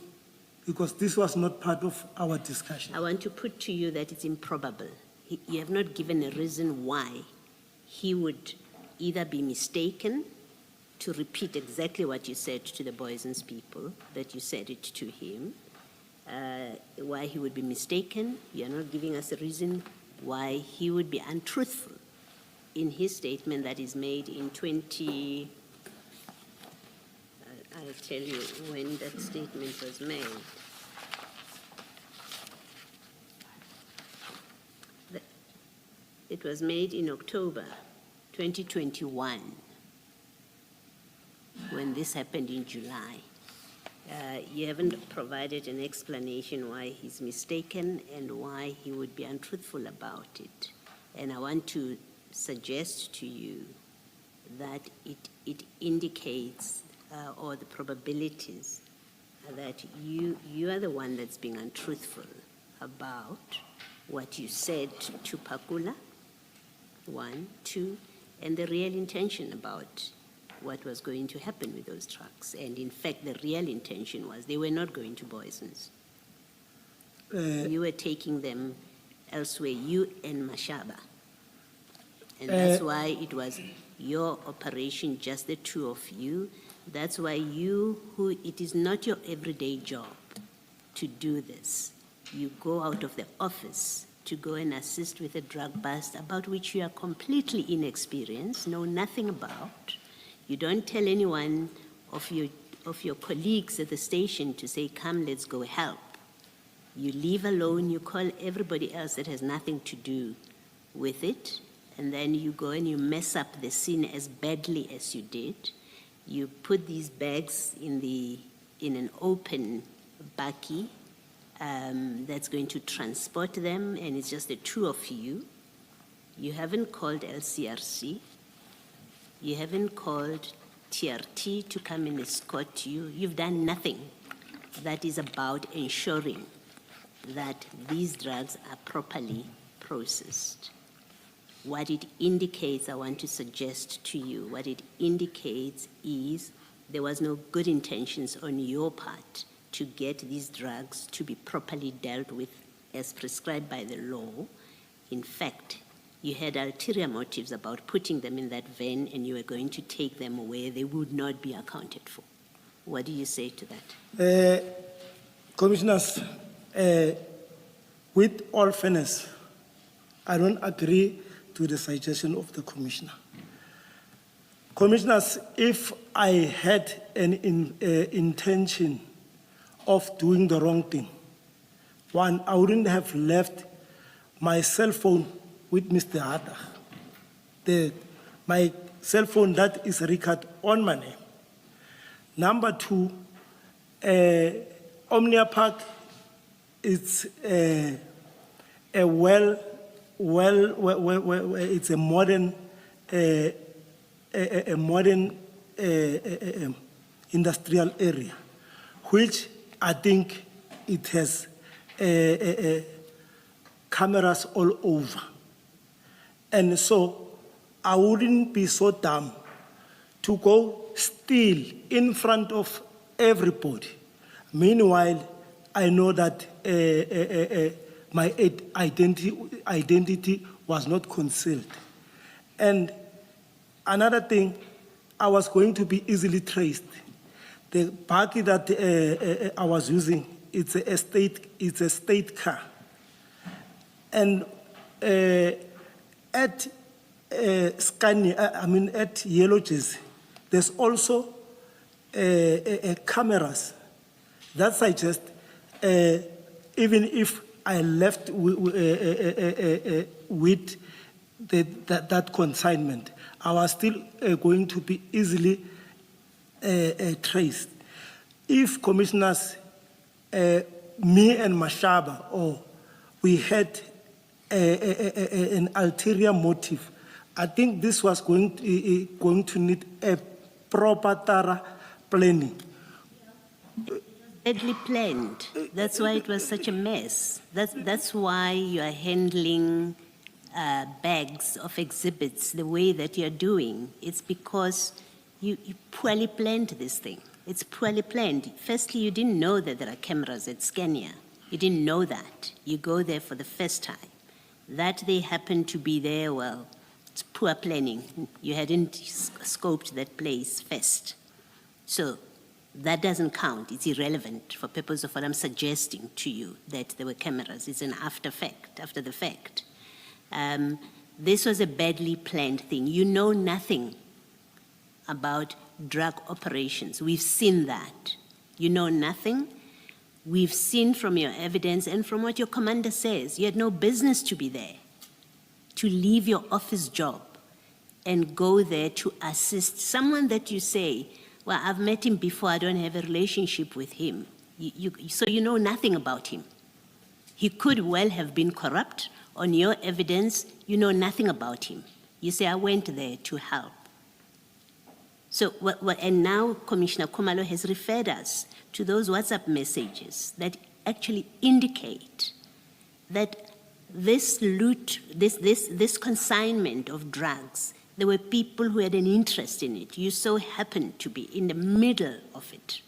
Speaker 4: because this was not part of our discussion.
Speaker 5: I want to put to you that it's improbable. You have not given a reason why he would either be mistaken to repeat exactly what you said to the Boyson's people, that you said it to him, why he would be mistaken. You're not giving us a reason why he would be untruthful in his statement that is made in 20, I'll tell you when that statement was made. It was made in October 2021, when this happened in July. You haven't provided an explanation why he's mistaken and why he would be untruthful about it. And I want to suggest to you that it indicates, or the probabilities, that you are the one that's being untruthful about what you said to Pakula, 1, 2, and the real intention about what was going to happen with those trucks. And in fact, the real intention was they were not going to Boyson's. You were taking them elsewhere, you and Mashaba. And that's why it was your operation, just the two of you. That's why it is not your everyday job to do this. You go out of the office to go and assist with a drug bust about which you are completely inexperienced, know nothing about. You don't tell anyone of your colleagues at the station to say, come, let's go help. You leave alone, you call everybody else that has nothing to do with it, and then you go and you mess up the scene as badly as you did. You put these bags in an open bakkie that's going to transport them, and it's just the two of you. You haven't called LCRC. You haven't called TRT to come and escort you. You've done nothing that is about ensuring that these drugs are properly processed. What it indicates, I want to suggest to you, what it indicates is there was no good intentions on your part to get these drugs to be properly dealt with as prescribed by the law. In fact, you had ulterior motives about putting them in that van, and you were going to take them where they would not be accounted for. What do you say to that?
Speaker 4: Commissioners, with all fairness, I don't agree to the suggestion of the commissioner. Commissioners, if I had an intention of doing the wrong thing, one, I wouldn't have left my cell phone with Mr. Hada. My cell phone that is recorded on my name. Number two, Omnia Park is it's a modern industrial area, which I think it has cameras all over. And so I wouldn't be so dumb to go steal in front of everybody. Meanwhile, I know that my identity was not concealed. And another thing, I was going to be easily traced. The bakkie that I was using, it's a state car. And at Scania, at Yellow Jersey, there's also cameras that suggest even if I left with that consignment, I was still going to be easily traced. If commissioners, me and Mashaba, or we had an ulterior motive, I think this was going to need a proper thorough planning.
Speaker 5: Badly planned. That's why it was such a mess. That's why you are handling bags of exhibits the way that you're doing. It's because you poorly planned this thing. It's poorly planned. Firstly, you didn't know that there are cameras at Scania. You didn't know that. You go there for the first time. That they happen to be there, well, it's poor planning. You hadn't scoped that place first. So that doesn't count. It's irrelevant for purpose of what I'm suggesting to you, that there were cameras. It's an after the fact. This was a badly planned thing. You know nothing about drug operations. We've seen that. You know nothing. We've seen from your evidence and from what your commander says, you had no business to be there, to leave your office job and go there to assist someone that you say, well, I've met him before, I don't have a relationship with him. So you know nothing about him. He could well have been corrupt. On your evidence, you know nothing about him. You say, I went there to help. So, and now Commissioner Khumalo has referred us to those WhatsApp messages that actually indicate that this loot, this consignment of drugs, there were people who had an interest in it. You so happened to be in the middle of it.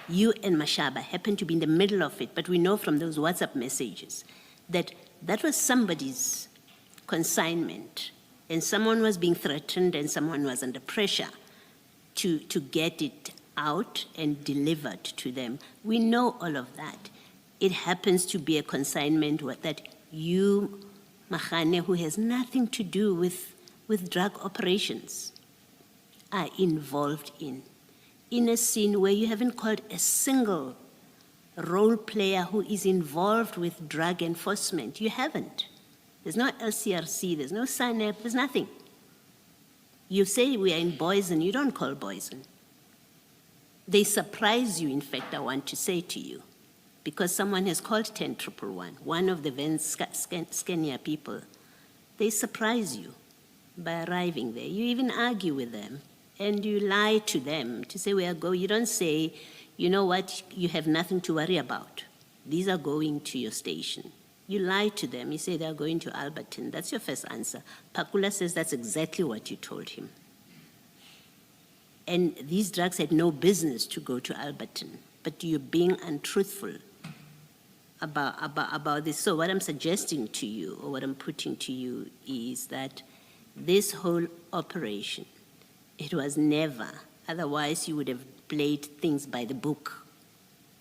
Speaker 5: You and Mashaba happened to be in the middle of it, but we know from those WhatsApp messages that that was somebody's consignment, and someone was being threatened and someone was under pressure to get it out and delivered to them. We know all of that. It happens to be a consignment that you, Mahane, who has nothing to do with drug operations, are involved in a scene where you haven't called a single role player who is involved with drug enforcement. You haven't. There's no LCRC, there's no SANEP, there's nothing. You say we are in Boysen, you don't call Boysen. They surprise you, in fact, I want to say to you, because someone has called 10111, one of the Scania people. They surprise you by arriving there. You even argue with them, and you lie to them to say, where go. You don't say, you know what, you have nothing to worry about. These are going to your station. You lie to them. You say they're going to Alberton. That's your first answer. Pakula says that's exactly what you told him. And these drugs had no business to go to Alberton, but you're being untruthful about this. So what I'm suggesting to you, or what I'm putting to you, is that this whole operation, it was never, otherwise you would have played things by the book.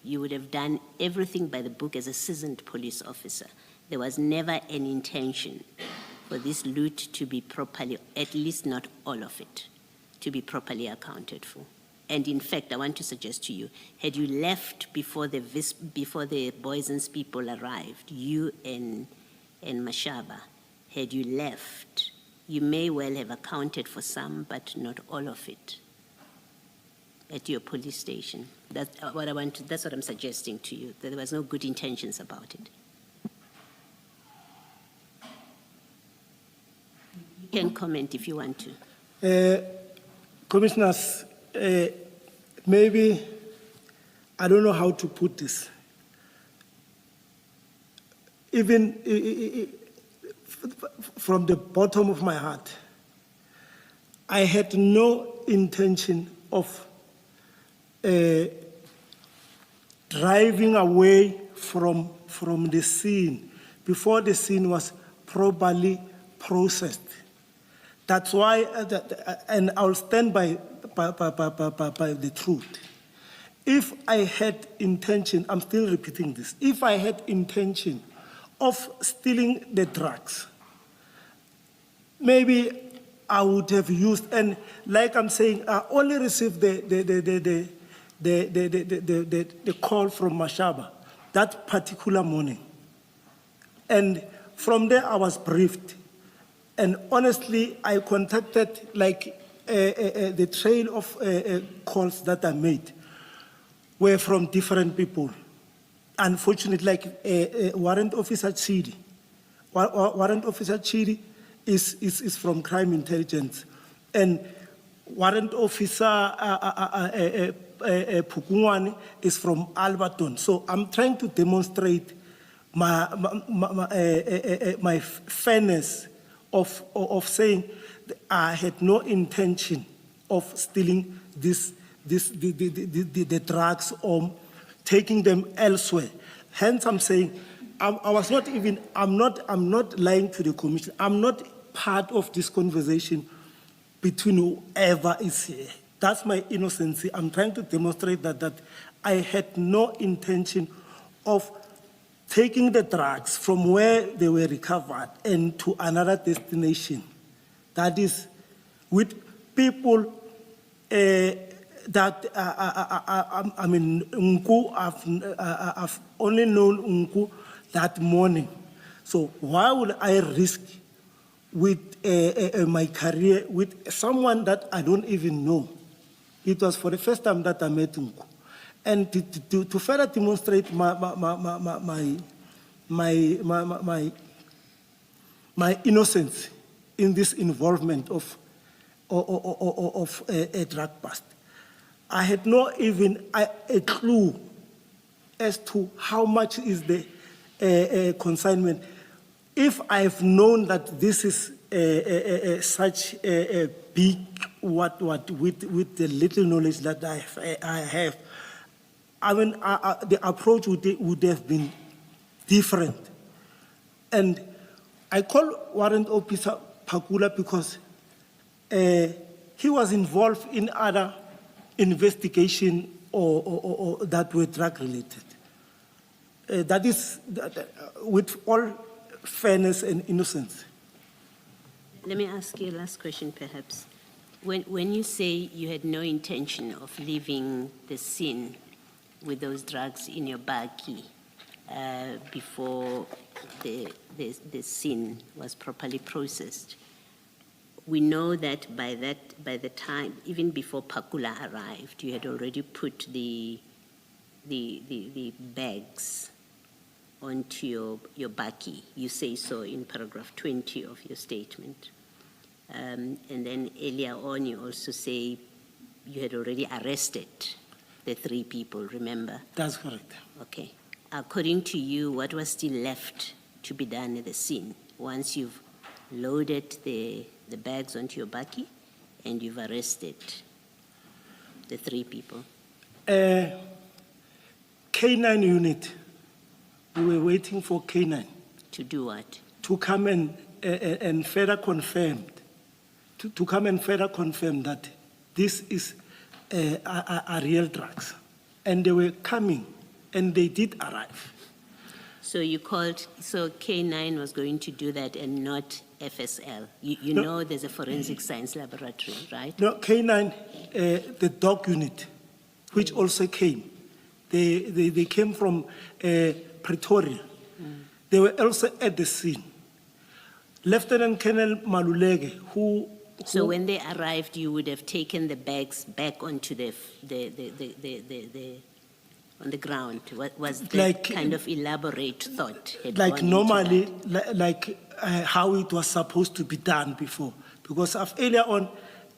Speaker 5: You would have done everything by the book as a seasoned police officer. There was never an intention for this loot to be properly, at least not all of it, to be properly accounted for. And in fact, I want to suggest to you, had you left before the Boysen's people arrived, you and Mashaba, had you left, you may well have accounted for some, but not all of it at your police station. That's what I'm suggesting to you, that there was no good intentions about it. You can comment if you want to.
Speaker 4: Commissioners, maybe, I don't know how to put this. Even from the bottom of my heart, I had no intention of driving away from the scene before the scene was properly processed. That's why, and I'll stand by the truth. If I had intention, I'm still repeating this, if I had intention of stealing the drugs, maybe I would have used, and like I'm saying, I only received the call from Mashaba that particular morning. And from there I was briefed. And honestly, I contacted, like, the trail of calls that I made were from different people. Unfortunately, like Warrant Officer Chidi. Warrant Officer Chidi is from Crime Intelligence. And Warrant Officer Pukungwane is from Alberton. So I'm trying to demonstrate my fairness of saying I had no intention of stealing the drugs or taking them elsewhere. Hence, I'm saying I was not even. I'm not lying to the commission. I'm not part of this conversation between whoever is here. That's my innocency. I'm trying to demonstrate that I had no intention of taking the drugs from where they were recovered and to another destination. That is, with people that I mean, Nku, I've only known Nku that morning. So why would I risk with my career with someone that I don't even know? It was for the first time that I met Nku. And to further demonstrate my innocence in this involvement of a drug bust, I had not even a clue as to how much is the consignment. If I've known that this is such a big with the little knowledge that I have, I mean, the approach would have been different. And I call Warrant Officer Pakula because he was involved in other investigation or that were drug related. That is, with all fairness and innocence.
Speaker 5: Let me ask you a last question, perhaps. When you say you had no intention of leaving the scene with those drugs in your baggie before the scene was properly processed, we know that by the time, even before Pakula arrived, you had already put the bags onto your baggie. You say so in paragraph 20 of your statement. And then earlier on, you also say you had already arrested the 3 people, remember?
Speaker 4: That's correct.
Speaker 5: Okay. According to you, what was still left to be done at the scene once you've loaded the bags onto your baggie and you've arrested the 3 people?
Speaker 4: K9 unit, we were waiting for K9.
Speaker 5: To do what?
Speaker 4: To come and further confirm, to come and further confirm that this is are real drugs. And they were coming, and they did arrive.
Speaker 5: So you called, so K9 was going to do that and not FSL. You know there's a forensic science laboratory, right?
Speaker 4: No, K9, the dog unit, which also came. They came from Pretoria. They were also at the scene. Lieutenant Colonel Maluleke, who...
Speaker 5: So when they arrived, you would have taken the bags back onto on the ground. What was the
Speaker 4: Like,
Speaker 5: kind of elaborate thought? Had
Speaker 4: like
Speaker 5: gone into
Speaker 4: normally,
Speaker 5: that?
Speaker 4: how it was supposed to be done before. Because I've earlier on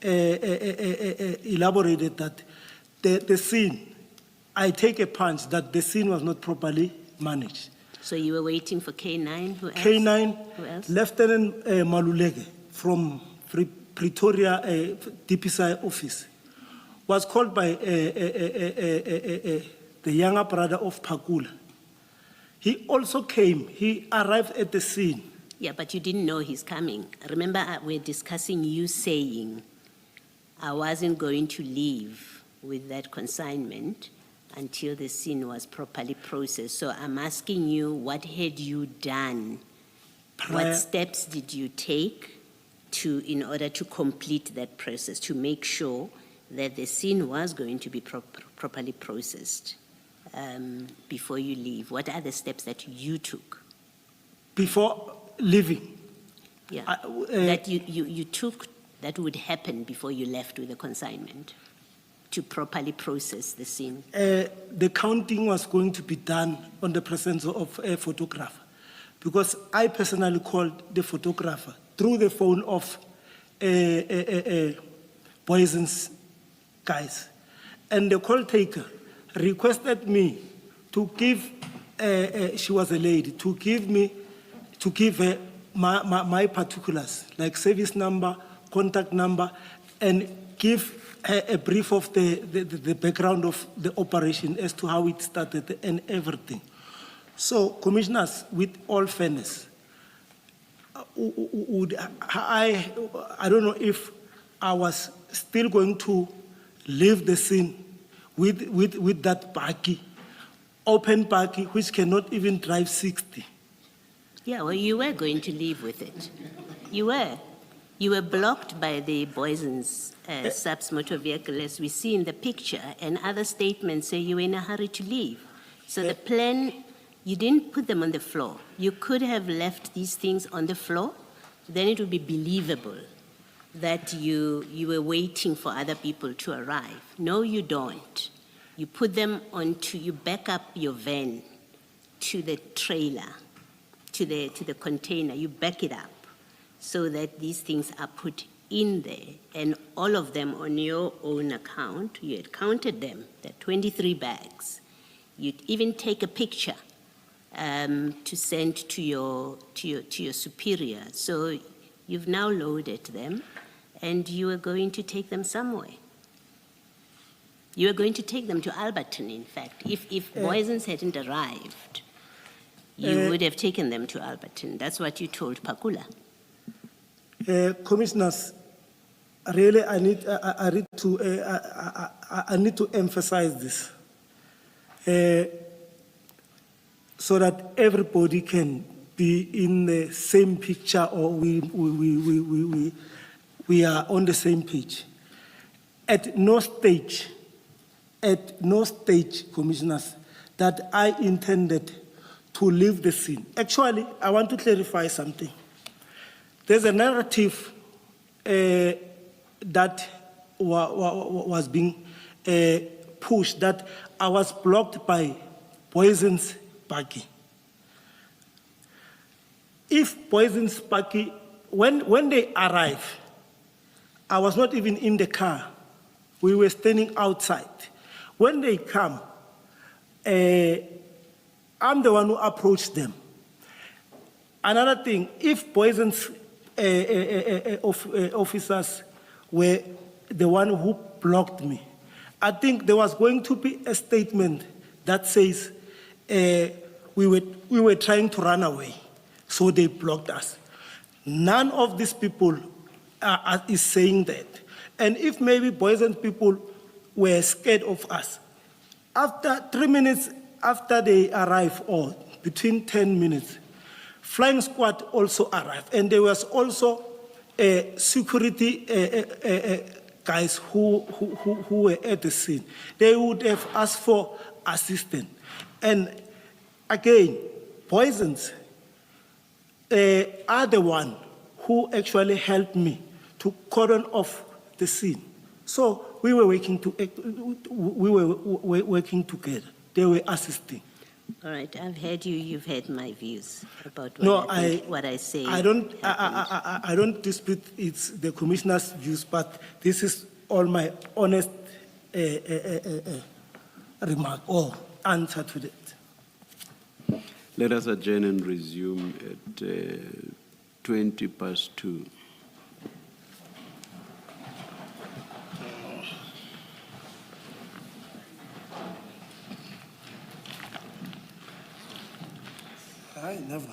Speaker 4: elaborated that the scene, I take a punch that the scene was not properly managed.
Speaker 5: So you were waiting for K9, who else?
Speaker 4: K9,
Speaker 5: Who else?
Speaker 4: Lieutenant Maluleke from Pretoria DPSI office was called by the younger brother of Pakula. He also came, he arrived at the scene.
Speaker 5: Yeah, but you didn't know he's coming. Remember, we're discussing you saying, I wasn't going to leave with that consignment until the scene was properly processed. So I'm asking you, what had you done? What steps did you take in order to complete that process, to make sure that the scene was going to be properly processed before you leave? What are the steps that you took?
Speaker 4: Before leaving?
Speaker 5: Yeah, that you took that would happen before you left with the consignment to properly process the scene?
Speaker 4: The counting was going to be done on the presence of a photographer, because I personally called the photographer through the phone of Poison's guys. And the call taker requested me to give, she was a lady, to give her my particulars, like service number, contact number, and give her a brief of the background of the operation as to how it started and everything. So, commissioners, with all fairness, I don't know if I was still going to leave the scene with that baggie, open baggie, which cannot even drive 60.
Speaker 5: Yeah, well, you were going to leave with it. You were. You were blocked by the Boyson's subs motor vehicle, as we see in the picture, and other statements say you were in a hurry to leave. So the plan, you didn't put them on the floor. You could have left these things on the floor, then it would be believable that you were waiting for other people to arrive. No, you don't. You put them onto, you back up your van to the trailer, to the container, you back it up so that these things are put in there, and all of them on your own account. You had counted them, there are 23 bags. You'd even take a picture to send to your superior. So you've now loaded them, and you are going to take them somewhere. You are going to take them to Alberton, in fact. If Boyson's hadn't arrived, you would have taken them to Alberton. That's what you told Pakula.
Speaker 4: Commissioners, really, I need to emphasize this so that everybody can be in the same picture, or we are on the same page. At no stage, Commissioners, that I intended to leave the scene. Actually, I want to clarify something. There's a narrative that was being pushed, that I was blocked by Boyson's buggy. If Boyson's buggy, when they arrived, I was not even in the car. We were standing outside. When they come, I'm the one who approached them. Another thing, if Boyson's officers were the one who blocked me, I think there was going to be a statement that says we were trying to run away, so they blocked us. None of these people is saying that. And if maybe Boyson's people were scared of us, after 3 minutes after they arrived, or between 10 minutes, flying squad also arrived, and there was also security guys who were at the scene. They would have asked for assistance. And again, Boyson's are the one who actually helped me to cordon off the scene. So we were working together. They were assisting.
Speaker 5: All right, I've heard you. You've heard my views about what I say.
Speaker 4: I don't dispute it's the commissioner's views, but this is all my honest remark or answer to that.
Speaker 2: Let us adjourn and resume at 2:20.
Speaker 4: I never.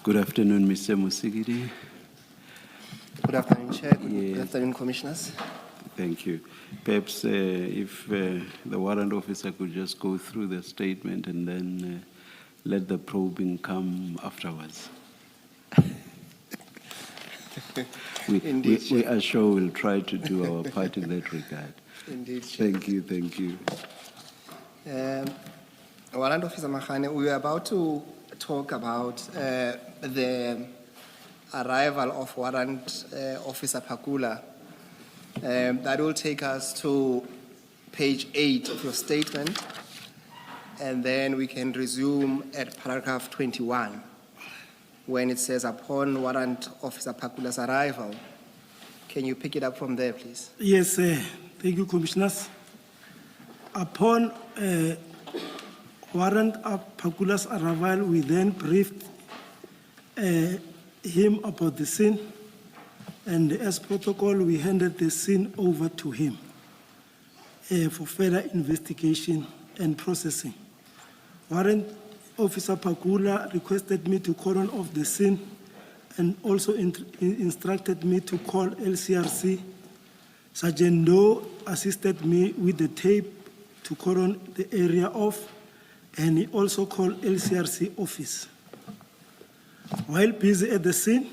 Speaker 2: Good afternoon, Mr. Musigidi.
Speaker 3: Good afternoon, Chair. Good
Speaker 2: Yes.
Speaker 3: afternoon, Commissioners.
Speaker 2: Thank you. Perhaps if the warrant officer could just go through the statement and then let the probing come afterwards.
Speaker 3: Indeed,
Speaker 2: We are sure we'll try to do our part in that regard.
Speaker 3: Indeed, Chair.
Speaker 2: Thank you, thank you.
Speaker 3: Warrant Officer Mahane, we are about to talk about the arrival of Warrant Officer Pakula. That will take us to page 8 of your statement, and then we can resume at paragraph 21, when it says, upon Warrant Officer Pakula's arrival. Can you pick it up from there, please?
Speaker 4: Yes, thank you, Commissioners. Upon Warrant Pakula's arrival, we then briefed him about the scene, and as protocol, we handed the scene over to him for further investigation and processing. Warrant Officer Pakula requested me to cordon off the scene and also instructed me to call LCRC. Sergeant Doe assisted me with the tape to cordon the area off, and he also called LCRC office. While busy at the scene,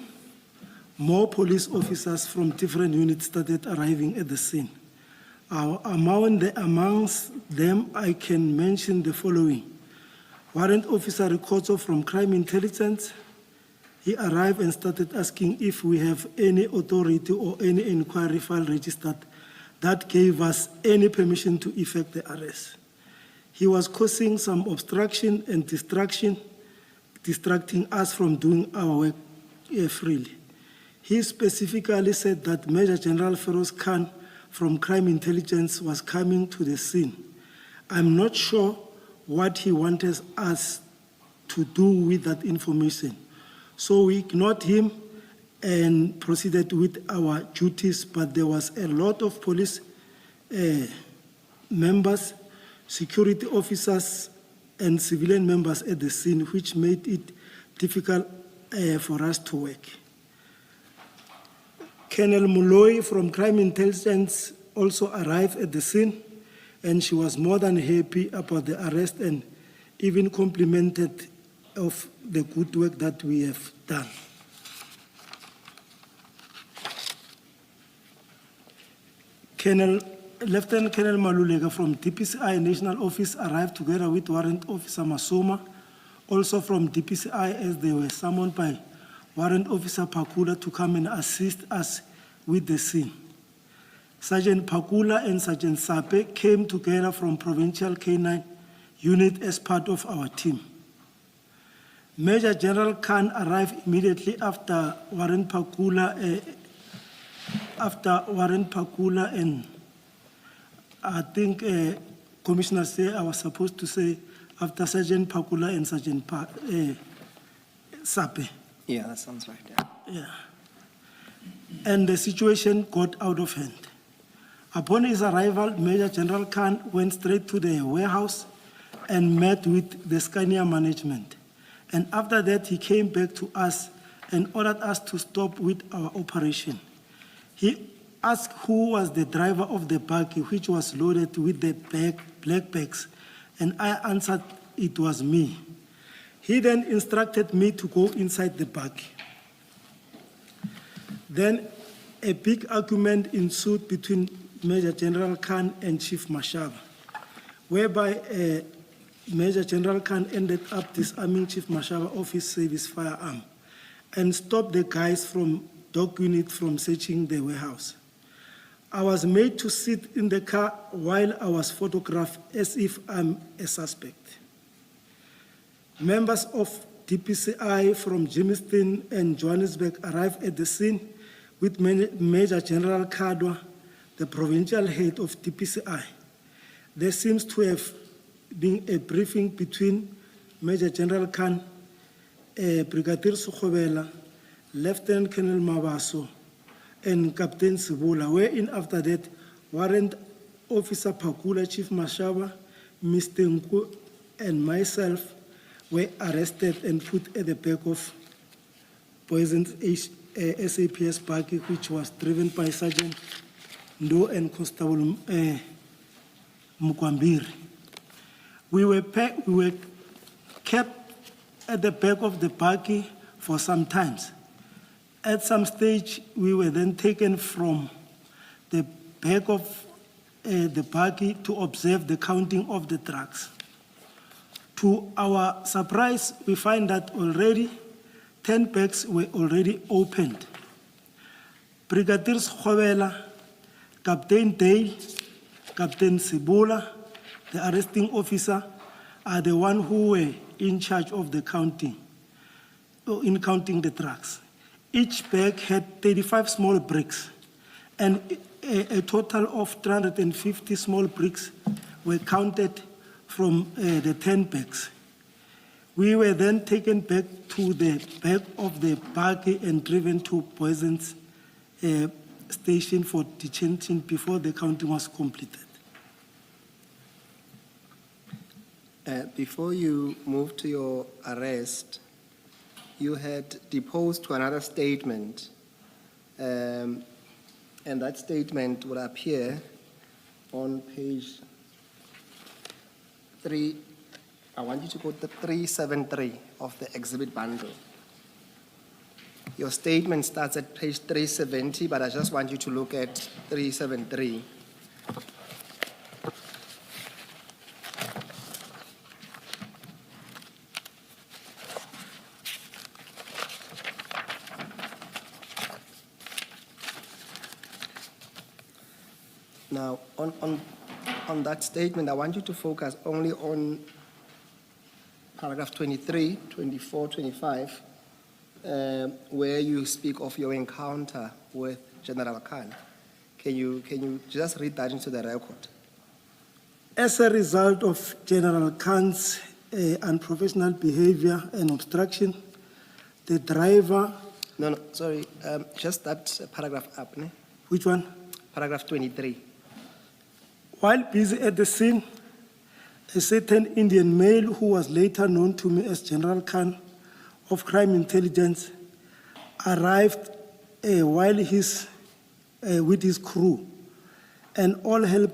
Speaker 4: more police officers from different units started arriving at the scene. Amongst them, I can mention the following. Warrant Officer Rikotso from Crime Intelligence. He arrived and started asking if we have any authority or any inquiry file registered that gave us any permission to effect the arrest. He was causing some obstruction and distraction, distracting us from doing our work freely. He specifically said that Major General Feroz Khan from Crime Intelligence was coming to the scene. I'm not sure what he wanted us to do with that information. So we ignored him and proceeded with our duties, but there was a lot of police members, security officers, and civilian members at the scene, which made it difficult for us to work. Colonel Moloi from Crime Intelligence also arrived at the scene, and she was more than happy about the arrest and even complimented of the good work that we have done. Lieutenant Colonel Malulega from DPCI National Office arrived together with Warrant Officer Masoma, also from DPCI, as they were summoned by Warrant Officer Pakula to come and assist us with the scene. Sergeant Pakula and Sergeant Sape came together from Provincial K9 Unit as part of our team. Major General Khan arrived immediately after Warrant Pakula, and I think Commissioner said I was supposed to say after Sergeant Pakula and Sergeant Sape.
Speaker 3: Yeah, that sounds right. Yeah.
Speaker 4: Yeah. And the situation got out of hand. Upon his arrival, Major General Khan went straight to the warehouse and met with the Scania management. And after that, he came back to us and ordered us to stop with our operation. He asked who was the driver of the buggy, which was loaded with the black bags, and I answered it was me. He then instructed me to go inside the buggy. Then a big argument ensued between Major General Khan and Chief Mashaba, whereby Major General Khan ended up disarming Chief Mashaba of his service firearm and stopped the guys from dog unit from searching the warehouse. I was made to sit in the car while I was photographed as if I'm a suspect. Members of DPCI from Jamestown and Johannesburg arrived at the scene with Major General Kadwa, the provincial head of DPCI. There seems to have been a briefing between Major General Khan, Brigadier Sukhobela, Lieutenant Colonel Mabaso, and Captain Sibola, wherein after that, Warrant Officer Pakula, Chief Mashaba, Mr. Nku, and myself were arrested and put at the back of poisoned SAPS buggy, which was driven by Sergeant Ndo and Constable Mukwambiri. We were kept at the back of the buggy for some times. At some stage, we were then taken from the back of the buggy to observe the counting of the drugs. To our surprise, we find that already 10 bags were already opened. Brigadier Khobela, Captain Day, Captain Sibula, the arresting officer, are the one who were in charge of the counting, in counting the drugs. Each bag had 35 small bricks, and a total of 350 small bricks were counted from the 10 bags. We were then taken back to the back of the buggy and driven to Poison's station for detention before the counting was completed.
Speaker 3: Before you moved to your arrest, you had deposed to another statement, and that statement would appear on page 3. I want you to go to 373 of the exhibit bundle. Your statement starts at page 370, but I just want you to look at 373. Now, on that statement, I want you to focus only on paragraph 23, 24, 25, where you speak of your encounter with General Khan. Can you just read that into the record?
Speaker 4: As a result of General Khan's unprofessional behavior and obstruction, the driver...
Speaker 3: No, sorry, just that paragraph up, ne?
Speaker 4: Which one?
Speaker 3: Paragraph 23.
Speaker 4: While busy at the scene, a certain Indian male who was later known to me as General Khan of Crime Intelligence arrived while with his crew, and all hell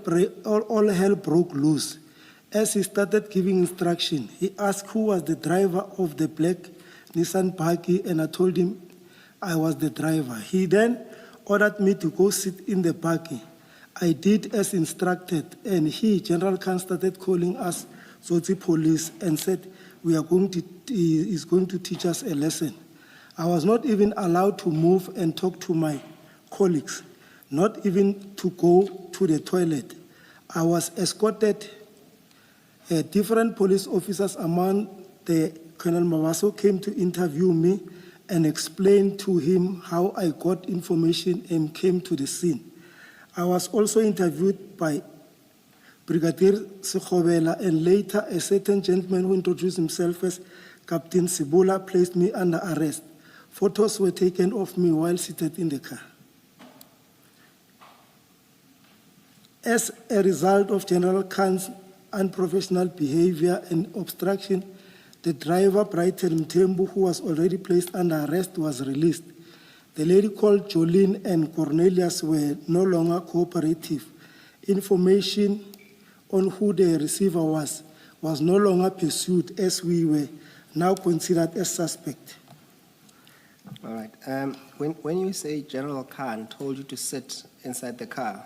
Speaker 4: broke loose. As he started giving instruction, he asked who was the driver of the black Nissan buggy, and I told him I was the driver. He then ordered me to go sit in the buggy. I did as instructed, and General Khan, started calling us Zotsi police and said, he's going to teach us a lesson. I was not even allowed to move and talk to my colleagues, not even to go to the toilet. I was escorted. Different police officers among the Colonel Mawaso came to interview me and explained to him how I got information and came to the scene. I was also interviewed by Brigadier Sekhobela, and later a certain gentleman who introduced himself as Captain Sibula placed me under arrest. Photos were taken of me while seated in the car. As a result of General Khan's unprofessional behavior and obstruction, the driver, Brighton Mtembu, who was already placed under arrest, was released. The lady called Jolene and Cornelius were no longer cooperative. Information on who the receiver was no longer pursued, as we were now considered as suspect.
Speaker 3: All right. When you say General Khan told you to sit inside the car,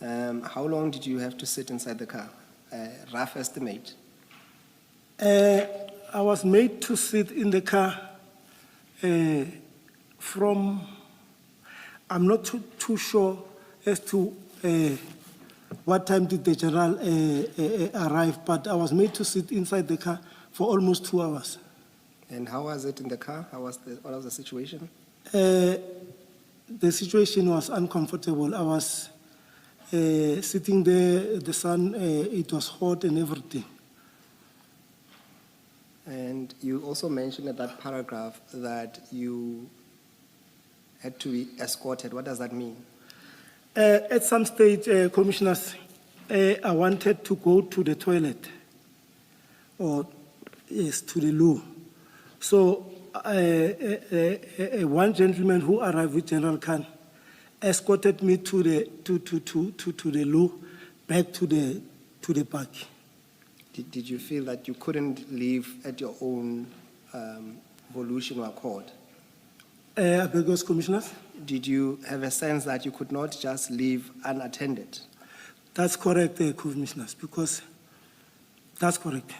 Speaker 3: how long did you have to sit inside the car? Rough estimate.
Speaker 4: I was made to sit in the car I'm not too sure as to what time did the general arrive, but I was made to sit inside the car for almost 2 hours.
Speaker 3: And how was it in the car? What was the situation?
Speaker 4: The situation was uncomfortable. I was sitting there, the sun, it was hot and everything.
Speaker 3: And you also mentioned in that paragraph that you had to be escorted. What does that mean?
Speaker 4: At some stage, commissioners, I wanted to go to the toilet, or yes, to the loo. So one gentleman who arrived with General Khan escorted me to the law, back to the park.
Speaker 3: Did you feel that you couldn't leave at your own volition or accord?
Speaker 4: I beg yours, Commissioners?
Speaker 3: Did you have a sense that you could not just leave unattended?
Speaker 4: That's correct, Commissioners, because that's correct.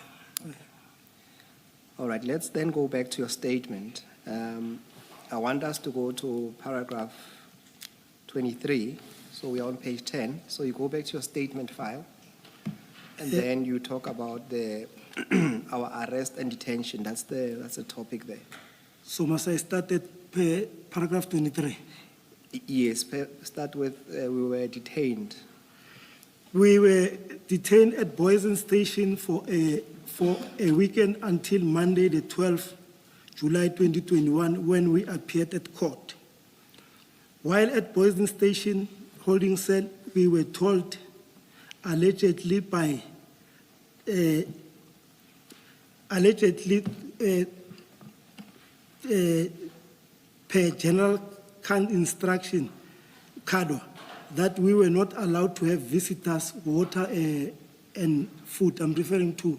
Speaker 3: All right, let's then go back to your statement. I want us to go to paragraph 23. So we are on page 10. So you go back to your statement file, and then you talk about our arrest and detention. That's the topic there.
Speaker 4: So must I start at paragraph 23?
Speaker 3: Yes, start with we were detained.
Speaker 4: We were detained at Boysen Station for a weekend until Monday, the 12th July 2021, when we appeared at court. While at Boysen Station holding cell, we were told, allegedly per General Khan instruction, Kadwa, that we were not allowed to have visitors, water, and food. I'm referring to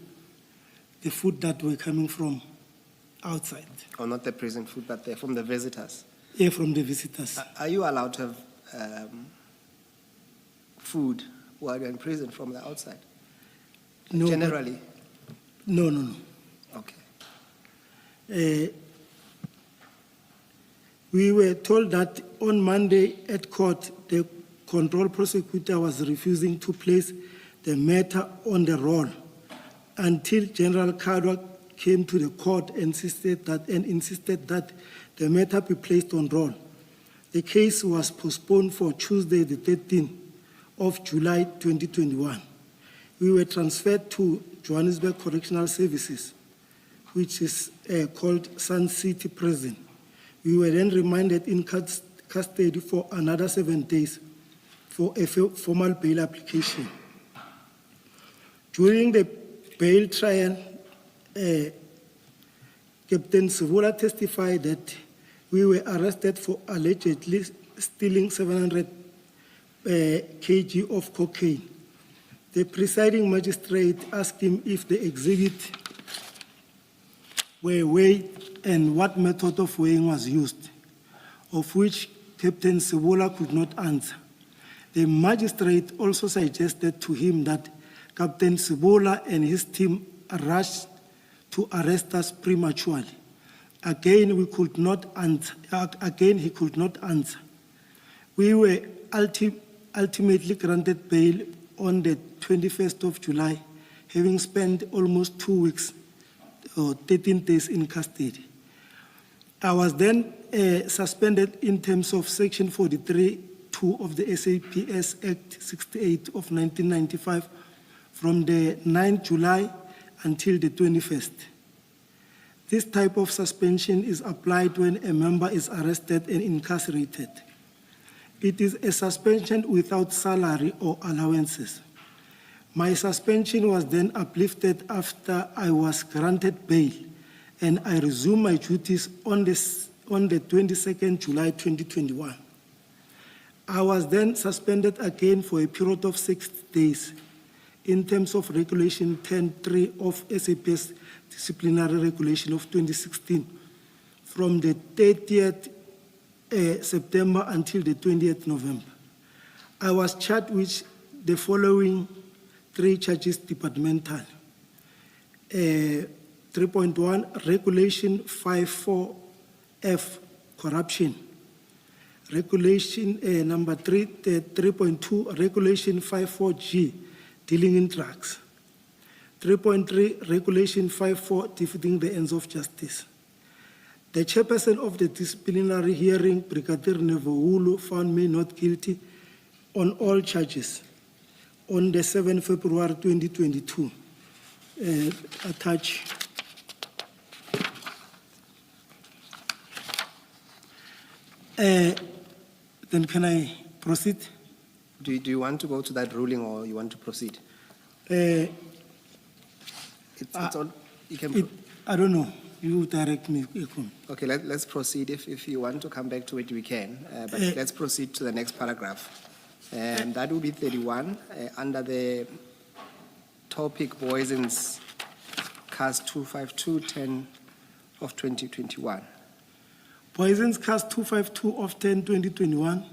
Speaker 4: the food that were coming from outside.
Speaker 3: Or not the prison food, but from the visitors.
Speaker 4: Yeah, from the visitors.
Speaker 3: Are you allowed to have food while you're in prison from the outside?
Speaker 4: No,
Speaker 3: Generally?
Speaker 4: No.
Speaker 3: Okay.
Speaker 4: We were told that on Monday at court, the control prosecutor was refusing to place the matter on the roll until General Kadwa came to the court and insisted that the matter be placed on roll. The case was postponed for Tuesday, the 13th of July 2021. We were transferred to Johannesburg Correctional Services, which is called Sun City Prison. We were then remanded in custody for another 7 days for a formal bail application. During the bail trial, Captain Sivula testified that we were arrested for allegedly stealing 700 kg of cocaine. The presiding magistrate asked him if the exhibit were weighed and what method of weighing was used, of which Captain Sivula could not answer. The magistrate also suggested to him that Captain Sivula and his team rushed to arrest us prematurely. Again, he could not answer. We were ultimately granted bail on the 21st of July, having spent almost 2 weeks or 13 days in custody. I was then suspended in terms of Section 43(2) of the SAPS Act 68 of 1995 from the 9th July until the 21st. This type of suspension is applied when a member is arrested and incarcerated. It is a suspension without salary or allowances. My suspension was then uplifted after I was granted bail, and I resumed my duties on the 22nd July 2021. I was then suspended again for a period of 6 days in terms of Regulation 10.3 of SAPS Disciplinary Regulation of 2016 from the 30th September until the 20th November. I was charged with the following 3 charges departmental. 3.1, Regulation 54F, corruption. Regulation number 3.2, Regulation 54G, dealing in drugs. 3.3, Regulation 54, defeating the ends of justice. The chairperson of the disciplinary hearing, Brigadier Nevoulu, found me not guilty on all charges on the 7th February 2022. Attach. Then can I proceed?
Speaker 3: Do you want to go to that ruling or you want to proceed?
Speaker 4: I don't know. You direct me, Ekon.
Speaker 3: Okay, let's proceed. If you want to come back to it, we can. But let's proceed to the next paragraph. That will be 31, under the topic Poisons, cast 25210 of 2021.
Speaker 4: Poisons Cast 252 of 10/2021,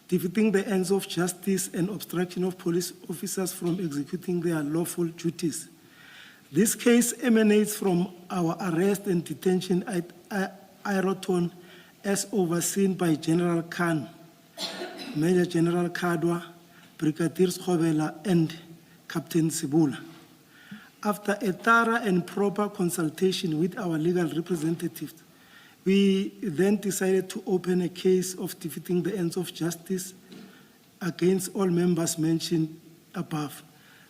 Speaker 4: defeating the ends of justice and obstruction of police officers from executing their lawful duties. This case emanates from our arrest and detention at Aeroton as overseen by General Khan, Major General Kadwa, Brigadier Schobela, and Captain Sibula. After a thorough and proper consultation with our legal representatives, we then decided to open a case of defeating the ends of justice against all members mentioned above.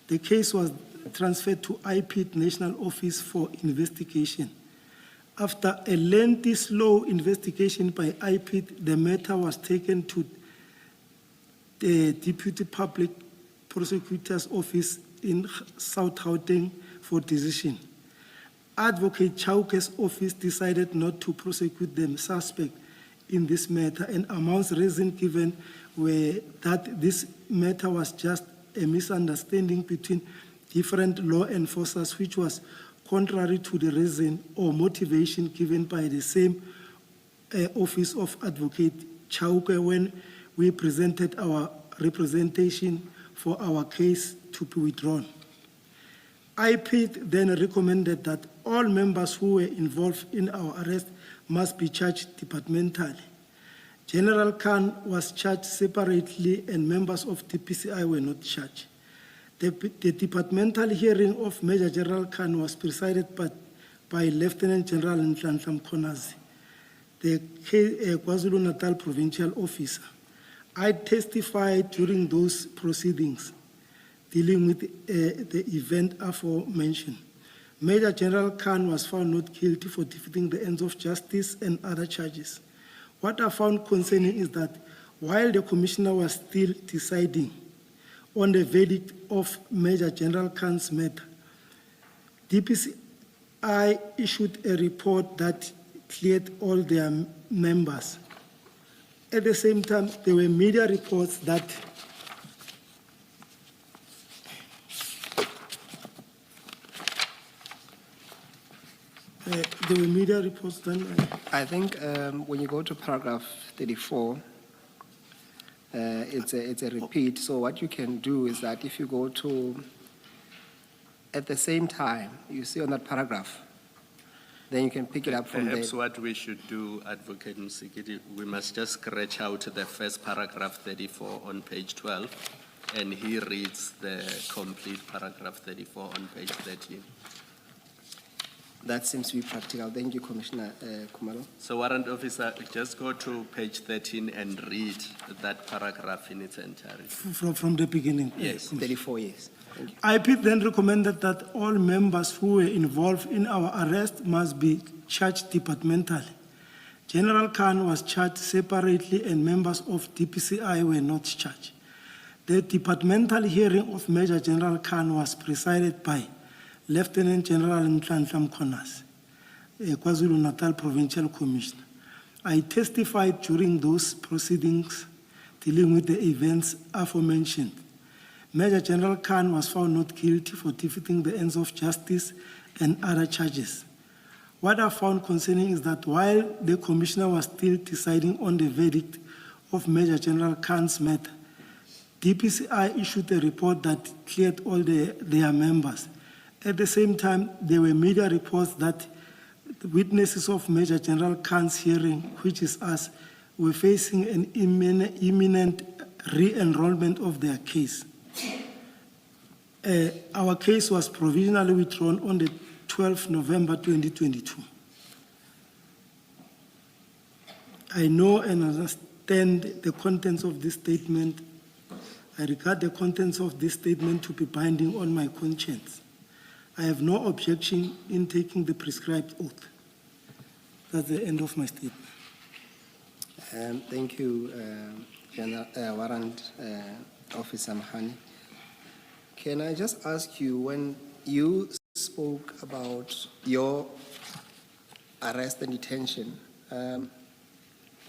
Speaker 4: The case was transferred to IPID National Office for investigation. After a lengthy, slow investigation by IPID, the matter was taken to the Deputy Public Prosecutor's Office in South Gauteng for decision. Advocate Chauke's office decided not to prosecute the suspect in this matter, and amounts reason given were that this matter was just a misunderstanding between different law enforcers, which was contrary to the reason or motivation given by the same office of Advocate Chauke when we presented our representation for our case to be withdrawn. IPID then recommended that all members who were involved in our arrest must be charged departmentally. General Khan was charged separately and members of DPCI were not charged. The departmental hearing of Major General Khan was presided by Lieutenant General Nhlanhla Mkhonazi, the KwaZulu-Natal provincial officer. I testified during those proceedings dealing with the event aforementioned. Major General Khan was found not guilty for defeating the ends of justice and other charges. What I found concerning is that while the commissioner was still deciding on the verdict of Major General Khan's matter, DPCI issued a report that cleared all their members. At the same time, there were media reports that
Speaker 3: I think when you go to paragraph 34, it's a repeat. So what you can do is that if you go to, at the same time, you see on that paragraph, then you can pick it up from there.
Speaker 6: Perhaps what we should do, Advocate Msikiti, we must just scratch out the first paragraph 34 on page 12, and he reads the complete paragraph 34 on page 13.
Speaker 3: That seems to be practical. Thank you, Commissioner Kumalo.
Speaker 6: So, Warrant Officer, just go to page 13 and read that paragraph in its entirety.
Speaker 4: from the beginning.
Speaker 6: Yes.
Speaker 3: 34 years. Thank you.
Speaker 4: IPID then recommended that all members who were involved in our arrest must be charged departmentally. General Khan was charged separately and members of DPCI were not charged. The departmental hearing of Major General Khan was presided by Lieutenant General Nhlanhla Mkhonazi, KwaZulu-Natal Provincial Commissioner. I testified during those proceedings dealing with the events aforementioned. Major General Khan was found not guilty for defeating the ends of justice and other charges. What I found concerning is that while the Commissioner was still deciding on the verdict of Major General Khan's matter, DPCI issued a report that cleared all their members. At the same time, there were media reports that the witnesses of Major General Khan's hearing, which is us, were facing an imminent re-enrollment of their case. Our case was provisionally withdrawn on the 12th November 2022. I know and understand the contents of this statement. I regard the contents of this statement to be binding on my conscience. I have no objection in taking the prescribed oath. That's the end of my statement.
Speaker 3: Thank you, Warrant Officer Mahani. Can I just ask you, when you spoke about your arrest and detention.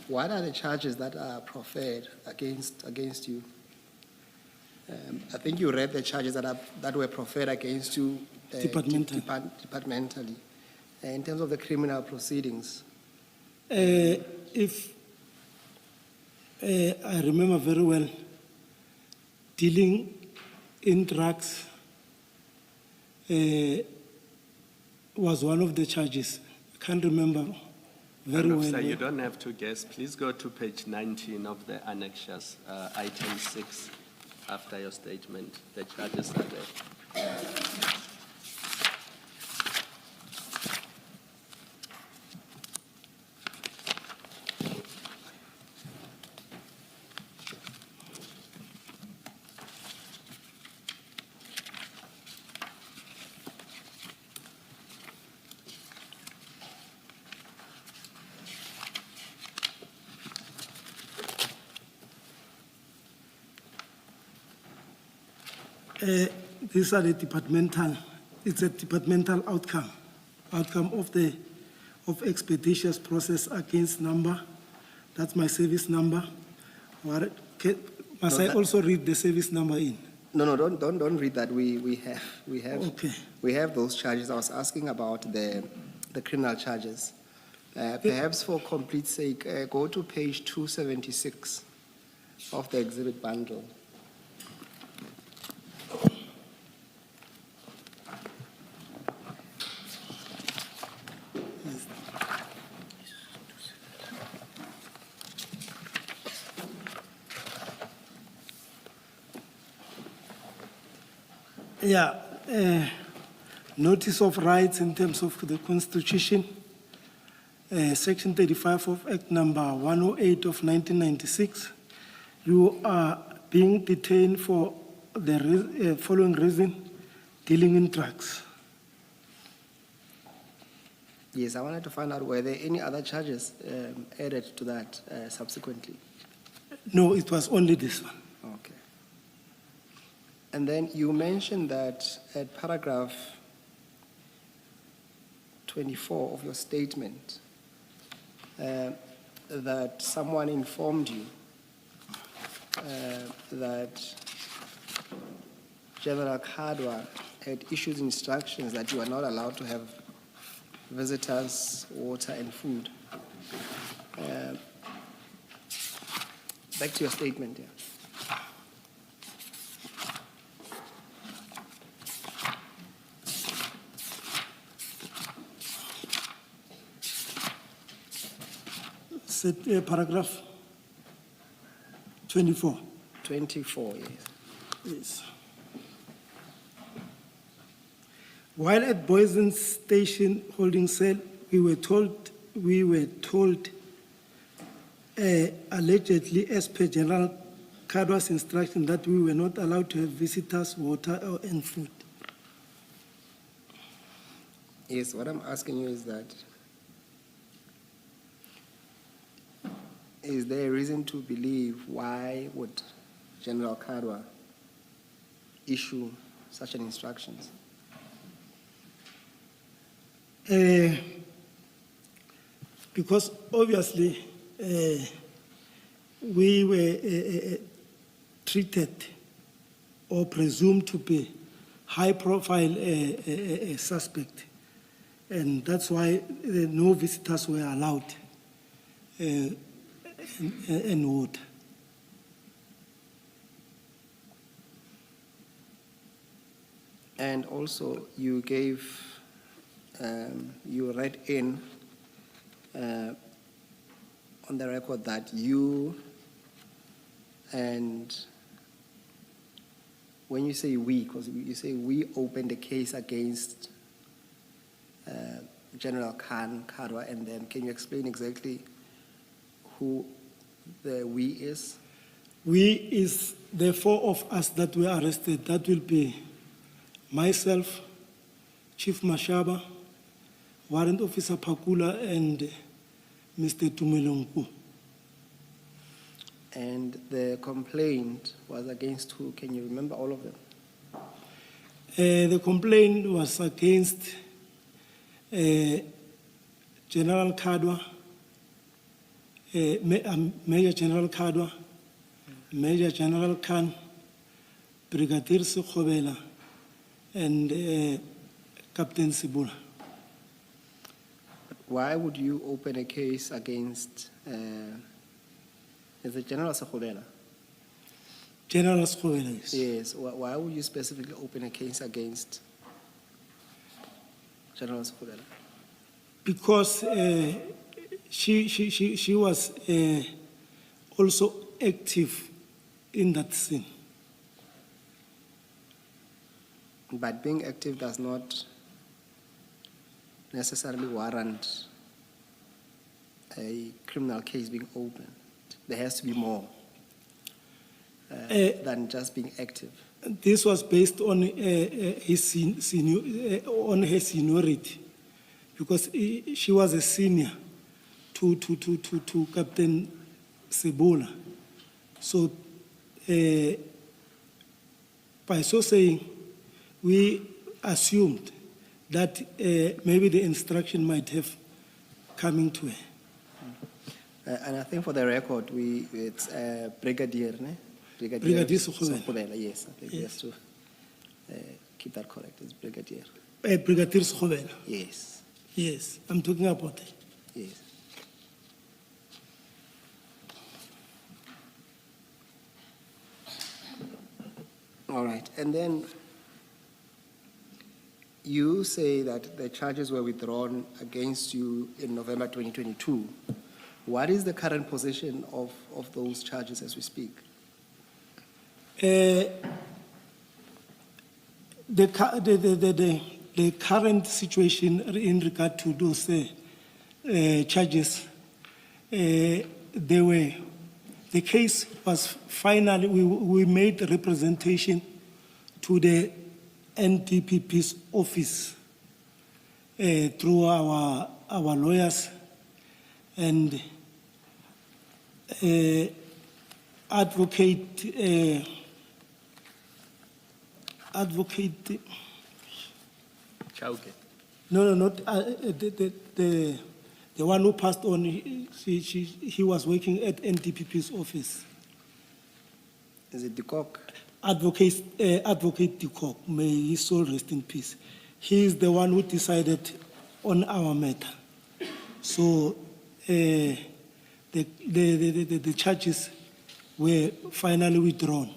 Speaker 3: What are the charges that are proffered against you? I think you read the charges that were proffered against you departmentally. In terms of the criminal proceedings,
Speaker 4: If I remember very well, dealing in drugs was one of the charges. I can't remember very well.
Speaker 6: Officer, you don't have to guess. Please go to page 19 of the annexures, item 6, after your statement. The charges are there.
Speaker 4: These are the departmental, it's a departmental outcome of expeditious process against number. That's my service number. Must I also read the service number in?
Speaker 3: No, don't read that. We have
Speaker 4: Okay.
Speaker 3: we have those charges. I was asking about the criminal charges. Perhaps for complete sake, go to page 276 of the exhibit bundle.
Speaker 4: Yeah, notice of rights in terms of the Constitution, Section 35 of Act number 108 of 1996. You are being detained for the following reason: dealing in drugs.
Speaker 3: Yes, I wanted to find out were there any other charges added to that subsequently.
Speaker 4: No, it was only this one.
Speaker 3: Okay. And then you mentioned that at paragraph 24 of your statement, that someone informed you that General Kadwa had issued instructions that you are not allowed to have visitors, water, and food. Back to your statement, yeah.
Speaker 4: Paragraph 24.
Speaker 3: 24, yes.
Speaker 4: Yes. While at Boysen Station holding cell, we were told, allegedly as per General Kadwa's instruction, that we were not allowed to have visitors, water, and food.
Speaker 3: Yes, what I'm asking you is that, is there a reason to believe why would General Kadwa issue such an instructions?
Speaker 4: Because obviously we were treated or presumed to be high-profile suspect, and that's why no visitors were allowed and water.
Speaker 3: And also, you gave, you read in on the record that you and when you say we, because you say we opened a case against General Kadwa and them, can you explain exactly who the we is?
Speaker 4: We is the four of us that were arrested. That will be myself, Chief Mashaba, Warrant Officer Pakula, and Mr. Tumelonku.
Speaker 3: And the complaint was against who? Can you remember all of them?
Speaker 4: The complaint was against General Kadwa, Major General Kadwa, Major General Khan, Brigadier Sukhobela, and Captain Sibula.
Speaker 3: Why would you open a case against, is it General Sekhulela?
Speaker 4: General Sukhobela, yes.
Speaker 3: Yes, why would you specifically open a case against General Sekhulela?
Speaker 4: Because she was also active in that scene.
Speaker 3: But being active does not necessarily warrant a criminal case being opened. There has to be more than just being active.
Speaker 4: This was based on her seniority, because she was a senior to Captain Sibula. So, by so saying, we assumed that maybe the instruction might have coming to her.
Speaker 3: And I think for the record, it's Brigadier, ne?
Speaker 4: Brigadier Sukhobela.
Speaker 3: Sukhobela, yes. I think we
Speaker 4: Yes.
Speaker 3: have to keep that correct. It's Brigadier.
Speaker 4: Brigadier Sukhobela.
Speaker 3: Yes,
Speaker 4: Yes, I'm talking about her.
Speaker 3: yes. All right, and then you say that the charges were withdrawn against you in November 2022. What is the current position of those charges as we speak?
Speaker 4: The current situation in regard to those charges, the case was finally, we made representation to the NDPP's office through our lawyers and advocate.
Speaker 6: Chauke.
Speaker 4: No, not the one who passed on. He was working at NDPP's office.
Speaker 3: Is it the cock?
Speaker 4: Advocate de Kock, may his soul rest in peace. He is the one who decided on our matter. So the charges were finally withdrawn.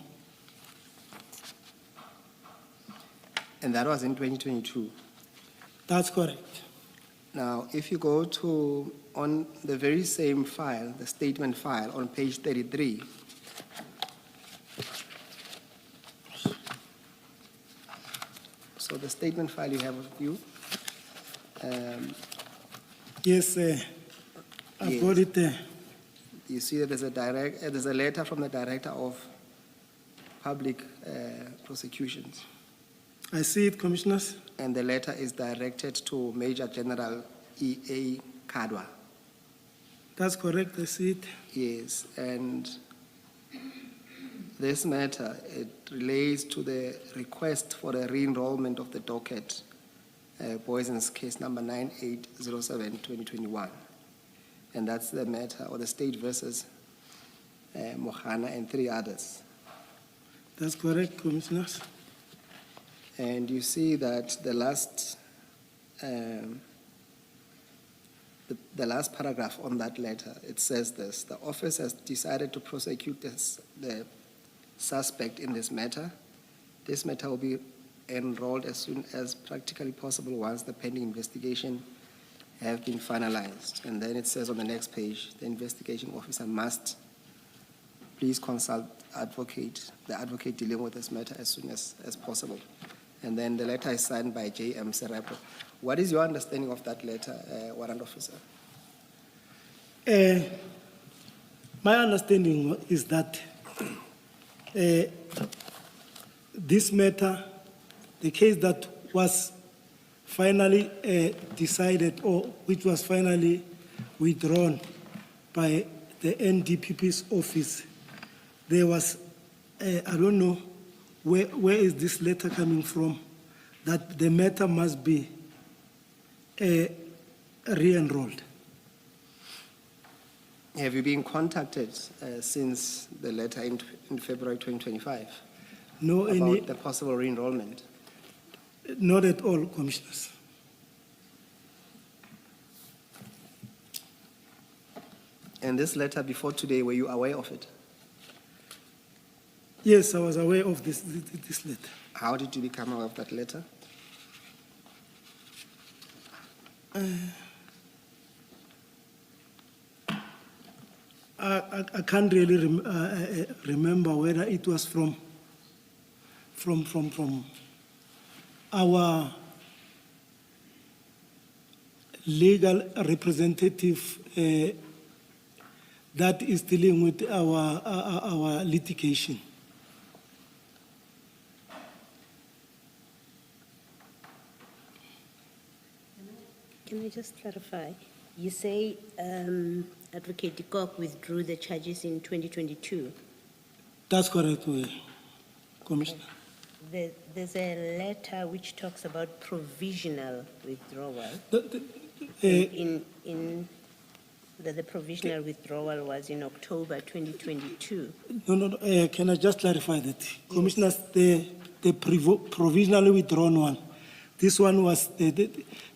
Speaker 3: And that was in 2022.
Speaker 4: That's correct.
Speaker 3: Now, if you go to, on the very same file, the statement file on page 33, so the statement file you have with you,
Speaker 4: Yes, I've got it there.
Speaker 3: you see that there's a letter from the Director of Public Prosecutions,
Speaker 4: I see it, Commissioners.
Speaker 3: and the letter is directed to Major General E.A. Kadwa.
Speaker 4: That's correct, I see it.
Speaker 3: Yes, and this matter, it relates to the request for the re-enrollment of the docket, Poison's case number 9807-2021. And that's the matter, or the state versus Mohana and 3 others.
Speaker 4: That's correct, Commissioners.
Speaker 3: And you see that the last paragraph on that letter, it says this: the office has decided to prosecute the suspect in this matter. This matter will be enrolled as soon as practically possible once the pending investigation have been finalized. And then it says on the next page, the investigation officer must please consult the advocate dealing with this matter as soon as possible. And then the letter is signed by J.M. Serepo. What is your understanding of that letter, Warrant Officer?
Speaker 4: My understanding is that this matter, the case that was finally decided, or which was finally withdrawn by the NDPP's office, there was, I don't know, where is this letter coming from, that the matter must be re-enrolled.
Speaker 3: Have you been contacted since the letter in February 2025
Speaker 4: No,
Speaker 3: about the possible re-enrollment?
Speaker 4: not at all, Commissioners.
Speaker 3: And this letter before today, were you aware of it?
Speaker 4: Yes, I was aware of this letter.
Speaker 3: How did you become aware of that letter?
Speaker 4: I can't really remember whether it was from our legal representative that is dealing with our litigation.
Speaker 5: Can I just clarify? You say Advocate de Kock withdrew the charges in 2022.
Speaker 4: That's correct, Commissioner.
Speaker 5: There's a letter which talks about provisional withdrawal. The provisional withdrawal was in October 2022.
Speaker 4: No, can I just clarify that? Yes. Commissioners, the provisionally withdrawn one, this one was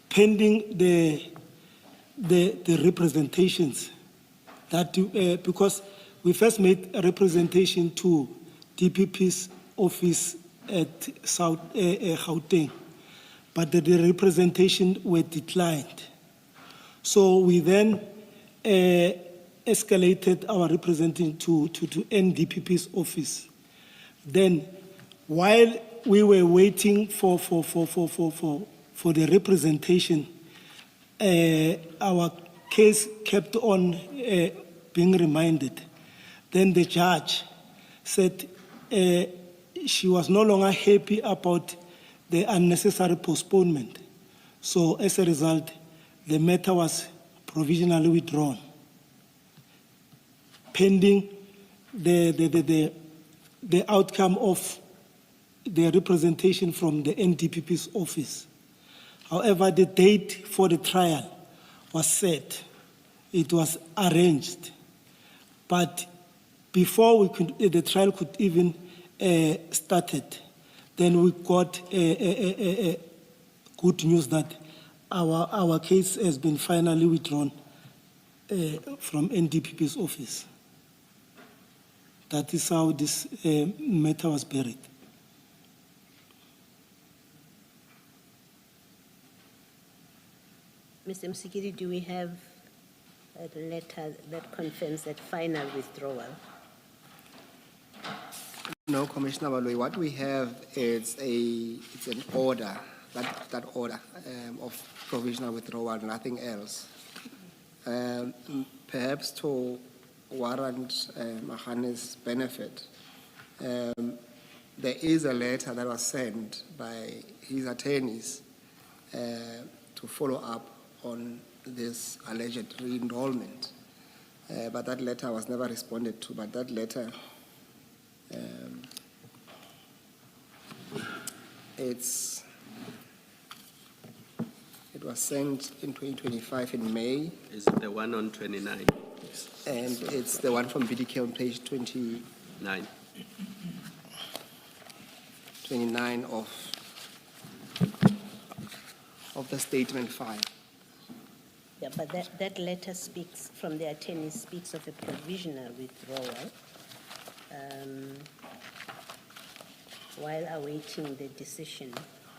Speaker 4: pending the representations that because we first made a representation to DPP's office at South Gauteng, but the representation were declined. So we then escalated our representation to NDPP's office. Then, while we were waiting for the representation, our case kept on being reminded. Then the judge said she was no longer happy about the unnecessary postponement. So as a result, the matter was provisionally withdrawn, pending the outcome of the representation from the NDPP's office. However, the date for the trial was set. It was arranged. But before the trial could even started, then we got good news that our case has been finally withdrawn from NDPP's office. That is how this matter was buried.
Speaker 5: Mr. Msikiri, do we have a letter that confirms that final withdrawal?
Speaker 3: No, Commissioner Baloi, what we have is it's an order, that order of provisional withdrawal, nothing else. Perhaps to warrant Mahane's benefit, there is a letter that was sent by his attorneys to follow up on this alleged re-enrollment. But that letter was never responded to, but that letter it was sent in 2025 in May.
Speaker 6: Is it the one on 29?
Speaker 3: And it's the one from BDK on page 29 of the statement file.
Speaker 5: Yeah, but that letter speaks, from the attorney, speaks of a provisional withdrawal while awaiting the decision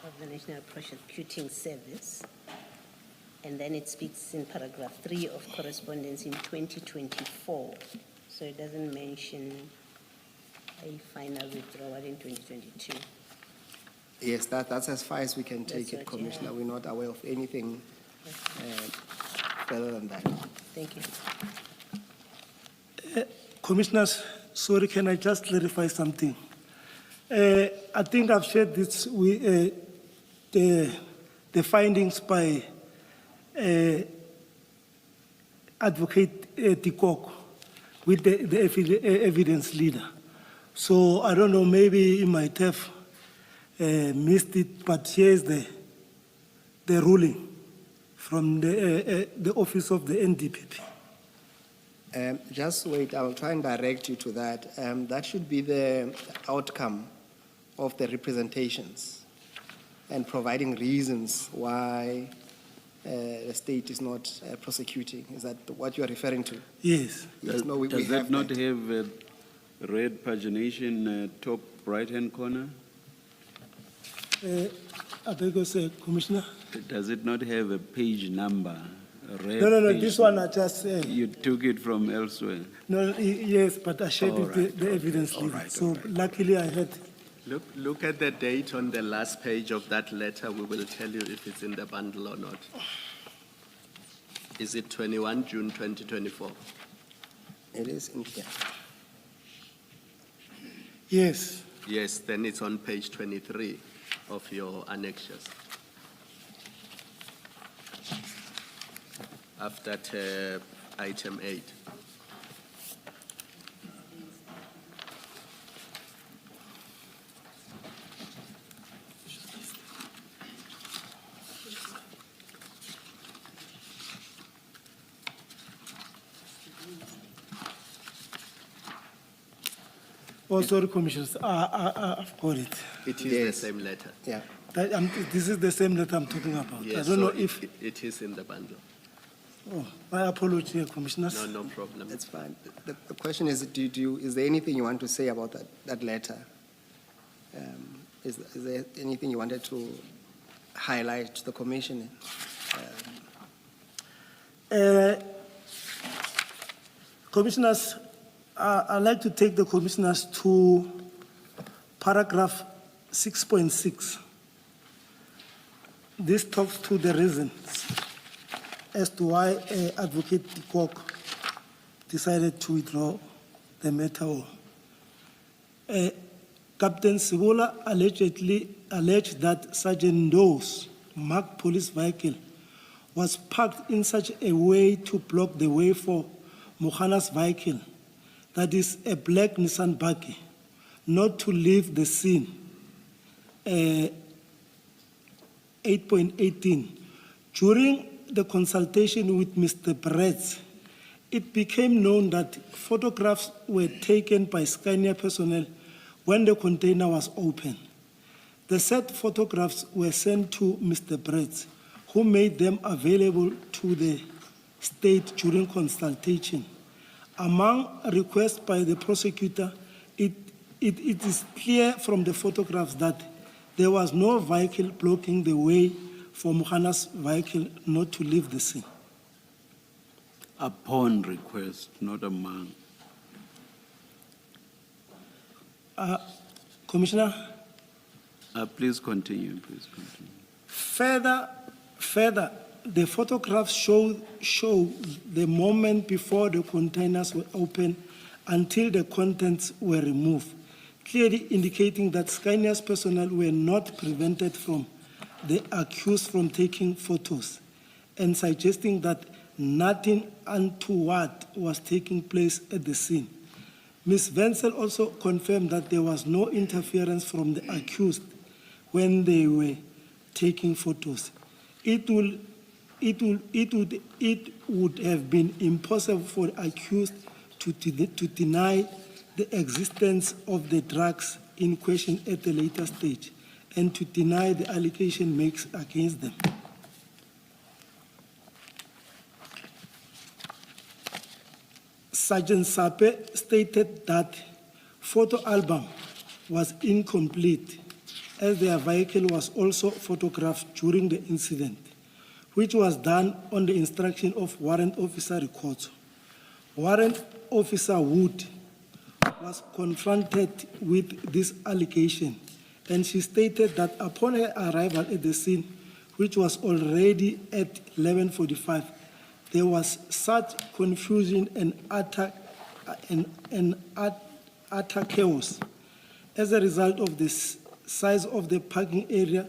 Speaker 5: of the National Prosecuting Service. And then it speaks in paragraph 3 of correspondence in 2024. So it doesn't mention a final withdrawal in 2022.
Speaker 3: Yes, that's as far as we can take
Speaker 5: That's
Speaker 3: it,
Speaker 5: what,
Speaker 3: Commissioner.
Speaker 5: yeah.
Speaker 3: We're not aware of anything further than that.
Speaker 5: Thank you.
Speaker 4: Commissioners, sorry, can I just clarify something? I think I've shared this with the findings by Advocate de Kock with the evidence leader. So I don't know, maybe he might have missed it, but here's the ruling from the office of the NDPP.
Speaker 3: Just wait, I'll try and direct you to that. That should be the outcome of the representations and providing reasons why the state is not prosecuting. Is that what you are referring to?
Speaker 4: Yes.
Speaker 3: Yes, no, we
Speaker 2: Does
Speaker 3: have
Speaker 2: that not have a red pagination top right-hand corner?
Speaker 4: I beg your say, Commissioner?
Speaker 2: Does it not have a page number? A red
Speaker 4: No,
Speaker 2: page
Speaker 4: this one I just said.
Speaker 2: You took it from elsewhere.
Speaker 4: No, yes, but I shared
Speaker 2: All
Speaker 4: with
Speaker 2: right,
Speaker 4: the evidence
Speaker 2: all
Speaker 4: leader.
Speaker 2: right,
Speaker 4: So
Speaker 2: all right.
Speaker 4: luckily I had,
Speaker 6: Look at the date on the last page of that letter. We will tell you if it's in the bundle or not. Is it 21 June 2024?
Speaker 3: It is in here.
Speaker 4: yes.
Speaker 6: Yes, then it's on page 23 of your annexures. After item 8.
Speaker 4: Oh, sorry, Commissioners, I've got it.
Speaker 6: It is the
Speaker 3: Yes.
Speaker 6: same letter.
Speaker 3: Yeah.
Speaker 4: This is the same that I'm talking about. I
Speaker 6: Yes,
Speaker 4: don't know
Speaker 6: so
Speaker 4: if,
Speaker 6: it is in the bundle.
Speaker 4: oh, my apology, Commissioners.
Speaker 6: No problem.
Speaker 3: That's fine. The question is, is there anything you want to say about that letter? Is there anything you wanted to highlight to the commission?
Speaker 4: Commissioners, I'd like to take the commissioners to paragraph 6.6. This talks to the reasons as to why Advocate Tikok decided to withdraw the matter. Captain Sibola alleged that Sergeant Doe's marked police vehicle was parked in such a way to block the way for Mohana's vehicle, that is a black Nissan buggy, not to leave the scene. 8.18. During the consultation with Mr. Brett, it became known that photographs were taken by Scania personnel when the container was open. The said photographs were sent to Mr. Brett, who made them available to the state during consultation. Among requests by the prosecutor, it is clear from the photographs that there was no vehicle blocking the way for Mohana's vehicle not to leave the scene.
Speaker 2: Upon request, not among.
Speaker 4: Commissioner?
Speaker 2: Please continue, please continue.
Speaker 4: Further, the photographs show the moment before the containers were opened until the contents were removed, clearly indicating that Scania's personnel were not prevented from the accused from taking photos, and suggesting that nothing untoward was taking place at the scene. Ms. Wenzel also confirmed that there was no interference from the accused when they were taking photos. It would have been impossible for the accused to deny the existence of the drugs in question at a later stage and to deny the allegation makes against them. Sergeant Sape stated that photo album was incomplete as their vehicle was also photographed during the incident, which was done on the instruction of Warrant Officer Ricoto. Warrant Officer Wood was confronted with this allegation, and she stated that upon her arrival at the scene, which was already at 11:45, there was such confusion and utter chaos. As a result of the size of the parking area,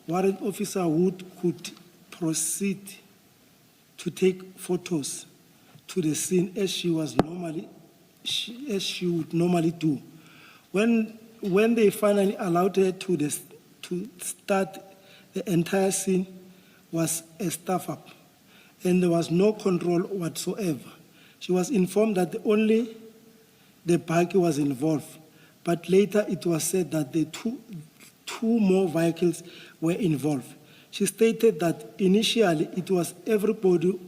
Speaker 4: Warrant Officer Wood could proceed to take photos to the scene as she would normally do. When they finally allowed her to start, the entire scene was a stuff up. and there was no control whatsoever. She was informed that only the bike was involved, but later it was said that the two more vehicles were involved. She stated that initially it was everybody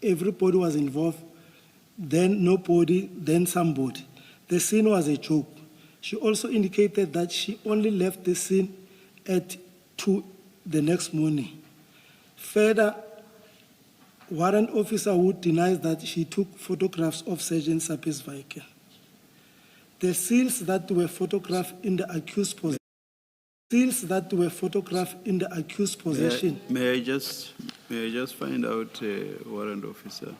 Speaker 4: was involved, then nobody, then somebody. The scene was a joke. She also indicated that she only left the scene at 2 the next morning. Further, warrant officer Wood denies that she took photographs of Sergeant Sape's vehicle. The seals that were photographed in the accused possession.
Speaker 2: May I just find out, warrant officer,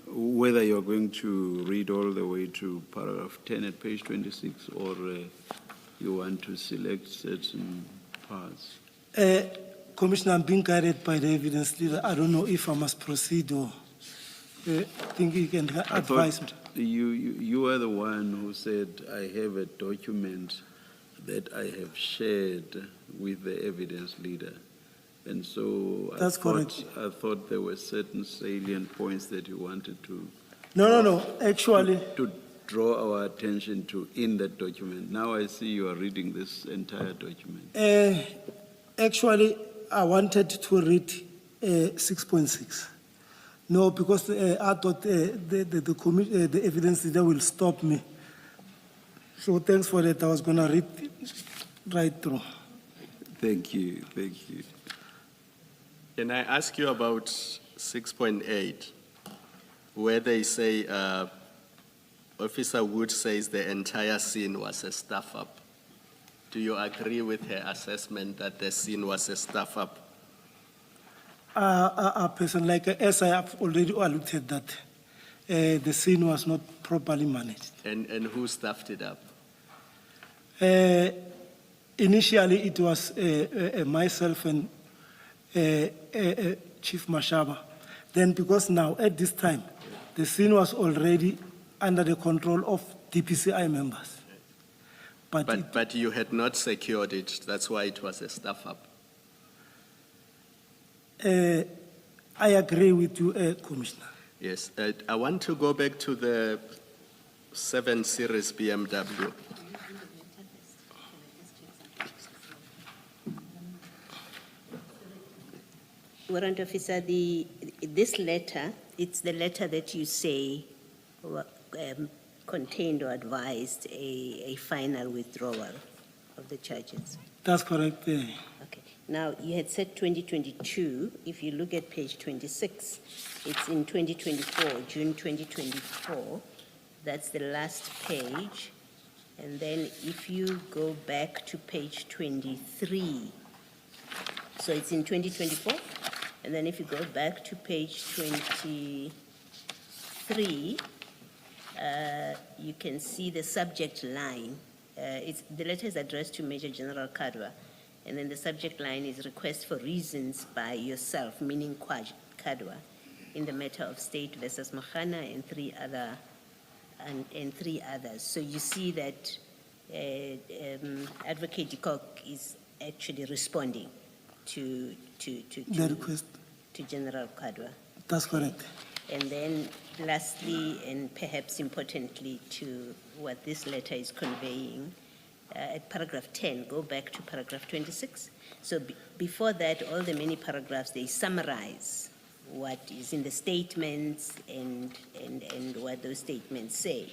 Speaker 2: whether you're going to read all the way to paragraph 10 at page 26, or you want to select certain parts?
Speaker 4: Commissioner, I'm being guided by the evidence leader. I don't know if I must proceed or think you can advise me.
Speaker 2: You are the one who said, I have a document that I have shared with the evidence leader. And so
Speaker 4: That's correct.
Speaker 2: I thought there were certain salient points that you wanted to
Speaker 4: No. Actually,
Speaker 2: to draw our attention to in that document. Now I see you are reading this entire document.
Speaker 4: actually, I wanted to read 6.6. No, because I thought the evidence leader will stop me. So thanks for that. I was going to read right through.
Speaker 2: Thank you.
Speaker 6: Can I ask you about 6.8, where they say Officer Wood says the entire scene was a stuff-up? Do you agree with her assessment that the scene was a stuff-up?
Speaker 4: A person like as I have already alluded that the scene was not properly managed.
Speaker 6: And who stuffed it up?
Speaker 4: Initially, it was myself and Chief Mashaba. Then, because now at this time, the scene was already under the control of DPCI members.
Speaker 6: But you had not secured it. That's why it was a stuff-up.
Speaker 4: I agree with you, Commissioner.
Speaker 6: Yes. I want to go back to the 7 Series BMW.
Speaker 5: Warrant officer, this letter, it's the letter that you say contained or advised a final withdrawal of the charges.
Speaker 4: That's correct.
Speaker 5: Okay. Now, you had said 2022. If you look at page 26, it's in 2024, June 2024. That's the last page. And then if you go back to page 23, so it's in 2024. And then if you go back to page 23, you can see the subject line. The letter is addressed to Major General Kadwa, and then the subject line is request for reasons by yourself, meaning Kadwa, in the matter of State versus Mahana and three others. So you see that Advocate Dikok is actually responding to
Speaker 4: The request.
Speaker 5: to General Kadwa.
Speaker 4: That's correct.
Speaker 5: And then lastly, and perhaps importantly to what this letter is conveying, at paragraph 10, go back to paragraph 26. So before that, all the many paragraphs, they summarize what is in the statements and what those statements say.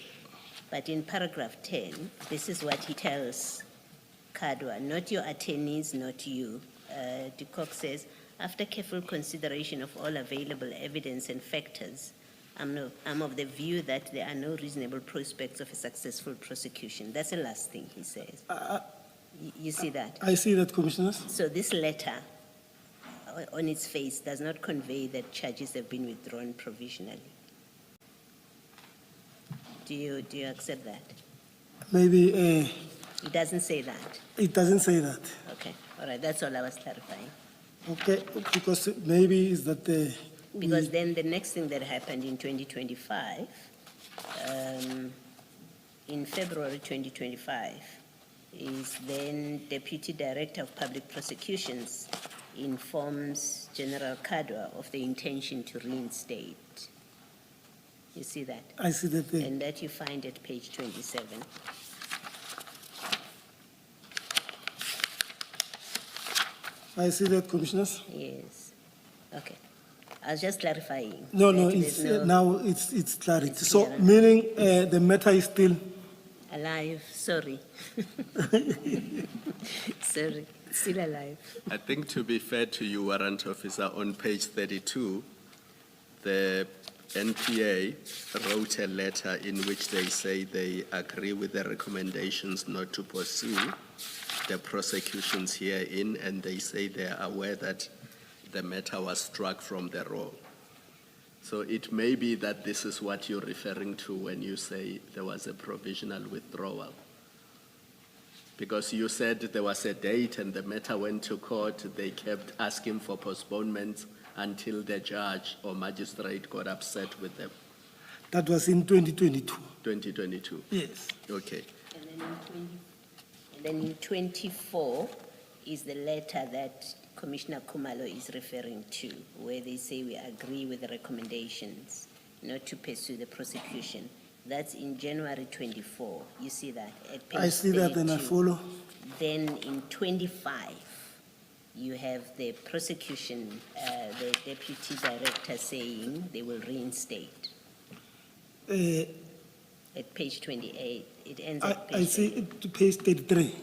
Speaker 5: But in paragraph 10, this is what he tells Kadwa, not your attorneys, not you. Dikok says, after careful consideration of all available evidence and factors, I'm of the view that there are no reasonable prospects of a successful prosecution. That's the last thing he says. You see that?
Speaker 4: I see that, Commissioners.
Speaker 5: So this letter, on its face, does not convey that charges have been withdrawn provisionally. Do you accept that?
Speaker 4: Maybe
Speaker 5: It doesn't say that.
Speaker 4: it doesn't say that.
Speaker 5: Okay, all right, that's all I was clarifying.
Speaker 4: Okay, because maybe is that
Speaker 5: Because then the next thing that happened in 2025, in February 2025, is then Deputy Director of Public Prosecutions, informs General Kadwa of the intention to reinstate. You see that?
Speaker 4: I see that there.
Speaker 5: And that you find at page 27.
Speaker 4: I see that, Commissioners.
Speaker 5: Yes. Okay. I was just clarifying.
Speaker 4: No,
Speaker 5: that
Speaker 4: no,
Speaker 5: there's
Speaker 4: it's, now it's clarity.
Speaker 5: It's
Speaker 4: So
Speaker 5: clear.
Speaker 4: meaning the matter is still,
Speaker 5: Alive, sorry. Sorry, still alive.
Speaker 6: I think to be fair to you, Warrant Officer, on page 32, the NPA wrote a letter in which they say they agree with the recommendations not to pursue the prosecutions herein, and they say they are aware that the matter was struck from the roll. So it may be that this is what you're referring to when you say there was a provisional withdrawal. Because you said there was a date and the matter went to court, they kept asking for postponements until the judge or magistrate got upset with them.
Speaker 4: that was in 2022.
Speaker 6: 2022.
Speaker 4: Yes.
Speaker 6: Okay.
Speaker 5: And then in 24 is the letter that Commissioner Kumalo is referring to, where they say we agree with the recommendations not to pursue the prosecution. That's in January 24. You see that at page
Speaker 4: I see that and I
Speaker 5: 32.
Speaker 4: follow.
Speaker 5: Then in 25, you have the prosecution, the deputy director saying they will reinstate. At page 28, it ends at page
Speaker 4: I see
Speaker 5: 28.
Speaker 4: it to page 33.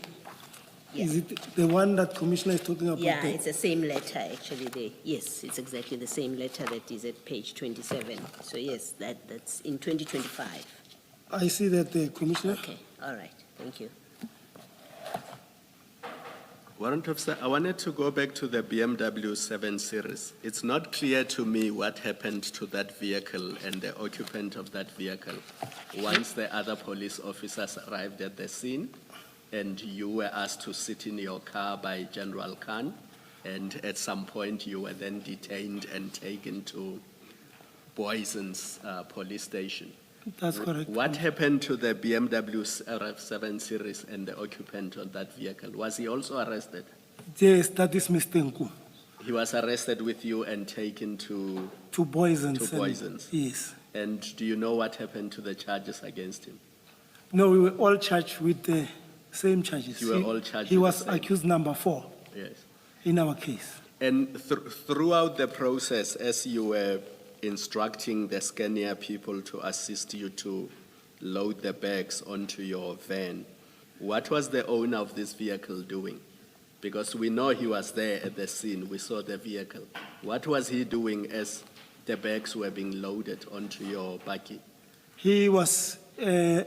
Speaker 5: Yeah.
Speaker 4: Is it the one that Commissioner is talking about?
Speaker 5: Yeah,
Speaker 4: there?
Speaker 5: it's the same letter, actually, there. Yes, it's exactly the same letter that is at page 27. So yes, that's in 2025.
Speaker 4: I see that, Commissioner.
Speaker 5: Okay, all right, thank you.
Speaker 6: Warrant Officer, I wanted to go back to the BMW 7 Series. It's not clear to me what happened to that vehicle and the occupant of that vehicle once the other police officers arrived at the scene and you were asked to sit in your car by General Khan, and at some point you were then detained and taken to Boysen's police station.
Speaker 4: That's correct.
Speaker 6: What happened to the BMW 7 Series and the occupant of that vehicle? Was he also arrested?
Speaker 4: Yes, that is Mr. Nku.
Speaker 6: He was arrested with you and taken to,
Speaker 4: To Boysen's.
Speaker 6: To Boysen's.
Speaker 4: Yes.
Speaker 6: and do you know what happened to the charges against him?
Speaker 4: No, we were all charged with the same charges.
Speaker 6: You were all charged
Speaker 4: He
Speaker 6: with
Speaker 4: was
Speaker 6: the same.
Speaker 4: accused number 4
Speaker 6: Yes.
Speaker 4: in our case.
Speaker 6: And throughout the process, as you were instructing the Scania people to assist you to load the bags onto your van, what was the owner of this vehicle doing? Because we know he was there at the scene, we saw the vehicle. What was he doing as the bags were being loaded onto your bakkie?
Speaker 4: He was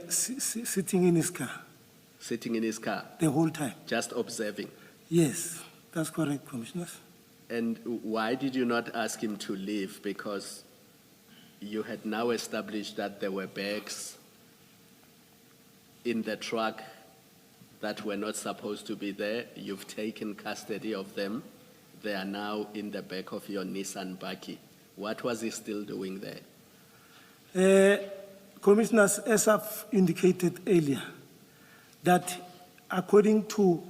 Speaker 4: sitting in his car
Speaker 6: Sitting in his car,
Speaker 4: the whole time.
Speaker 6: just observing.
Speaker 4: Yes, that's correct, Commissioners.
Speaker 6: And why did you not ask him to leave? Because you had now established that there were bags in the truck that were not supposed to be there. You've taken custody of them. They are now in the back of your Nissan bakkie. What was he still doing there?
Speaker 4: Commissioners, as I've indicated earlier, that according to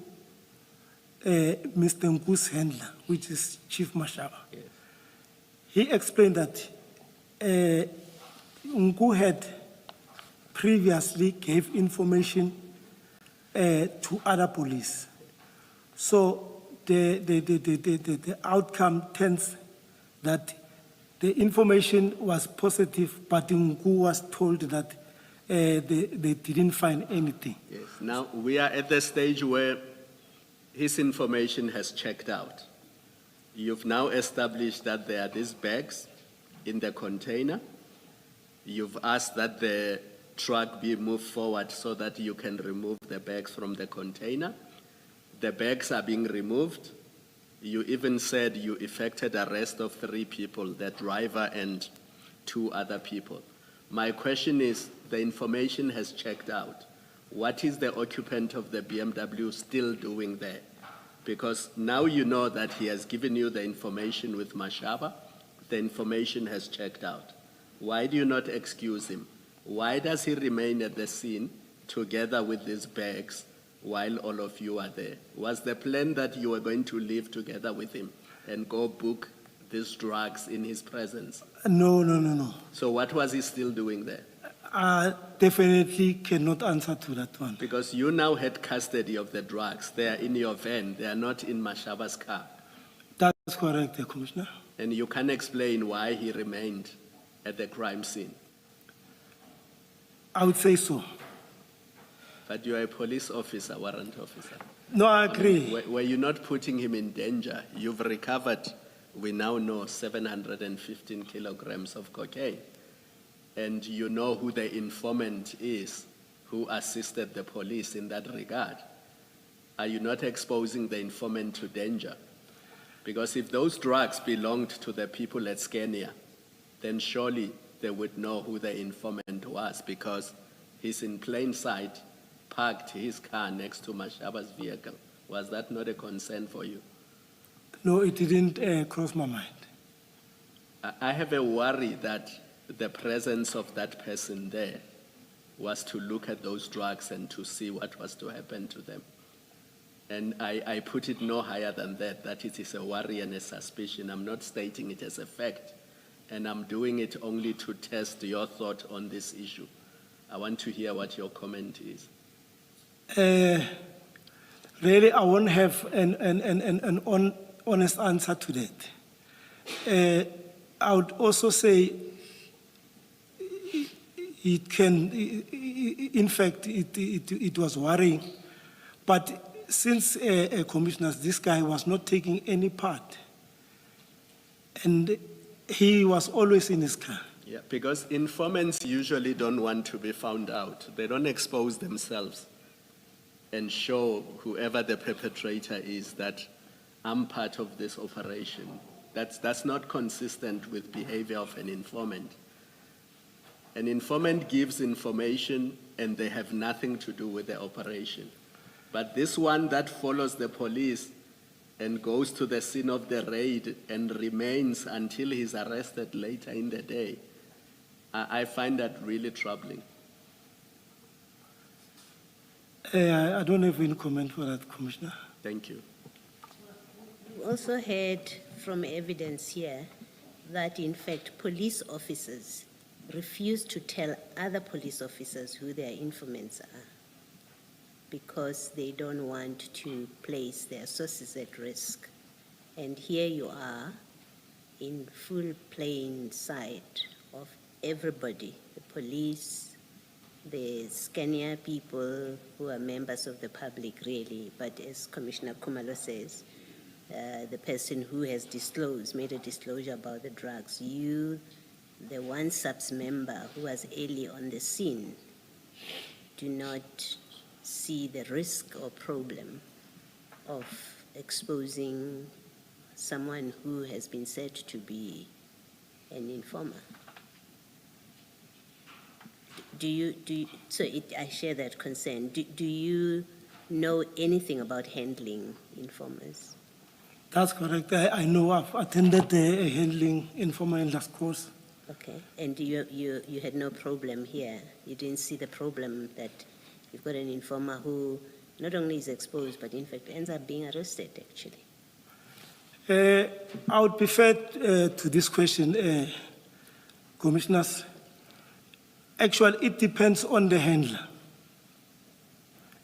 Speaker 4: Mr. Nku's handler, which is Chief Mashaba,
Speaker 6: Yes.
Speaker 4: he explained that Nku had previously gave information to other police. So the outcome tends that the information was positive, but Nku was told that they didn't find anything.
Speaker 6: Yes. Now, we are at the stage where his information has checked out. You've now established that there are these bags in the container. You've asked that the truck be moved forward so that you can remove the bags from the container. The bags are being removed. You even said you effected arrest of 3 people, the driver and 2 other people. My question is, the information has checked out. What is the occupant of the BMW still doing there? Because now you know that he has given you the information with Mashaba. The information has checked out. Why do you not excuse him? Why does he remain at the scene together with these bags while all of you are there? Was the plan that you were going to live together with him and go book these drugs in his presence?
Speaker 4: No.
Speaker 6: So what was he still doing there?
Speaker 4: I definitely cannot answer to that one.
Speaker 6: Because you now had custody of the drugs. They are in your van. They are not in Mashaba's car.
Speaker 4: That's correct, Commissioner.
Speaker 6: And you can explain why he remained at the crime scene.
Speaker 4: I would say so.
Speaker 6: But you are a police officer, warrant officer.
Speaker 4: No, I agree.
Speaker 6: Were you not putting him in danger? You've recovered, we now know, 715 kilograms of cocaine. And you know who the informant is who assisted the police in that regard. Are you not exposing the informant to danger? Because if those drugs belonged to the people at Scania, then surely they would know who the informant was, because he's in plain sight, parked his car next to Mashaba's vehicle. Was that not a concern for you?
Speaker 4: No, it didn't cross my mind.
Speaker 6: I have a worry that the presence of that person there was to look at those drugs and to see what was to happen to them. And I put it no higher than that it is a worry and a suspicion. I'm not stating it as a fact, and I'm doing it only to test your thought on this issue. I want to hear what your comment is.
Speaker 4: Really, I won't have an honest answer to that. I would also say it can, in fact, it was worrying, but since commissioners, this guy was not taking any part, and he was always in his car.
Speaker 6: Yeah, because informants usually don't want to be found out. They don't expose themselves and show whoever the perpetrator is that I'm part of this operation. That's not consistent with behavior of an informant. An informant gives information and they have nothing to do with the operation. But this one that follows the police and goes to the scene of the raid and remains until he's arrested later in the day, I find that really troubling.
Speaker 4: I don't have any comment for that, Commissioner.
Speaker 6: Thank you.
Speaker 5: We also heard from evidence here that, in fact, police officers refuse to tell other police officers who their informants are because they don't want to place their sources at risk. And here you are in full plain sight of everybody, the police, the Scania people who are members of the public, really, but as Commissioner Kumalo says, the person who has made a disclosure about the drugs, you, the one SAPS member who was early on the scene, do not see the risk or problem of exposing someone who has been said to be an informer. I share that concern. Do you know anything about handling informers?
Speaker 4: That's correct. I know I've attended the handling informal course.
Speaker 5: Okay, and you had no problem here? You didn't see the problem that you've got an informer who not only is exposed, but in fact ends up being arrested, actually?
Speaker 4: I would prefer to this question, Commissioners. Actually, it depends on the handler.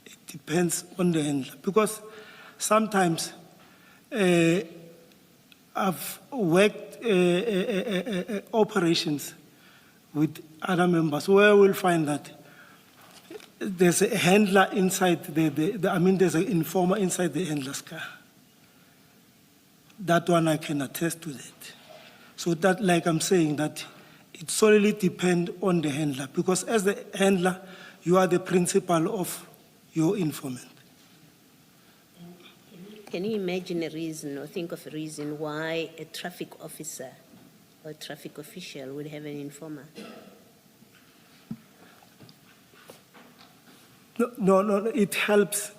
Speaker 4: It depends on the handler, because sometimes I've worked operations with other members where we'll find that there's a handler inside there's an informer inside the handler's car. That one I can attest to that. So that, like I'm saying, that it solely depends on the handler, because as the handler, you are the principal of your informant.
Speaker 5: Can you imagine a reason or think of a reason why a traffic officer or traffic official would have an informer?
Speaker 4: No, it helps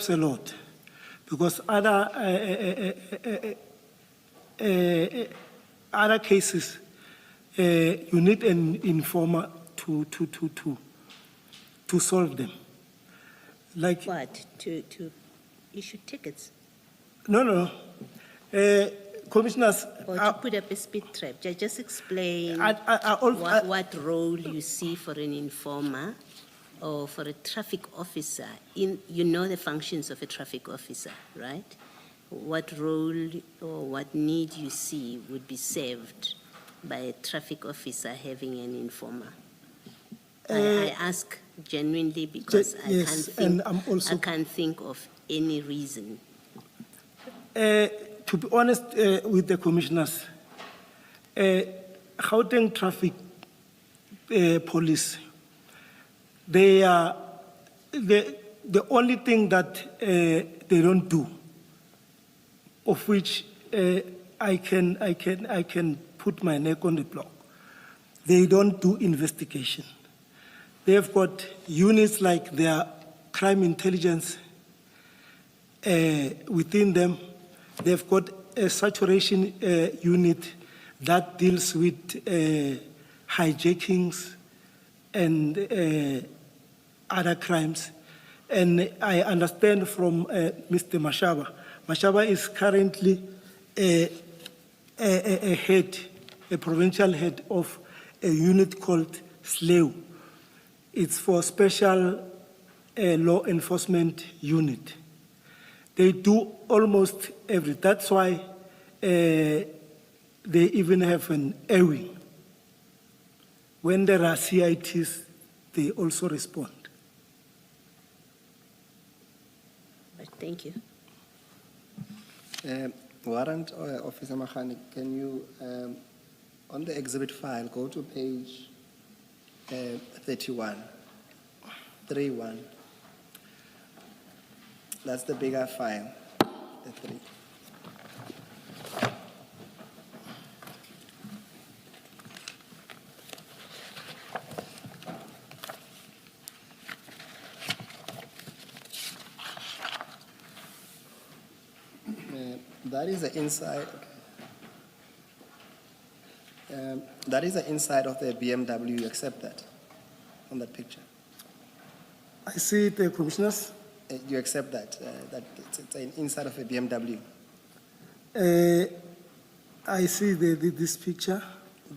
Speaker 4: a lot, because other cases, you need an informer to solve them. Like,
Speaker 5: What, to issue tickets
Speaker 4: no. Commissioners,
Speaker 5: or to put up a speed trap? Just explain
Speaker 4: I
Speaker 5: what role you see for an informer or for a traffic officer. You know the functions of a traffic officer, right? What role or what need you see would be served by a traffic officer having an informer? I ask genuinely because
Speaker 4: yes, and I'm also-
Speaker 5: I can't think of any reason.
Speaker 4: To be honest with the commissioners, Gauteng Traffic Police, they are the only thing that they don't do, of which I can put my neck on the block. They don't do investigation. They've got units like their crime intelligence within them. They've got a saturation unit that deals with hijackings and other crimes. And I understand from Mr. Mashaba is currently a head, a provincial head of a unit called SLEU. It's for Special Law Enforcement Unit. They do almost everything. That's why they even have an airwing. When there are CITs, they also respond.
Speaker 5: But thank you.
Speaker 3: Warrant Officer Mahani, can you, on the exhibit file, go to page 31, 3-1. That's the bigger file, the 3. That is the inside. That is the inside of the BMW. You accept that on that picture?
Speaker 4: I see the commissioners.
Speaker 3: You accept that that it's an inside of a BMW.
Speaker 4: I see this picture.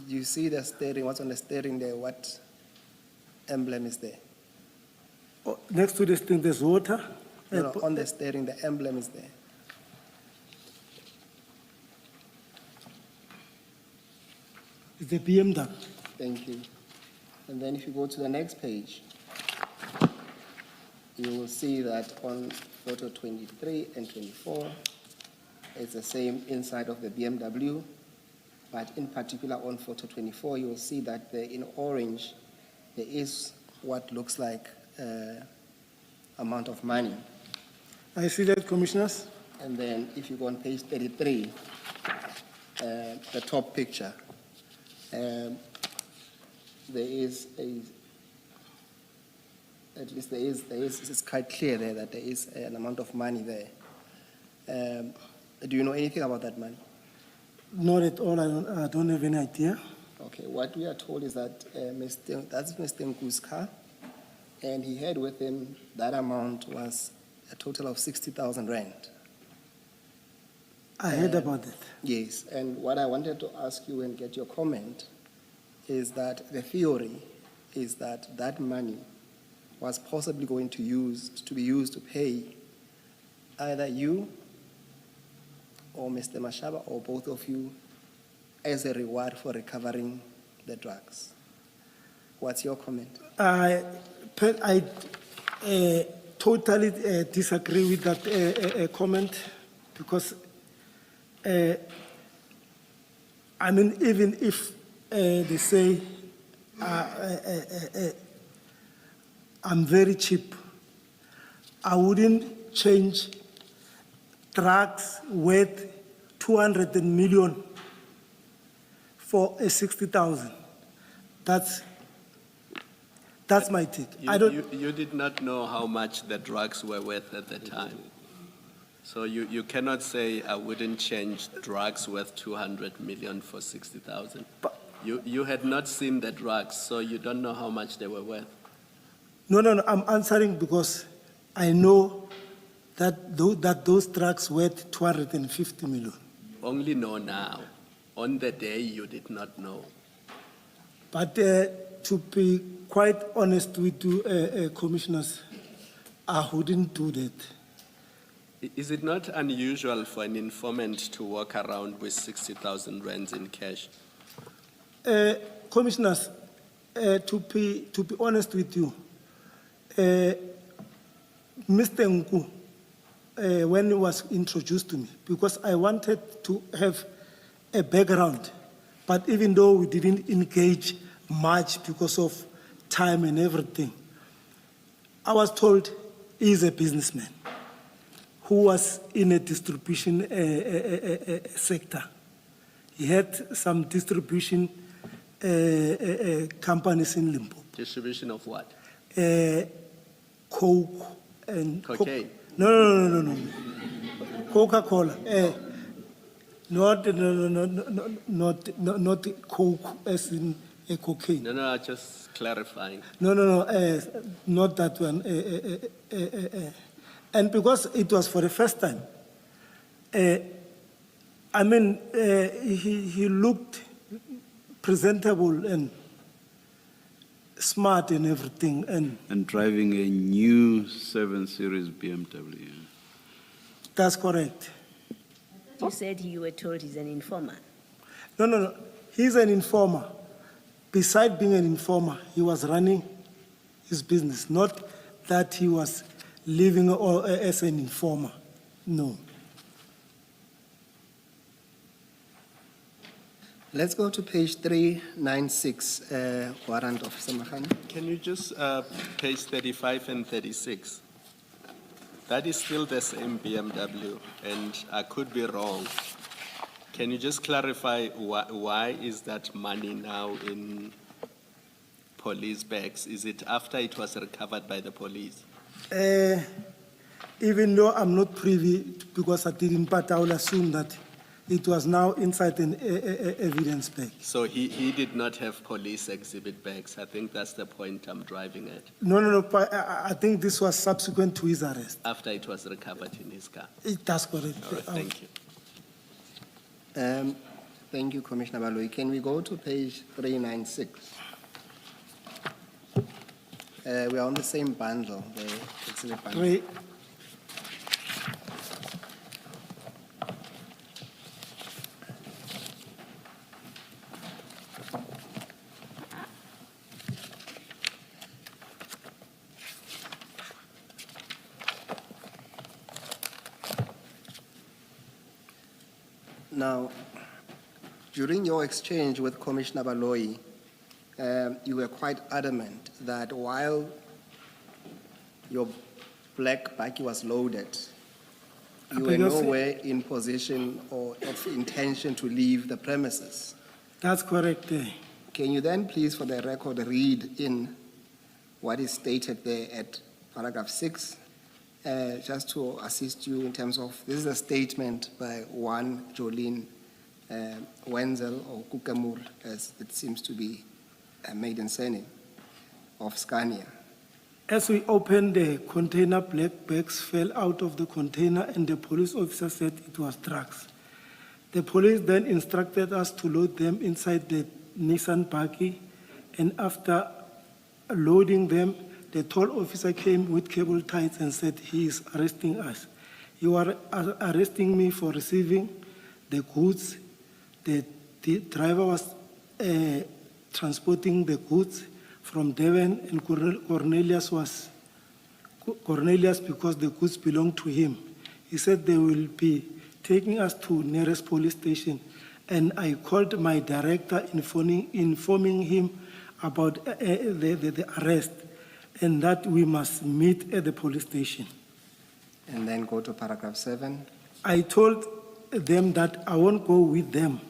Speaker 3: You see the steering. What's on the steering there? What emblem is there?
Speaker 4: Oh, next to this thing, there's water.
Speaker 3: No, on the steering, the emblem is there.
Speaker 4: It's the BMW.
Speaker 3: Thank you. And then if you go to the next page, you will see that on photo 23 and 24, it's the same inside of the BMW, but in particular on photo 24, you will see that there in orange, there is what looks like amount of money.
Speaker 4: I see that, commissioners.
Speaker 3: And then if you go on page 33, the top picture, there is it's quite clear there that there is an amount of money there. Do you know anything about that money?
Speaker 4: Not at all. I don't have any idea.
Speaker 3: Okay, what we are told is that that's Mr. Nku's car, and he had with him, that amount was a total of 60,000 rand.
Speaker 4: I heard about that.
Speaker 3: Yes, and what I wanted to ask you and get your comment is that the theory is that that money was possibly going to be used to pay either you or Mr. Mashaba or both of you as a reward for recovering the drugs. What's your comment?
Speaker 4: I totally disagree with that comment because, I mean, even if they say I'm very cheap, I wouldn't change drugs worth 200 million for a 60,000. That's my take.
Speaker 6: You did not know how much the drugs were worth at the time. So you cannot say I wouldn't change drugs worth 200 million for 60,000. You had not seen the drugs, so you don't know how much they were worth.
Speaker 4: No, I'm answering because I know that those trucks worth 250 million.
Speaker 6: Only know now. On the day, you did not know.
Speaker 4: But to be quite honest with you, commissioners, I wouldn't do that.
Speaker 6: Is it not unusual for an informant to walk around with 60,000 rands in cash?
Speaker 4: Commissioners, to be honest with you, Mr. Nku, when he was introduced to me, because I wanted to have a background, but even though we didn't engage much because of time and everything, I was told he's a businessman who was in a distribution sector. He had some distribution companies in Limpopo.
Speaker 6: Distribution of what?
Speaker 4: Coke and
Speaker 6: Cocaine?
Speaker 4: No. Coca-Cola. Not Coke as in cocaine.
Speaker 6: No, just clarifying.
Speaker 4: No, not that one. And because it was for the first time, he looked presentable and smart and everything,
Speaker 2: And driving a new 7 Series BMW.
Speaker 4: that's correct.
Speaker 5: You said you were told he's an informer.
Speaker 4: No. He's an informer. Besides being an informer, he was running his business, not that he was living as an informer. No.
Speaker 3: Let's go to page 396, Warrant Officer Mahani.
Speaker 6: Can you just, page 35 and 36? That is still the same BMW, and I could be wrong. Can you just clarify why is that money now in police bags? Is it after it was recovered by the police?
Speaker 4: Even though I'm not privy, because I didn't, but I will assume that it was now inside an evidence bag.
Speaker 6: So he did not have police exhibit bags. I think that's the point I'm driving at.
Speaker 4: No, but I think this was subsequent to his arrest.
Speaker 6: After it was recovered in his car.
Speaker 4: That's correct.
Speaker 6: All right, thank you.
Speaker 3: Thank you, Commissioner Baloyi. Can we go to page 396? We are on the same bundle, the exhibit bundle.
Speaker 4: Three.
Speaker 3: Now, during your exchange with Commissioner Baloyi, you were quite adamant that while your black bakkie was loaded, you were
Speaker 4: Because-
Speaker 3: nowhere in position or of intention to leave the premises.
Speaker 4: That's correct.
Speaker 3: Can you then please, for the record, read in what is stated there at paragraph 6, just to assist you in terms of, this is a statement by one Jolene Wenzel, or Kukamur, as it seems to be a maiden surname, of Scania.
Speaker 4: As we opened the container, black bags fell out of the container and the police officer said it was drugs. The police then instructed us to load them inside the Nissan bakkie, and after loading them, the toll officer came with cable ties and said he is arresting us. You are arresting me for receiving the goods. The driver was transporting the goods from Devon, and Cornelius because the goods belonged to him. He said they will be taking us to nearest police station, and I called my director informing him about the arrest and that we must meet at the police station.
Speaker 3: And then go to paragraph 7.
Speaker 4: I told them that I won't go with them,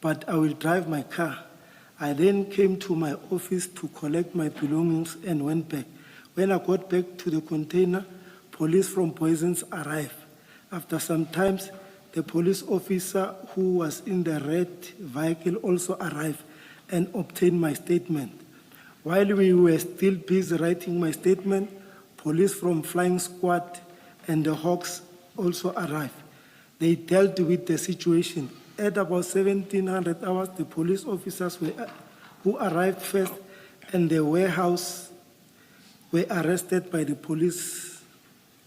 Speaker 4: but I will drive my car. I then came to my office to collect my belongings and went back. When I got back to the container, police from Poisons arrived. After some time, the police officer who was in the red vehicle also arrived and obtained my statement. While we were still busy writing my statement, police from flying squad and the Hawks also arrived. They dealt with the situation. At about 1700 hours, the police officers who arrived first and the warehouse were arrested by the police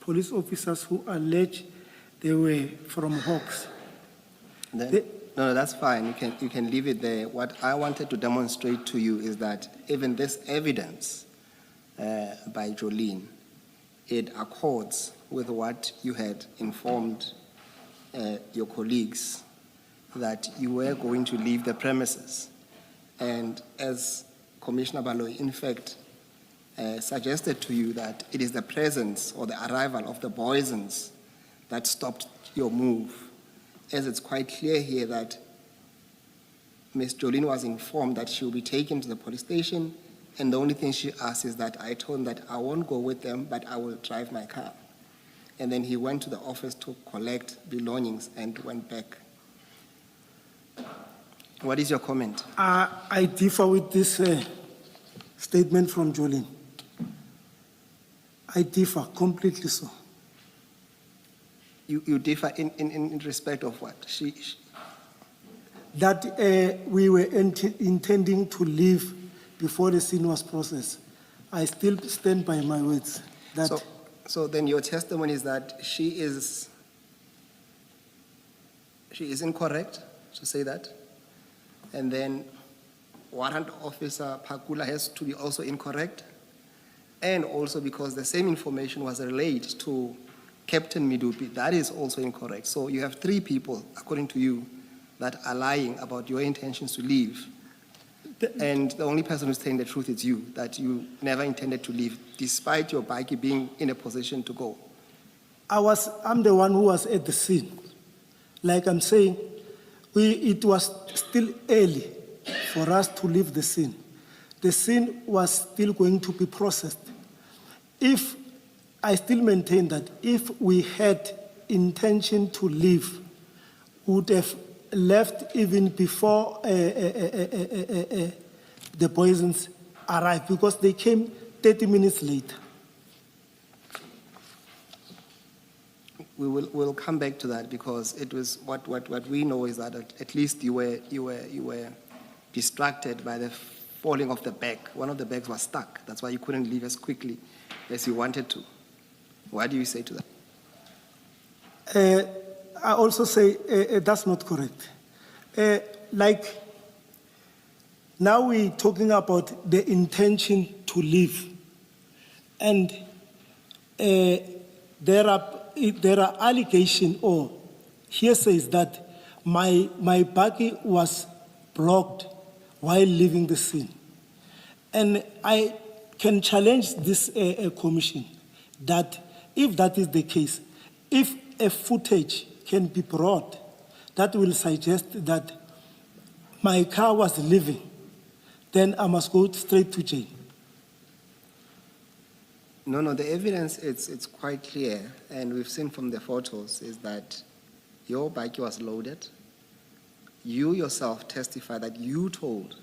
Speaker 4: officers who alleged they were from Hawks.
Speaker 3: No, that's fine. You can leave it there. What I wanted to demonstrate to you is that even this evidence by Jolene, it accords with what you had informed your colleagues that you were going to leave the premises. And as Commissioner Baloyi, in fact, suggested to you that it is the presence or the arrival of the Boysons that stopped your move, as it's quite clear here that Ms. Jolene was informed that she will be taken to the police station, and the only thing she asked is that I told him that I won't go with them, but I will drive my car. And then he went to the office to collect belongings and went back. What is your comment?
Speaker 4: I differ with this statement from Jolene. I differ completely so.
Speaker 3: You differ in respect of what?
Speaker 4: That we were intending to leave before the scene was processed. I still stand by my words. That
Speaker 3: So then your testimony is that she is incorrect to say that? And then Warrant Officer Pakula has to be also incorrect? And also because the same information was relayed to Captain Midupi, that is also incorrect. So you have three people, according to you, that are lying about your intentions to leave. And the only person who's telling the truth is you, that you never intended to leave, despite your bike being in a position to go.
Speaker 4: I'm the one who was at the scene. Like I'm saying, it was still early for us to leave the scene. The scene was still going to be processed. I still maintain that if we had intention to leave, we would have left even before the Boysons arrived, because they came 30 minutes later.
Speaker 3: We'll come back to that, because it was what we know is that at least you were distracted by the falling of the bag. One of the bags was stuck. That's why you couldn't leave as quickly as you wanted to. What do you say to that?
Speaker 4: I also say that's not correct. Like now we're talking about the intention to leave, and there are allegations or hearsays that my buggy was blocked while leaving the scene, and I can challenge this commission that if that is the case, if a footage can be brought that will suggest that my car was leaving, then I must go straight to jail.
Speaker 3: No, the evidence, it's quite clear, and we've seen from the photos, is that your bike was loaded. You yourself testify that you told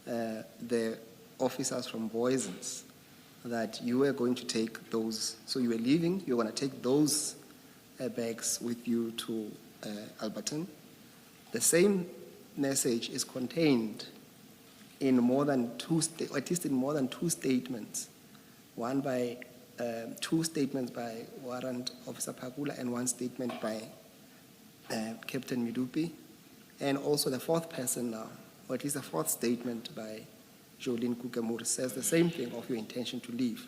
Speaker 3: the officers from Boysons that you were going to take those, so you were leaving, you were going to take those bags with you to Alberton. The same message is contained in more than at least in more than two statements. Two statements by Warrant Officer Pakula and one statement by Captain Midupi, and also the fourth person now, or at least the fourth statement by Jolene Kukemur says the same thing of your intention to leave.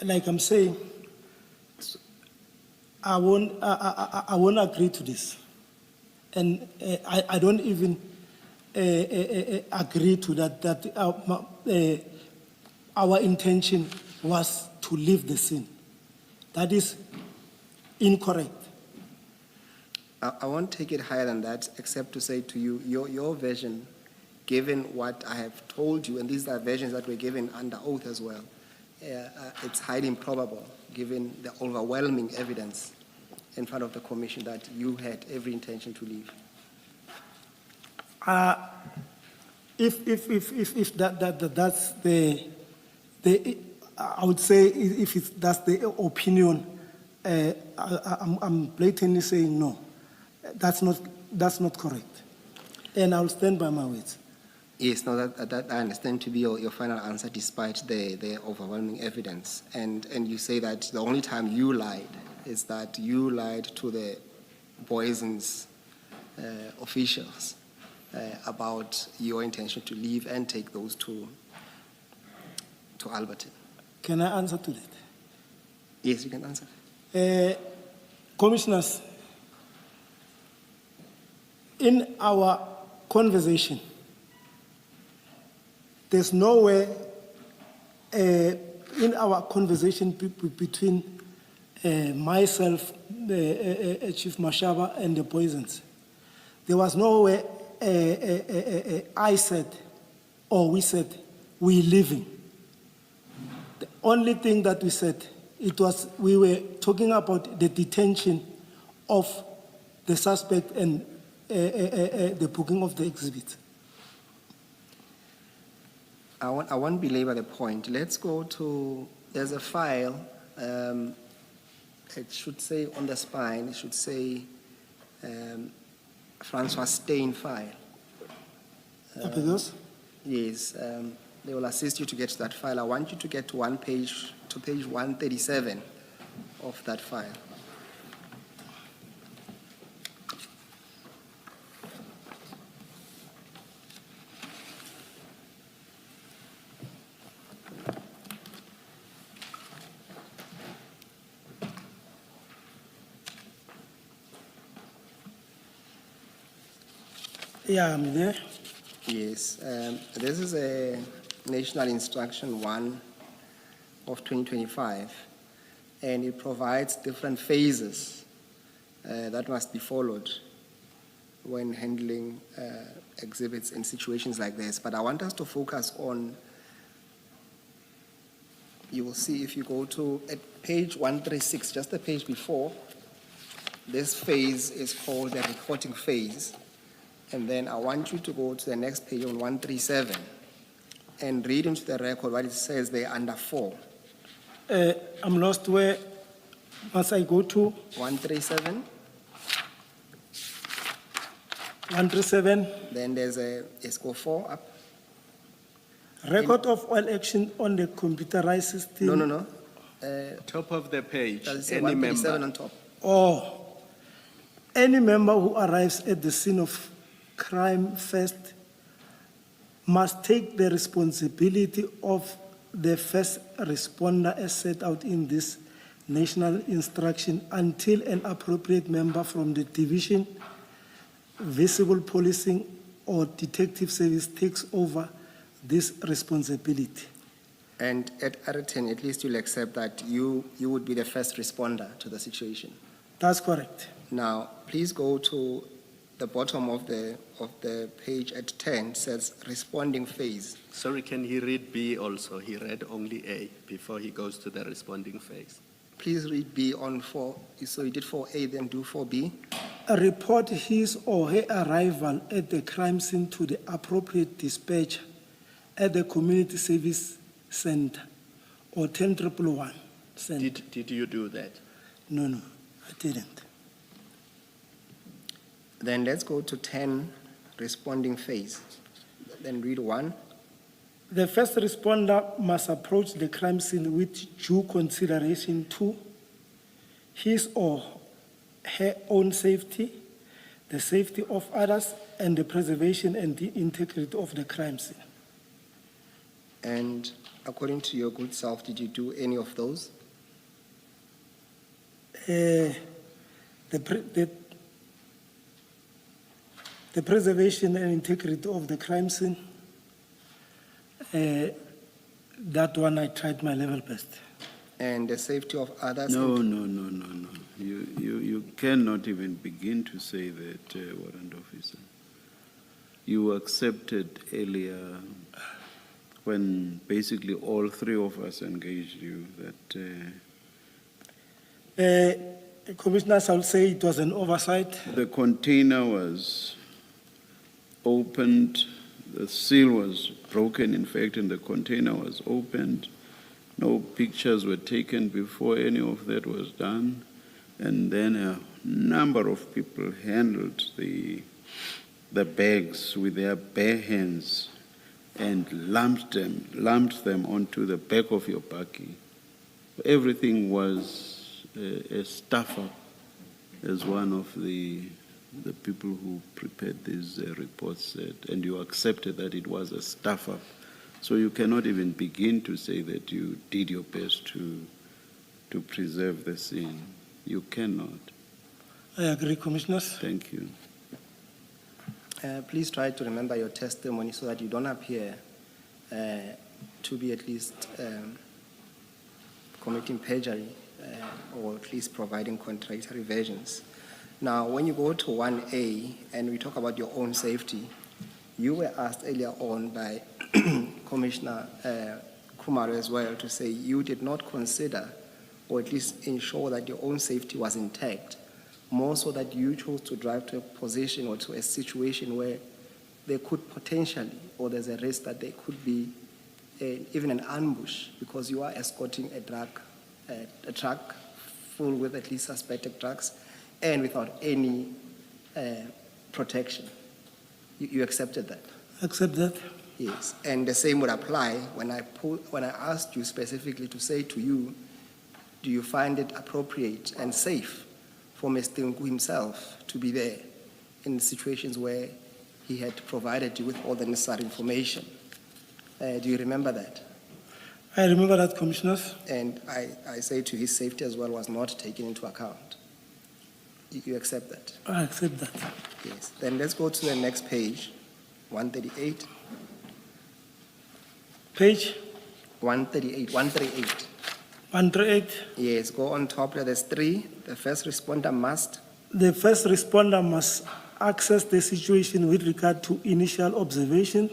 Speaker 4: Like I'm saying, I won't agree to this, and I don't even agree to that. Our intention was to leave the scene. That is incorrect.
Speaker 3: I won't take it higher than that, except to say to you, your version, given what I have told you, and these are versions that were given under oath as well, it's highly improbable, given the overwhelming evidence in front of the commission, that you had every intention to leave. If
Speaker 4: If that's the I would say that's the opinion, I'm blatantly saying no. That's not correct. And I'll stand by my words.
Speaker 3: Yes, no, that I understand to be your final answer despite the overwhelming evidence. And you say that the only time you lied is that you lied to the Boyson's officials about your intention to leave and take those to Alberton.
Speaker 4: Can I answer to that?
Speaker 3: Yes, you can answer.
Speaker 4: Commissioners, in our conversation, there's nowhere in our conversation between myself, Chief Mashaba, and the Poisons, there was nowhere I said or we said we're leaving. The only thing that we said, we were talking about the detention of the suspect and the booking of the exhibit.
Speaker 3: I won't belabor the point. Let's go to, there's a file, it should say on the spine, it should say Francois Stein file.
Speaker 4: Because?
Speaker 3: Yes, they will assist you to get to that file. I want you to get to page 137 of that file.
Speaker 4: Yeah, I'm there.
Speaker 3: Yes, this is a National Instruction 1 of 2025, and it provides different phases that must be followed when handling exhibits in situations like this. But I want us to focus on, you will see if you go to page 136, just the page before, this phase is called the reporting phase. And then I want you to go to the next page on 137 and read into the record what it says there under 4.
Speaker 4: I'm lost. Where must I go to?
Speaker 3: 137.
Speaker 4: 137.
Speaker 3: Then there's let's go 4 up.
Speaker 4: Record of all action on the computerized system.
Speaker 3: No.
Speaker 6: Top of the page,
Speaker 3: Does it say
Speaker 6: any
Speaker 3: 137
Speaker 6: member.
Speaker 3: on top?
Speaker 4: Or any member who arrives at the scene of crime first must take the responsibility of the first responder as set out in this national instruction until an appropriate member from the division, visible policing, or detective service takes over this responsibility.
Speaker 3: And at Ayrton, at least you'll accept that you would be the first responder to the situation.
Speaker 4: That's correct.
Speaker 3: Now, please go to the bottom of the page at 10, says responding phase.
Speaker 6: Sorry, can he read B also? He read only A before he goes to the responding phase.
Speaker 3: Please read B on 4. So you did 4A, then do 4B.
Speaker 4: Report his or her arrival at the crime scene to the appropriate dispatcher at the community service center or 10111 center.
Speaker 6: Did you do that?
Speaker 4: No, I didn't.
Speaker 3: Then let's go to 10, responding phase. Then read 1.
Speaker 4: The first responder must approach the crime scene with due consideration to his or her own safety, the safety of others, and the preservation and the integrity of the crime scene.
Speaker 3: And according to your good self, did you do any of those?
Speaker 4: The preservation and integrity of the crime scene, that one I tried my level best.
Speaker 3: And the safety of others?
Speaker 2: No. You cannot even begin to say that, warrant officer. You accepted earlier when basically all three of us engaged you that
Speaker 4: Commissioners, I'll say it was an oversight.
Speaker 2: the container was opened, the seal was broken, in fact, and the container was opened. No pictures were taken before any of that was done. And then a number of people handled the bags with their bare hands and lumped them onto the back of your bakkie. Everything was a stuff-up, as one of the people who prepared these reports said, and you accepted that it was a stuff-up. So you cannot even begin to say that you did your best to preserve the scene. You cannot.
Speaker 4: I agree, Commissioners.
Speaker 2: Thank you.
Speaker 3: Please try to remember your testimony so that you don't appear to be at least committing perjury or at least providing contradictory versions. Now, when you go to 1A and we talk about your own safety, you were asked earlier on by Commissioner Kumar as well to say you did not consider or at least ensure that your own safety was intact, more so that you chose to drive to a position or to a situation where there could potentially, or there's a risk that there could be even an ambush because you are escorting a truck full with at least suspected drugs and without any protection. You accepted that?
Speaker 4: Accept that.
Speaker 3: Yes, and the same would apply when I asked you specifically to say to you, do you find it appropriate and safe for Mr. Nku himself to be there in situations where he had provided you with all the necessary information? Do you remember that?
Speaker 4: I remember that, Commissioners.
Speaker 3: And I say to his safety as well was not taken into account. You accept that?
Speaker 4: I accept that.
Speaker 3: Yes. Then let's go to the next page, 138.
Speaker 4: Page
Speaker 3: 138. 138.
Speaker 4: 138.
Speaker 3: Yes, go on top there. There's 3. The first responder must.
Speaker 4: The first responder must assess the situation with regard to initial observation,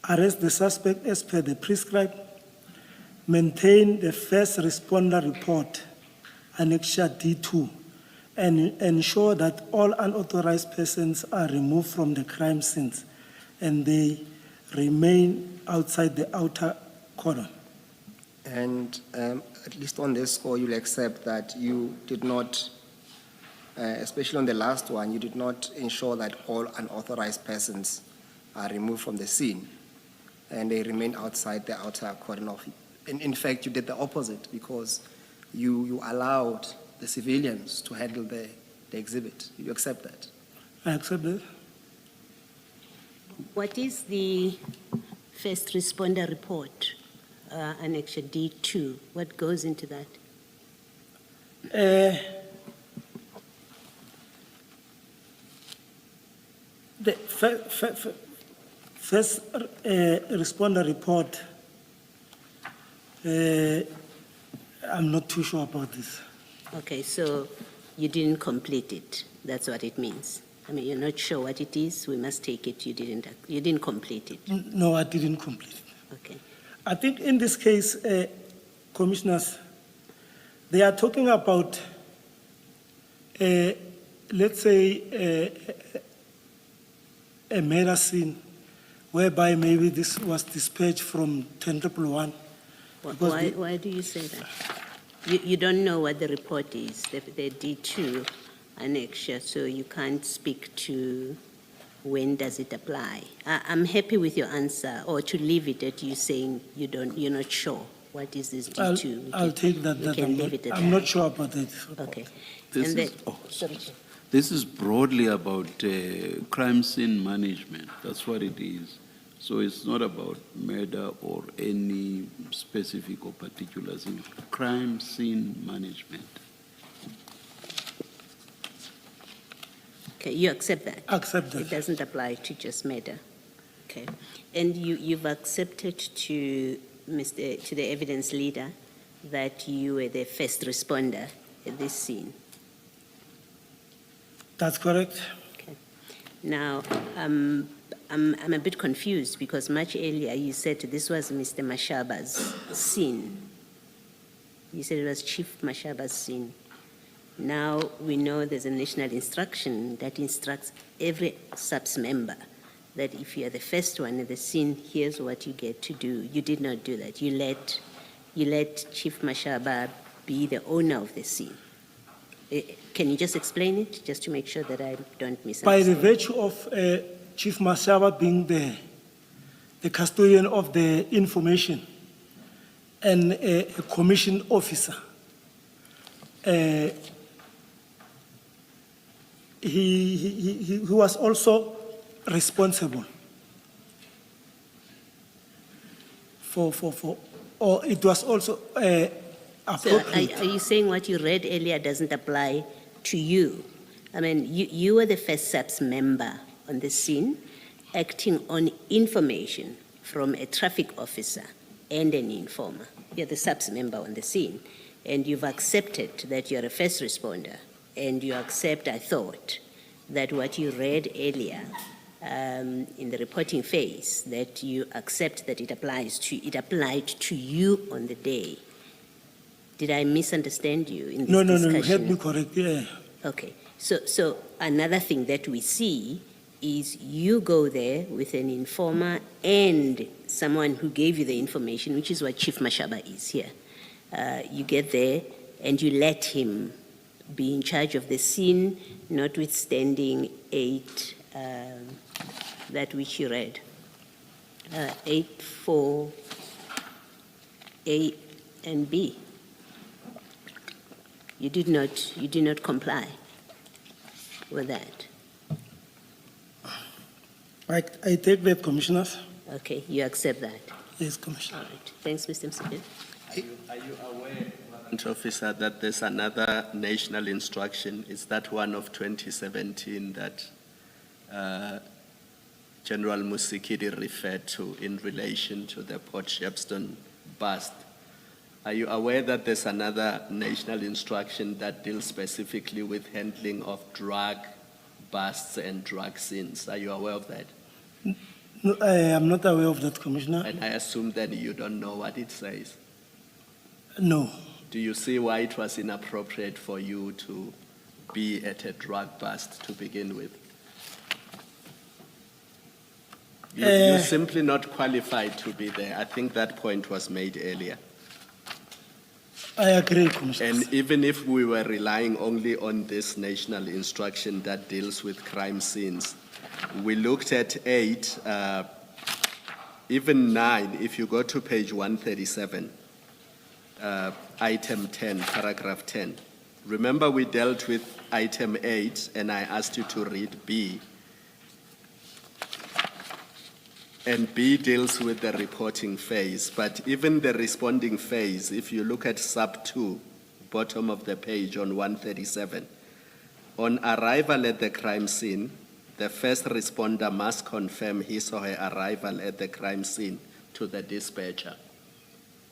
Speaker 4: arrest the suspect as per the prescribed, maintain the first responder report, Annexure D2, and ensure that all unauthorized persons are removed from the crime scenes and they remain outside the outer cordon.
Speaker 3: And at least on this score, you'll accept that you did not, especially on the last one, you did not ensure that all unauthorized persons are removed from the scene and they remain outside the outer cordon of it. In fact, you did the opposite because you allowed the civilians to handle the exhibit. You accept that?
Speaker 4: I accept that.
Speaker 5: What is the first responder report, Annexure D2? What goes into that?
Speaker 4: The first responder report, I'm not too sure about this.
Speaker 5: Okay, so you didn't complete it. That's what it means. I mean, you're not sure what it is. We must take it. You didn't complete it.
Speaker 4: No, I didn't complete it.
Speaker 5: Okay.
Speaker 4: I think in this case, Commissioners, they are talking about, let's say, a murder scene whereby maybe this was dispatched from 10111.
Speaker 5: Why do you say that? You don't know what the report is, the D2 annexure, so you can't speak to when does it apply. I'm happy with your answer, or to leave it at you saying you're not sure. What is this D2?
Speaker 4: I'll take that. I'm not sure about it.
Speaker 5: Okay.
Speaker 2: This is broadly about crime scene management. That's what it is. So it's not about murder or any specific or particular thing. Crime scene management.
Speaker 5: Okay, you accept that?
Speaker 4: Accept that.
Speaker 5: It doesn't apply to just murder. Okay. And you've accepted to the evidence leader that you were the first responder at this scene.
Speaker 4: That's correct.
Speaker 5: Okay. Now, I'm a bit confused because much earlier you said this was Mr. Mashaba's scene. You said it was Chief Mashaba's scene. Now we know there's a national instruction that instructs every SAPS member that if you are the first one at the scene, here's what you get to do. You did not do that. You let you let Chief Mashaba be the owner of the scene. Can you just explain it, just to make sure that I don't
Speaker 4: By the
Speaker 5: misunderstand?
Speaker 4: virtue of Chief Mashaba being the custodian of the information and a commission officer, he was also responsible or it was also
Speaker 5: So
Speaker 4: appropriate.
Speaker 5: are you saying what you read earlier doesn't apply to you? I mean, you were the first SAPS member on the scene, acting on information from a traffic officer and an informer. You're the SAPS member on the scene, and you've accepted that you're a first responder, and you accept, I thought, that what you read earlier in the reporting phase, that you accept that it applied to you on the day. Did I misunderstand you in this
Speaker 4: No,
Speaker 5: discussion?
Speaker 4: you heard me correct, yeah.
Speaker 5: Okay, so another thing that we see is you go there with an informer and someone who gave you the information, which is what Chief Mashaba is here. You get there and you let him be in charge of the scene, notwithstanding 8, that which you read, 8(4)(a) and B. You did not comply with that.
Speaker 4: I take that, Commissioners.
Speaker 5: Okay, you accept that.
Speaker 4: Yes, Commissioner.
Speaker 5: All right. Thanks, Mr. Msipin.
Speaker 6: Are you aware, Warrant Officer, that there's another national instruction? Is that one of 2017 that General Musikiri referred to in relation to the Port Shepstone bust? Are you aware that there's another national instruction that deals specifically with handling of drug busts and drug scenes? Are you aware of that?
Speaker 4: No, I am not aware of that, Commissioner.
Speaker 6: And I assume that you don't know what it says.
Speaker 4: No.
Speaker 6: Do you see why it was inappropriate for you to be at a drug bust to begin with? You're simply not qualified to be there. I think that point was made earlier.
Speaker 4: I agree, Commissioner.
Speaker 6: And even if we were relying only on this national instruction that deals with crime scenes, we looked at 8, even 9, if you go to page 137, item 10, paragraph 10. Remember we dealt with item 8 and I asked you to read B. And B deals with the reporting phase, but even the responding phase, if you look at sub 2, bottom of the page on 137, on arrival at the crime scene, the first responder must confirm his or her arrival at the crime scene to the dispatcher.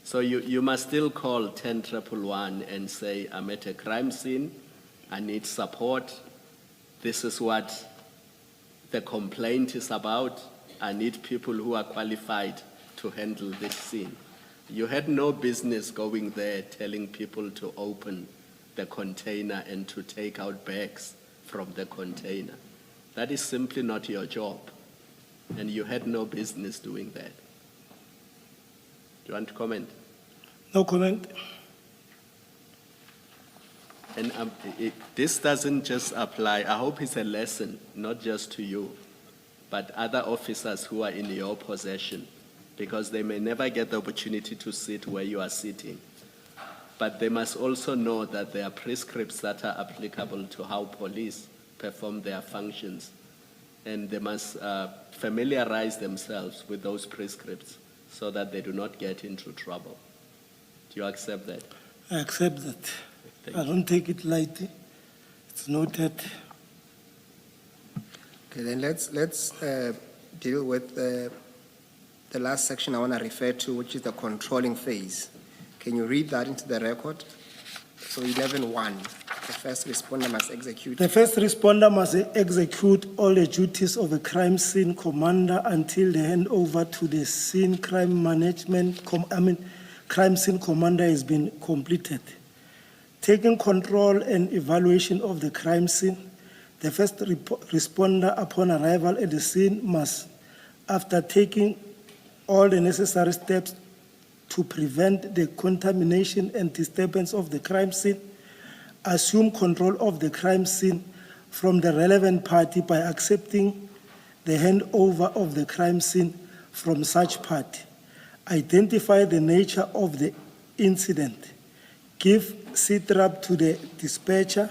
Speaker 6: So you must still call 10-111 and say, I'm at a crime scene, I need support, this is what the complaint is about, I need people who are qualified to handle this scene. You had no business going there telling people to open the container and to take out bags from the container. That is simply not your job, and you had no business doing that. Do you want to comment?
Speaker 4: No comment.
Speaker 6: And this doesn't just apply, I hope it's a lesson, not just to you, but other officers who are in your possession, because they may never get the opportunity to sit where you are sitting. But they must also know that there are prescripts that are applicable to how police perform their functions. And they must familiarize themselves with those prescripts so that they do not get into trouble. Do you accept that?
Speaker 4: I accept that.
Speaker 6: Thank
Speaker 4: I don't take it lightly. It's noted.
Speaker 3: Okay, then let's deal with the last section I want to refer to, which is the controlling phase. Can you read that into the record? So 11.1, the first responder must execute.
Speaker 4: The first responder must execute all the duties of a crime scene commander until the handover to the scene crime management, crime scene commander has been completed. Taking control and evaluation of the crime scene, the first responder upon arrival at the scene must, after taking all the necessary steps to prevent the contamination and disturbance of the crime scene, assume control of the crime scene from the relevant party by accepting the handover of the crime scene from such party, identify the nature of the incident, give SITRAP to the dispatcher,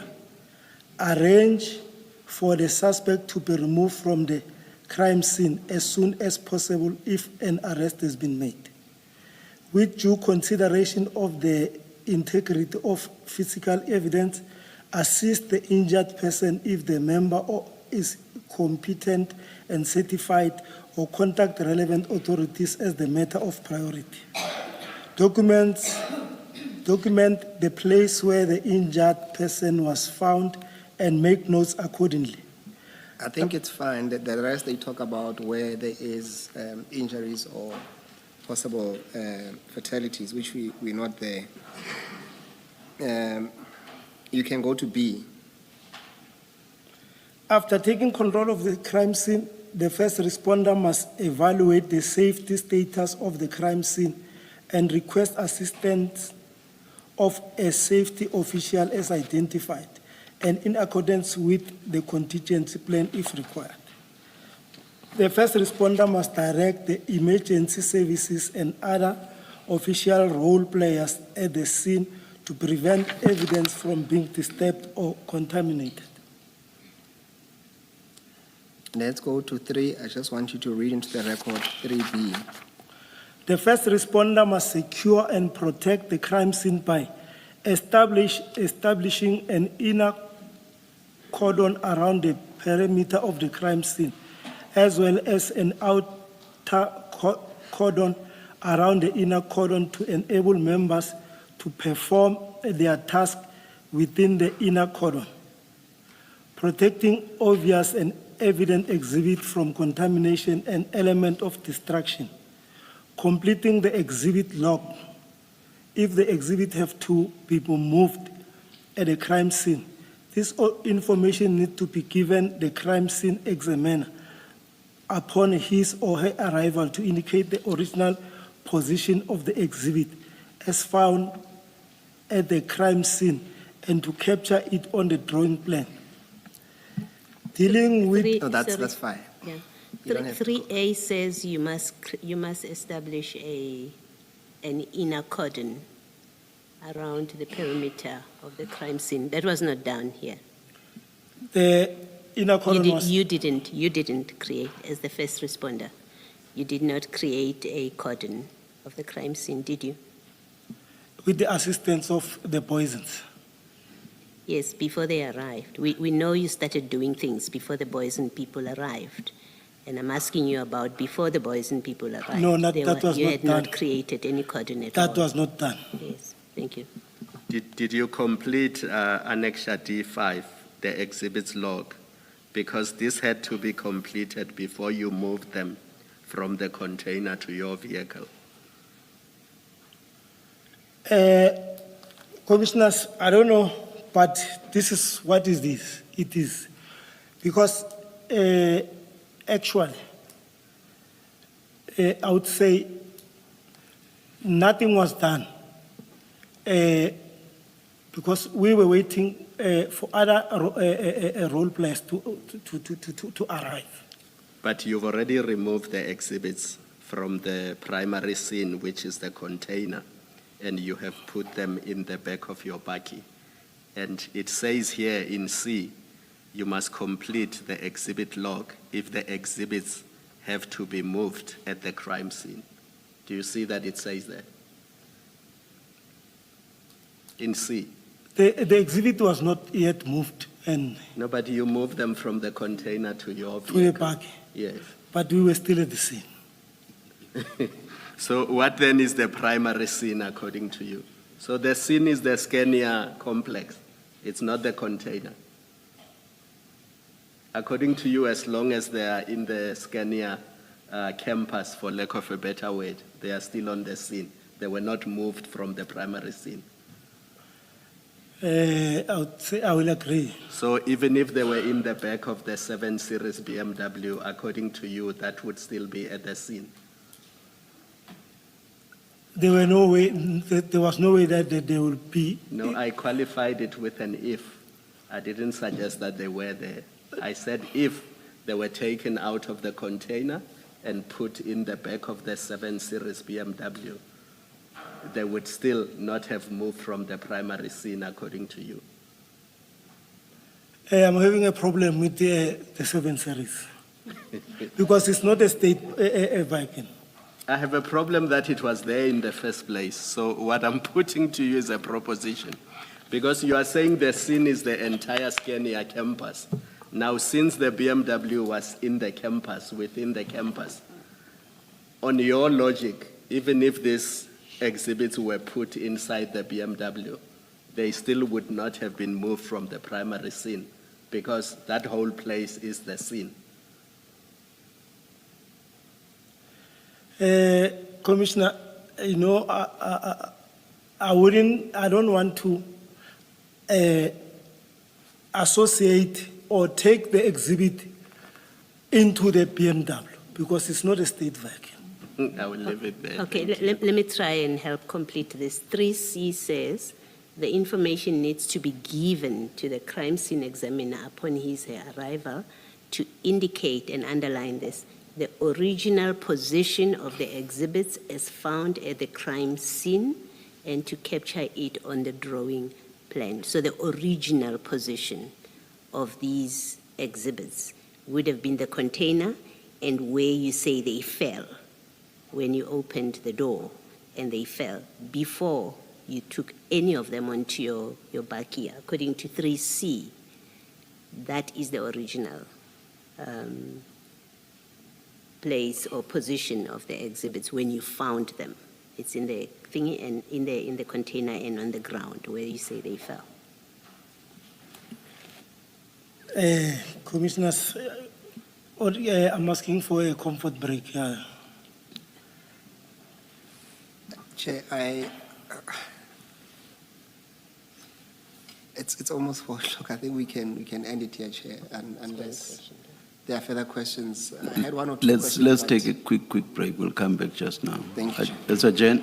Speaker 4: arrange for the suspect to be removed from the crime scene as soon as possible if an arrest has been made, with due consideration of the integrity of physical evidence, assist the injured person if the member is competent and certified, or contact relevant authorities as the matter of priority. Document the place where the injured person was found and make notes accordingly.
Speaker 3: I think it's fine that the rest they talk about where there is injuries or possible fatalities, which we're not there. You can go to B.
Speaker 4: After taking control of the crime scene, the first responder must evaluate the safety status of the crime scene and request assistance of a safety official as identified and in accordance with the contingency plan if required. The first responder must direct the emergency services and other official role players at the scene to prevent evidence from being disturbed or contaminated.
Speaker 3: Let's go to 3. I just want you to read into the record 3B.
Speaker 4: The first responder must secure and protect the crime scene by establishing an inner cordon around the perimeter of the crime scene, as well as an outer cordon around the inner cordon to enable members to perform their task within the inner cordon. Protecting obvious and evident exhibit from contamination and element of destruction. Completing the exhibit log. If the exhibit have to be moved at a crime scene, this information needs to be given the crime scene examiner upon his or her arrival to indicate the original position of the exhibit as found at the crime scene and to capture it on the drawing plan. Dealing with...
Speaker 3: No, that's fine.
Speaker 5: Yeah.
Speaker 3: You don't have to
Speaker 5: 3A says you must establish an inner cordon around the perimeter of the crime scene. That was not done here.
Speaker 4: The inner cordon was...
Speaker 5: You didn't create, as the first responder, you did not create a cordon of the crime scene, did you?
Speaker 4: With the assistance of the poisons.
Speaker 5: Yes, before they arrived. We know you started doing things before the boys and people arrived. And I'm asking you about before the boys and people arrived.
Speaker 4: No, that was
Speaker 5: you
Speaker 4: not
Speaker 5: had
Speaker 4: done.
Speaker 5: not created any cordon at all.
Speaker 4: That was not done.
Speaker 5: Yes, thank you.
Speaker 6: Did you complete Annexure D5, the exhibits log? Because this had to be completed before you moved them from the container to your vehicle.
Speaker 4: Commissioners, I don't know, but this is what is this? It is because actually, I would say nothing was done because we were waiting for other role players to arrive.
Speaker 6: But you've already removed the exhibits from the primary scene, which is the container, and you have put them in the back of your bakkie. And it says here in C, you must complete the exhibit log if the exhibits have to be moved at the crime scene. Do you see that it says that? In C.
Speaker 4: The exhibit was not yet moved and
Speaker 6: No, but you moved them from the container to your
Speaker 4: to the
Speaker 6: vehicle.
Speaker 4: bakkie,
Speaker 6: Yes.
Speaker 4: but we were still at the scene.
Speaker 6: So what then is the primary scene according to you? So the scene is the Scania complex. It's not the container. According to you, as long as they are in the Scania campus, for lack of a better word, they are still on the scene. They were not moved from the primary scene.
Speaker 4: I would say I will agree.
Speaker 6: So even if they were in the back of the 7 Series BMW, according to you, that would still be at the scene.
Speaker 4: there was no way that there would be.
Speaker 6: No, I qualified it with an if. I didn't suggest that they were there. I said if they were taken out of the container and put in the back of the 7 Series BMW, they would still not have moved from the primary scene, according to you.
Speaker 4: I'm having a problem with the 7 Series because it's not a state vehicle.
Speaker 6: I have a problem that it was there in the first place. So what I'm putting to you is a proposition. Because you are saying the scene is the entire Scania campus. Now, since the BMW was in the campus, within the campus, on your logic, even if these exhibits were put inside the BMW, they still would not have been moved from the primary scene because that whole place is the scene.
Speaker 4: Commissioner, you know, I don't want to associate or take the exhibit into the BMW because it's not a state vehicle.
Speaker 6: I will leave it there.
Speaker 5: Okay, let me try and help complete this. 3C says the information needs to be given to the crime scene examiner upon his arrival to indicate and underline this, the original position of the exhibits as found at the crime scene and to capture it on the drawing plan. So the original position of these exhibits would have been the container and where you say they fell when you opened the door and they fell before you took any of them onto your back here. According to 3C, that is the original place or position of the exhibits when you found them. It's in the thingy and in the container and on the ground where you say they fell.
Speaker 4: Commissioners, I'm asking for a comfort break.
Speaker 3: Chair, it's almost 4 o'clock. I think we can end it here, Chair, unless there are further questions. I had 1 or 2 questions.
Speaker 2: Let's
Speaker 3: but-
Speaker 2: take a quick break. We'll come back just now.
Speaker 3: Thank you, Chair.
Speaker 2: Let's adjourn.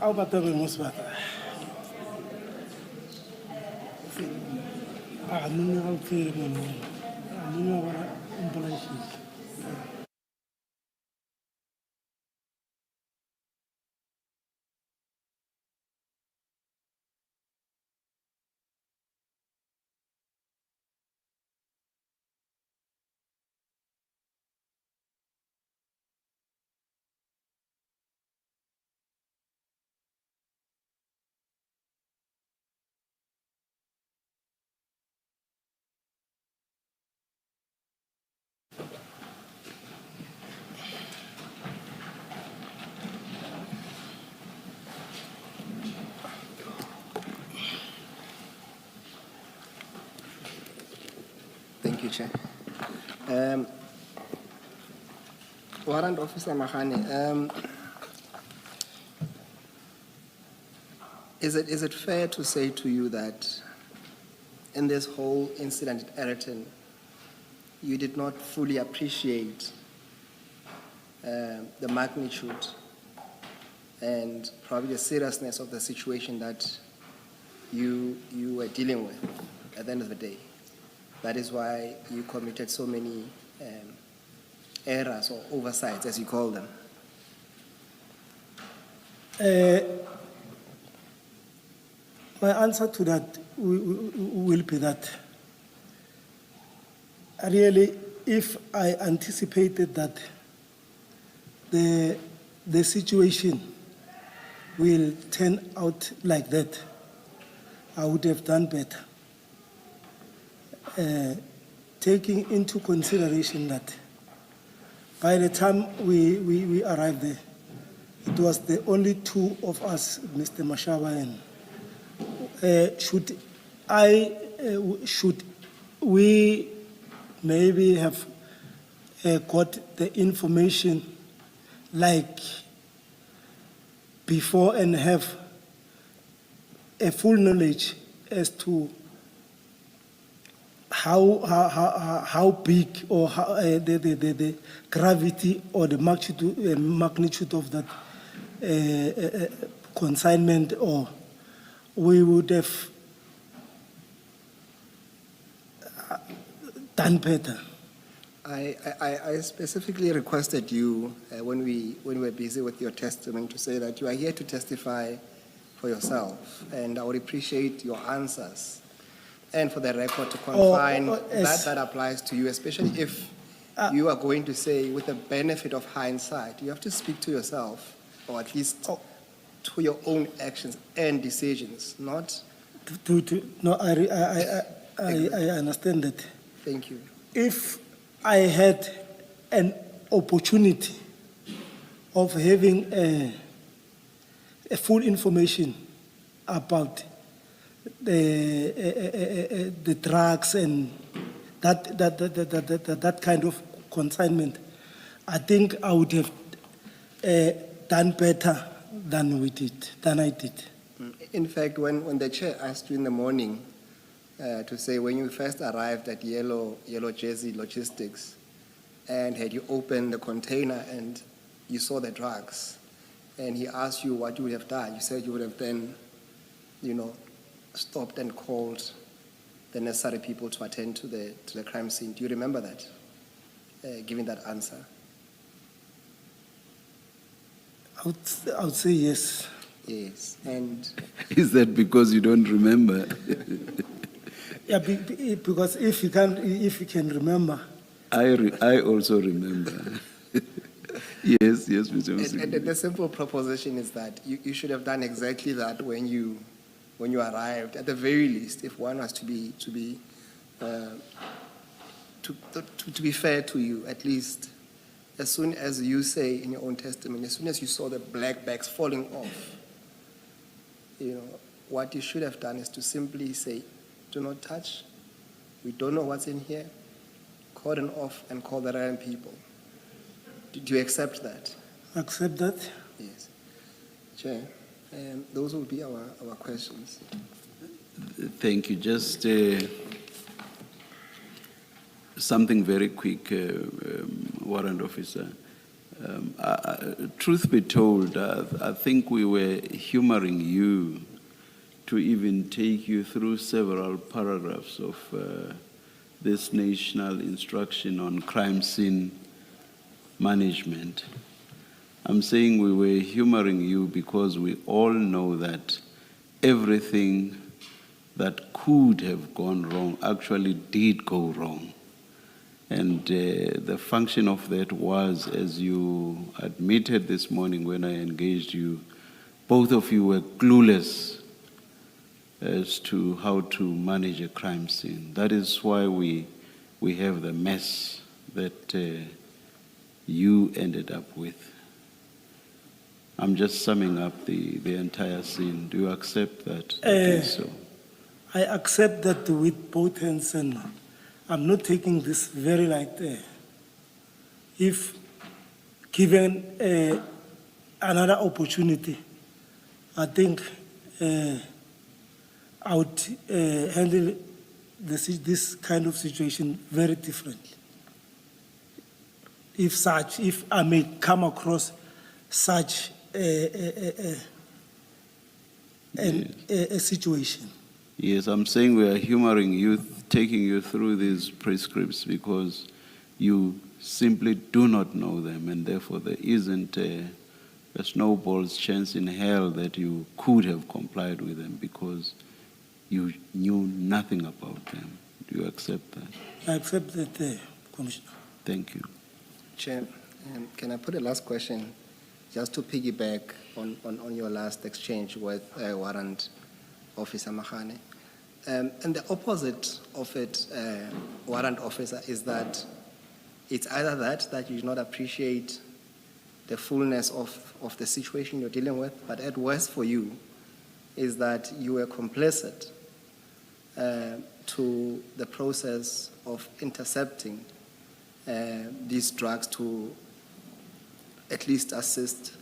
Speaker 4: How about the most part? Mineral fee, mineral implications.
Speaker 3: Thank you, Chair. Warrant Officer Mahane, is it fair to say to you that in this whole incident at Ayrton, you did not fully appreciate the magnitude and probably the seriousness of the situation that you were dealing with at the end of the day? That is why you committed so many errors or oversights, as you call them.
Speaker 4: My answer to that will be that really, if I anticipated that the situation will turn out like that, I would have done better. Taking into consideration that by the time we arrived there, it was the only two of us, Mr. Mashaba, and should we maybe have got the information like before and have a full knowledge as to how big or how, the gravity or the magnitude of that consignment, or we would have done better.
Speaker 3: I specifically requested you when we were busy with your testimony to say that you are here to testify for yourself, and I would appreciate your answers. And for the record to confine that applies to you, especially if you are going to say, with the benefit of hindsight, you have to speak to yourself, or at least to your own actions and decisions, not.
Speaker 4: No, I understand that.
Speaker 3: Thank you.
Speaker 4: If I had an opportunity of having a full information about the drugs and that kind of consignment, I think I would have done better than I did.
Speaker 3: In fact, when the chair asked you in the morning to say when you first arrived at Yellow Jersey Logistics, and had you opened the container and you saw the drugs, and he asked you what you would have done, you said you would have then, stopped and called the necessary people to attend to the crime scene. Do you remember that, giving that answer?
Speaker 4: I would say yes.
Speaker 3: Yes, and
Speaker 2: Is that because you don't remember?
Speaker 4: Yeah, because if you can remember.
Speaker 2: I also remember. Yes, Mr. Musi.
Speaker 3: and the simple proposition is that you should have done exactly that when you arrived. At the very least, if one was to be fair to you, at least as soon as you say in your own testimony, as soon as you saw the black bags falling off, what you should have done is to simply say, do not touch, we don't know what's in here, cordon off and call the relevant people. Do you accept that?
Speaker 4: Accept that?
Speaker 3: Yes. Chair, those will be our questions.
Speaker 2: Thank you. Just something very quick, Warrant Officer. Truth be told, I think we were humoring you to even take you through several paragraphs of this national instruction on crime scene management. I'm saying we were humoring you because we all know that everything that could have gone wrong actually did go wrong. And the function of that was, as you admitted this morning when I engaged you, both of you were clueless as to how to manage a crime scene. That is why we have the mess that you ended up with. I'm just summing up the entire scene. Do you accept that? So.
Speaker 4: I accept that with both hands, and I'm not taking this very light. If given another opportunity, I think I would handle this kind of situation very differently. If I may come across such a situation.
Speaker 2: Yes, I'm saying we are humoring you, taking you through these prescripts because you simply do not know them, and therefore there isn't a snowball's chance in hell that you could have complied with them because you knew nothing about them. Do you accept that?
Speaker 4: I accept that, Commissioner.
Speaker 2: Thank you.
Speaker 3: Chair, can I put a last question just to piggyback on your last exchange with Warrant Officer Mahane? And the opposite of it, Warrant Officer, is that it's either that you do not appreciate the fullness of the situation you're dealing with, but at worst for you is that you were complicit to the process of intercepting these drugs to at least assist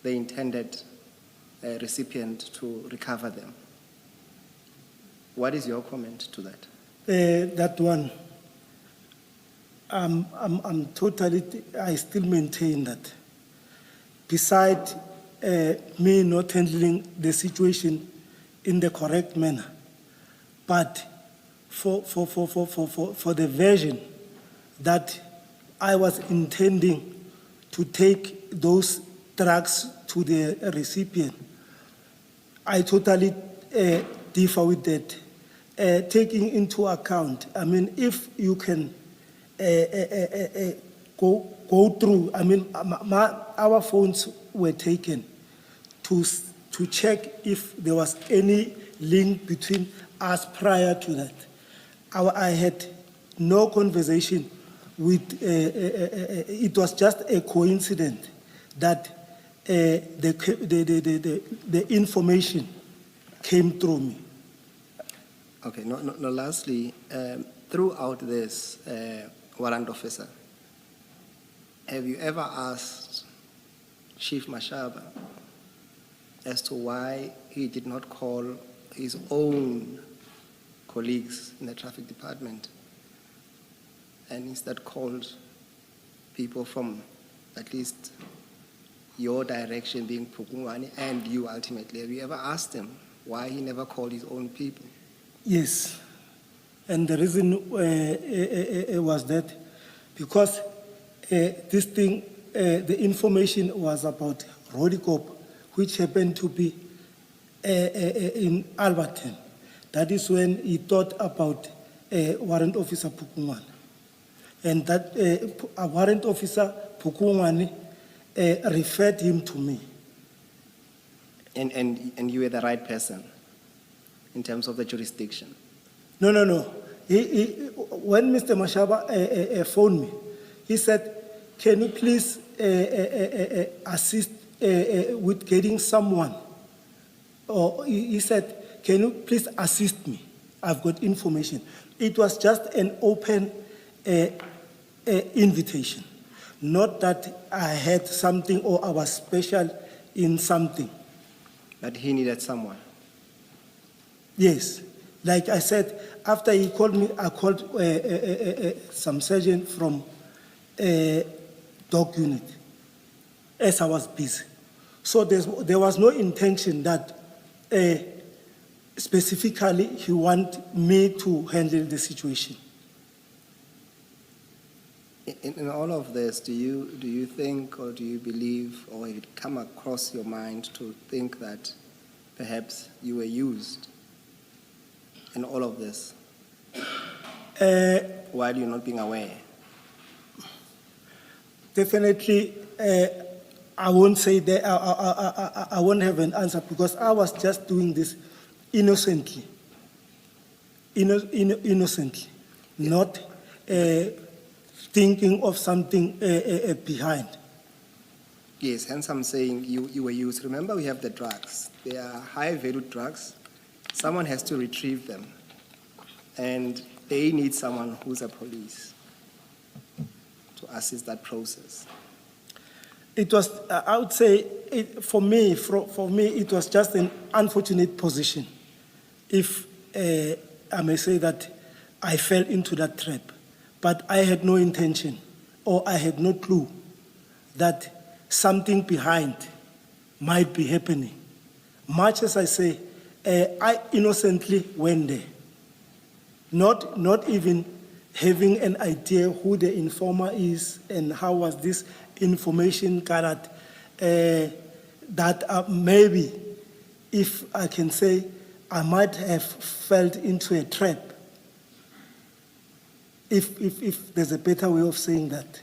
Speaker 3: the intended recipient to recover them. What is your comment to that?
Speaker 4: That one, I'm totally, I still maintain that. Besides me not handling the situation in the correct manner, but for the version that I was intending to take those drugs to the recipient, I totally differ with that. Taking into account, I mean, if you can go through, I mean, our phones were taken to check if there was any link between us prior to that. I had no conversation with, it was just a coincidence that the information came through me.
Speaker 3: Okay, no, lastly, throughout this, Warrant Officer, have you ever asked Chief Mashaba as to why he did not call his own colleagues in the traffic department and instead called people from at least your direction, being Pukungwane, and you ultimately? Have you ever asked him why he never called his own people?
Speaker 4: Yes, and the reason was that because this thing, the information was about Rodicop, which happened to be in Alberton. That is when he thought about Warrant Officer Pukungwane. And that Warrant Officer Pukungwane referred him to me.
Speaker 3: And you were the right person in terms of the jurisdiction?
Speaker 4: No. When Mr. Mashaba phoned me, he said, can you please assist with getting someone? Or he said, can you please assist me? I've got information. It was just an open invitation. Not that I had something or I was special in something.
Speaker 3: That he needed someone.
Speaker 4: Yes, like I said, after he called me, I called some surgeon from dog unit as I was busy. So there was no intention that specifically he want me to handle the situation.
Speaker 3: In all of this, do you think or do you believe or it come across your mind to think that perhaps you were used in all of this while you're not being aware?
Speaker 4: Definitely, I won't say that, I won't have an answer because I was just doing this innocently. Innocently, not thinking of something behind.
Speaker 3: Yes, hence I'm saying you were used. Remember, we have the drugs. They are high-value drugs. Someone has to retrieve them. And they need someone who's a police to assist that process.
Speaker 4: It was, I would say, for me, it was just an unfortunate position. If I may say that I fell into that trap, but I had no intention or I had no clue that something behind might be happening. Much as I say, I innocently went there, not even having an idea who the informer is and how was this information gathered, that maybe, if I can say, I might have fell into a trap, if there's a better way of saying that.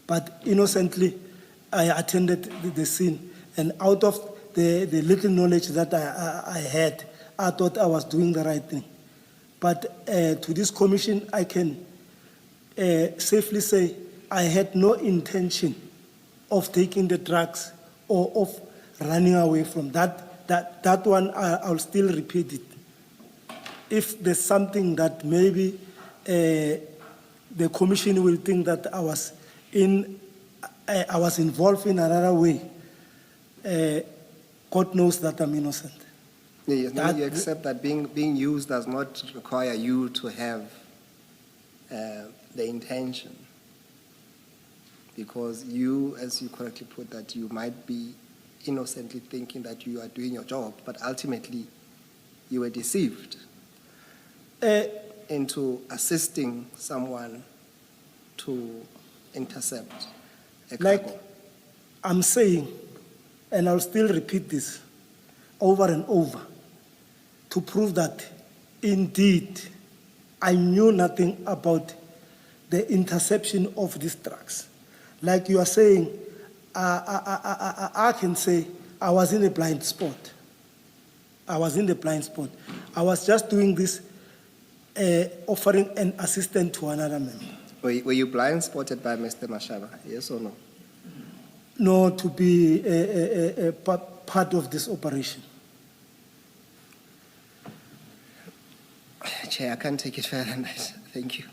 Speaker 4: But innocently, I attended the scene, and out of the little knowledge that I had, I thought I was doing the right thing. But to this commission, I can safely say I had no intention of taking the drugs or of running away from that. That one, I'll still repeat it. If there's something that maybe the commission will think that I was involved in another way, God knows that I'm innocent.
Speaker 3: Yes, now you accept that being used does not require you to have the intention. Because you, as you correctly put that, you might be innocently thinking that you are doing your job, but ultimately you were deceived into assisting someone to intercept a
Speaker 4: Like
Speaker 3: cargo.
Speaker 4: I'm saying, and I'll still repeat this over and over, to prove that indeed I knew nothing about the interception of these drugs. Like you are saying, I can say I was in a blind spot. I was in the blind spot. I was just doing this, offering an assistance to another member.
Speaker 3: Were you blind spotted by Mr. Mashaba? Yes or no?
Speaker 4: No, to be a part of this operation.
Speaker 3: Chair, I can't take it further than that. Thank you.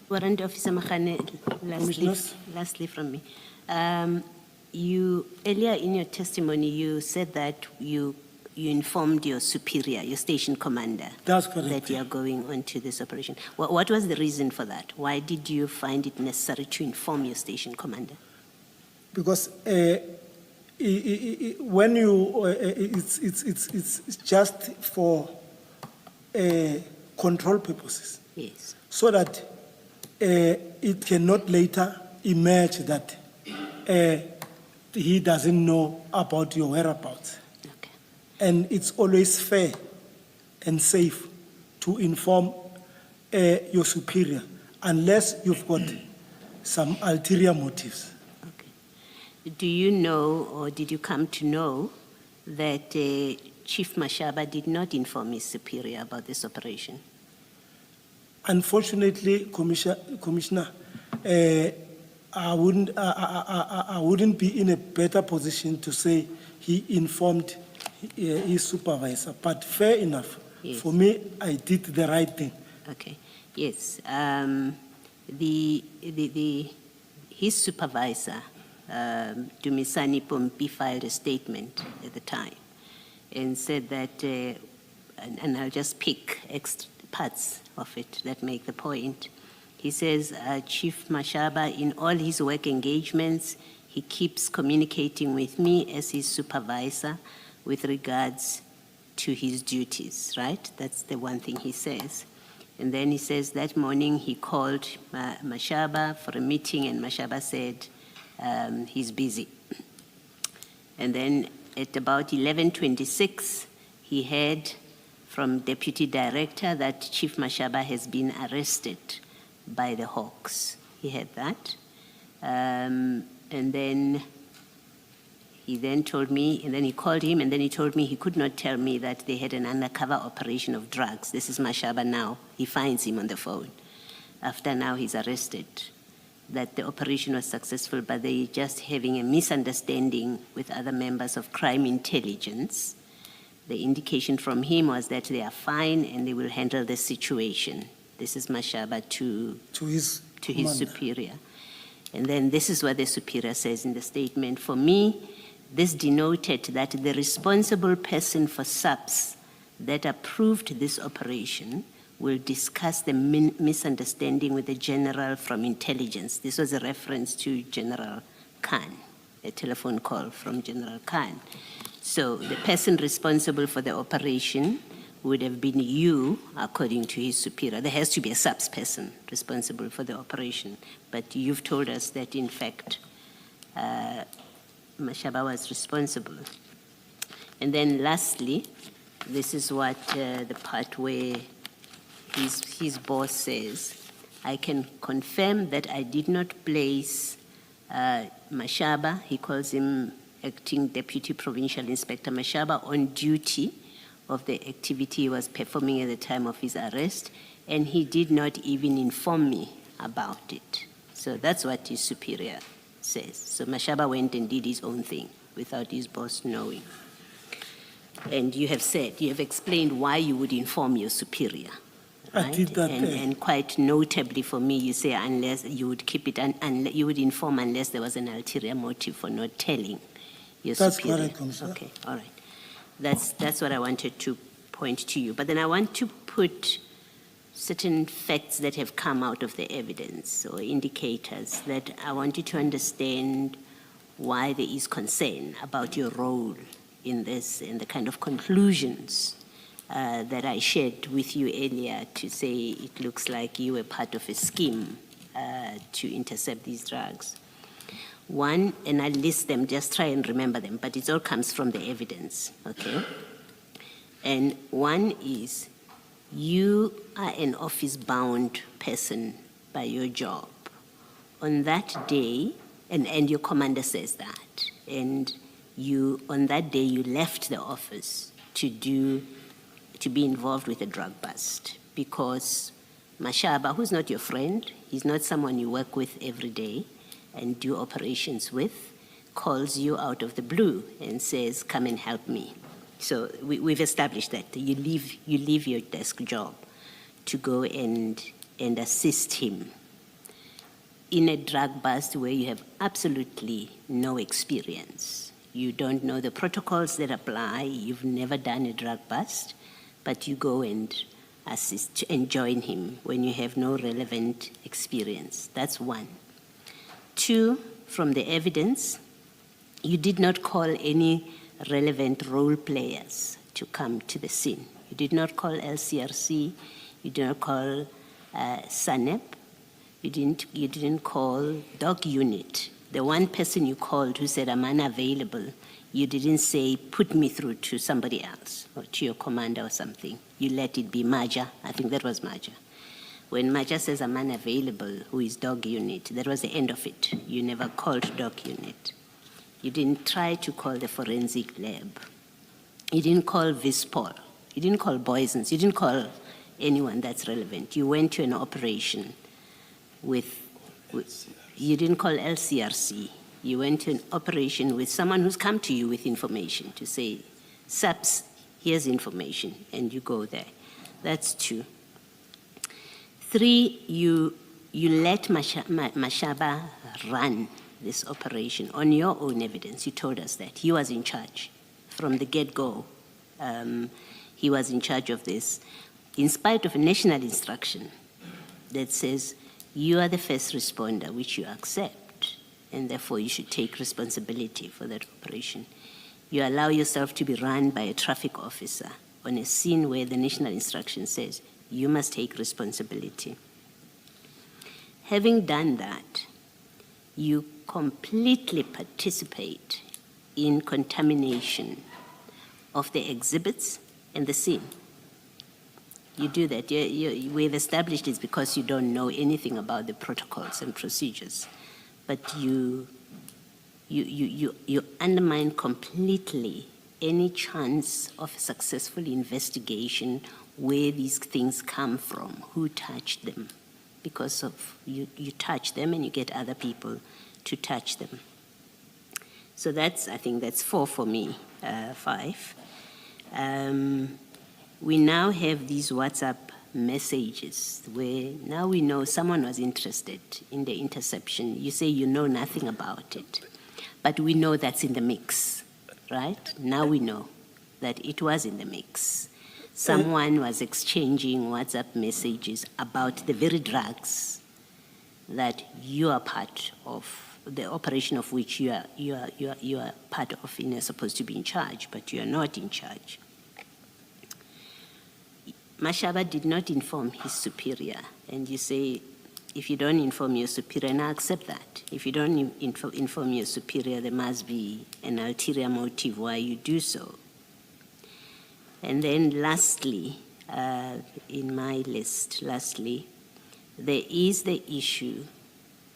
Speaker 5: Warrant Officer Makhane,
Speaker 4: Commissioners?
Speaker 5: lastly from me. You, earlier in your testimony, you said that you informed your superior, your station commander.
Speaker 4: That's correct.
Speaker 5: That you are going on to this operation. What was the reason for that? Why did you find it necessary to inform your station commander?
Speaker 4: Because when you, it's just for control purposes.
Speaker 5: Yes.
Speaker 4: So that it cannot later emerge that he doesn't know about your whereabouts.
Speaker 5: Okay.
Speaker 4: And it's always fair and safe to inform your superior unless you've got some ulterior motives.
Speaker 5: Okay. Do you know, or did you come to know, that Chief Mashaba did not inform his superior about this operation?
Speaker 4: Unfortunately, Commissioner, I wouldn't be in a better position to say he informed his supervisor, but fair enough.
Speaker 5: Yes.
Speaker 4: For me, I did the right thing.
Speaker 5: Okay, yes. his supervisor, Dumisani Pompi, filed a statement at the time and said that, and I'll just pick extra parts of it that make the point. He says, Chief Mashaba, in all his work engagements, he keeps communicating with me as his supervisor with regards to his duties, right? That's the one thing he says. And then he says that morning he called Mashaba for a meeting, and Mashaba said he's busy. And then at about 11:26, he heard from Deputy Director that Chief Mashaba has been arrested by the Hawks. He had that. And then he then told me, and then he called him, and then he told me he could not tell me that they had an undercover operation of drugs. This is Mashaba now. He finds him on the phone. After now he's arrested, that the operation was successful, but they just having a misunderstanding with other members of crime intelligence. The indication from him was that they are fine and they will handle the situation. This is Mashaba to his superior. And then this is what the superior says in the statement. For me, this denoted that the responsible person for SAPS that approved this operation will discuss the misunderstanding with the general from intelligence. This was a reference to General Khan, a telephone call from General Khan. So the person responsible for the operation would have been you, according to his superior. There has to be a SAPS person responsible for the operation. But you've told us that, in fact, Mashaba was responsible. And then lastly, this is what the part where his boss says, I can confirm that I did not place Mashaba, he calls him Acting Deputy Provincial Inspector Mashaba, on duty of the activity he was performing at the time of his arrest, and he did not even inform me about it. So that's what his superior says. So Mashaba went and did his own thing without his boss knowing. And you have said, you have explained why you would inform your superior. Right?
Speaker 4: I did that.
Speaker 5: And quite notably for me, you say unless you would keep it, you would inform unless there was an ulterior motive for not telling your superior.
Speaker 4: That's correct, sir.
Speaker 5: Okay, all right. That's what I wanted to point to you. But then I want to put certain facts that have come out of the evidence or indicators that I want you to understand why there is concern about your role in this and the kind of conclusions that I shared with you earlier to say it looks like you were part of a scheme to intercept these drugs. One, and I list them, just try and remember them, but it all comes from the evidence, okay? And one is you are an office-bound person by your job. On that day, and your commander says that, and on that day you left the office to be involved with a drug bust because Mashaba, who's not your friend, he's not someone you work with every day and do operations with, calls you out of the blue and says, come and help me. So we've established that you leave your desk job to go and assist him in a drug bust where you have absolutely no experience. You don't know the protocols that apply, you've never done a drug bust, but you go and assist and join him when you have no relevant experience. That's one. Two, from the evidence, you did not call any relevant role players to come to the scene. You did not call LCRC, you did not call SANEP, you didn't call dog unit. The one person you called who said, I'm unavailable, you didn't say, put me through to somebody else or to your commander or something. You let it be Maja. I think that was Maja. When Maja says, I'm unavailable, who is dog unit, that was the end of it. You never called dog unit. You didn't try to call the forensic lab. You didn't call Vispol. You didn't call Boysons. You didn't call anyone that's relevant. You went to an operation you didn't call LCRC. You went to an operation with someone who's come to you with information to say, SAPS, here's information, and you go there. That's two. Three, you you let Mashaba run this operation on your own evidence. You told us that he was in charge from the get-go. He was in charge of this, in spite of a national instruction that says you are the first responder, which you accept, and therefore you should take responsibility for that operation. You allow yourself to be run by a traffic officer on a scene where the national instruction says you must take responsibility. Having done that, you completely participate in contamination of the exhibits and the scene. You do that. We've established it's because you don't know anything about the protocols and procedures, but you undermine completely any chance of a successful investigation where these things come from, who touched them, because of you touch them and you get other people to touch them. So I think that's 4 for me, 5. We now have these WhatsApp messages where now we know someone was interested in the interception. You say you know nothing about it, but we know that's in the mix, right? Now we know that it was in the mix. Someone was exchanging WhatsApp messages about the very drugs that you are part of, the operation of which you are part of, and you're supposed to be in charge, but you are not in charge. Mashaba did not inform his superior, and you say, if you don't inform your superior, and I accept that. If you don't inform your superior, there must be an ulterior motive why you do so. And then lastly, in my list, there is the issue,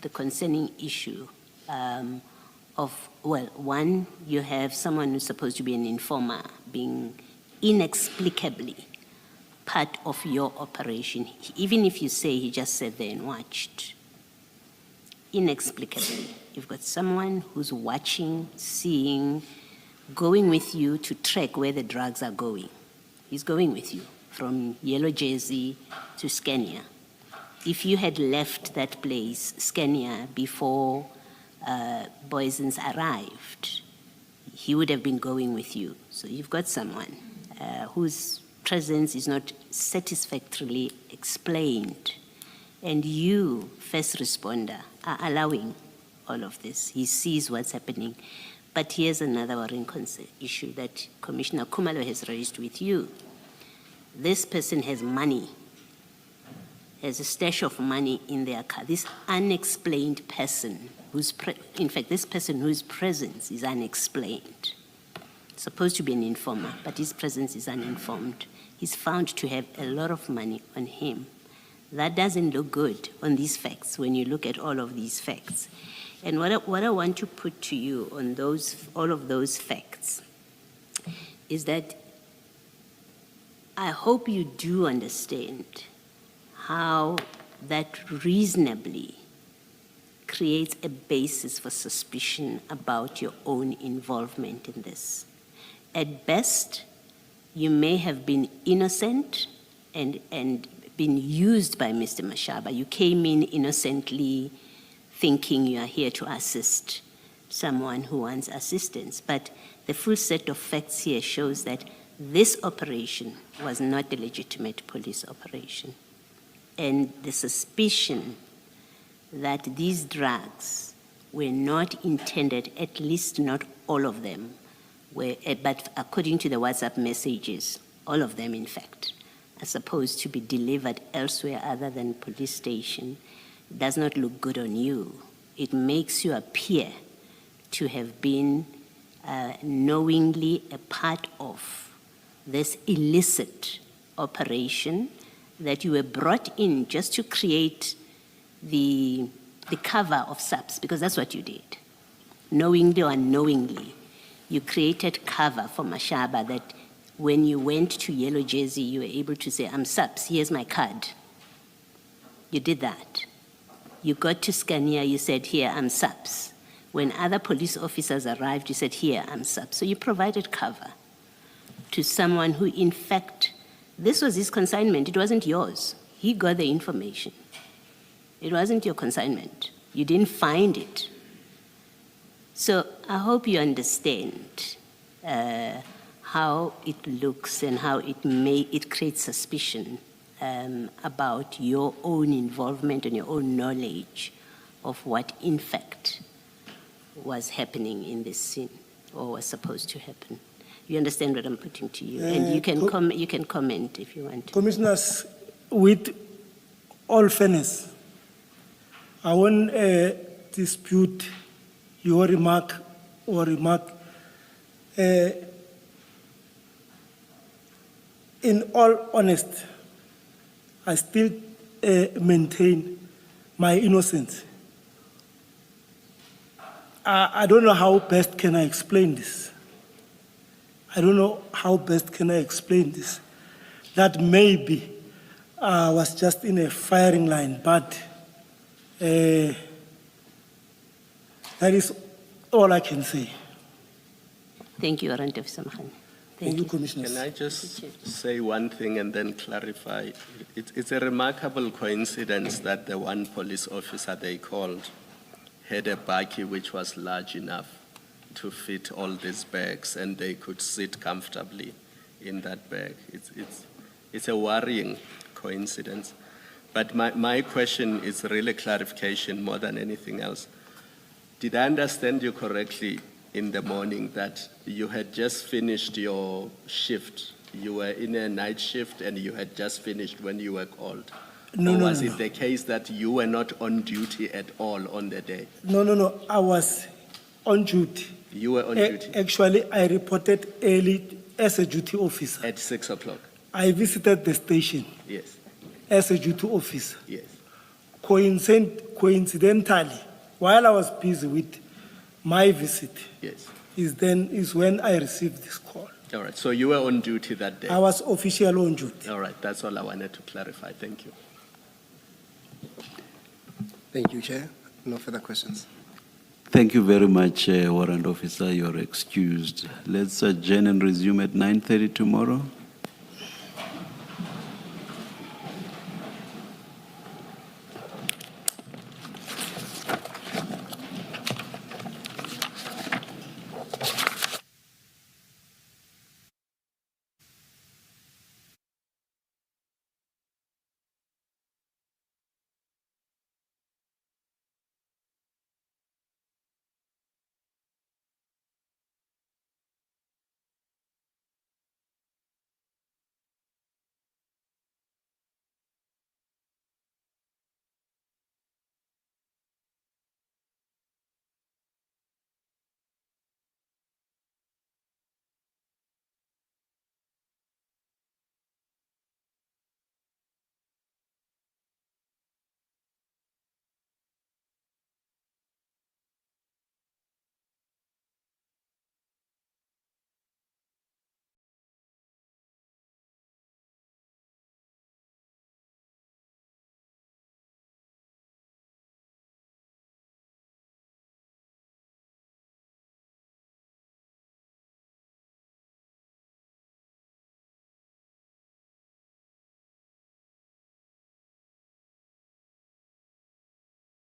Speaker 5: the concerning issue of, well, one, you have someone who's supposed to be an informer being inexplicably part of your operation, even if you say he just sat there and watched. Inexplicably, you've got someone who's watching, seeing, going with you to track where the drugs are going. He's going with you from Yellow Jersey to Scania. If you had left that place, Scania, before Boysons arrived, he would have been going with you. So you've got someone whose presence is not satisfactorily explained, and you, first responder, are allowing all of this. He sees what's happening. But here's another worrying issue that Commissioner Khumalo has raised with you. This person has money, has a stash of money in their car. This unexplained person, in fact, this person whose presence is unexplained, supposed to be an informer, but his presence is uninformed. He's found to have a lot of money on him. That doesn't look good on these facts when you look at all of these facts. And what I want to put to you on all of those facts is that I hope you do understand how that reasonably creates a basis for suspicion about your own involvement in this. At best, you may have been innocent and been used by Mr. Mashaba. You came in innocently thinking you are here to assist someone who wants assistance. But the full set of facts here shows that this operation was not a legitimate police operation. And the suspicion that these drugs were not intended, at least not all of them, but according to the WhatsApp messages, all of them, in fact, are supposed to be delivered elsewhere other than police station, does not look good on you. It makes you appear to have been knowingly a part of this illicit operation, that you were brought in just to create the cover of SAPS, because that's what you did. Knowingly or unknowingly, you created cover for Mashaba that when you went to Yellow Jersey, you were able to say, I'm SAPS, here's my card. You did that. You got to Scania, you said, here, I'm SAPS. When other police officers arrived, you said, here, I'm SAPS. So you provided cover to someone who, in fact, this was his consignment, it wasn't yours. He got the information. It wasn't your consignment. You didn't find it. So I hope you understand how it looks and how it creates suspicion about your own involvement and your own knowledge of what in fact was happening in this scene or was supposed to happen. You understand what I'm putting to you, and you can comment if you want to.
Speaker 4: Commissioners, with all fairness, I won't dispute your remark or remark. In all honesty, I still maintain my innocence. I don't know how best can I explain this. I don't know how best can I explain this. That maybe I was just in a firing line, but that is all I can say.
Speaker 5: Thank you, Warrant Officer Mahane.
Speaker 4: Thank you, Commissioners.
Speaker 6: Can I just say one thing and then clarify? It's a remarkable coincidence that the one police officer they called had a bakkie which was large enough to fit all these bags, and they could sit comfortably in that bag. It's a worrying coincidence. But my question is really clarification more than anything else. Did I understand you correctly in the morning that you had just finished your shift? You were in a night shift and you had just finished when you were called?
Speaker 4: No,
Speaker 6: or
Speaker 4: no,
Speaker 6: was
Speaker 4: no,
Speaker 6: it the case that you were not on duty at all on the day?
Speaker 4: No. I was on duty.
Speaker 6: You were on duty
Speaker 4: Actually, I reported early as a duty officer.
Speaker 6: at 6 o'clock?
Speaker 4: I visited the station
Speaker 6: Yes,
Speaker 4: as a duty officer.
Speaker 6: yes.
Speaker 4: Coincidentally, while I was busy with my visit,
Speaker 6: Yes.
Speaker 4: is when I received this call.
Speaker 6: All right, so you were on duty that day?
Speaker 4: I was official on duty.
Speaker 6: All right, that's all I wanted to clarify. Thank you.
Speaker 3: Thank you, Chair. No further questions.
Speaker 2: Thank you very much, Warrant Officer. You are excused. Let's adjourn and resume at 9:30 tomorrow.